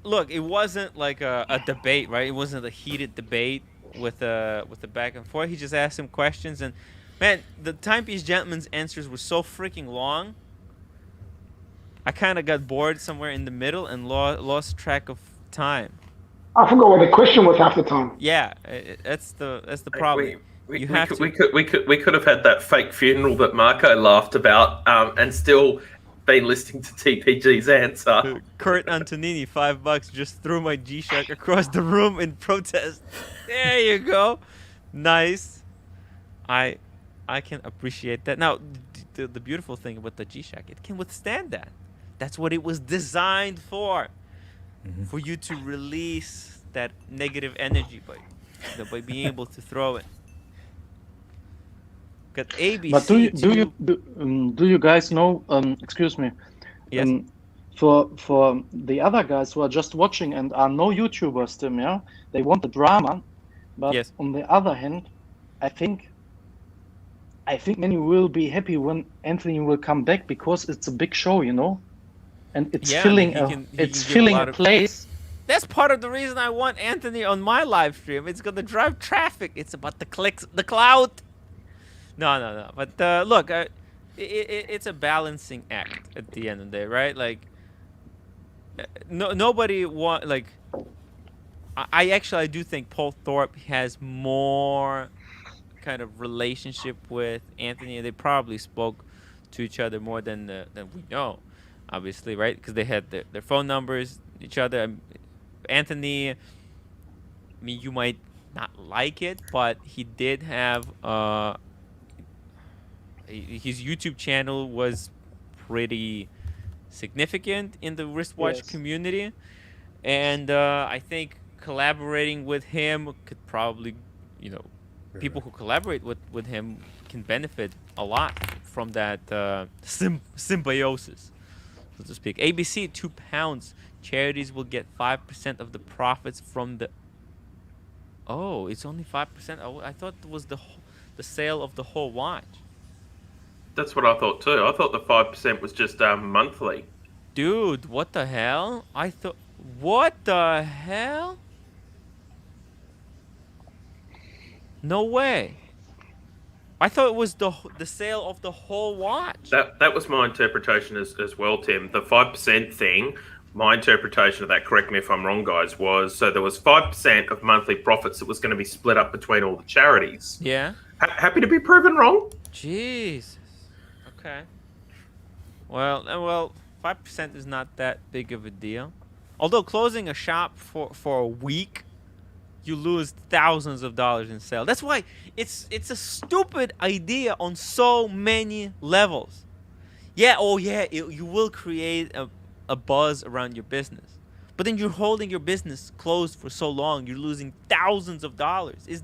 Look, it wasn't like a debate, right? It wasn't a heated debate with the back and forth. He just asked him questions, and man, the Timepiece Gentleman's answers were so freaking long. I kind of got bored somewhere in the middle and lost track of time. I forgot what the question was half the time. Yeah, that's the problem. We could have had that fake funeral that Marco laughed about, and still been listening to TPG's answer. Kurt Antonini, $5, just threw my G-Shock across the room in protest. There you go, nice. I can appreciate that. Now, the beautiful thing about the G-Shock, it can withstand that. That's what it was designed for. For you to release that negative energy by being able to throw it. Got ABC. But do you guys know? Excuse me. Yes. For the other guys who are just watching and are no YouTubers, Tim, yeah, they want the drama. But yes. On the other hand, I think many will be happy when Anthony will come back because it's a big show, you know. And it's filling a place. That's part of the reason I want Anthony on my live stream. It's gonna drive traffic. It's about the clicks, the clout. No. But look, it's a balancing act at the end of the day, right? Like, nobody want like. I do think Paul Thorpe has more kind of relationship with Anthony. They probably spoke to each other more than we know. Obviously, right? Because they had their phone numbers, each other. Anthony, I mean, you might not like it, but he did have his YouTube channel was pretty significant in the wristwatch community, and I think collaborating with him could probably, people who collaborate with him can benefit a lot from that symbiosis, so to speak. ABC, £2. Charities will get 5% of the profits from the. Oh, it's only 5%. Oh, I thought it was the sale of the whole watch. That's what I thought too. I thought the 5% was just monthly. Dude, what the hell? What the hell? No way. I thought it was the sale of the whole watch. That was my interpretation as well, Tim. The 5% thing, my interpretation of that, correct me if I'm wrong, guys, was so there was 5% of monthly profits that was going to be split up between all the charities. Yeah. Happy to be proven wrong. Jesus. Okay. Well, 5% is not that big of a deal. Although closing a shop for a week, you lose thousands of dollars in sales. That's why it's a stupid idea on so many levels. Yeah, you will create a buzz around your business. But then you're holding your business closed for so long, you're losing thousands of dollars. Is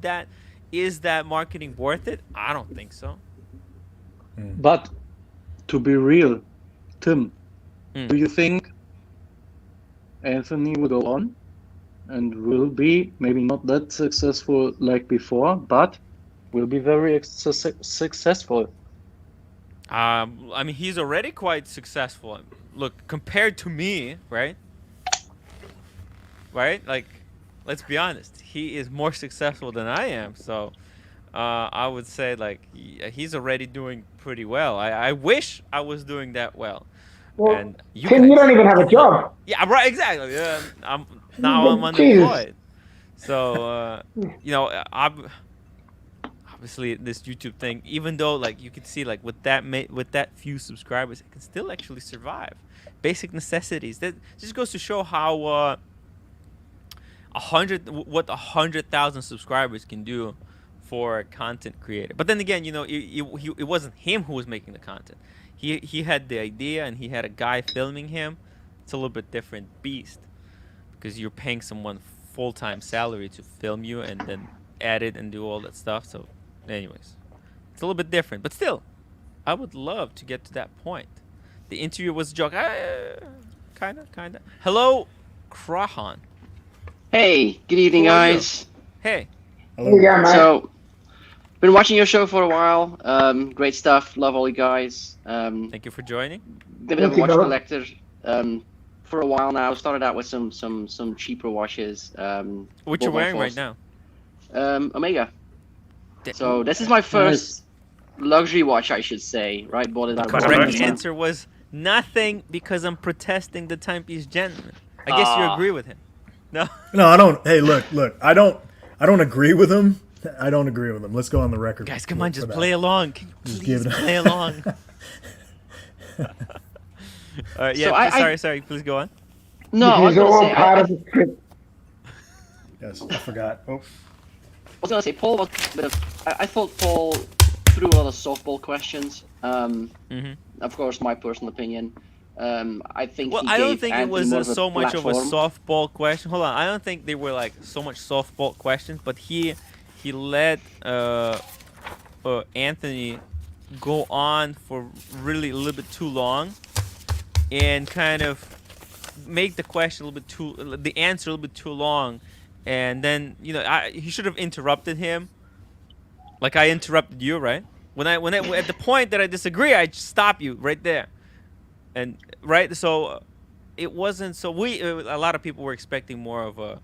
that marketing worth it? I don't think so. But to be real, Tim, do you think Anthony will go on and will be maybe not that successful like before, but will be very successful? I mean, he's already quite successful. Look, compared to me, right? Like, let's be honest. He is more successful than I am. So, I would say, like, he's already doing pretty well. I wish I was doing that well. Well, and Tim, you don't even have a job. Yeah, right. Exactly. I'm unemployed. So, obviously this YouTube thing, even though like you can see like with that few subscribers, it can still actually survive. Basic necessities. That just goes to show how 100,000 subscribers can do for a content creator. But then again, it wasn't him who was making the content. He had the idea and he had a guy filming him. It's a little bit different beast because you're paying someone full-time salary to film you and then edit and do all that stuff. So, anyways, it's a little bit different. But still, I would love to get to that point. The interview was a joke. Kinda. Hello, Krahan. Hey, good evening, guys. Hey. Hello. Yeah, man. So, been watching your show for a while. Great stuff. Love all you guys. Thank you for joining. Been a Thank you, watch brother. collector for a while now. Started out with some cheaper watches. What you're bought my wearing right first, now? Omega. So this is my first luxury watch, I should say. Right, bought it out. The of correct Walmart. answer was nothing because I'm protesting the timepiece gentleman. I guess you agree with him. No. No, I don't. Hey, look. I don't agree with him. I don't agree with him. Let's go on the record. Guys, come on, for just that. play along. Can you Just please give it a- play along? All right, yeah, So sorry. Please go on. No, I was This is gonna all say. part of the script. Yes, I forgot. Oh, I was gonna say Paul was a bit of. I thought Paul threw a lot of softball questions. Of course, my personal opinion. I think. Well, he I don't gave think it Anthony was more of so much of a platform. softball question. Hold on, I don't think they were like so much softball questions, but he let Anthony go on for really a little bit too long, and kind of make the question a little bit the answer a little bit too long, and then he should have interrupted him, like I interrupted you, right? When I at the point that I disagree, I just stop you right there. And right, so it wasn't so a lot of people were expecting more of a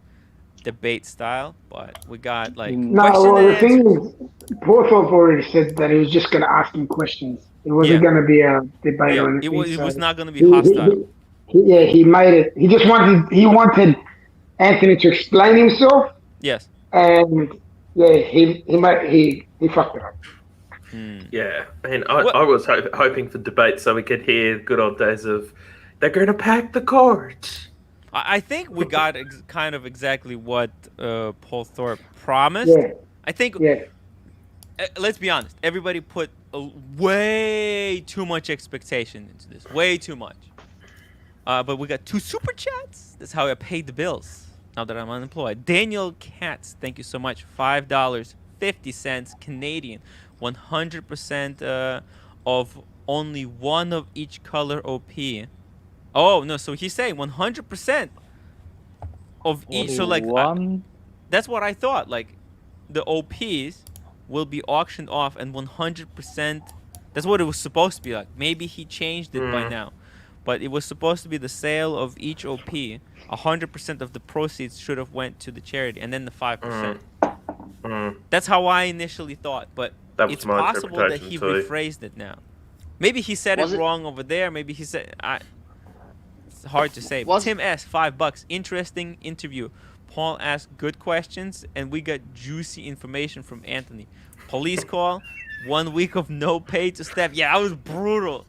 debate style, but we got like No, question well, and the thing answers. is, Paul Thorpe already said that he was just going to ask him questions. It wasn't Yeah. going to be a debate Yeah, or it anything. was So not going to be he- hostile. he made it. He just wanted Anthony to explain himself, Yes. and yeah, he fucked it up. Yeah, and What- I was hoping for debate so we could hear good old days of they're going to pack the court. I think we got kind of exactly what Paul Thorpe promised. Yeah, I think yeah. let's be honest. Everybody put way too much expectation into this. Way too much. But we got 2 super chats. That's how I paid the bills. Now that I'm unemployed. Daniel Katz, thank you so much. $5.50 Canadian. 100% of only one of each color OP. Oh no! So he's saying 100% of each. So like one. that's what I thought. Like the OPs will be auctioned off, and 100%. That's what it was supposed to be like. Maybe he changed it by now, but it was supposed to be the sale of each OP. 100% of the proceeds should have went to the charity, and then the 5%. That's how I initially thought, but That was it's my possible that he interpretation too. rephrased it now. Maybe he said Was it it- wrong over there. Maybe he said it's hard to say. Was- Tim S. $5. Interesting interview. Paul asked good questions, and we got juicy information from Anthony. Police call. 1 week of no pay to staff. Yeah, that was brutal.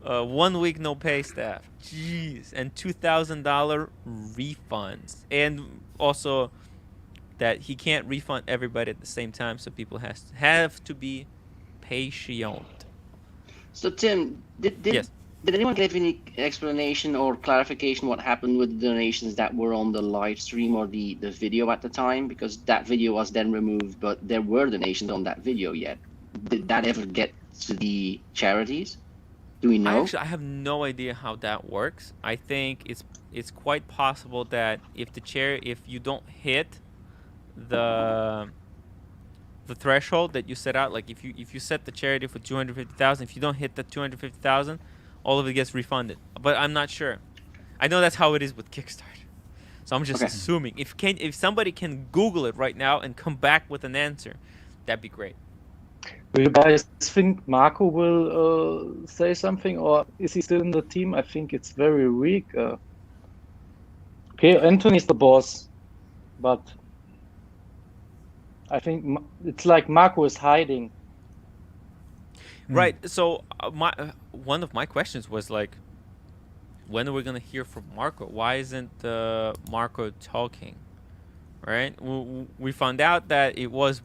1 week no pay staff. Jeez. And $2,000 refunds. And also that he can't refund everybody at the same time, so people have to be patient. So Tim, did Yes. did anyone give any explanation or clarification what happened with the donations that were on the live stream or the video at the time? Because that video was then removed, but there were donations on that video yet. Did that ever get to the charities? Do we know? I have no idea how that works. I think it's quite possible that if you don't hit the threshold that you set out, like if you set the charity for 250,000, if you don't hit the 250,000, all of it gets refunded. But I'm not sure. I know that's how it is with Kickstarter. So I'm just assuming. If somebody can Google it right now and come back with an answer, that'd be great. Do you guys think Marco will say something, or is he still in the team? I think it's very weak. Okay, Anthony's the boss, but I think it's like Marco is hiding. Right. So one of my questions was like, when are we gonna hear from Marco? Why isn't Marco talking? Right. We found out that it was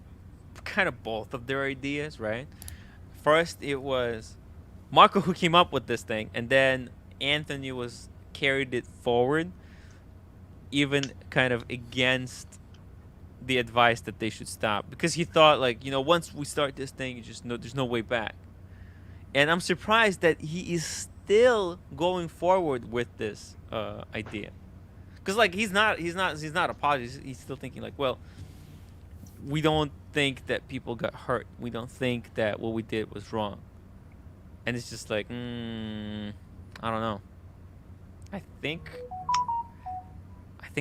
kind of both of their ideas, right? First, it was Marco who came up with this thing, and then Anthony was carried it forward, even kind of against the advice that they should stop, because he thought, like, once we start this thing, there's no way back. And I'm surprised that he is still going forward with this idea, because like he's not apologizing. He's still thinking like, well, we don't think that people got hurt. We don't think that what we did was wrong. And it's just like, I don't know. I think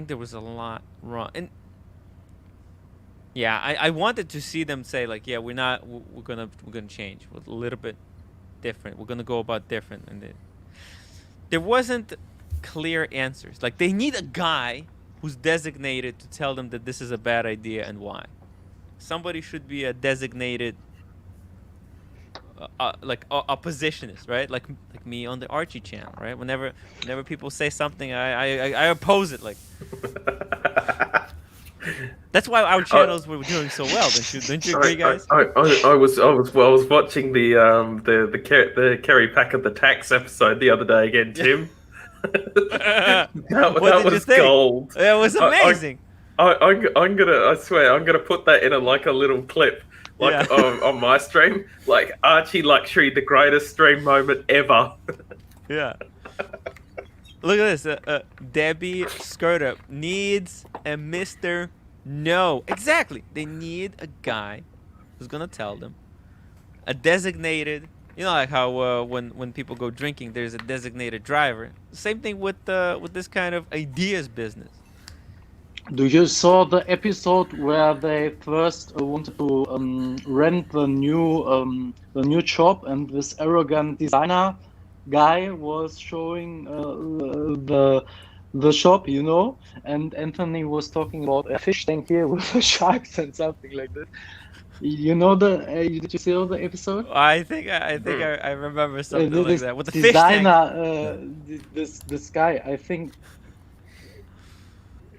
there was a lot wrong. And yeah, I wanted to see them say like, yeah, we're gonna change. We're a little bit different. We're gonna go about different. And there wasn't clear answers. Like, they need a guy who's designated to tell them that this is a bad idea and why. Somebody should be a designated like oppositionist, right? Like me on the Archie channel, right? Whenever people say something, I oppose it. Like, that's why our channels were doing so well. Don't you agree, guys? I was watching the Kerry Pack of the Tax episode the other day again, Tim. that was gold. It was amazing. I swear I'm gonna put that in a little clip, on my stream. Like, Archie Luxury, the greatest stream moment ever. Yeah. Look at this. Debbie Skirtup needs a Mr. No. Exactly. They need a guy who's gonna tell them. A designated. Like how when people go drinking, there's a designated driver. Same thing with this kind of ideas business. Do you saw the episode where they first wanted to rent the new shop, and this arrogant designer guy was showing the shop, and Anthony was talking about a fish tank here with the sharks and something like that. Did you see all the episode? I think I remember something like that with the fish tank. This guy, I think.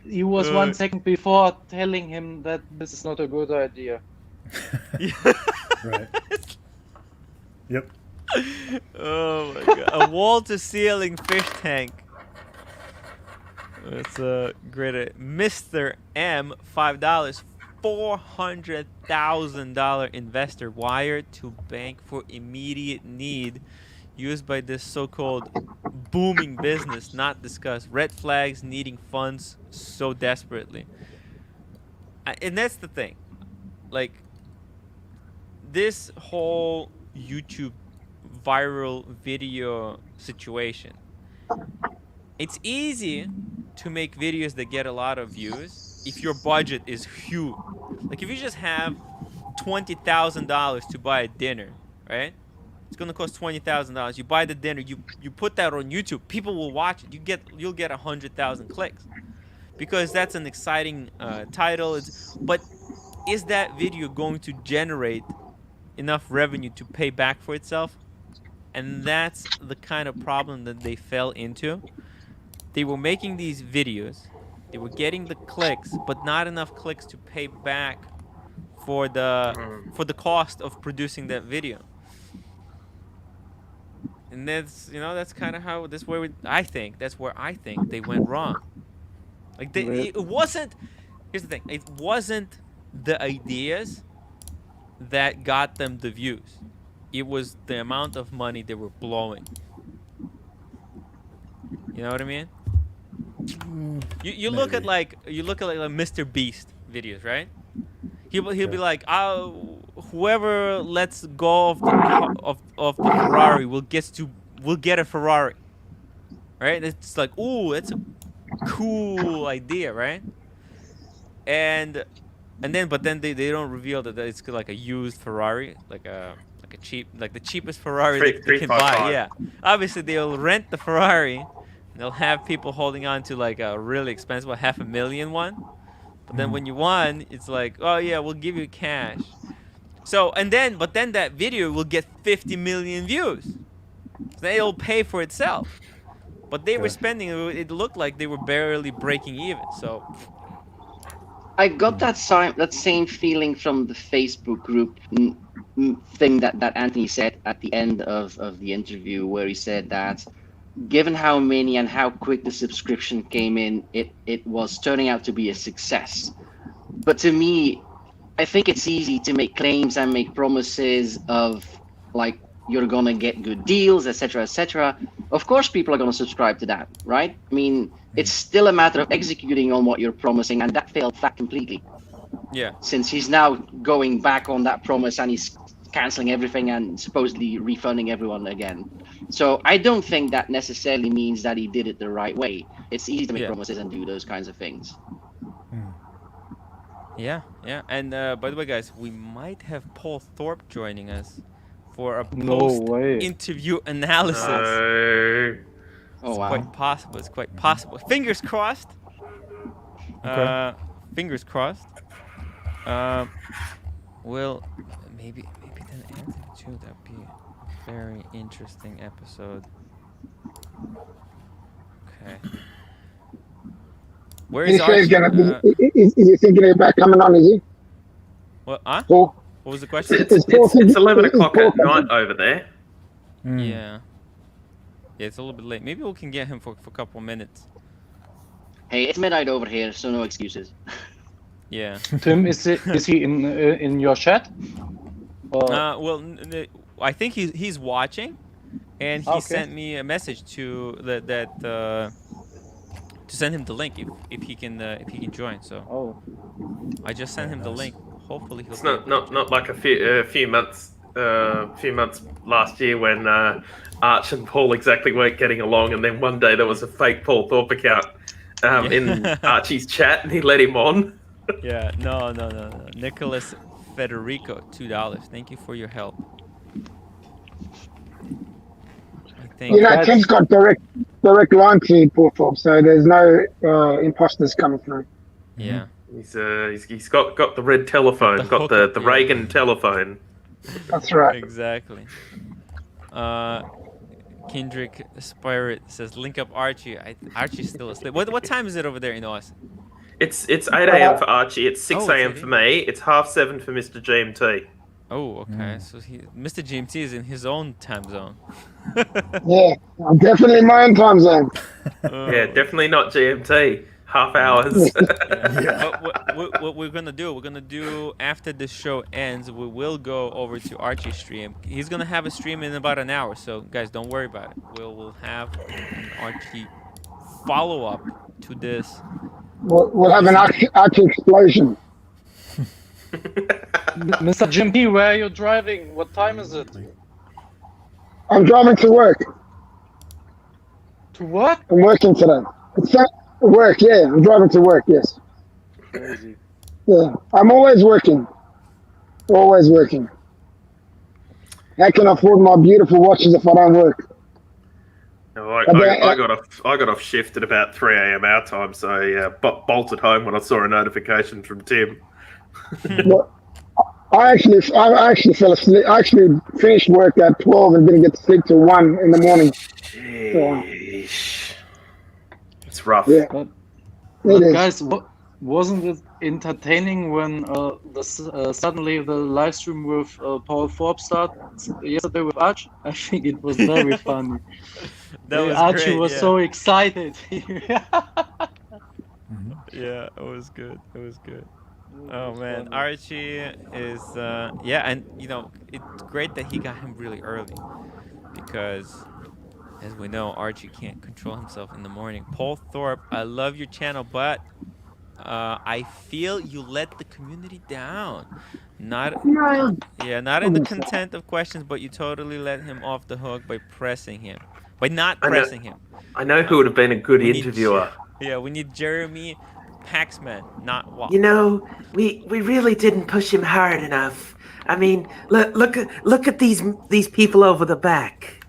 He was 1 second before telling him that this is not a good idea. Right. Yep. Oh my god. A wall-to-ceiling fish tank. It's a great. Mr. M, $5. $400,000 investor wired to bank for immediate need, used by this so-called booming business, not discussed. Red flags, needing funds so desperately. And that's the thing. Like, this whole YouTube viral video situation, it's easy to make videos that get a lot of views if your budget is huge. Like, if you just have $20,000 to buy a dinner, right? It's gonna cost $20,000. You buy the dinner, you put that on YouTube, people will watch it. You'll get 100,000 clicks because that's an exciting title. But is that video going to generate enough revenue to pay back for itself? And that's the kind of problem that they fell into. They were making these videos, they were getting the clicks, but not enough clicks to pay back for the cost of producing that video. And that's kind of how I think they went wrong. Like, it wasn't. Here's the thing: it wasn't the ideas that got them the views. It was the amount of money they were blowing. You know what I mean? You look at like Mr. Beast videos, right? He'll be like, whoever lets go of the Ferrari will get a Ferrari, right? It's like, ooh, that's a cool idea, right? But then they don't reveal that it's like a used Ferrari, like a cheap, like the cheapest Ferrari they can buy. Yeah, obviously they'll rent the Ferrari. They'll have people holding on to like a really expensive $500,000 one. But then when you won, it's like, oh yeah, we'll give you cash. So but then that video will get 50 million views. So it'll pay for itself. But they were spending. It looked like they were barely breaking even. So I got that same feeling from the Facebook group thing that Anthony said at the end of the interview, where he said that given how many and how quick the subscription came in, it was turning out to be a success. But to me, I think it's easy to make claims and make promises of like you're gonna get good deals, etc., etc. Of course, people are gonna subscribe to that, right? I mean, it's still a matter of executing on what you're promising, and that failed flat completely. Yeah. Since he's now going back on that promise and he's canceling everything and supposedly refunding everyone again. So I don't think that necessarily means that he did it the right way. It's easy to make promises and do those kinds of things. Yeah, yeah. And by the way, guys, we might have Paul Thorpe joining us for a post-interview analysis. Oh, it's wow. quite possible. It's quite possible. Fingers crossed. Okay. Fingers crossed. Well, maybe then Anthony too. That'd be a very interesting episode. Okay. Where is Archie? Is he thinking about coming on? Is he? What? Huh? Paul? What was the question? It's 11 o'clock at night over there. Yeah. Yeah, it's a little bit late. Maybe we can get him for a couple minutes. Hey, it's midnight over here, so no excuses. Yeah. Tim, is he in your chat? Well, I think he's watching, and he sent me a message to to send him the link if he can join. So I just sent him the link. Hopefully he'll. It's not like a few months last year when Arch and Paul exactly weren't getting along, and then one day there was a fake Paul Thorpe account in Archie's chat, and he let him on. Yeah, no. Nicholas Federico, $2. Thank you for your help. I think. Tim's got direct line to Paul Thorpe, so there's no imposters coming through. Yeah. He's got the red telephone, got the Reagan telephone. That's right. Exactly. Kendrick Spirit says, "Link up Archie." Archie's still asleep. What time is it over there in Austin? It's 8 a.m. for Archie. It's 6 a.m. for me. It's 7:30 for Mr. GMT. Oh, okay. So Mr. GMT is in his own time zone. Yeah, I'm definitely in my own time zone. Yeah, definitely not GMT. Half hours. But what we're gonna do after this show ends, we will go over to Archie's stream. He's gonna have a stream in about an hour, so guys, don't worry about it. We'll have an Archie follow-up to this. We'll have an Archie explosion. Mr. GMP, where are you driving? What time is it? I'm driving to work. To what? I'm working today. It's work, yeah. I'm driving to work, yes. Crazy. Yeah, I'm always working. Always working. I can afford my beautiful watches if I don't work. No, I got off shift at about 3 a.m. our time, so yeah, bolted home when I saw a notification from Tim. Well, I actually fell asleep. I actually finished work at 12 and didn't get to sleep till 1 in the morning. Sheesh. It's rough. Yeah. But It is. guys, wasn't it entertaining when suddenly the live stream with Paul Thorpe started yesterday with Arch? I think it was very funny. Archie great, was so excited. Yeah, it was good. Oh man, Archie is and it's great that he got him really early, because as we know, Archie can't control himself in the morning. Paul Thorpe, I love your channel, but I feel you let the community down. Not in the content of questions, but you totally let him off the hook by pressing him. By not pressing him. I know who would have been a good interviewer. We need Jeremy Paxman, not Walt. We really didn't push him hard enough. I mean, look at these people over the back.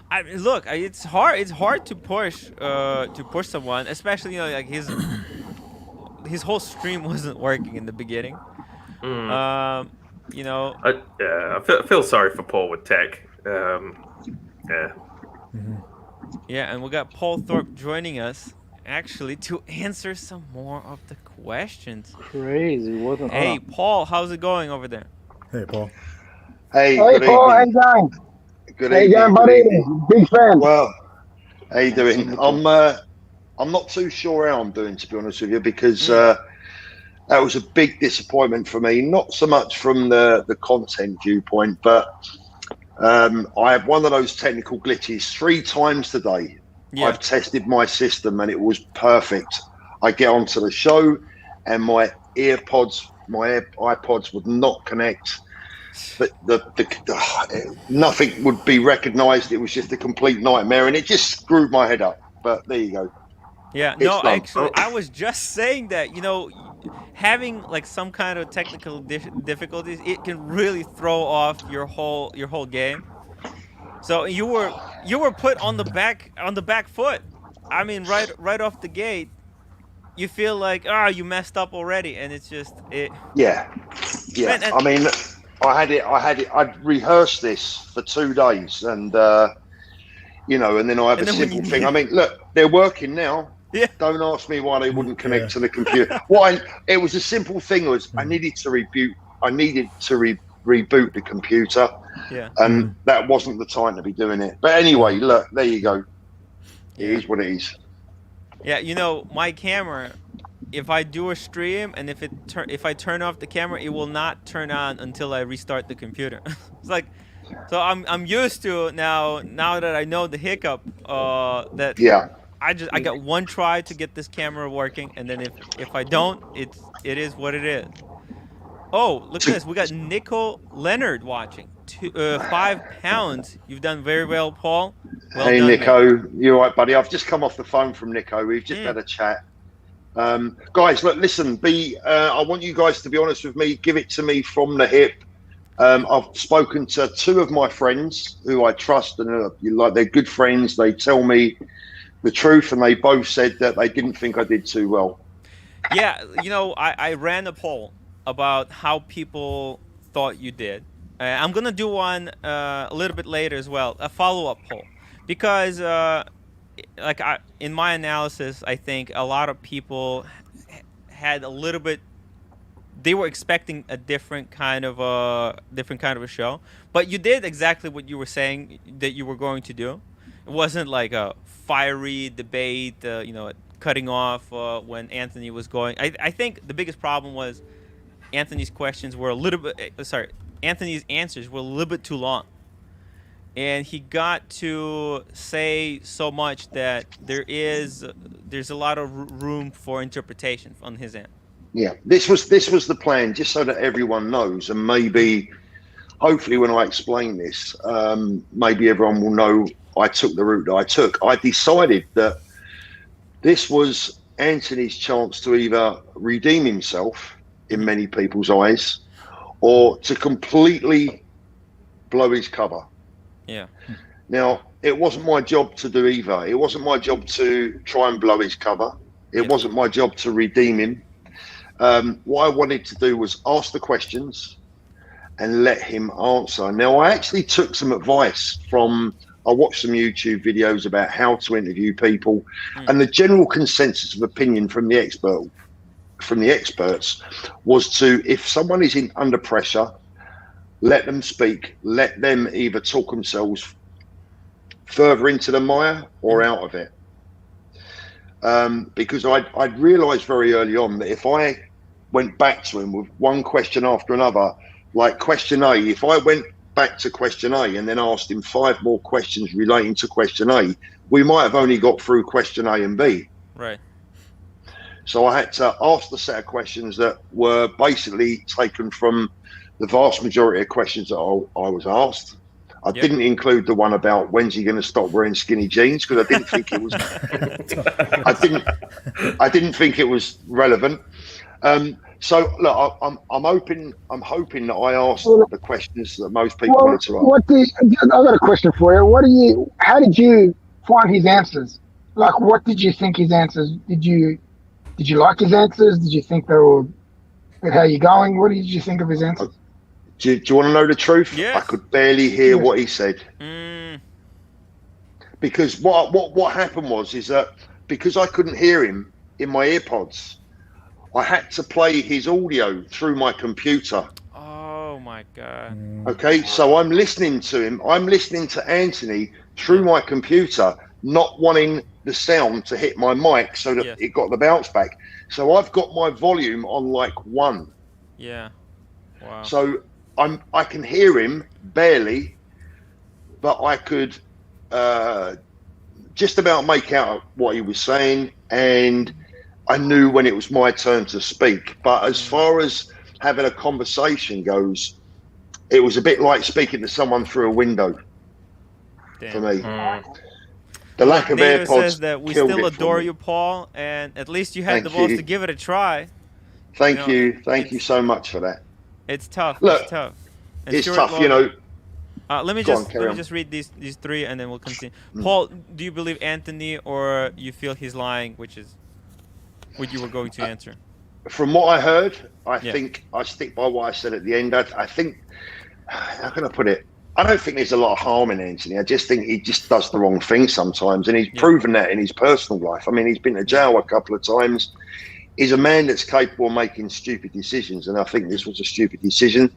It's hard to push someone, especially like his whole stream wasn't working in the beginning. I feel sorry for Paul with tech. Yeah, and we got Paul Thorpe joining us, actually to answer some more of the questions. Crazy. What an Hey, honor. Paul, how's it going over there? Hey, Paul. Hey, Hey, good Paul, how you evening. going? Good How you evening. going, Good buddy? evening. Big fan. Well, how you doing? Absolutely. I'm not too sure how I'm doing, to be honest with you, because Mm. that was a big disappointment for me. Not so much from the content viewpoint, but I have one of those technical glitches 3 times today. Yeah. I've tested my system and it was perfect. I get onto the show and my iPods would not connect. Nothing would be recognized. It was just a complete nightmare and it just screwed my head up. But there you go. Yeah, It's no, done. actually, I was just saying that, having like some kind of technical difficulties, it can really throw off your whole game. So you were put on the back foot. I mean, right off the gate, you feel like you messed up already, and it's just it. Yeah. Yeah. Man, and I mean, I'd rehearsed this for 2 days and, and then I have and a then when you simple thing. need, I mean, look, they're working now. yeah, Don't ask me why they wouldn't Yeah. connect to the computer. It was a simple thing. I needed to reboot the computer, yeah, and that wasn't the time to be doing it. But anyway, look, there you go. It yeah, is what it is. yeah. My camera. If I do a stream and if I turn off the camera, it will not turn on until I restart the computer. It's like, so I'm used to now that I know the hiccup. That Yeah. I got one try to get this camera working, and then if I don't, it is what it is. Oh, look at this. We got Nico Leonard watching. 5 pounds. You've done very well, Paul. Well Hey, done, mate. Nico. You all right, buddy? I've just come off the phone from Nico. We've just had a chat. Guys, look, listen. I want you guys to be honest with me. Give it to me from the hip. I've spoken to 2 of my friends who I trust, and they're good friends. They tell me the truth, and they both said that they didn't think I did too well. Yeah, I ran a poll about how people thought you did. I'm gonna do one a little bit later as well, a follow-up poll, because in my analysis, I think a lot of people had a little bit. They were expecting a different kind of a show, but you did exactly what you were saying that you were going to do. It wasn't like a fiery debate, cutting off when Anthony was going. I think the biggest problem was Anthony's questions were a little bit. Anthony's answers were a little bit too long, and he got to say so much that there's a lot of room for interpretation on his end. Yeah, this was the plan, just so that everyone knows, and maybe, hopefully, when I explain this, maybe everyone will know I took the route that I took. I decided that this was Anthony's chance to either redeem himself in many people's eyes, or to completely blow his cover. Yeah. Now, it wasn't my job to do either. It wasn't my job to try and blow his cover. It wasn't my job to redeem him. What I wanted to do was ask the questions and let him answer. Now, I actually took some advice I watched some YouTube videos about how to interview people, and the general consensus of opinion from the experts was to, if someone is under pressure, let them speak, let them either talk themselves further into the mire or out of it. Because I'd realised very early on that if I went back to him with one question after another, like question A, if I went back to question A and then asked him 5 more questions relating to question A, we might have only got through question A and B. Right. So I had to ask the set of questions that were basically taken from the vast majority of questions that I was asked. I didn't include the one about when's he going to stop wearing skinny jeans, because I didn't think it was. I didn't think it was relevant. So look, I'm hoping that I asked the questions that most people wanted to ask. I've got a question for you. How did you find his answers? Like, what did you think his answers? Did you like his answers? Did you think they were? How you going? What did you think of his answers? Do you want to know the truth? Yes. I could barely hear what he said. Because what happened was that because I couldn't hear him in my earpods, I had to play his audio through my computer. Oh my God. Okay, so I'm listening to him. I'm listening to Anthony through my computer, not wanting the sound to hit my mic so that it got the bounce back. So I've got my volume on like 1. Yeah. Wow. So I can hear him barely, but I could just about make out what he was saying, and I knew when it was my turn to speak. But as far as having a conversation goes, it was a bit like speaking to someone through a window for me. The lack of Nato AirPods says that we killed still it for adore me. you, Paul, and at least you had the Thank balls you. to give it a try. Thank you. Thank you so much for that. It's tough. Look, it's tough. And it's Stuart tough, you know. Let me Go on, just carry on. read these 3 and then we'll continue. Paul, do you believe Anthony or you feel he's lying, which is what you were going to answer? From what I heard, I think I stick by what I said at the end. I think, how can I put it? I don't think there's a lot of harm in Anthony. I just think he just does the wrong thing sometimes, and he's proven that in his personal life. I mean, he's been to jail a couple of times. He's a man that's capable of making stupid decisions, and I think this was a stupid decision.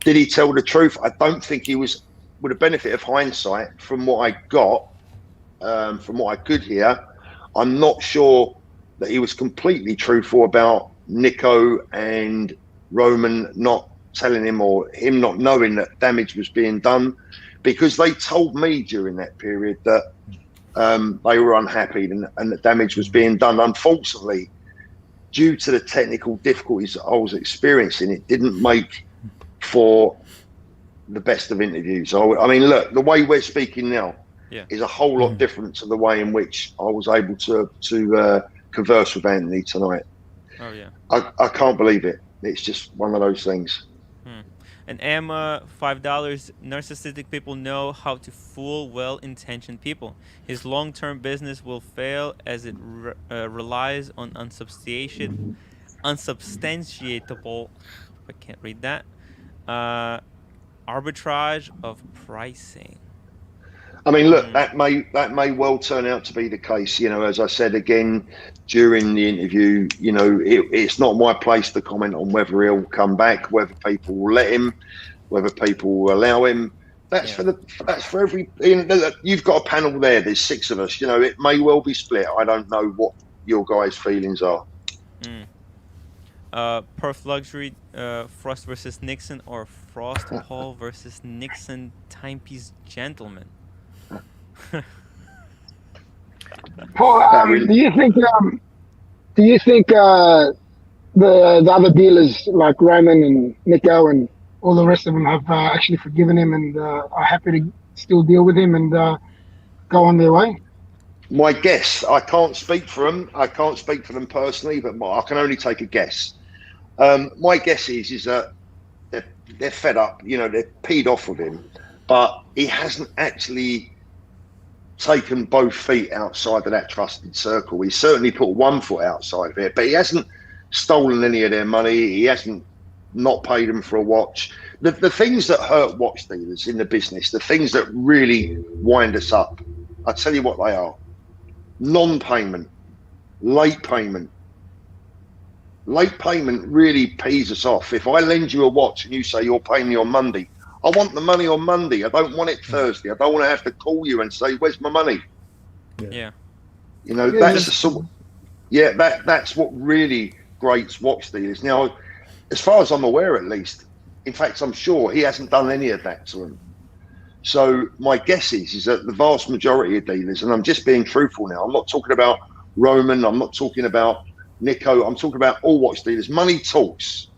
Did he tell the truth? I don't think he was, with the benefit of hindsight, from what I got, from what I could hear, I'm not sure that he was completely truthful about Nico and Roman not telling him, or him not knowing that damage was being done, because they told me during that period that they were unhappy and that damage was being done. Unfortunately, due to the technical difficulties I was experiencing, it didn't make for the best of interviews. I mean, look, the way we're speaking now is a whole lot different to the way in which I was able to converse with Anthony tonight. Oh yeah. I can't believe it. It's just one of those things. And Emma, $5. Narcissistic people know how to fool well-intentioned people. His long-term business will fail as it relies on unsubstantiatable. I can't read that. Arbitrage of pricing. I mean, look, that may well turn out to be the case. You know, as I said again during the interview, you know, it's not my place to comment on whether he'll come back, whether people will let him, whether people will allow him. That's for every. You know, you've got a panel there. There's 6 of us. You know, it may well be split. I don't know what your guys' feelings are. Perth Luxury, Frost versus Nixon, or Frost Hall versus Nixon Timepiece Gentleman. Paul, do you think the other dealers like Roman and Nico and all the rest of them have actually forgiven him and are happy to still deal with him and go on their way? My guess, I can't speak for them. I can't speak for them personally, but I can only take a guess. My guess is that they're fed up. You know, they're peed off with him, but he hasn't actually taken both feet outside of that trusted circle. He certainly put one foot outside of it, but he hasn't stolen any of their money. He hasn't not paid them for a watch. The things that hurt watch dealers in the business, the things that really wind us up, I tell you what they are: non-payment, late payment. Late payment really pees us off. If I lend you a watch and you say you're paying me on Monday, I want the money on Monday. I don't want it Thursday. I don't want to have to call you and say, "Where's my money?" Yeah. You know, that's the sort. Yeah, that's what really grates watch dealers. Now, as far as I'm aware, at least, in fact, I'm sure he hasn't done any of that to them. So my guess is that the vast majority of dealers, and I'm just being truthful now. I'm not talking about Roman. I'm not talking about Nico. I'm talking about all watch dealers. Money talks,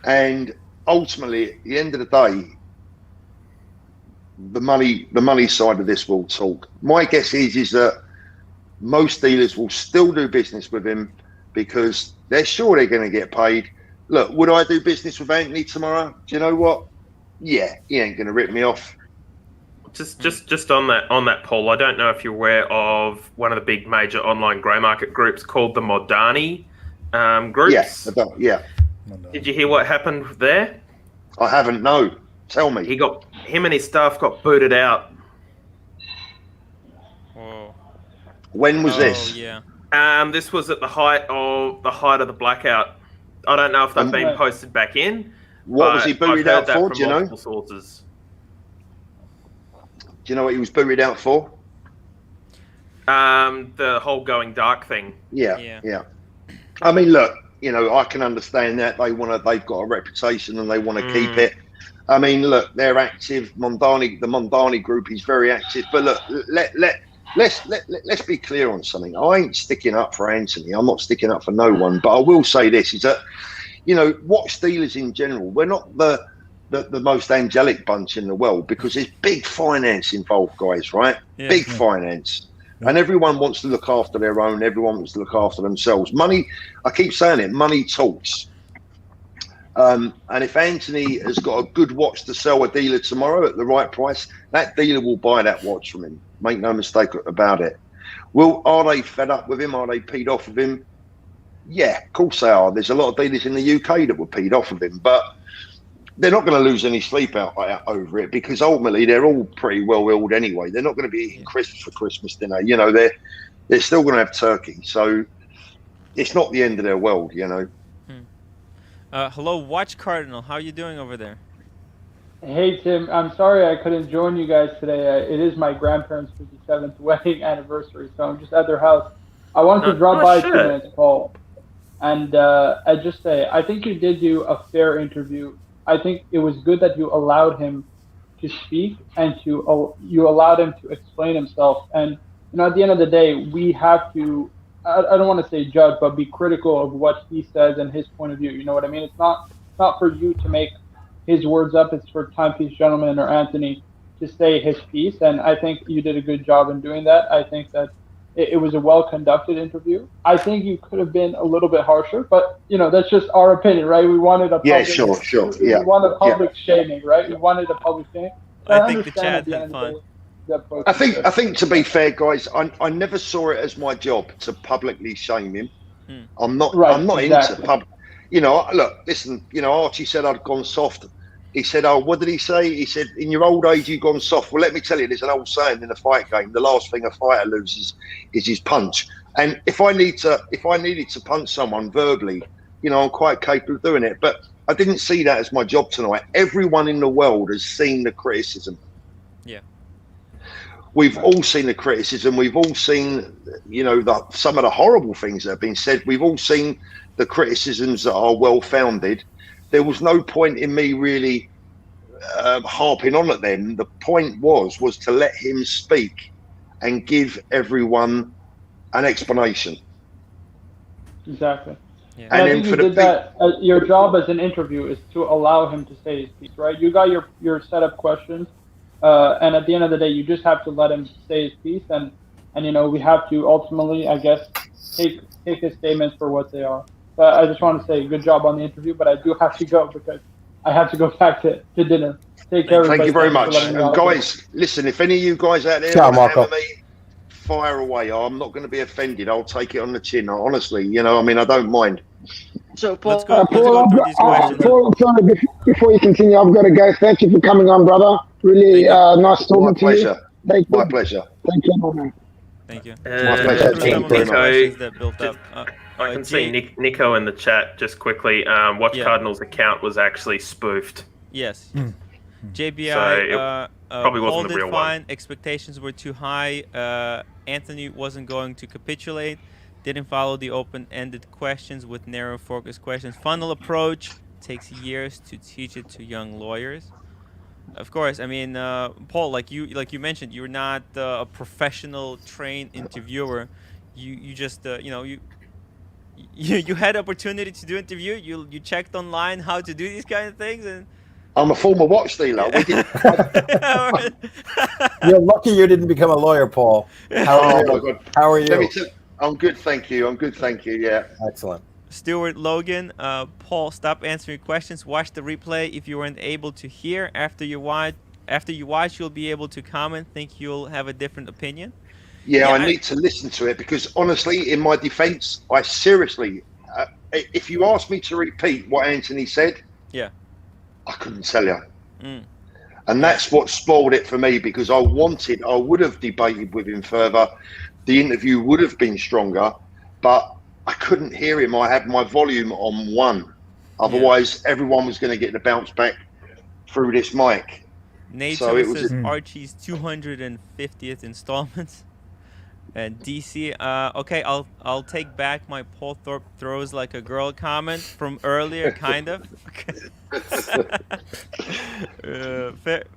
and ultimately, at the end of the day, the money side of this will talk. My guess is that most dealers will still do business with him because they're sure they're going to get paid. Look, would I do business with Anthony tomorrow? Do you know what? Yeah, he ain't going to rip me off. Just on that, Paul, I don't know if you're aware of one of the big major online grey market groups called the Modani groups. Yeah. Did you hear what happened there? I haven't. No, tell me. Him and his staff got booted out. Whoa. When was Oh this? yeah. This was at the height of the blackout. I don't know if they've been Right. posted back in. What was he but I've buried heard out that for? from Do you know? multiple sources. Do you know what he was buried out for? The whole going dark thing. Yeah. I mean, look, you know, I can understand that they've got a reputation and they want to keep it. I mean, look, they're active. The Mondani group is very active. But look, let's be clear on something. I ain't sticking up for Anthony. I'm not sticking up for no one. But I will say this: is that, you know, watch dealers in general, we're not the most angelic bunch in the world, because there's big finance involved, guys. Right? Yeah. Big finance. And everyone wants to look after their own. Everyone wants to look after themselves. Money, I keep saying it, money talks. And if Anthony has got a good watch to sell a dealer tomorrow at the right price, that dealer will buy that watch from him. Make no mistake about it. Are they fed up with him? Are they peed off with him? Yeah, of course they are. There's a lot of dealers in the UK that were peed off with him, but they're not going to lose any sleep out over it, because ultimately they're all pretty well oiled anyway. They're not going to be eating crisps for Christmas dinner. You know, they're still going to have turkey. So it's not the end of their world, you know. Hello, Watch Cardinal. How are you doing over there? Hey, Tim. I'm sorry I couldn't join you guys today. It is my grandparents' 57th wedding anniversary, so I'm just at their house. I wanted to drop by 2 minutes, Paul, and I just say I think you did do a fair interview. I think it was good that you allowed him to speak and you allowed him to explain himself. And you know, at the end of the day, we have to. I don't want to say judge, but be critical of what he says and his point of view. You know what I mean? It's not for you to make his words up. It's for Timepiece Gentleman or Anthony to say his piece. And I think you did a good job in doing that. I think that it was a well-conducted interview. I think you could have been a little bit harsher, but you know, that's just our opinion, right? We wanted a public, We wanted public shaming, right? We wanted a public shaming. I think the chat had fun. I think to be fair, guys, I never saw it as my job to publicly shame him. I'm not into pub. You know, look, listen. You know, Archie said I'd gone soft. He said, "Oh, what did he say?" He said, "In your old age, you've gone soft." Well, let me tell you, there's an old saying in a fight game: the last thing a fighter loses is his punch. And if I needed to punch someone verbally, you know, I'm quite capable of doing it. But I didn't see that as my job tonight. Everyone in the world has seen the criticism. Yeah. We've all seen the criticism. We've all seen, you know, some of the horrible things that have been said. We've all seen the criticisms that are well-founded. There was no point in me really harping on at them. The point was to let him speak and give everyone an explanation. Exactly. Yeah. And I think you did that. Your job as an interview is to allow him to say his piece, right? You got your set up questions. And at the end of the day, you just have to let him say his piece, and you know, we have to ultimately, I guess, take his statements for what they are. But I just want to say good job on the interview, but I do have to go because I have to go back to dinner. Take care. Thank you very much. And guys, listen, if any of you guys out there want to hammer me, fire away. I'm not going to be offended. I'll take it on the chin. Honestly, you know, I mean, I don't mind. So, Paul, let's go through these questions. Paul, sorry, before you continue, I've got to go. Thank you for coming on, brother. Really nice talking to you. My pleasure. Thank you, man. Thank you. My pleasure. I can see Nico in the chat just quickly. Watch Cardinal's account was actually spoofed. Yes. JBI probably wasn't the real one. Expectations were too high. Anthony wasn't going to capitulate. Didn't follow the open-ended questions with narrow focus questions. Funnel approach takes years to teach it to young lawyers. Of course, I mean, Paul, like you mentioned, you're not a professional trained interviewer. You just you know, you had opportunity to do interview. You checked online how to do these kind of things, and I'm a former watch dealer. We did. You're lucky you didn't become a lawyer, Paul. How are you? My God. How are you? I'm good, thank you. Yeah. Excellent. Stuart Logan, Paul, stop answering questions. Watch the replay. If you weren't able to hear after you watch, you'll be able to comment. Think you'll have a different opinion. Yeah, I need to listen to it because honestly, in my defence, I seriously, if you asked me to repeat what Anthony said, I couldn't tell you. And that's what spoiled it for me because I would have debated with him further. the interview would have been stronger, but I couldn't hear him. I had my volume on 1. Otherwise, everyone was going to get the bounce back through this mic. Nato says Archie's 250th installment. And DC, okay, I'll take back my Paul Thorpe throws like a girl comment from earlier, kind of.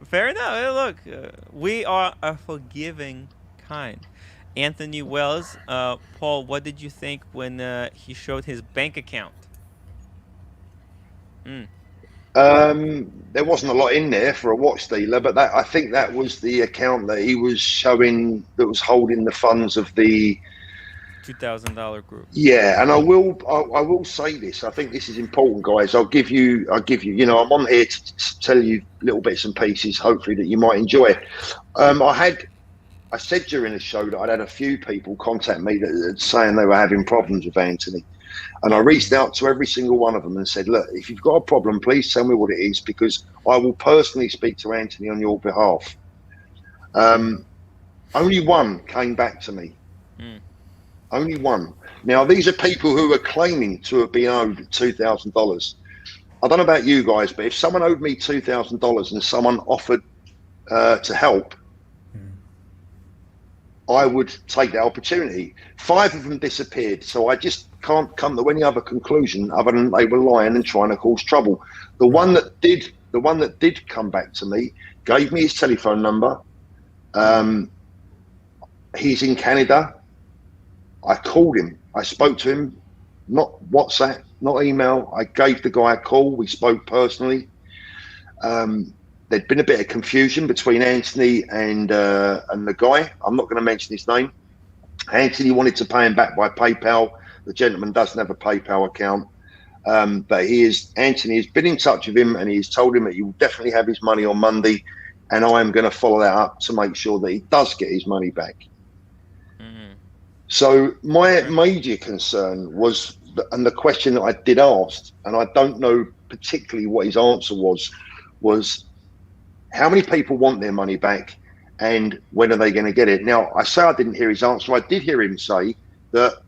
Fair enough. Hey, look, we are a forgiving kind. Anthony Wells, Paul, what did you think when he showed his bank account? There wasn't a lot in there for a watch dealer, but I think that was the account that he was showing that was holding the funds of the $2,000 group. Yeah, and I will say this. I think this is important, guys. I'll give you. You know, I'm on here to tell you little bits and pieces, hopefully that you might enjoy. I said during the show that I'd had a few people contact me that saying they were having problems with Anthony. And I reached out to every single one of them and said, look, if you've got a problem, please tell me what it is, because I will personally speak to Anthony on your behalf. Only one came back to me. Only one. Now, these are people who are claiming to have been owed $2,000. I don't know about you guys, but if someone owed me $2,000 and someone offered to help, I would take that opportunity. 5 of them disappeared, so I just can't come to any other conclusion other than they were lying and trying to cause trouble. The one that did come back to me gave me his telephone number. He's in Canada. I called him. I spoke to him, not WhatsApp, not email. I gave the guy a call. We spoke personally. There'd been a bit of confusion between Anthony and the guy. I'm not going to mention his name. Anthony wanted to pay him back by PayPal. The gentleman doesn't have a PayPal account, but Anthony has been in touch with him, and he has told him that he will definitely have his money on Monday, and I am going to follow that up to make sure that he does get his money back. So my major concern was, and the question that I did ask, and I don't know particularly what his answer was how many people want their money back, and when are they going to get it? Now, I say I didn't hear his answer. I did hear him say that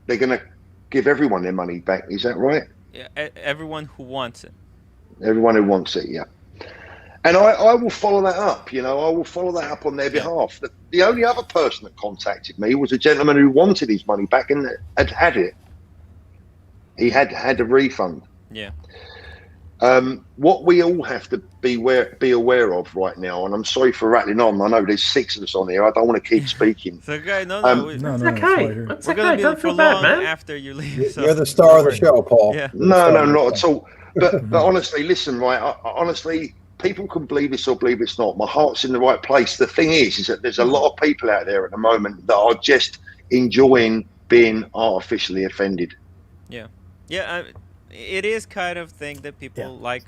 they're going to give everyone their money back. Is that right? Yeah, everyone who wants it. Everyone who wants it, yeah. And I will follow that up, you know, I will follow that up on their behalf. The only other person that contacted me was a gentleman who wanted his money back and had it. He had a refund. Yeah. What we all have to be aware of right now, and I'm sorry for rattling on. I know there's 6 of us on here. I don't want to keep speaking. It's okay. No, it's okay. It's okay. Gonna be don't feel bad, man. After you leave. You're the star of the show, Paul. Yeah. No, not at all. But honestly, listen, right? Honestly, people can believe this or believe it's not. My heart's in the right place. The thing is that there's a lot of people out there at the moment that are just enjoying being artificially offended. Yeah. Yeah. It is kind of thing that people like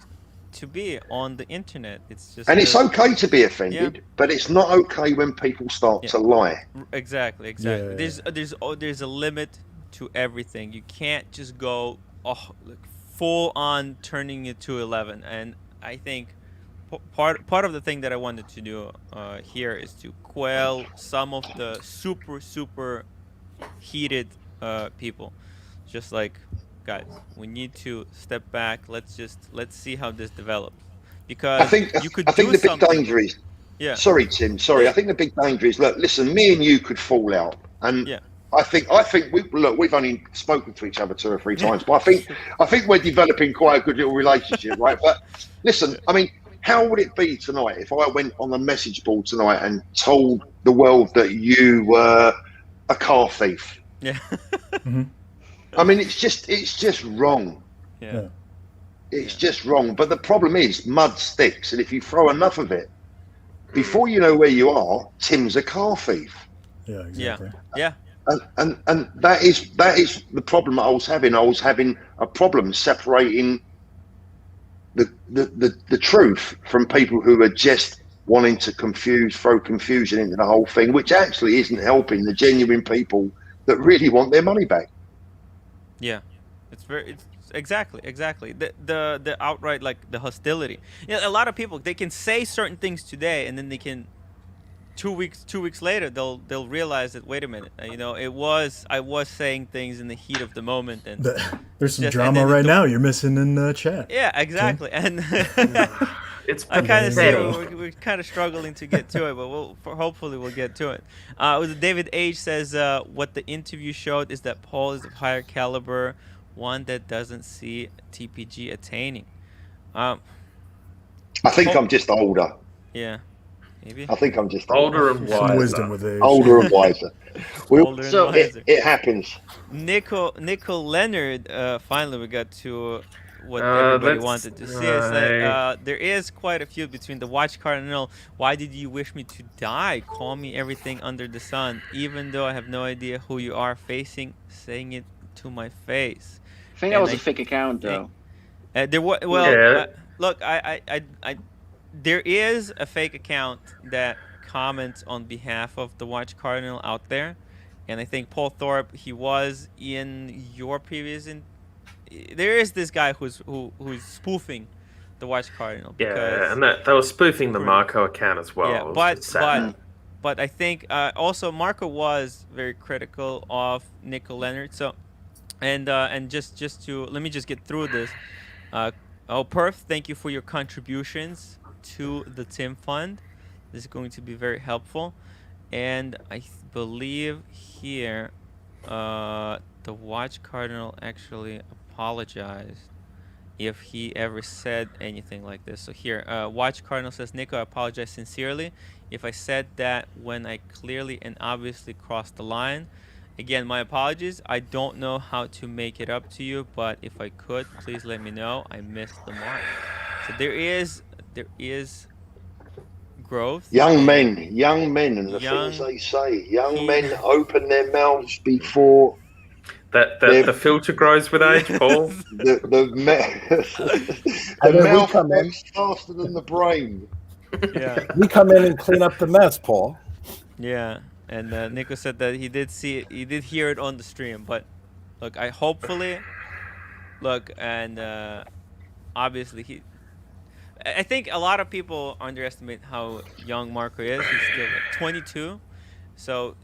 to be on the internet. It's just, and it's okay to be offended, but it's not okay when people start to lie. Exactly. There's a limit to everything. You can't just go full on turning it to 11. And I think part of the thing that I wanted to do here is to quell some of the super heated people. Just like, guys, we need to step back. Let's see how this develops, because I think the big danger is. Yeah. Sorry, Tim. Sorry. I think the big danger is, look, listen. Me and you could fall out, and I think we've only spoken to each other 2 or 3 times, but I think we're developing quite a good little relationship, right? But listen, I mean, how would it be tonight if I went on the message board tonight and told the world that you were a car thief? Yeah. I mean, it's just wrong. Yeah. It's just wrong. But the problem is, mud sticks, and if you throw enough of it, before you know where you are, Tim's a car thief. Yeah, exactly. Yeah. And that is the problem I was having. I was having a problem separating the truth from people who are just wanting to throw confusion into the whole thing, which actually isn't helping the genuine people that really want their money back. Yeah, it's exactly the outright, like, the hostility. A lot of people, they can say certain things today, and then they can 2 weeks later, they'll realize that, wait a minute, I was saying things in the heat of the moment, and there's some drama right now you're missing in the chat. Yeah, exactly. And it's I kind of see we're kind of struggling to get to it, but hopefully we'll get to it. David H says what the interview showed is that Paul is of higher caliber, one that doesn't see TPG attaining. I think I'm just older. Yeah, maybe. I think I'm just older and wiser. Some wisdom with age. Older and wiser. Older and wiser. It happens. Nico Leonard. Finally, we got to what everybody wanted to see. It's like, there is quite a feud between the Watch Cardinal. Why did you wish me to die? Call me everything under the sun, even though I have no idea who you are. Saying it to my face. I think that was a fake account, though. Look, there is a fake account that comments on behalf of the Watch Cardinal out there, and I think Paul Thorpe, he was in your previous. There is this guy who's spoofing the Watch Cardinal. And they were spoofing the Marco account as well. Yeah, but I think also Marco was very critical of Nico Leonard. So, and just to let me just get through this. Perf, thank you for your contributions to the Tim Fund. This is going to be very helpful. And I believe here the Watch Cardinal actually apologized if he ever said anything like this. So here, Watch Cardinal says, Nico, I apologize sincerely if I said that when I clearly and obviously crossed the line. Again, my apologies. I don't know how to make it up to you, but if I could, please let me know. I missed the mark. So there is growth. Young men, and the things they say. Young men open their mouths before the filter grows with age, Paul. the mouth moves faster than the brain. Yeah, we come in and clean up the mess, Paul. Yeah. And Nico said that he did hear it on the stream. But look, obviously I think a lot of people underestimate how young Marco is. He's still 22, so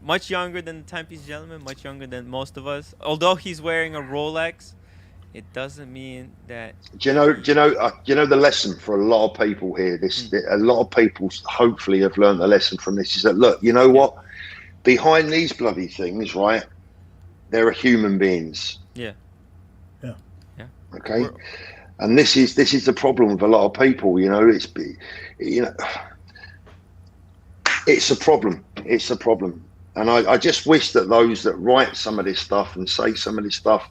much younger than the Timepiece Gentleman, much younger than most of us. Although he's wearing a Rolex, it doesn't mean that. Do you know the lesson for a lot of people here? A lot of people hopefully have learned the lesson from this. Is that, look, you know what? Behind these bloody things, right? There are human beings. Yeah. Okay. And this is the problem with a lot of people. It's a problem. It's a problem. And I just wish that those that write some of this stuff and say some of this stuff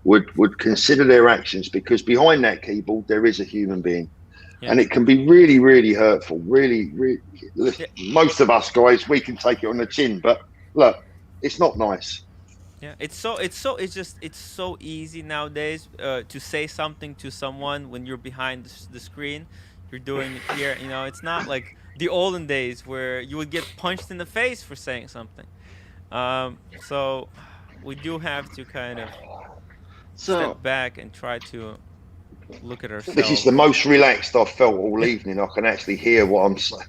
would consider their actions, because behind that keyboard there is a human being. And it can be really, really hurtful. Really, really. Most of us guys, we can take it on the chin, but look, it's not nice. Yeah, it's so easy nowadays to say something to someone when you're behind the screen. You're doing it here. It's not like the olden days where you would get punched in the face for saying something. So we do have to kind of step back and try to look at ourselves. This is the most relaxed I've felt all evening. I can actually hear what I'm saying.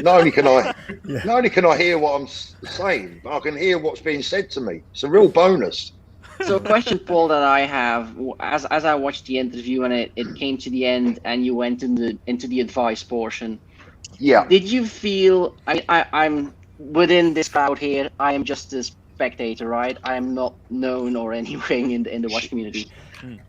Not only can I hear what I'm saying, but I can hear what's being said to me. It's a real bonus. So a question, Paul, that I have, as I watched the interview and it came to the end and you went into the advice portion. Yeah. Did you feel, I'm within this crowd here, I am just a spectator, right? I am not known or anything in the watch community.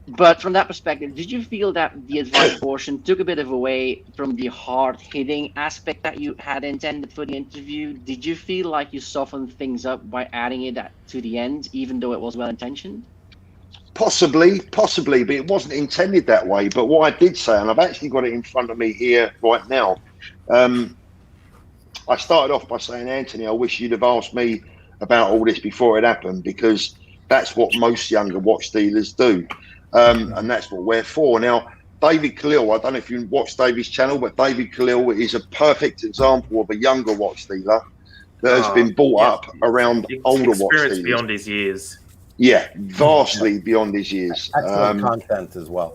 But from that perspective, did you feel that the advice portion took a bit of away from the hard-hitting aspect that you had intended for the interview? Did you feel like you softened things up by adding it to the end, even though it was well-intentioned? Possibly, but it wasn't intended that way. But what I did say, and I've actually got it in front of me here right now, I started off by saying, Anthony, I wish you'd have asked me about all this before it happened, because that's what most younger watch dealers do. And that's what we're for. Now, David Khalil, I don't know if you watch David's channel, but David Khalil is a perfect example of a younger watch dealer that has been brought up around older watch dealers. Beyond his years. Yeah, vastly beyond his years. Excellent content as well.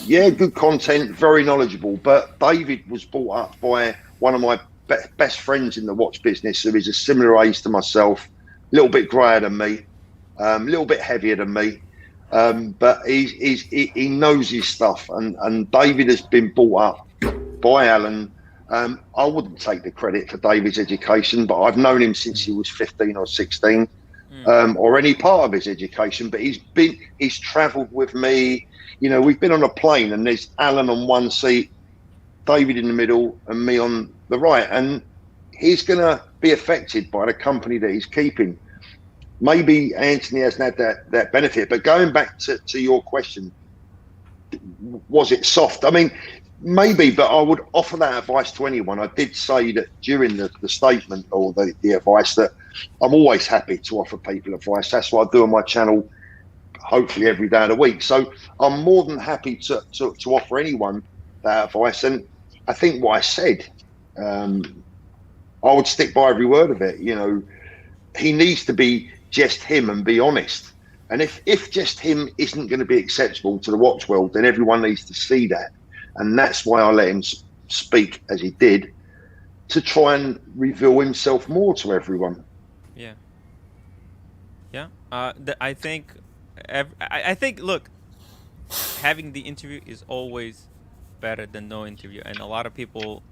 Yeah, good content, very knowledgeable. But David was brought up by one of my best friends in the watch business who is a similar age to myself, a little bit grayer than me, a little bit heavier than me. But he knows his stuff, and David has been brought up by Alan. I wouldn't take the credit for David's education, but I've known him since he was 15 or 16, or any part of his education. But he's travelled with me. You know, we've been on a plane, and there's Alan on one seat, David in the middle, and me on the right, and he's going to be affected by the company that he's keeping. Maybe Anthony hasn't had that benefit, but going back to your question, was it soft? I mean, maybe, but I would offer that advice to anyone. I did say that during the statement or the advice that I'm always happy to offer people advice. That's what I do on my channel, hopefully every day of the week. So I'm more than happy to offer anyone that advice. And I think what I said, I would stick by every word of it. You know, he needs to be just him and be honest. And if just him isn't going to be acceptable to the watch world, then everyone needs to see that. And that's why I let him speak as he did, to try and reveal himself more to everyone. Yeah. Yeah. I think, look, having the interview is always better than no interview. And a lot of people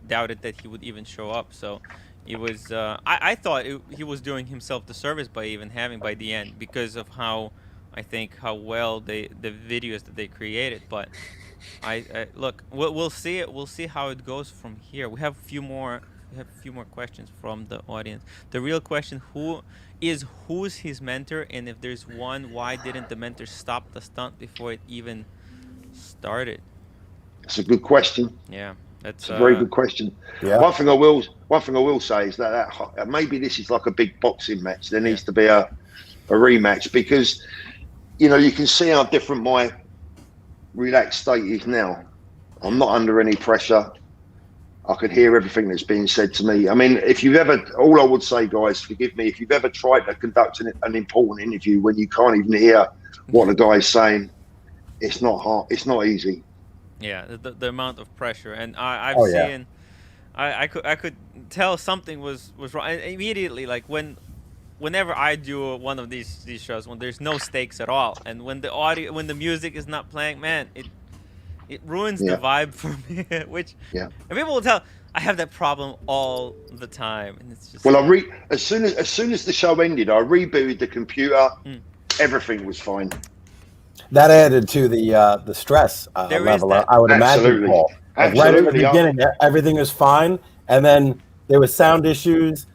doubted that he would even show up. So it was, I thought he was doing himself the service by even having by the end, because of how, I think, how well the videos that they created. But I look, we'll see it. We'll see how it goes from here. We have a few more questions from the audience. The real question: who's his mentor? And if there's one, why didn't the mentor stop the stunt before it even started? That's a good question. Yeah, that's a very good question. Yeah. One thing I will say is that maybe this is like a big boxing match. There needs to be a rematch, because you know, you can see how different my relaxed state is now. I'm not under any pressure. I could hear everything that's being said to me. I mean, if you've ever, all I would say, guys, forgive me, if you've ever tried to conduct an important interview when you can't even hear what the guy's saying, it's not hard. It's not easy. Yeah, the amount of pressure, and I've Oh, seen, I could tell something was wrong. And immediately, like whenever I do one of these shows, when there's no stakes at all, and when the music is not playing, man, it ruins the vibe for me. Which and people will tell I have that problem all the time, and it's just. Well, as soon as the show ended, I rebooted the computer. Everything was fine. That added to the stress level, I would imagine, Paul. Like right at the beginning, everything was fine, and then there was sound issues,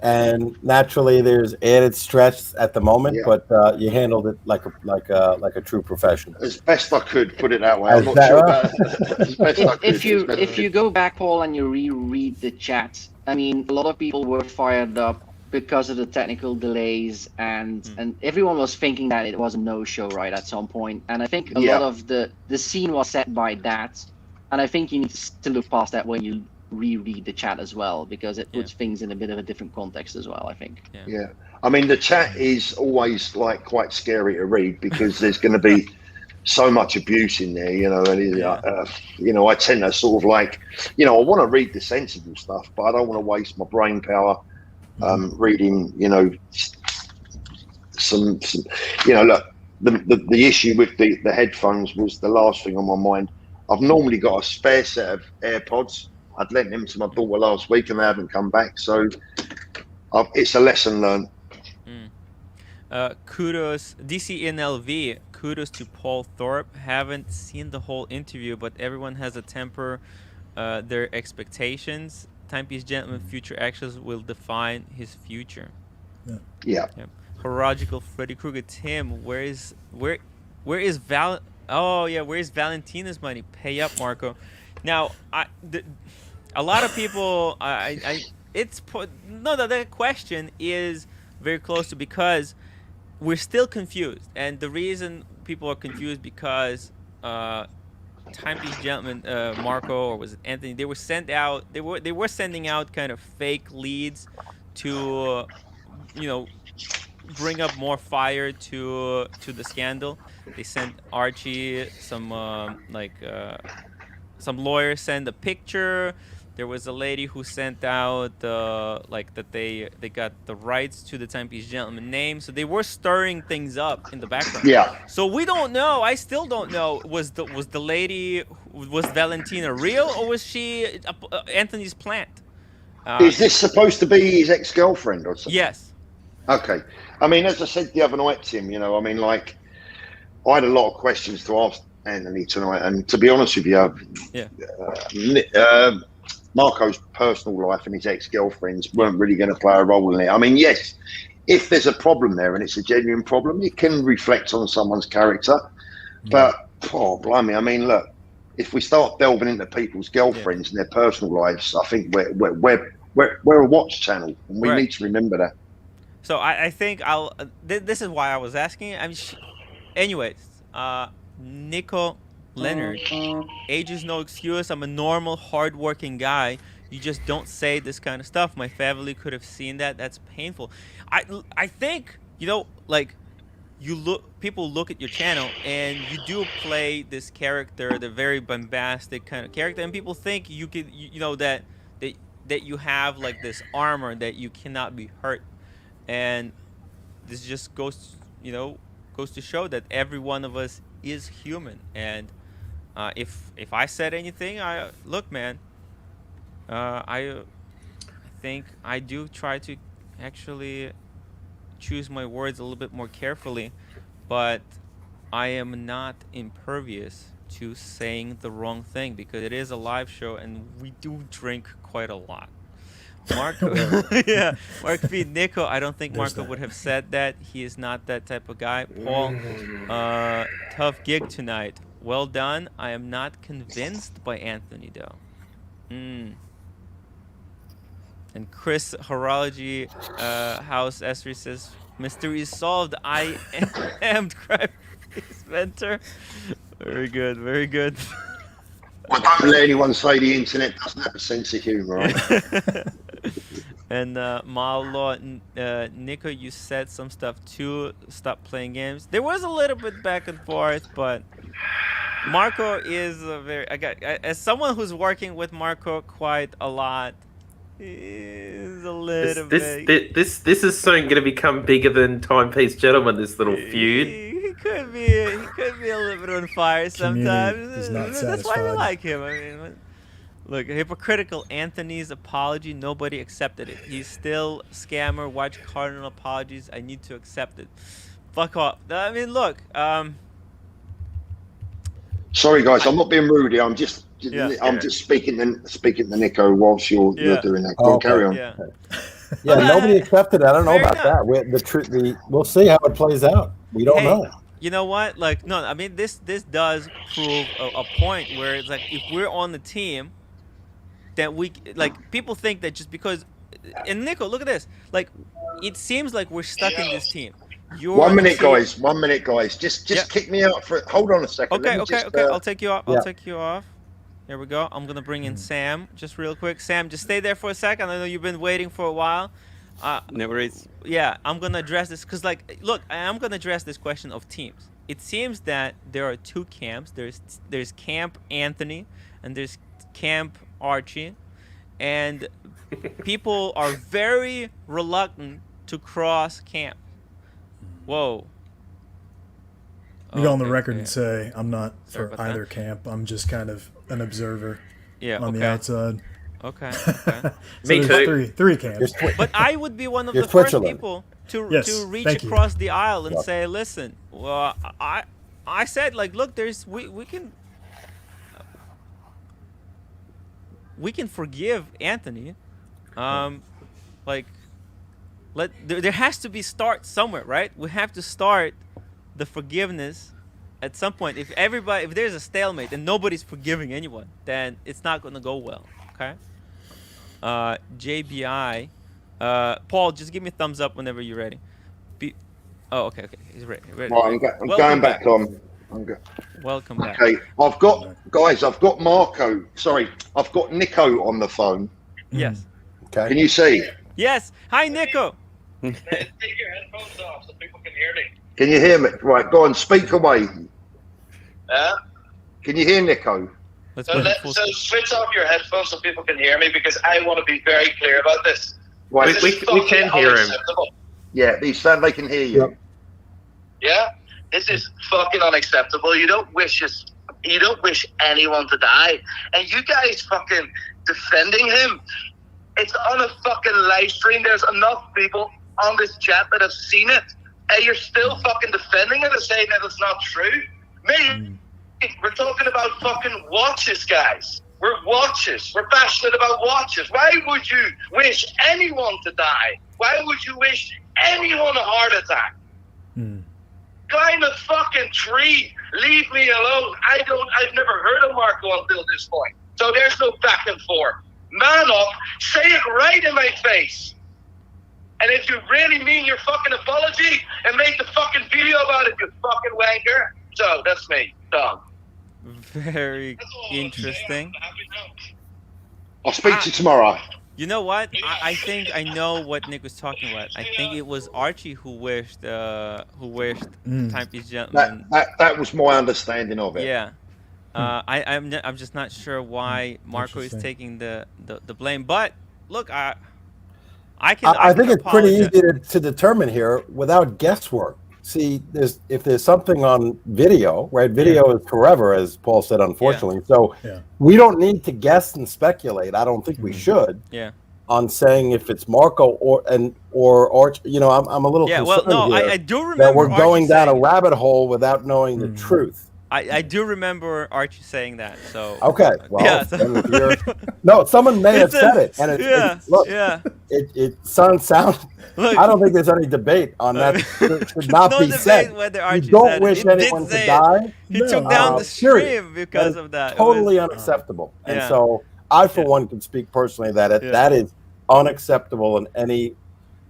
and naturally there's added stress at the moment. But you handled it like a true professional. As best I could, put it that way. I'm not sure about as best I could. If you go back, Paul, and you reread the chat, I mean, a lot of people were fired up because of the technical delays, and everyone was thinking that it was a no-show, right, at some point. And I think a lot of the scene was set by that, and I think you need to look past that when you reread the chat as well, because it puts things in a bit of a different context as well, I think. Yeah. I mean, the chat is always like quite scary to read, because there's going to be so much abuse in there, you know, and you know, I tend to sort of like, you know, I want to read the sensible stuff, but I don't want to waste my brain power reading, you know, some you know, look, the issue with the headphones was the last thing on my mind. I've normally got a spare set of AirPods. I'd lent them to my daughter last week, and they haven't come back, so it's a lesson learned. Kudos, DCNLV, kudos to Paul Thorpe. Haven't seen the whole interview, but everyone has to temper their expectations. Timepiece gentleman, future actions will define his future. Yeah. Horological Freddy Krueger. Tim, where is Valentina's money? Pay up, Marco. Now, a lot of people, that question is very close to, because we're still confused, and the reason people are confused because Timepiece gentleman, Marco, or was it Anthony? They were sending out kind of fake leads to, you know, bring up more fire to the scandal. They sent Archie some lawyers send a picture. There was a lady who sent out like that they got the rights to the timepiece gentleman name, so they were stirring things up in the background. Yeah. So we don't know. I still don't know. Was the lady, was Valentina real, or was she Anthony's plant? Is this supposed to be his ex-girlfriend or something? Yes. Okay. I mean, as I said the other night, Tim, you know, I mean, like, I had a lot of questions to ask Anthony tonight, and to be honest with you, Marco's personal life and his ex-girlfriends weren't really going to play a role in it. I mean, yes, if there's a problem there and it's a genuine problem, it can reflect on someone's character. But, oh, blimey, I mean, look, if we start delving into people's girlfriends and their personal lives, I think we're a watch channel, and we need to remember that. So I think I'll. This is why I was asking. I mean, anyways, Nico Leonard, age is no excuse. I'm a normal, hardworking guy. You just don't say this kind of stuff. My family could have seen that. That's painful. I think, you know, like, people look at your channel and you do play this character, the very bombastic kind of character, and people think you could, you know, that you have like this armor that you cannot be hurt. And this just goes to show that every one of us is human. And if I said anything, look, man, I think I do try to actually choose my words a little bit more carefully, but I am not impervious to saying the wrong thing, because it is a live show and we do drink quite a lot. Marco, yeah, Mark feed Nico. I don't think Marco would have said that. He is not that type of guy. Paul, tough gig tonight. Well done. I am not convinced by Anthony though. And Chris Horology House Esri says, mystery is solved. I am Crabface Mentor. Very good, very good. Well, don't let anyone say the internet doesn't have a sense of humour, right? And Malo, Nico, you said some stuff too. Stop playing games. There was a little bit back and forth, but Marco is as someone who's working with Marco quite a lot, is a little bit. This is soon going to become bigger than Timepiece Gentleman. This little feud. He could be a little bit on fire sometimes. That's why we like him. I mean, look, hypocritical Anthony's apology. Nobody accepted it. He's still scammer. Watch Cardinal apologies. I need to accept it. Fuck off. I mean, look. Sorry, guys. I'm not being rude here. I'm just speaking to Nico whilst you're doing that. Go on, carry on. Yeah, nobody accepted it. I don't know about that. We'll see how it plays out. We don't know. You know what? Like, no, I mean, this does prove a point where it's like, if we're on the team, that people think that just because, and Nico, look at this. Like, it seems like we're stuck in this team. One minute, guys. Just kick me out for. Hold on a second. Okay. I'll take you off. I'll take you off. Here we go. I'm gonna bring in Sam just real quick. Sam, just stay there for a second. I know you've been waiting for a while. Never is. Yeah, I'm gonna address this because, like, look, I'm gonna address this question of teams. It seems that there are two camps. There's Camp Anthony and there's Camp Archie, and people are very reluctant to cross camp. Whoa. We go on the record and say I'm not for either camp. I'm just kind of an observer on the outside. Okay. So Me too. Three camps. But I would be one of the first people to reach across the aisle and say, listen, well, I said, like, look, we can forgive Anthony. Like, there has to be start somewhere, right? We have to start the forgiveness at some point. If there's a stalemate and nobody's forgiving anyone, then it's not going to go well. Okay. JBI, Paul, just give me a thumbs up whenever you're ready. Okay, he's ready. Well, I'm going back on. Welcome back. Okay, I've got Marco. Sorry, I've got Nico on the phone. Yes. Okay. Can you see? Yes. Hi, Nico. Take your headphones off so people can hear me. Can you hear me? Right, go on, speak away. Can you hear Nico? So switch off your headphones so people can hear me, because I want to be very clear about this. Right, we can hear him. Yeah, they can hear you. Yep. Yeah, this is fucking unacceptable. You don't wish anyone to die, and you guys fucking defending him. It's on a fucking live stream. There's enough people on this chat that have seen it, and you're still fucking defending it and saying that it's not true. Me, we're talking about fucking watches, guys. We're watches. We're passionate about watches. Why would you wish anyone to die? Why would you wish anyone a heart attack? Climb a fucking tree. Leave me alone. I've never heard of Marco until this point. So there's no back and forth. Man up. Say it right in my face. And if you really mean your fucking apology, and make the fucking video about it, you fucking wanker. So that's me. Done. Very interesting. I'll speak to you tomorrow. You know what? I think I know what Nick was talking about. I think it was Archie who wished Timepiece Gentleman. That was my understanding of it. Yeah. I'm just not sure why Marco is taking the blame. But look, I think it's pretty easy to determine here without guesswork. See, if there's something on video, right? Video is forever, as Paul said, unfortunately. Yeah. So we don't need to guess and speculate. I don't think we should. Yeah. On saying if it's Marco or Arch, I'm a little concerned here I do remember that we're Archie going down a saying rabbit hole without knowing the truth. I do remember Archie saying that. So okay, well, no, someone may have said it, and it sounds. Look, I don't think there's any debate on that. Should not be said. You don't wish anyone to die. He took down the stream because of that. Totally unacceptable. And so I, for one, can speak personally that that is unacceptable in any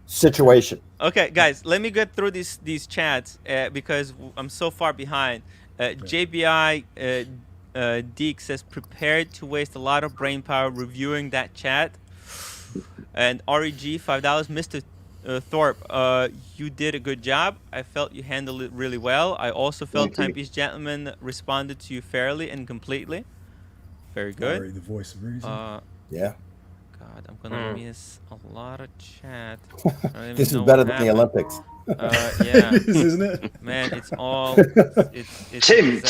situation. Okay, guys, let me get through these chats because I'm so far behind. JBI Deke says, prepared to waste a lot of brain power reviewing that chat. And REG $5, Mr. Thorpe, you did a good job. I felt you handled it really well. I also felt Timepiece Gentleman responded to you fairly and completely. Very good. The voice of reason. Yeah. God, I'm gonna miss a lot of chat. This is better than the Olympics. Yeah, isn't it? Man, it's all. It's Tim,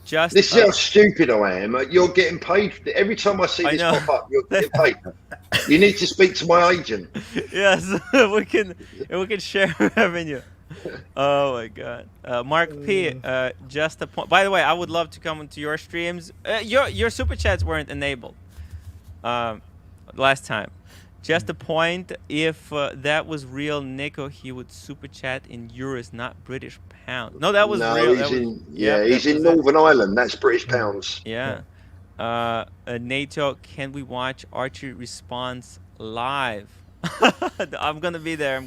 just this is how stupid I am. You're getting paid every time I see this pop up. You're getting paid. You need to speak to my agent. Yes, we can share revenue. Oh my God, Mark P. Just a point. By the way, I would love to come into your streams. Your super chats weren't enabled last time. Just a point. If that was real Nico, he would super chat in euros, not British pounds. No, that was real. He's in Northern Ireland. That's British pounds. Yeah. NATO, can we watch Archie response live? I'm gonna be there.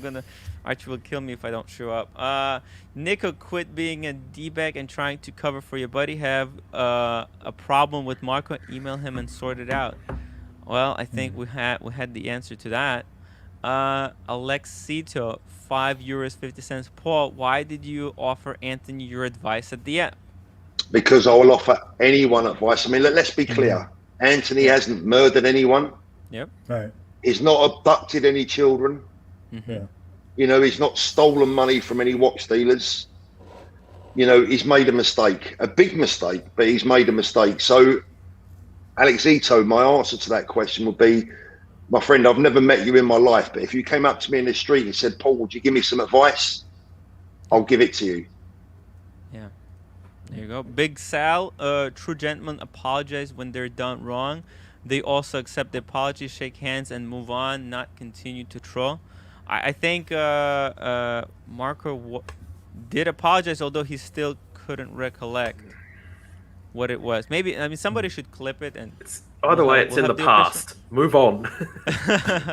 Archie will kill me if I don't show up. Nico, quit being a D-bag and trying to cover for your buddy. Have a problem with Marco? Email him and sort it out. Well, I think we had the answer to that. Alexito, €5.50. Paul, why did you offer Anthony your advice at the end? Because I will offer anyone advice. I mean, let's be clear. Anthony hasn't murdered anyone. Yep. Right. He's not abducted any children. Yeah. He's not stolen money from any watch dealers. He's made a mistake, a big mistake, but he's made a mistake. So, Alexito, my answer to that question would be, my friend, I've never met you in my life, but if you came up to me in the street and said, Paul, would you give me some advice? I'll give it to you. Yeah. There you go. Big Sal, true gentlemen apologize when they're done wrong. They also accept the apology, shake hands, and move on, not continue to troll. I think Marco did apologize, although he still couldn't recollect what it was. Maybe, somebody should clip it and... Either way, it's in the past. Move on.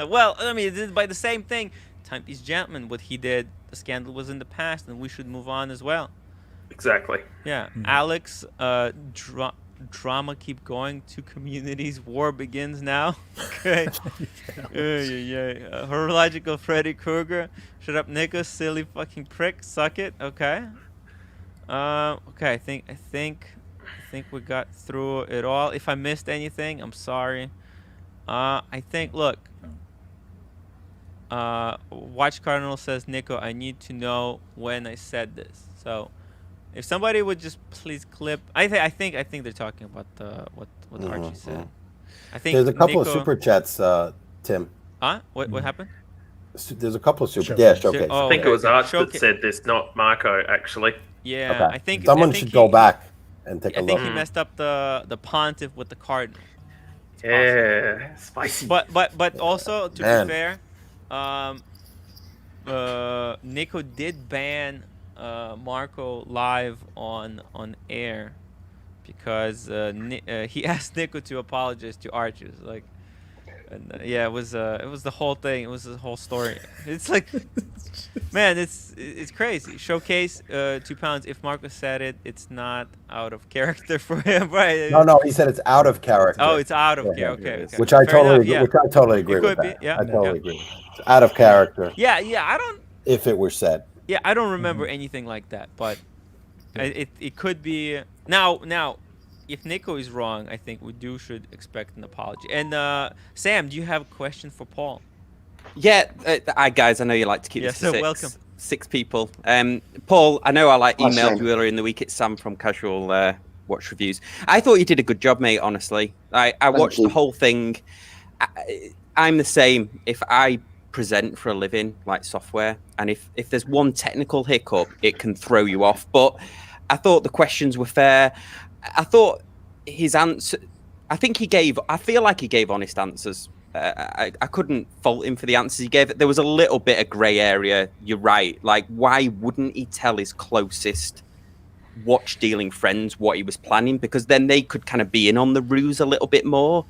Well, by the same thing, Timepiece Gentleman, what he did, the scandal was in the past, and we should move on as well. Exactly. Yeah. Alex, drama keep going. 2 communities. War begins now. Okay. Horological Freddy Krueger. Shut up, Nico. Silly fucking prick. Suck it. Okay. Okay. I think think we got through it all. If I missed anything, I'm sorry. I think, look, Watch Cardinal says, Nico, I need to know when I said this. So if somebody would just please clip, I think they're talking about what Archie said. I think there's a couple Nico, of super chats, Tim. What happened? There's a couple of showcase. I think it was Arch that said this, not Marco, actually. Yeah, okay. I think someone should go back and take a look. I think he messed up the pontiff with the cardinal. Yeah, spicy. But also, to be fair, Nico did ban Marco live on air because he asked Nico to apologize to Archers. Like, and, yeah, it was the whole thing. It was the whole story. It's like, man, it's crazy. Showcase 2 pounds. If Marco said it, it's not out of character for him, right? No, he said it's out of character. Oh, it's out of character. Okay. Which I totally agree with that. Yeah, I totally agree. It's out of character. Yeah, I don't. If it were said. Yeah, I don't remember anything like that, but it could be now. If Nico is wrong, I think we should expect an apology. And Sam, do you have a question for Paul? Yeah, guys, I know you like to keep this to welcome. 6 people. Paul, I know I emailed you earlier in the week. It's Sam from Casual Watch Reviews. I thought you did a good job, mate, honestly. I watched the whole thing. I'm the same. If I present for a living, like software, and if there's one technical hiccup, it can throw you off. But I thought the questions were fair. I thought his answer, I feel like he gave honest answers. I couldn't fault him for the answers he gave. There was a little bit of grey area. You're right. Like, why wouldn't he tell his closest watch dealing friends what he was planning? Because then they could kind of be in on the ruse a little bit more.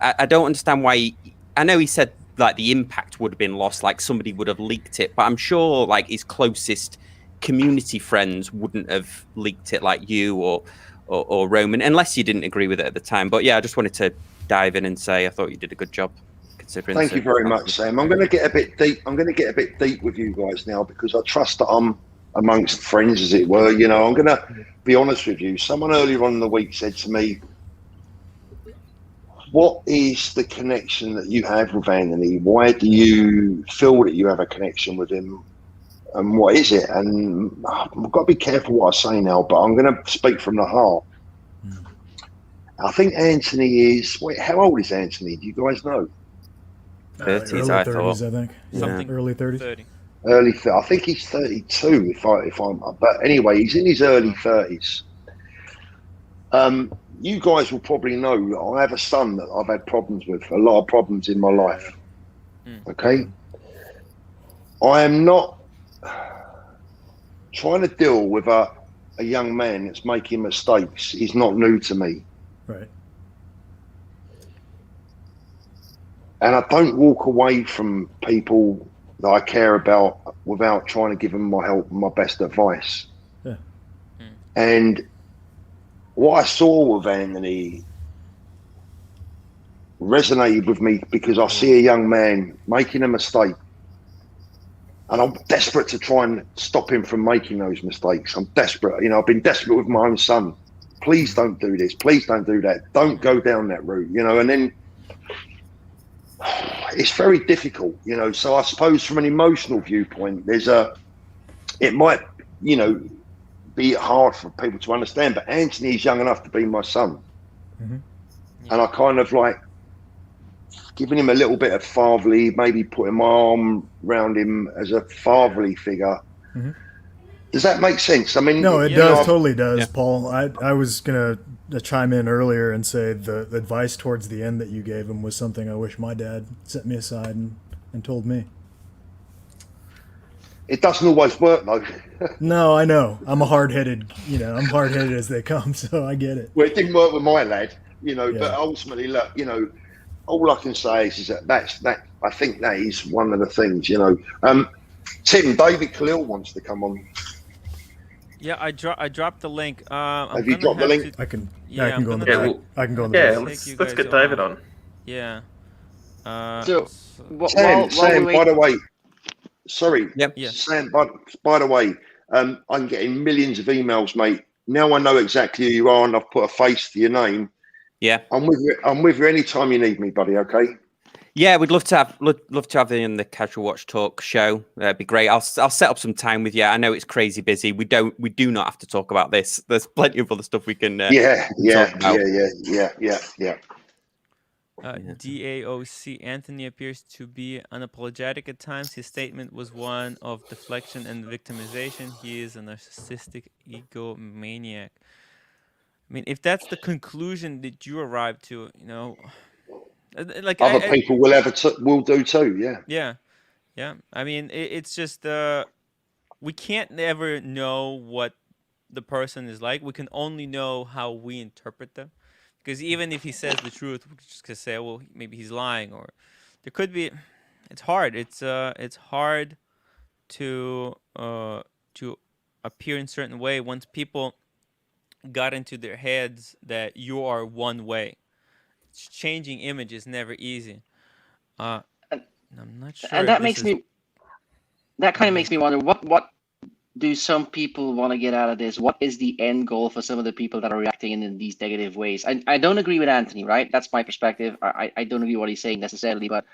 I don't understand why. I know he said like the impact would have been lost, like somebody would have leaked it, but I'm sure like his closest community friends wouldn't have leaked it like you or Roman, unless you didn't agree with it at the time. But yeah, I just wanted to dive in and say I thought you did a good job. Considering. Thank you very much, Sam. I'm going to get a bit deep. I'm going to get a bit deep with you guys now because I trust that I'm amongst friends, as it were. You know, I'm going to be honest with you. Someone earlier on in the week said to me, what is the connection that you have with Anthony? Why do you feel that you have a connection with him? And what is it? And I've got to be careful what I say now, but I'm going to speak from the heart. I think Anthony is, how old is Anthony? Do you guys know? 30s, early I 30s, thought. I think. Something early 30s. 30. I think he's 32 if I'm, but anyway, he's in his early 30s. You guys will probably know I have a son that I've had problems with, a lot of problems in my life. Okay? I am not trying to deal with a young man that's making mistakes. He's not new to me. Right. And I don't walk away from people that I care about without trying to give them my help and my best advice. Yeah. And what I saw with Anthony resonated with me because I see a young man making a mistake and I'm desperate to try and stop him from making those mistakes. I'm desperate. You know, I've been desperate with my own son. Please don't do this. Please don't do that. Don't go down that route, you know, and then it's very difficult, you know. So I suppose from an emotional viewpoint, it might, you know, be hard for people to understand, but Anthony is young enough to be my son. And I kind of like giving him a little bit of fatherly, maybe putting my arm around him as a fatherly figure. Does that make sense? I mean, no, it does, totally does, Paul. I was gonna chime in earlier and say the advice towards the end that you gave him was something I wish my dad set me aside and told me. It doesn't always work though. No, I know. I'm hard-headed as they come, so I get it. Well, it didn't work with my lad, you know, but ultimately, look, you know, all I can say is that I think that is one of the things, you know. Tim, David Khalil wants to come on. Yeah, I dropped the link. Have you dropped the link? I can Yeah, go on the gonna back. I can go on the Yeah, back. let's get David on. Yeah. Sam, by the way, sorry. Yep. Sam, by the way, I'm getting millions of emails, mate, Now I know exactly who you are, and I've put a face to your name. Yeah, I'm with you anytime you need me, buddy. Okay. Yeah, we'd love to have you in the Casual Watch Talk show. That'd be great. I'll set up some time with you. I know it's crazy busy. We do not have to talk about this. There's plenty of other stuff we can. Yeah. Talk about. DAOC Anthony appears to be unapologetic at times. His statement was one of deflection and victimization. He is a narcissistic egomaniac. I mean, if that's the conclusion that you arrived to, like other people will do too. Yeah. I mean, it's just we can't ever know what the person is like. We can only know how we interpret them. Because even if he says the truth, we just can say, well, maybe he's lying, or there could be. It's hard. It's hard to appear in a certain way once people got into their heads that you are one way. Changing image is never easy. I'm not sure. And that kind of makes me wonder what do some people want to get out of this? What is the end goal for some of the people that are reacting in these negative ways? I don't agree with Anthony, right? That's my perspective. I don't agree with what he's saying necessarily, but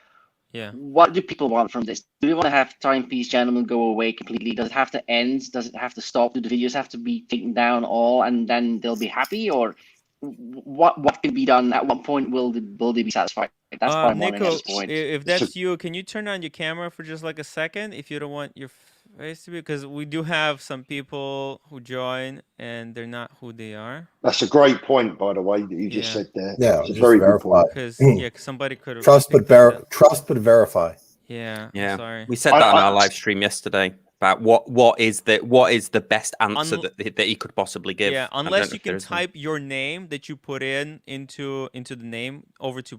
yeah, what do people want from this? Do they want to have Timepiece Gentlemen go away completely? Does it have to end? Does it have to stop? Do the videos have to be taken down all and then they'll be happy? Or what can be done? At what point will they be satisfied? That's what I'm wondering at this point. If that's you, can you turn on your camera for just like a second if you don't want your face to be? Because we do have some people who join and they're not who they are. That's a great point, by the way, that you just said there. Yeah, it's a very good point. Because somebody could have trust but verify. Yeah. Yeah. Sorry. We said that on our live stream yesterday about what is the best answer that he could possibly give. Yeah, unless you can type your name that you put into the name over to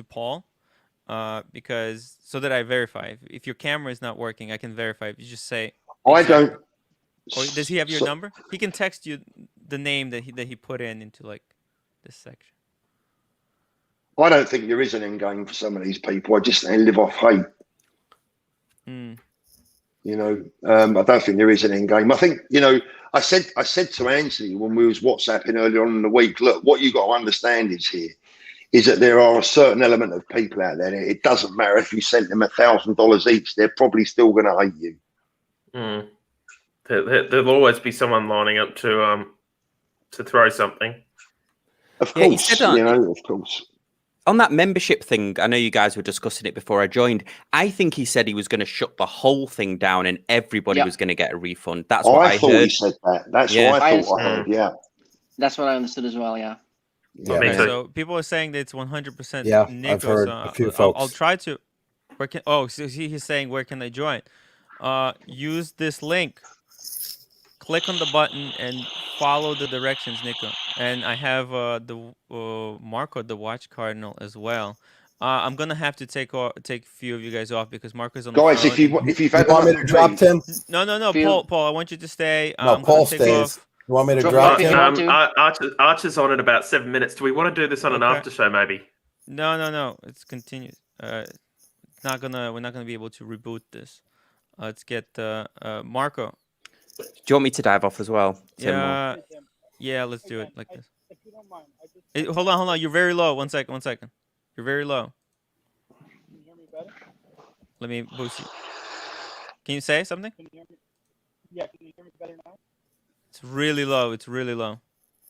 Paul, because so that I verify. If your camera is not working, I can verify. If you just say I don't. Or does he have your number? He can text you the name that he put into like this section. I don't think there is an end game for some of these people. I just think they live off hate. I don't think there is an end game. I think, I said to Anthony when we was WhatsApping earlier on in the week, look, what you got to understand is that there are a certain element of people out there. It doesn't matter if you sent them $1,000 each; they're probably still going to hate you. There'll always be someone lining up to throw something. Of course, of course. On that membership thing, I know you guys were discussing it before I joined. I think he said he was going to shut the whole thing down and everybody was going to get a refund. That's what I thought heard. He said that. That's what I thought I heard. Yeah. That's what I understood as well. Yeah. Okay, so people are saying that it's 100% Yeah, Nico. I've heard a few folks. I'll try to. So he's saying where can I join? Use this link. Click on the button and follow the directions, Nico. And I have the Marco, the Watch Cardinal, as well. I'm gonna have to take a few of you guys off because Marco's on the phone. Guys, if you've had want me to drop Tim? No, Paul, I want you to stay. No, Paul stays. You want me to drop Tim? Archer's on in about 7 minutes. Do we want to do this on an after show, maybe? No. It's continued. We're not gonna be able to reboot this. Let's get Marco. Do you want me to dive off as well, Tim? Yeah, let's do it like this. If you don't mind, hold on. You're very low. One second. You're very low. Can you hear me better? Let me boost you. Can you say something? Can you hear me? Yeah, can you hear me better now? It's really low.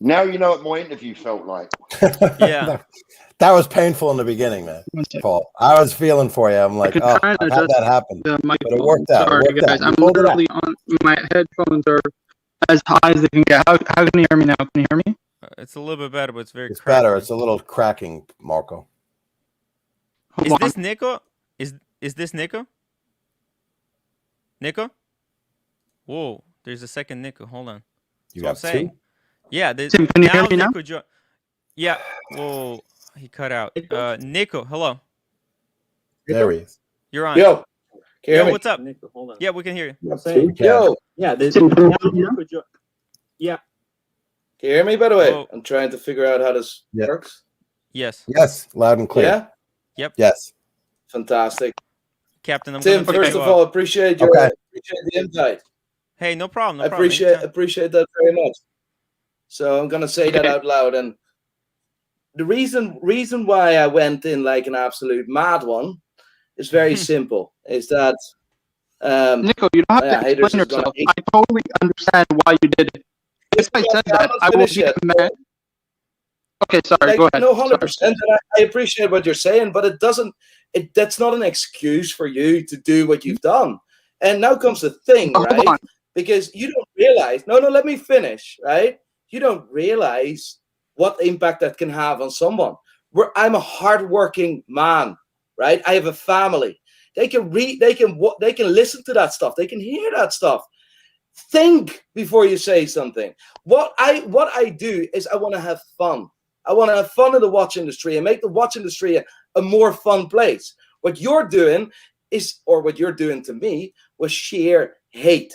Now you know what my interview felt like. Yeah. That was painful in the beginning, man. Paul, I was feeling for you. I'm like, I've had that happen. But it worked out. Sorry, guys. I'm literally on my headphones are as high as they can get. How can you hear me now? Can you hear me? It's a little bit better, but it's very better. It's a little cracking, Marco. Is this Nico? Is this Nico? Nico? Whoa, there's a second Nico. Hold on. You got two? Yeah. Tim, can you hear me now? Yeah. Whoa, he cut out. Nico, hello. There he is. You're on. Yo, can you hear me? What's up? Nico, hold on. Yeah, we can hear you. Yo, yeah, there's yeah. Can you hear me, by the way? I'm trying to figure out how this works. Yes. Yes, loud and clear. Yeah? Yep. Yes. Fantastic. Captain, Tim, first of all, appreciate the invite. Hey, no problem. I appreciate that very much. So I'm gonna say that out loud. And the reason why I went in like an absolute mad one is very simple. Is that Nico, you don't have to explain yourself. I totally understand why you did it. If I said that, I will be mad. Okay, sorry, go ahead. No, 100%. I appreciate what you're saying, but that's not an excuse for you to do what you've done. And now comes the thing, right? Because you don't realize, no, let me finish, right? You don't realize what impact that can have on someone. I'm a hardworking man, right? I have a family. They can read, they can listen to that stuff. They can hear that stuff. Think before you say something. What I do is I want to have fun. I want to have fun in the watch industry and make the watch industry a more fun place. What you're doing what you're doing to me was sheer hate,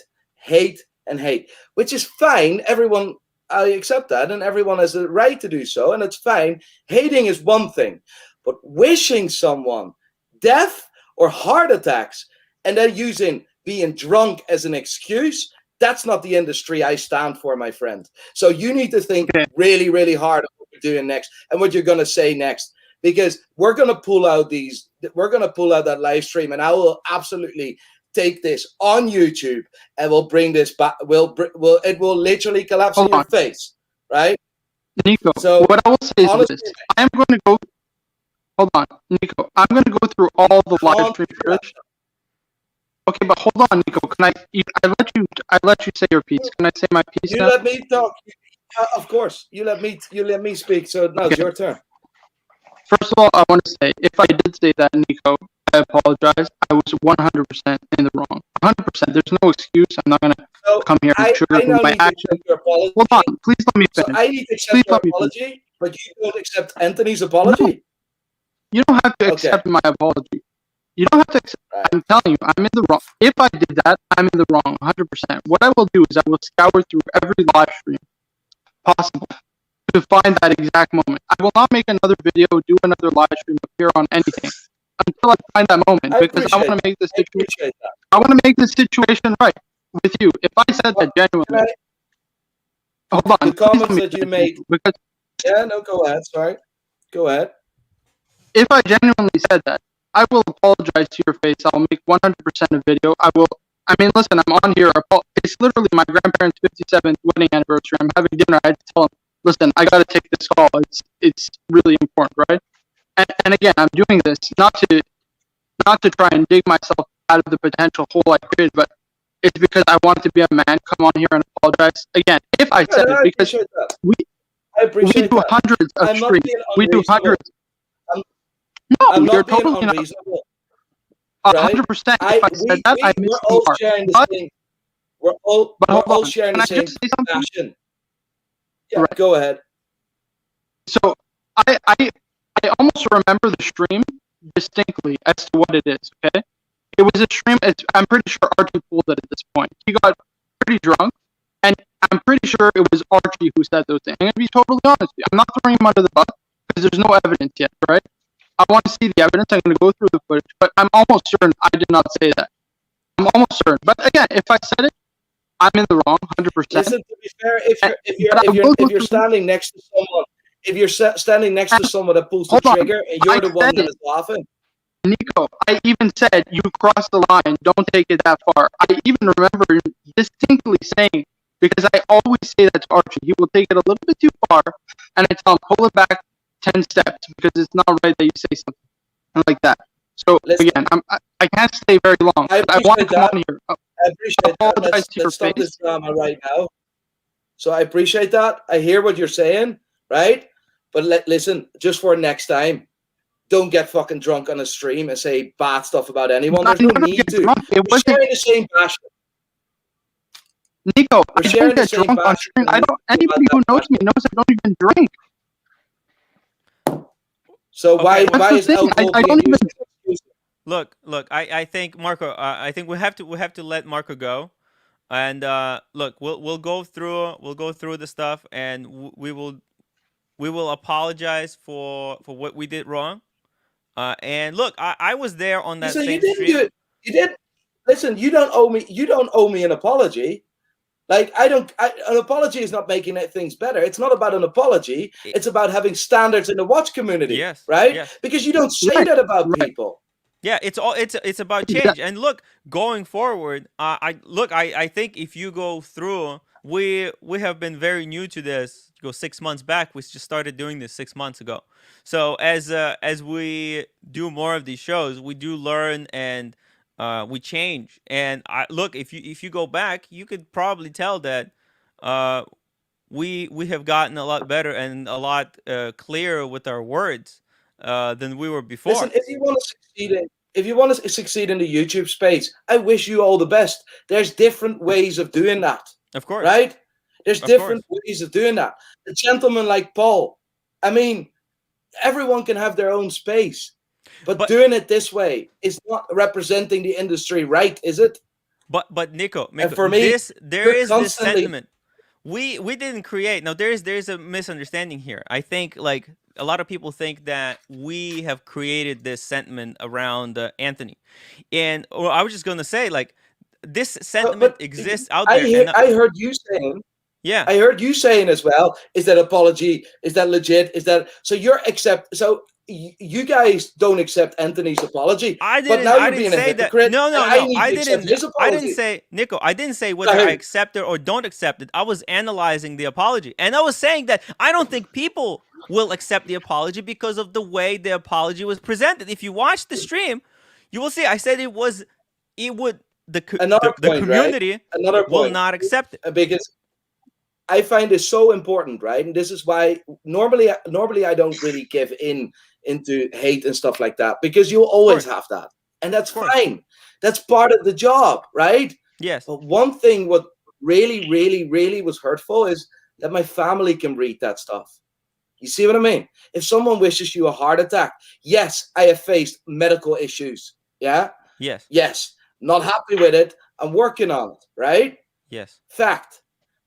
which is fine. Everyone, I accept that, and everyone has the right to do so, and it's fine. Hating is one thing, but wishing someone death or heart attacks and then using being drunk as an excuse, that's not the industry I stand for, my friend. So you need to think really, really hard on what you're doing next and what you're going to say next, because we're going to pull out that live stream, and I will absolutely take this on YouTube and we'll bring this back. It will literally collapse in your face, right? Nico, so what I will say is this. I'm going to go. Hold on, Nico. I'm going to go through all the live stream footage. Okay, but hold on, Nico. Can I let you say your piece? Can I say my piece now? You let me talk. Of course. You let me speak. So now it's your turn. First of all, I want to say, if I did say that, Nico, I apologize. I was 100% in the wrong. 100%. There's no excuse. I'm not going to come here and sugarcoat my actions. Hold on. Please let me finish. So I need to accept your apology, but you don't accept Anthony's apology? No. You don't have to accept my apology. You don't have to accept. I'm telling you, I'm in the wrong. If I did that, I'm in the wrong, 100%. What I will do is I will scour through every live stream possible to find that exact moment. I will not make another video, do another live stream, appear on anything until I find that moment, because I want to make this situation. I want to make this situation right with you. If I said that genuinely, hold on. The comments that you made. Because go ahead. Sorry, go ahead. If I genuinely said that, I will apologize to your face. I'll make 100% a video. I mean, listen, I'm on here. It's literally my grandparents' 57th wedding anniversary. I'm having dinner. I had to tell them, listen, I got to take this call. It's really important, right? And again, I'm doing this not to try and dig myself out of the potential hole I created, but it's because I wanted to be a man, come on here and apologize. Again, if I said it, because we do hundreds of streams. We do hundreds. No, you're totally unreasonable. 100%. If I said that, I missed the mark. We're all sharing the same passion. Yeah, go ahead. So I almost remember the stream distinctly as to what it is. Okay, it was a stream. I'm pretty sure Archie pulled it at this point. He got pretty drunk, and I'm pretty sure it was Archie who said those things. I'm gonna be totally honest with you. I'm not throwing him under the bus because there's no evidence yet, right? I want to see the evidence. I'm going to go through the footage, but I'm almost certain I did not say that. I'm almost certain. But again, if I said it, I'm in the wrong, 100%. Listen, to be fair, if you're standing next to someone, standing next to someone that pulls the trigger and you're the one that is laughing. Nico, I even said you crossed the line. Don't take it that far. I even remember distinctly saying, because I always say that to Archie, he will take it a little bit too far, and I tell him, pull it back 10 steps, because it's not right that you say something like that. So again, I can't stay very long. I want to come on here. I appreciate that. Let's stop this drama right now. So I appreciate that. I hear what you're saying, right? But listen, just for next time, don't get fucking drunk on a stream and say bad stuff about anyone. There's no need to. We're sharing the same passion. Nico, I don't get drunk on stream. Anybody who knows me knows I don't even drink. So why is alcohol I don't even look? I think Marco. I think we have to let Marco go, and look, we'll go through the stuff, and we will apologize for what we did wrong. And look, I was there on that same stream. You did. Listen, you don't owe me an apology. Like, an apology is not making things better. It's not about an apology. It's about having standards in the watch community, right? Yes. Because you don't say that about people. Yeah, it's about change. And look, going forward, I think if you go through, we have been very new to this. Go 6 months back, we just started doing this 6 months ago. So as we do more of these shows, we do learn and we change. And look, if you go back, you could probably tell that we have gotten a lot better and a lot clearer with our words than we were before. Listen, if you want to succeed in the YouTube space, I wish you all the best. There's different ways of doing that. Of course. Right? There's different ways of doing that. A gentleman like Paul, I mean, everyone can have their own space. But doing it this way is not representing the industry right, is it? But Nico, and for me, there is this sentiment. We didn't create. Now there's a misunderstanding here. I think like a lot of people think that we have created this sentiment around Anthony, and I was just gonna say like this sentiment exists out there. I heard you saying. Yeah, I heard you saying as well. Is that apology? Is that legit? Is that so? So you guys don't accept Anthony's apology. I didn't. But now I you're being didn't say a hypocrite. that. No. I didn't. I didn't say, Nico. I didn't say whether I accept it or don't accept it. I was analyzing the apology, and I was saying that I don't think people will accept the apology because of the way the apology was presented. If you watch the stream, you will see. I said it would. The community will not accept it because I find this so important, right? And this is why normally I don't really give into hate and stuff like that, because you'll always have that, and that's fine. That's part of the job, right? Yes. But one thing what really, really, really was hurtful is that my family can read that stuff. You see what I mean? If someone wishes you a heart attack, yes, I have faced medical issues. Yeah. Yes. Not happy with it. I'm working on it. Right. Yes. Fact.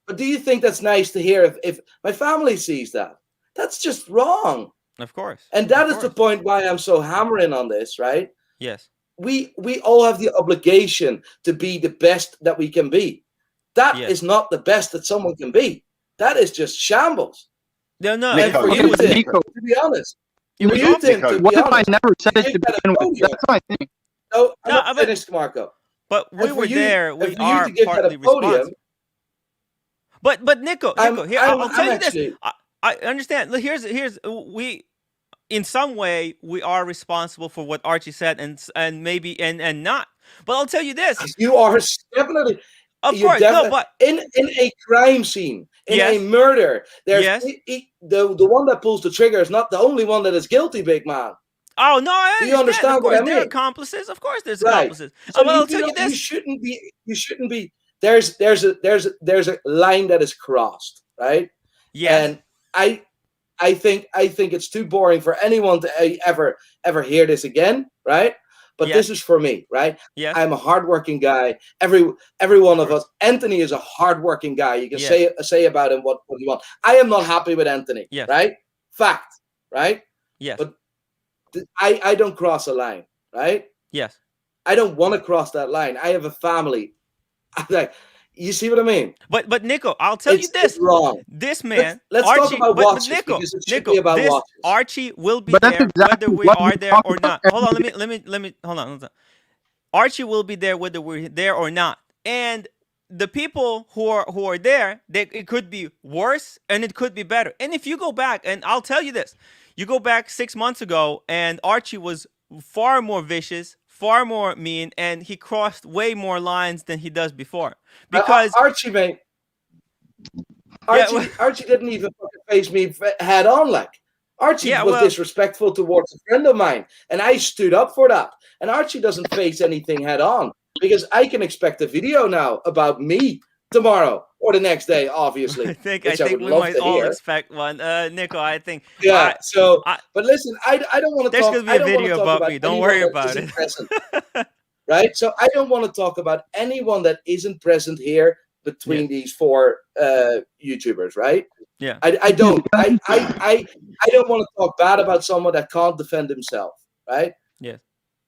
But do you think that's nice to hear if my family sees that? That's just wrong. Of course. And that is the point why I'm so hammering on this, right? Yes. We all have the obligation to be the best that we can be. That is not the best that someone can be. That is just shambles. No. And for you, to be honest. What if I never said it to begin with? That's my thing. No, I'm not finished, Marco. But we were there. We are partly responsible. But Nico, here I'll tell you this. I understand. Look, here's we. In some way, we are responsible for what Archie said, and maybe and not. But I'll tell you this: you are definitely. Of course, no. But in a crime scene, in a murder, there's the one that pulls the trigger is not the only one that is guilty, big man. Oh no, I understand. Do you understand of course, what I mean? There are accomplices. Of course, there's accomplices. So I'll tell you this: you shouldn't be. There's a line that is crossed, right? Yeah. And I think it's too boring for anyone to ever hear this again, right? But this is for me, right? Yeah. I'm a hardworking guy. Every one of us. Anthony is a hardworking guy. You can say about him what you want. I am not happy with Anthony, right? Fact, right? Yes. But I don't cross a line, right? Yes. I don't want to cross that line. I have a family. Like, you see what I mean? But Nico, I'll tell you this: wrong. This man, let's Archie, talk about watches, Nico, because it should be about this watches. Archie will be there whether we are there or not. Hold on, let me hold on. Archie will be there whether we're there or not, and the people who are there, it could be worse and it could be better. And if you go back, and I'll tell you this, you go back 6 months ago, and Archie was far more vicious, far more mean, and he crossed way more lines than he does before. Because Archie, mate, Archie didn't even face me head on. Like, Archie was disrespectful towards a friend of mine, and I stood up for that. And Archie doesn't face anything head on, because I can expect a video now about me tomorrow or the next day, obviously. I think we might all expect one. Nico, I think. Yeah. But listen, I don't want to talk. There's gonna be a video about me. Don't worry about it. Right. So I don't want to talk about anyone that isn't present here between these four YouTubers. Right. Yeah. I don't. I don't want to talk bad about someone that can't defend himself. Right. Yes.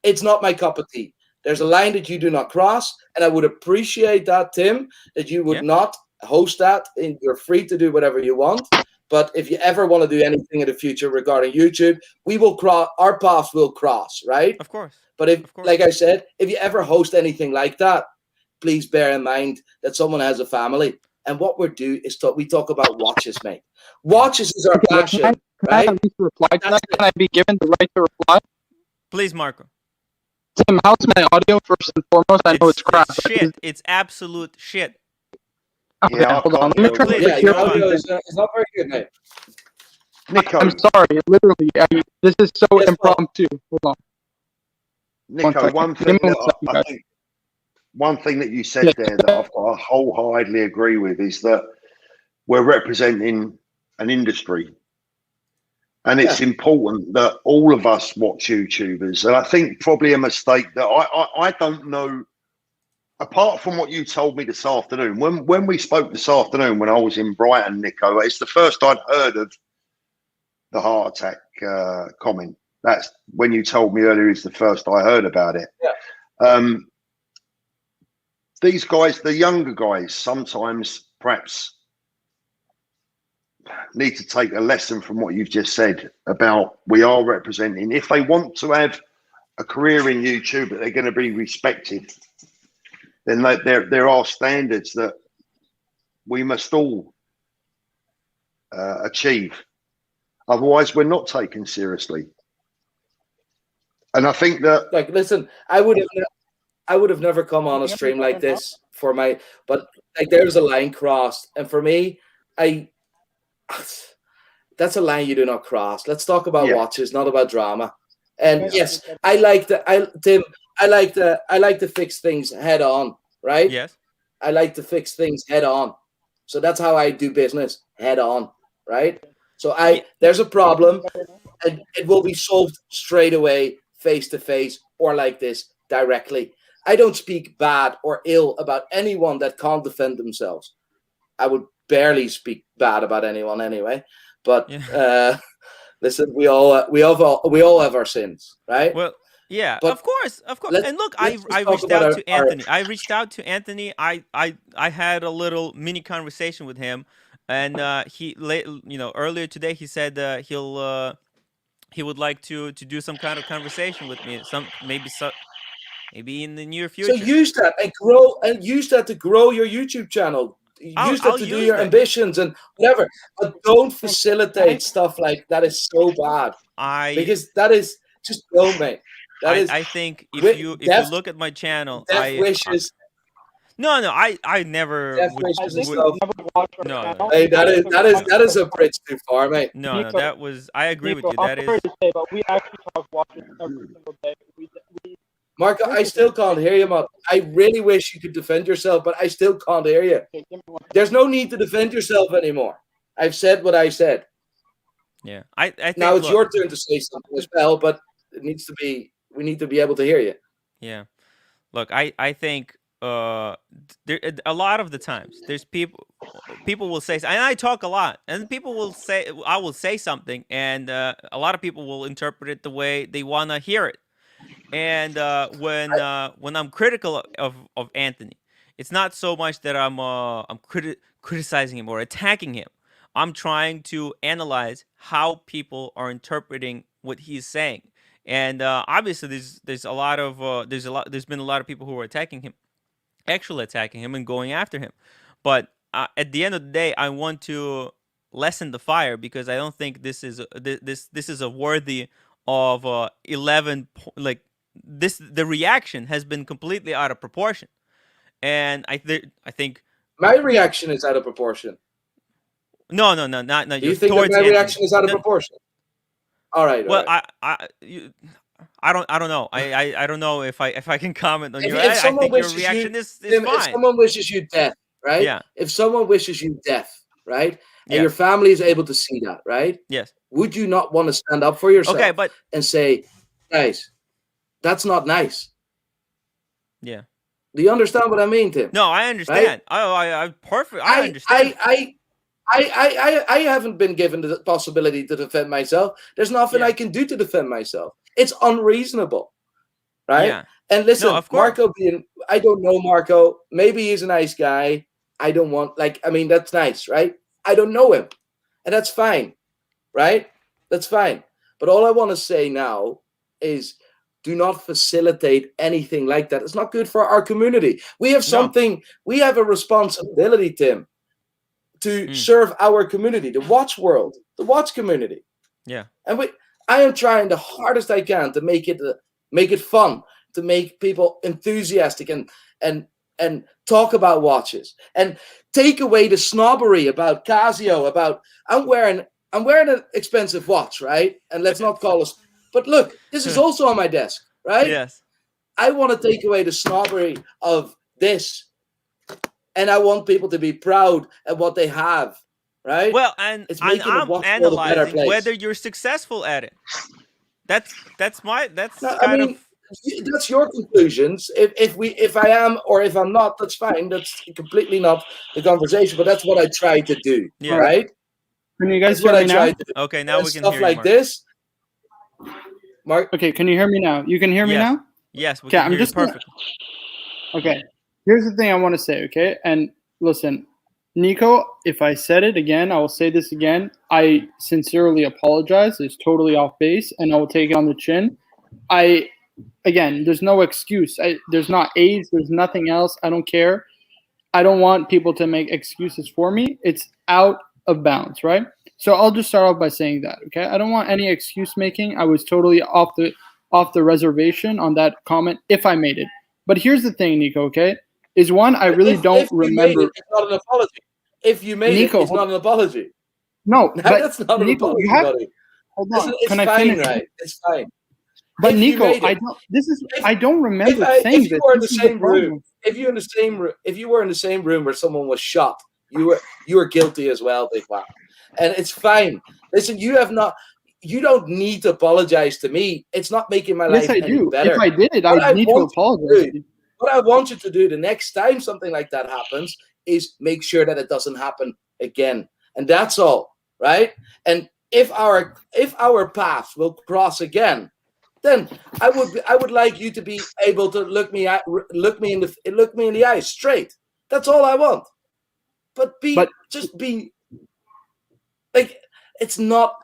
It's not my cup of tea. There's a line that you do not cross, and I would appreciate that, Tim, that you would not host that. And you're free to do whatever you want. But if you ever want to do anything in the future regarding YouTube, we will cross. Our paths will cross, right? Of course. But if, like I said, if you ever host anything like that, please bear in mind that someone has a family. And what we do is we talk about watches, mate. Watches is our passion, Can right? I at least reply to that? Can I be given the right to reply? Please, Marco. Tim, how's my audio first and foremost? I know it's crap. It's shit. It's absolute shit. Okay, hold on. Let me turn Yeah, your audio is not very good, mate. Nico. I'm sorry. Literally, this is so impromptu. Hold on. Nico, one thing that you said there that I wholeheartedly agree with is that we're representing an industry. And it's important that all of us watch YouTubers. And I think probably a mistake that I don't know, apart from what you told me this afternoon, when we spoke this afternoon when I was in Brighton, Nico, it's the first I'd heard of the heart attack comment. That's when you told me earlier is the first I heard about it. Yeah. These guys, the younger guys, sometimes perhaps need to take a lesson from what you've just said about we are representing. If they want to have a career in YouTube, but they're going to be respected, then there are standards that we must all achieve. Otherwise, we're not taken seriously. And I think that, like, listen, I would have never come on a stream like this for my, but like there's a line crossed, and for me, that's a line you do not cross. Let's talk about watches, not about drama. And yes, I like to fix things head on, right? Yes. I like to fix things head on. So that's how I do business, head on, right? So there's a problem, and it will be solved straight away, face to face, or like this, directly. I don't speak bad or ill about anyone that can't defend themselves. I would barely speak bad about anyone anyway. But listen, we all have our sins, right? Well, yeah, but of course. And look, I reached out to Anthony. I had a little mini conversation with him, and earlier today he said he would like to do some kind of conversation with me. Maybe in the near future. So use that and grow, and use that to grow your YouTube channel. Use that to do your ambitions and whatever, but don't facilitate stuff like that. Is so bad. Because that is just no, mate. I think if you look at my channel, wishes. No, I never. No. Hey, that is a bridge too far, mate. No, that was. I agree with you. That is. But we actually talk watches every single day. Marco, I still can't hear you, man. I really wish you could defend yourself, but I still can't hear you. There's no need to defend yourself anymore. I've said what I said. Yeah, I think, now it's your turn to say something as well, but it needs to be. We need to be able to hear you. Yeah, look, I think there a lot of the times there's people will say, and I talk a lot, and people will say I will say something, and a lot of people will interpret it the way they want to hear it. And when I'm critical of Anthony, it's not so much that I'm criticizing him or attacking him. I'm trying to analyze how people are interpreting what he's saying. And obviously, there's been a lot of people who are attacking him and going after him. But at the end of the day, I want to lessen the fire, because I don't think this is a worthy of 11 this. The reaction has been completely out of proportion, and I think my reaction is out of proportion. No, not. Do you think that my reaction is out of proportion? All right. Well, I don't know. I don't know if I can comment on you. I think your reaction is fine. If someone wishes you death, right? Yeah. If someone wishes you death, right? And Yeah. your family is able to see that, right? Yes. Would you not want to stand up for yourself? Okay, but and say, guys, that's not nice. Yeah. Do you understand what I mean, Tim? No, I understand. Right? I perfect. I understand. I haven't been given the possibility to defend myself. There's nothing I can do to defend myself. It's unreasonable, right? Yeah. And listen, No, of course. Marco I don't know Marco. Maybe he's a nice guy. I don't want, that's nice, right? I don't know him. And that's fine, right? That's fine. But all I want to say now is do not facilitate anything like that. It's not good for our community. We have we have a responsibility, Tim, to serve our community, the watch world, the watch community. Yeah. And I am trying the hardest I can to make it fun, to make people enthusiastic and talk about watches and take away the snobbery about Casio, about I'm wearing an expensive watch, right? And let's not call us, but look, this is also on my desk, right? Yes. I want to take away the snobbery of this, and I want people to be proud at what they have, right? Well, and I'm analyzing whether you're successful at it. That's that's your conclusions. If I am or if I'm not, that's fine. That's completely not the conversation. But that's what I try to do, right? Can you guys hear me now? Okay, now we can stuff hear you, like Mark. this. Mark, okay, can you hear me now? You can hear me now? Yes, we can hear you perfectly. Okay, here's the thing I want to say. Okay, and listen, Nico, if I said it again, I will say this again. I sincerely apologize. It's totally off base, and I will take it on the chin. Again, there's no excuse. There's not AIDS. There's nothing else. I don't care. I don't want people to make excuses for me. It's out of bounds, right? So I'll just start off by saying that, okay? I don't want any excuse making. I was totally off the reservation on that comment if I made it. But here's the thing, Nico, okay? Is one, I really don't remember. It's not an apology. If you made Nico, it's not an apology. No, but that's not an Nico, apology, buddy. Hold on. Listen, it's Can I fine, finish? right? It's fine. But If Nico, I don't remember saying if you were in the this. same room, if you were in the same room where someone was shot, you were guilty as well, big man. And it's fine. Listen, you don't need to apologize to me. It's not making my life any better. If I did it, I need to apologize. What I want you to do the next time something like that happens is make sure that it doesn't happen again. And that's all, right? And if our paths will cross again, then I would like you to be able to look me in the eyes straight. That's all I want. But just be like, it's not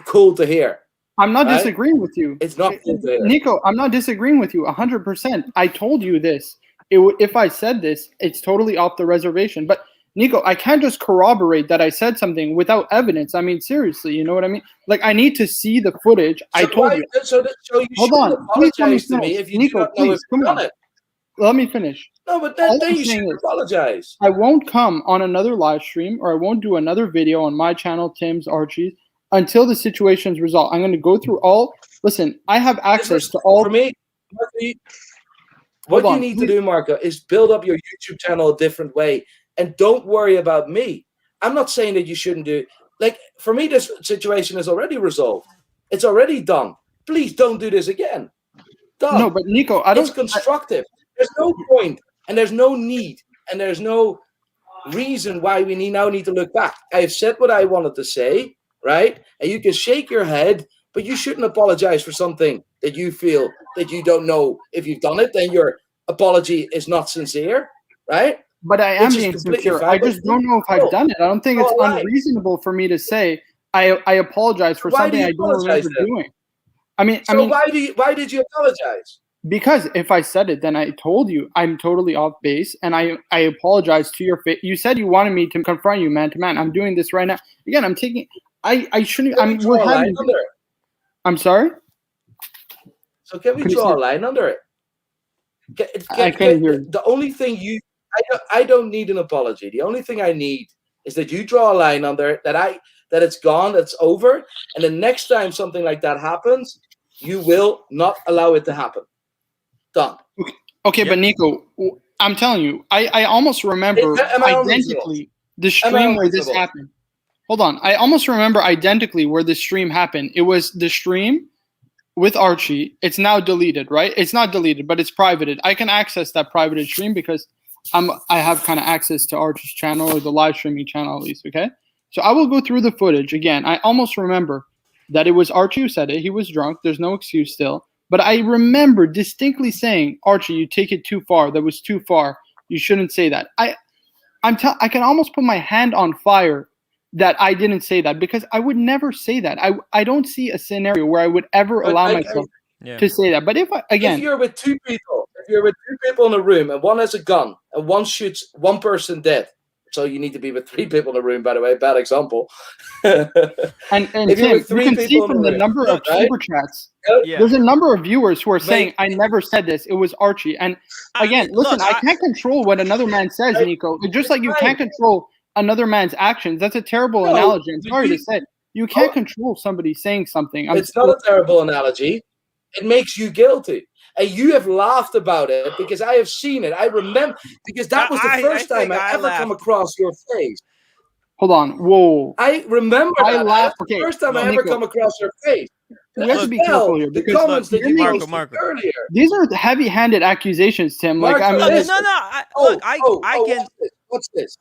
cool to hear. I'm not disagreeing with you. It's not cool to hear. Nico, I'm not disagreeing with you 100%. I told you this. If I said this, it's totally off the reservation. But Nico, I can't just corroborate that I said something without evidence. I mean, seriously, you know what I mean? Like, I need to see the footage. So I told you. So you hold on. Apologize to me if you Nico, do not know if you've done it. Let me finish. No, but then you should apologize. I won't come on another live stream or I won't do another video on my channel, Tim's, Archie's, until the situation's resolved. I'm going to go through all. Listen, I have access to all. For me, what you need to do, Marco, is build up your YouTube channel a different way. And don't worry about me. I'm not saying that you shouldn't do it. Like, for me, this situation is already resolved. It's already done. Please don't do this again. Done. No, but Nico, It's constructive. There's no point, and there's no need, and there's no reason why we now need to look back. I have said what I wanted to say, right? And you can shake your head, but you shouldn't apologize for something that you feel that you don't know if you've done it. Then your apology is not sincere, right? But I am being sincere. I just don't know if I've done it. I don't think it's unreasonable for me to say I apologize for something I don't remember doing. I mean, why did you apologize? Because if I said it, then I told you I'm totally off base, and I apologize to your face. You said you wanted me to confront you man to man. I'm doing this right now. Again, I'm taking. I shouldn't. We're having. I'm sorry. So can we draw a line under it? I can't hear you. The only thing I don't need an apology. The only thing I need is that you draw a line under it, that it's gone, that's over, and the next time something like that happens, you will not allow it to happen. Done. Okay, but Nico, I'm telling you, I almost remember identically the stream where this happened. Hold on. I almost remember identically where the stream happened. It was the stream with Archie. It's now deleted, right? It's not deleted, but it's privated. I can access that privated stream because I have kind of access to Archie's channel, or the live streaming channel at least, okay? So I will go through the footage again. I almost remember that it was Archie who said it. He was drunk. There's no excuse still. But I remember distinctly saying, Archie, you take it too far. That was too far. You shouldn't say that. I can almost put my hand on fire that I didn't say that, because I would never say that. I don't see a scenario where I would ever allow myself to say that. But if you're with two people, in a room and one has a gun and one shoots one person dead, so you need to be with 3 people in a room. By the way, bad example. and if Tim, you can see from the number of super chats, there's a number of viewers who are saying, I never said this. It was Archie. And again, listen, I can't control what another man says, Nico. Just like you can't control another man's actions. That's a terrible analogy. I'm sorry to say. You can't control somebody saying something. It's not a terrible analogy. It makes you guilty. And you have laughed about it because I have seen it. I remember, because that was the first time I ever come across your face. Hold on. Whoa. I remember that. Laughed. That's the first time I ever come across your face. We have to be careful here, because comments that you posted earlier. These are heavy-handed accusations, Tim. Marco, like, I mean, I can. What's this?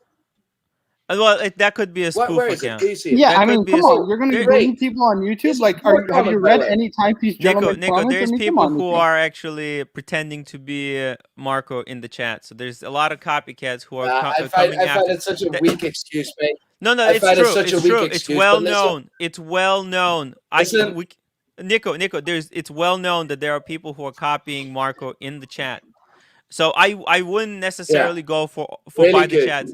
Well, that could be a spoof account. Yeah, I mean, come on, you're going to believe people on YouTube? Like, have you read any Timepiece Gentleman comments? There's people who are actually pretending to be Marco in the chat. So there's a lot of copycats who are coming after. I find it such a weak excuse, mate. No, it's true. It's true. It's well known. It's well known. Nico, it's well known that there are people who are copying Marco in the chat. So I wouldn't necessarily go for really by the chats.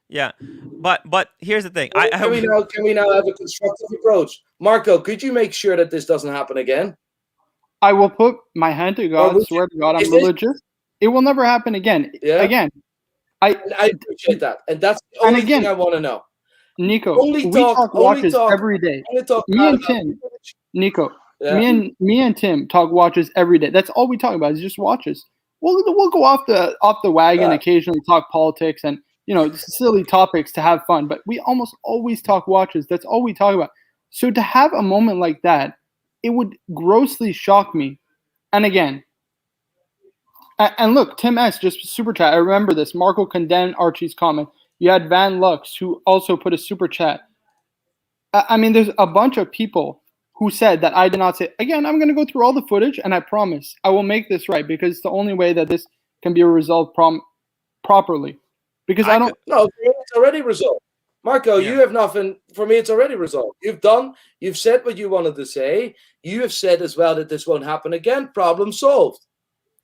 Yeah, but here's the thing. Can we now have a constructive approach? Marco, could you make sure that this doesn't happen again? I will put my hand to God, swear to God, I'm religious. It will never happen again. Yeah. Again. I appreciate that. And that's the only thing I want to know. Nico, we talk watches every day. Me and Tim, Nico, me and Tim talk watches every day. That's all we talk about is just watches. We'll go off the wagon occasionally, talk politics and silly topics to have fun, but we almost always talk watches. That's all we talk about. So to have a moment like that, it would grossly shock me. And again, and look, Tim S. just super chat. I remember this. Marco condemned Archie's comment. You had Van Lux, who also put a super chat. I mean, there's a bunch of people who said that I did not say. Again, I'm going to go through all the footage, and I promise I will make this right, because it's the only way that this can be resolved properly. Because I don't. No, it's already resolved. Marco, you have nothing. For me, it's already resolved. You've said what you wanted to say. You have said as well that this won't happen again. Problem solved.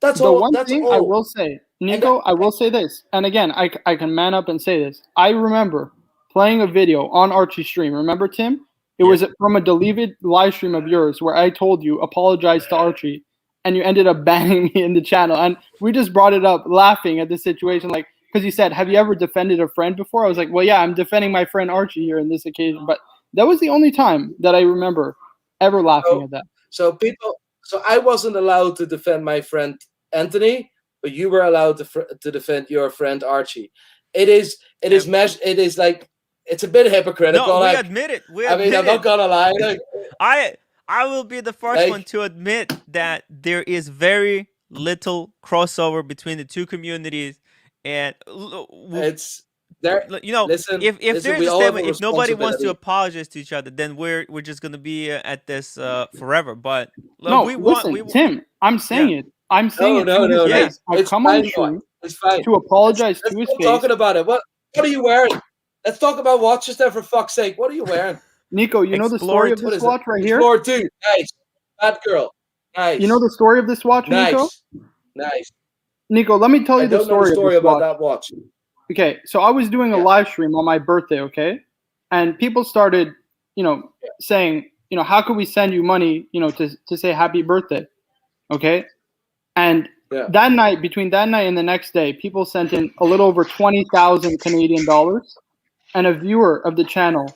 That's all. The one thing I will say, Nico, I will say this. And again, I can man up and say this. I remember playing a video on Archie's stream. Remember, Tim? It was from a deleted live stream of yours where I told you, apologize to Archie. And you ended up banning me in the channel. And we just brought it up laughing at the situation. Like, because you said, have you ever defended a friend before? I was like, well, yeah, I'm defending my friend Archie here in this occasion. But that was the only time that I remember ever laughing at that. So I wasn't allowed to defend my friend Anthony, but you were allowed to defend your friend Archie. It's a bit hypocritical. No, we admit it. I'm not gonna lie. I will be the first one to admit that there is very little crossover between the two communities. And it's there. Listen, if there's a statement, if nobody wants to apologize to each other, then we're just gonna be at this forever. But Tim, I'm saying it. I'm saying it. No. I've come on the stream to apologize to his face. Talking about it. What are you wearing? Let's talk about watches there, for fuck's sake. What are you wearing? Nico, you know the story of this watch right here? Explorer 2. Nice. Bad girl. Nice. You know the story of this watch, Nico? Nice. Know let me tell you the story about that watch. Okay, so I was doing a live stream on my birthday, okay? And people started, saying, how can we send you money, to say happy birthday, okay? And that night, between that night and the next day, people sent in a little over 20,000 Canadian dollars, and a viewer of the channel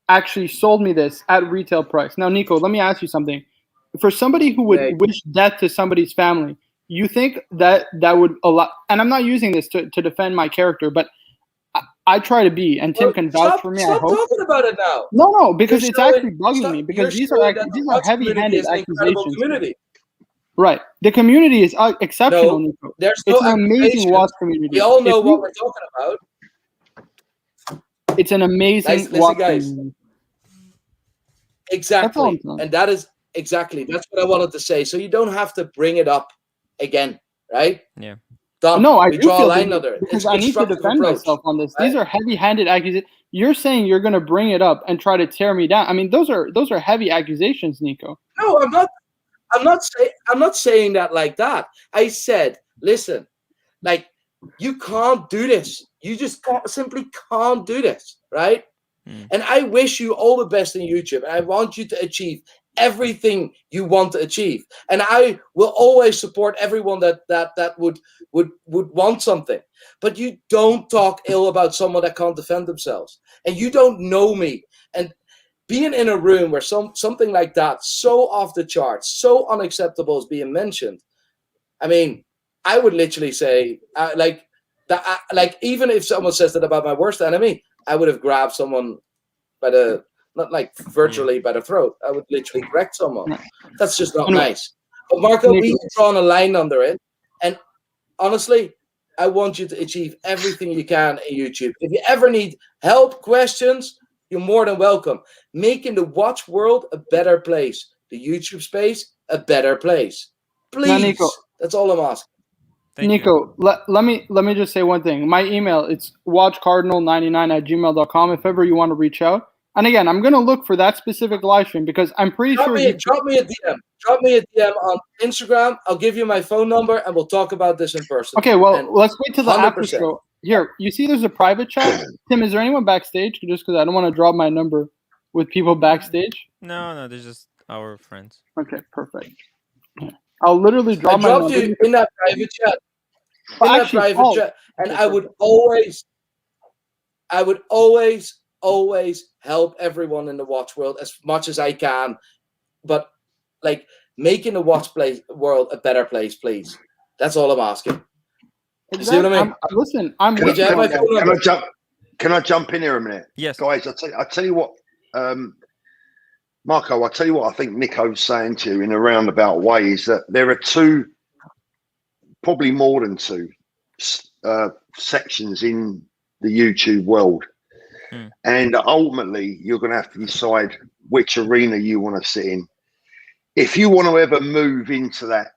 actually sold me this at retail price. Now, Nico, let me ask you something. For somebody who would wish death to somebody's family, you think that would allow, and I'm not using this to defend my character, but I try to be, and Tim can vouch for me. Stop talking about it now. No, because it's actually bugging me, because these are heavy-handed accusations. Right. The community is exceptional, Nico. It's an amazing watch community. We all know what we're talking about. It's an amazing watch community. Exactly. And that is Exactly. That's what I wanted to say. So you don't have to bring it up again, right? Yeah. Done. No, I we do draw a feel line the under it. because It's I need to constructive defend approach, myself on this. right? These are heavy-handed accusations. You're saying you're going to bring it up and try to tear me down. I mean, those are heavy accusations, Nico. No, I'm not. I'm not saying that like that. I said, listen, like you can't do this. You just simply can't do this, right? And I wish you all the best in YouTube. And I want you to achieve everything you want to achieve. And I will always support everyone that would want something. But you don't talk ill about someone that can't defend themselves. And you don't know me. And being in a room where something like that, so off the charts, so unacceptable is being mentioned. I mean, I would literally say, like that. Like even if someone says that about my worst enemy, I would have grabbed someone by the, not like virtually by the throat. I would literally correct someone. That's just not nice. But Marco, we've drawn a line under it. And honestly, I want you to achieve everything you can in YouTube. If you ever need help, questions, you're more than welcome. Making the watch world a better place. The YouTube space a better place. Please. Now, Nico, that's all I'm asking. Nico, let me just say one thing. My email, it's watchcardinal99@gmail.com if ever you want to reach out. And again, I'm going to look for that specific live stream because I'm pretty sure... Drop me a DM. Drop me a DM on Instagram. I'll give you my phone number and we'll talk about this in person. Okay, well, let's wait till the 100%. after show. Here, you see there's a private chat. Tim, is there anyone backstage? Just because I don't want to drop my number with people backstage. No, there's just our friends. Okay, perfect. I'll literally drop my number. I dropped you in that private chat. And I would always help everyone in the watch world as much as I can, but like making the watch world a better place, please. That's all I'm asking. Exactly. You see what I mean? Listen, Can I jump in here a minute? Yes, guys. I tell you what, Marco. I tell you what I think Nico's saying to you in a roundabout way is that there are two, probably more than two, sections in the YouTube world. And ultimately, you're going to have to decide which arena you want to sit in. If you want to ever move into that,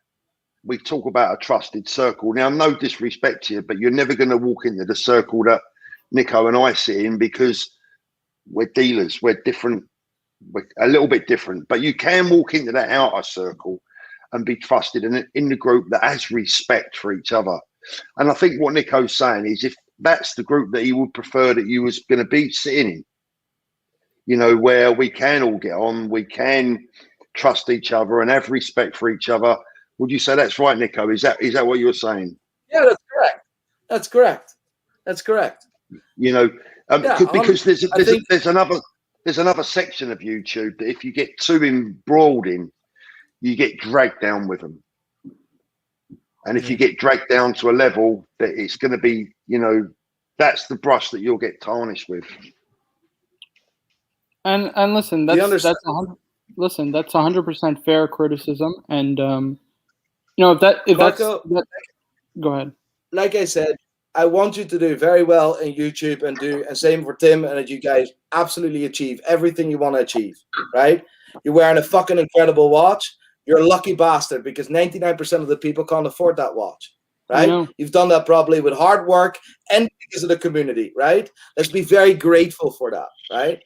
we talk about a trusted circle. Now, no disrespect to you, but you're never going to walk into the circle that Nico and I sit in because we're dealers. We're different. We're a little bit different. But you can walk into that outer circle and be trusted in the group that has respect for each other. And I think what Nico's saying is if that's the group that he would prefer that you was going to be sitting in, you know, where we can all get on, we can trust each other and have respect for each other. Would you say that's right, Nico? Is that what you were saying? Yeah, that's correct. That's correct. You know, because there's another section of YouTube that if you get too embroiled in, you get dragged down with them. And if you get dragged down to a level that it's going to be, you know, that's the brush that you'll get tarnished with. And listen, that's 100% fair criticism. And you know, if Marco, that's go ahead. Like I said, I want you to do very well in YouTube and same for Tim, and that you guys absolutely achieve everything you want to achieve. Right? You're wearing a fucking incredible watch. You're a lucky bastard because 99% of the people can't afford that watch, right? You've done that probably with hard work and because of the community, right? Let's be very grateful for that, right?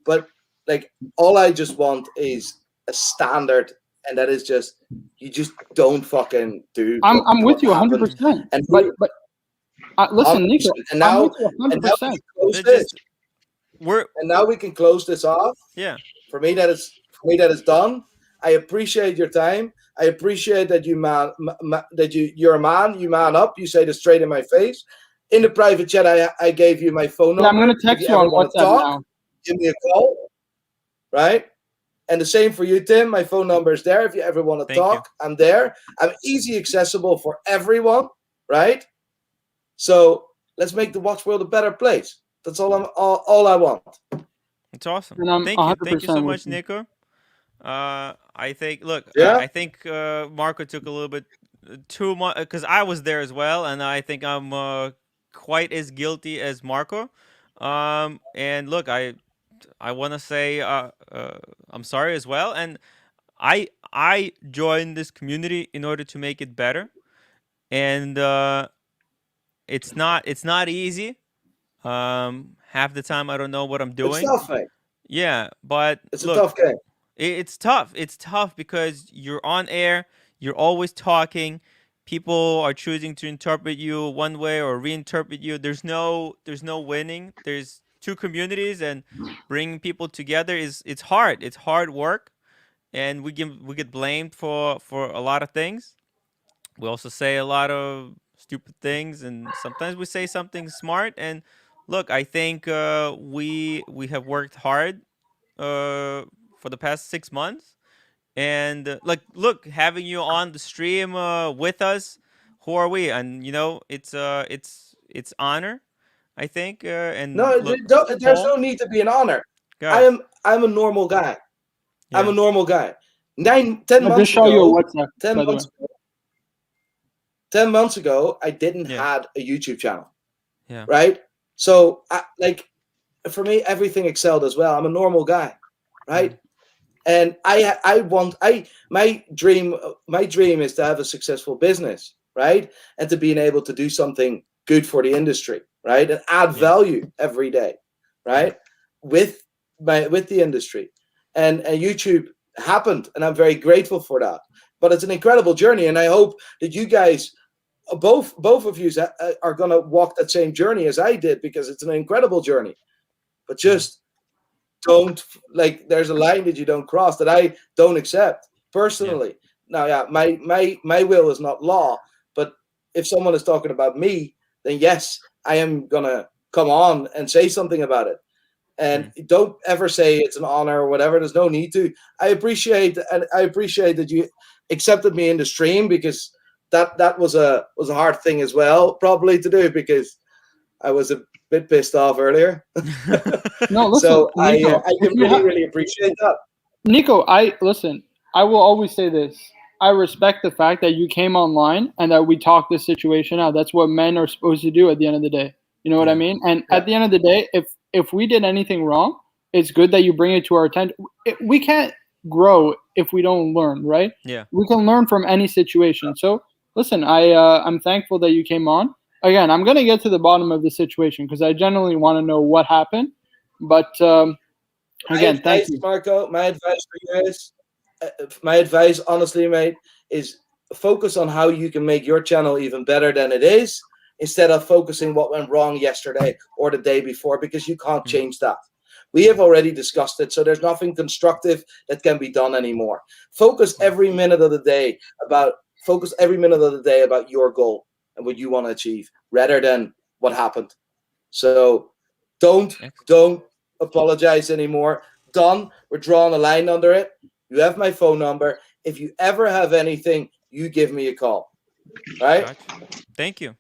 But like, all I just want is a standard, and that is just you just don't fucking do. I'm with you 100%. And but listen, Nico, and now we can close this off. Yeah. For me, that is done. I appreciate your time. I appreciate that you're a man. You man up. You say this straight in my face. In the private chat, I gave you my phone number. Yeah, I'm going to text you on WhatsApp now. Give me a call. Right? And the same for you, Tim. My phone number is there. If you ever want to talk, I'm there. I'm easy accessible for everyone. Right? So let's make the watch world a better place. That's all I want. It's awesome. Thank you so much, Nico. I think Marco took a little bit too much because I was there as well, and I think I'm quite as guilty as Marco. And look, I want to say I'm sorry as well, and I joined this community in order to make it better, and it's not easy. Half the time I don't know what I'm doing. It's tough, mate. Yeah, but it's look, a tough game. It's tough. It's tough because you're on air. You're always talking. People are choosing to interpret you one way or reinterpret you. There's no winning. There's two communities, and bringing people together it's hard. It's hard work, and we get blamed for a lot of things. We also say a lot of stupid things, and sometimes we say something smart. And look, I think we have worked hard for the past 6 months, and look, having you on the stream with us. Who are we? And it's honor, I think. And No, look, there's Paul, no need to be an honor. guys, I'm a normal guy. Yeah. I'm a normal guy. 10 months show you ago, a WhatsApp, 10 months ago, I didn't had a YouTube channel. Yeah. Right. So for me, everything excelled as well. I'm a normal guy, right? And my dream is to have a successful business, right? And to being able to do something good for the industry, right? And add value every day, right? With the industry. And YouTube happened, and I'm very grateful for that. But it's an incredible journey, and I hope that you guys, both of you, are going to walk that same journey as I did, because it's an incredible journey. But just don't, there's a line that you don't cross that I don't accept personally. Now, my will is not law, but if someone is talking about me, then yes, I am gonna come on and say something about it. And don't ever say it's an honor or whatever. There's no need to. I appreciate that you accepted me in the stream, because that was a hard thing as well, probably, to do, because I was a bit pissed off earlier. No, listen, so Nico, I can really appreciate that. Nico, I will always say this. I respect the fact that you came online and that we talked this situation out. That's what men are supposed to do at the end of the day. You know what I mean? And at the end of the day, if we did anything wrong, it's good that you bring it to our attention. We can't grow if we don't learn, right? Yeah. We can learn from any situation. So listen, I'm thankful that you came on. Again, I'm going to get to the bottom of the situation, because I genuinely want to know what happened. But again, thank you, Marco. My advice for you is, honestly, mate, is focus on how you can make your channel even better than it is, instead of focusing what went wrong yesterday or the day before, because you can't change that. We have already discussed it, so there's nothing constructive that can be done anymore. Focus every minute of the day about your goal and what you want to achieve, rather than what happened. So don't apologize anymore. Done. We're drawing a line under it. You have my phone number. If you ever have anything, you give me a call. Right? Gotcha. Thank you.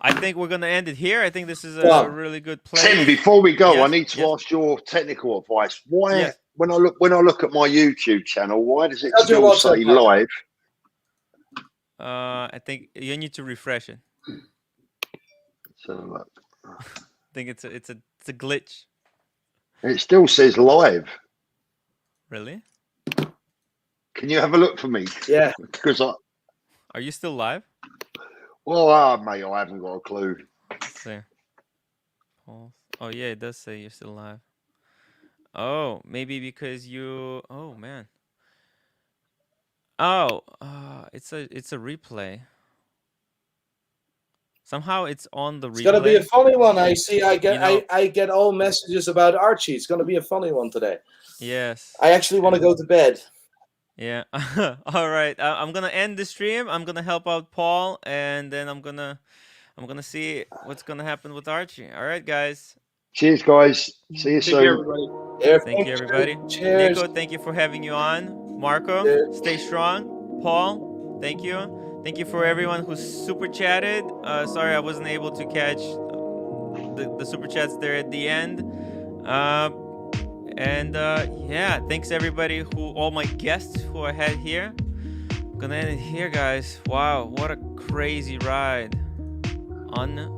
I think we're going to end it here. I think this is a really good place. Tim, before we go, I need to ask your technical advice. Why, when I look at my YouTube channel, why does it still say live? I think you need to refresh it. So look. I think it's a glitch. It still says live. Really? Can you have a look for me? Yeah. Because Are you still live? Well, mate, I haven't got a clue. Let's see. Oh yeah, it does say you're still live. Oh, maybe because you. Oh man. Oh, it's a replay. Somehow it's on the replay. It's gonna be a funny one. I see. I get all messages about Archie. It's gonna be a funny one today. Yes. I actually want to go to bed. Yeah. All right. I'm gonna end the stream. I'm gonna help out Paul, and then I'm gonna see what's gonna happen with Archie. All right, guys. Cheers, guys. See you soon. Thank you, everybody. Cheers. Nico, thank you for having you on. Marco, stay strong. Paul, thank you. Thank you for everyone who super chatted. Sorry I wasn't able to catch the super chats there at the end. Yeah, thanks everybody all my guests who I had here. I'm gonna end it here, guys. Wow, what a crazy ride.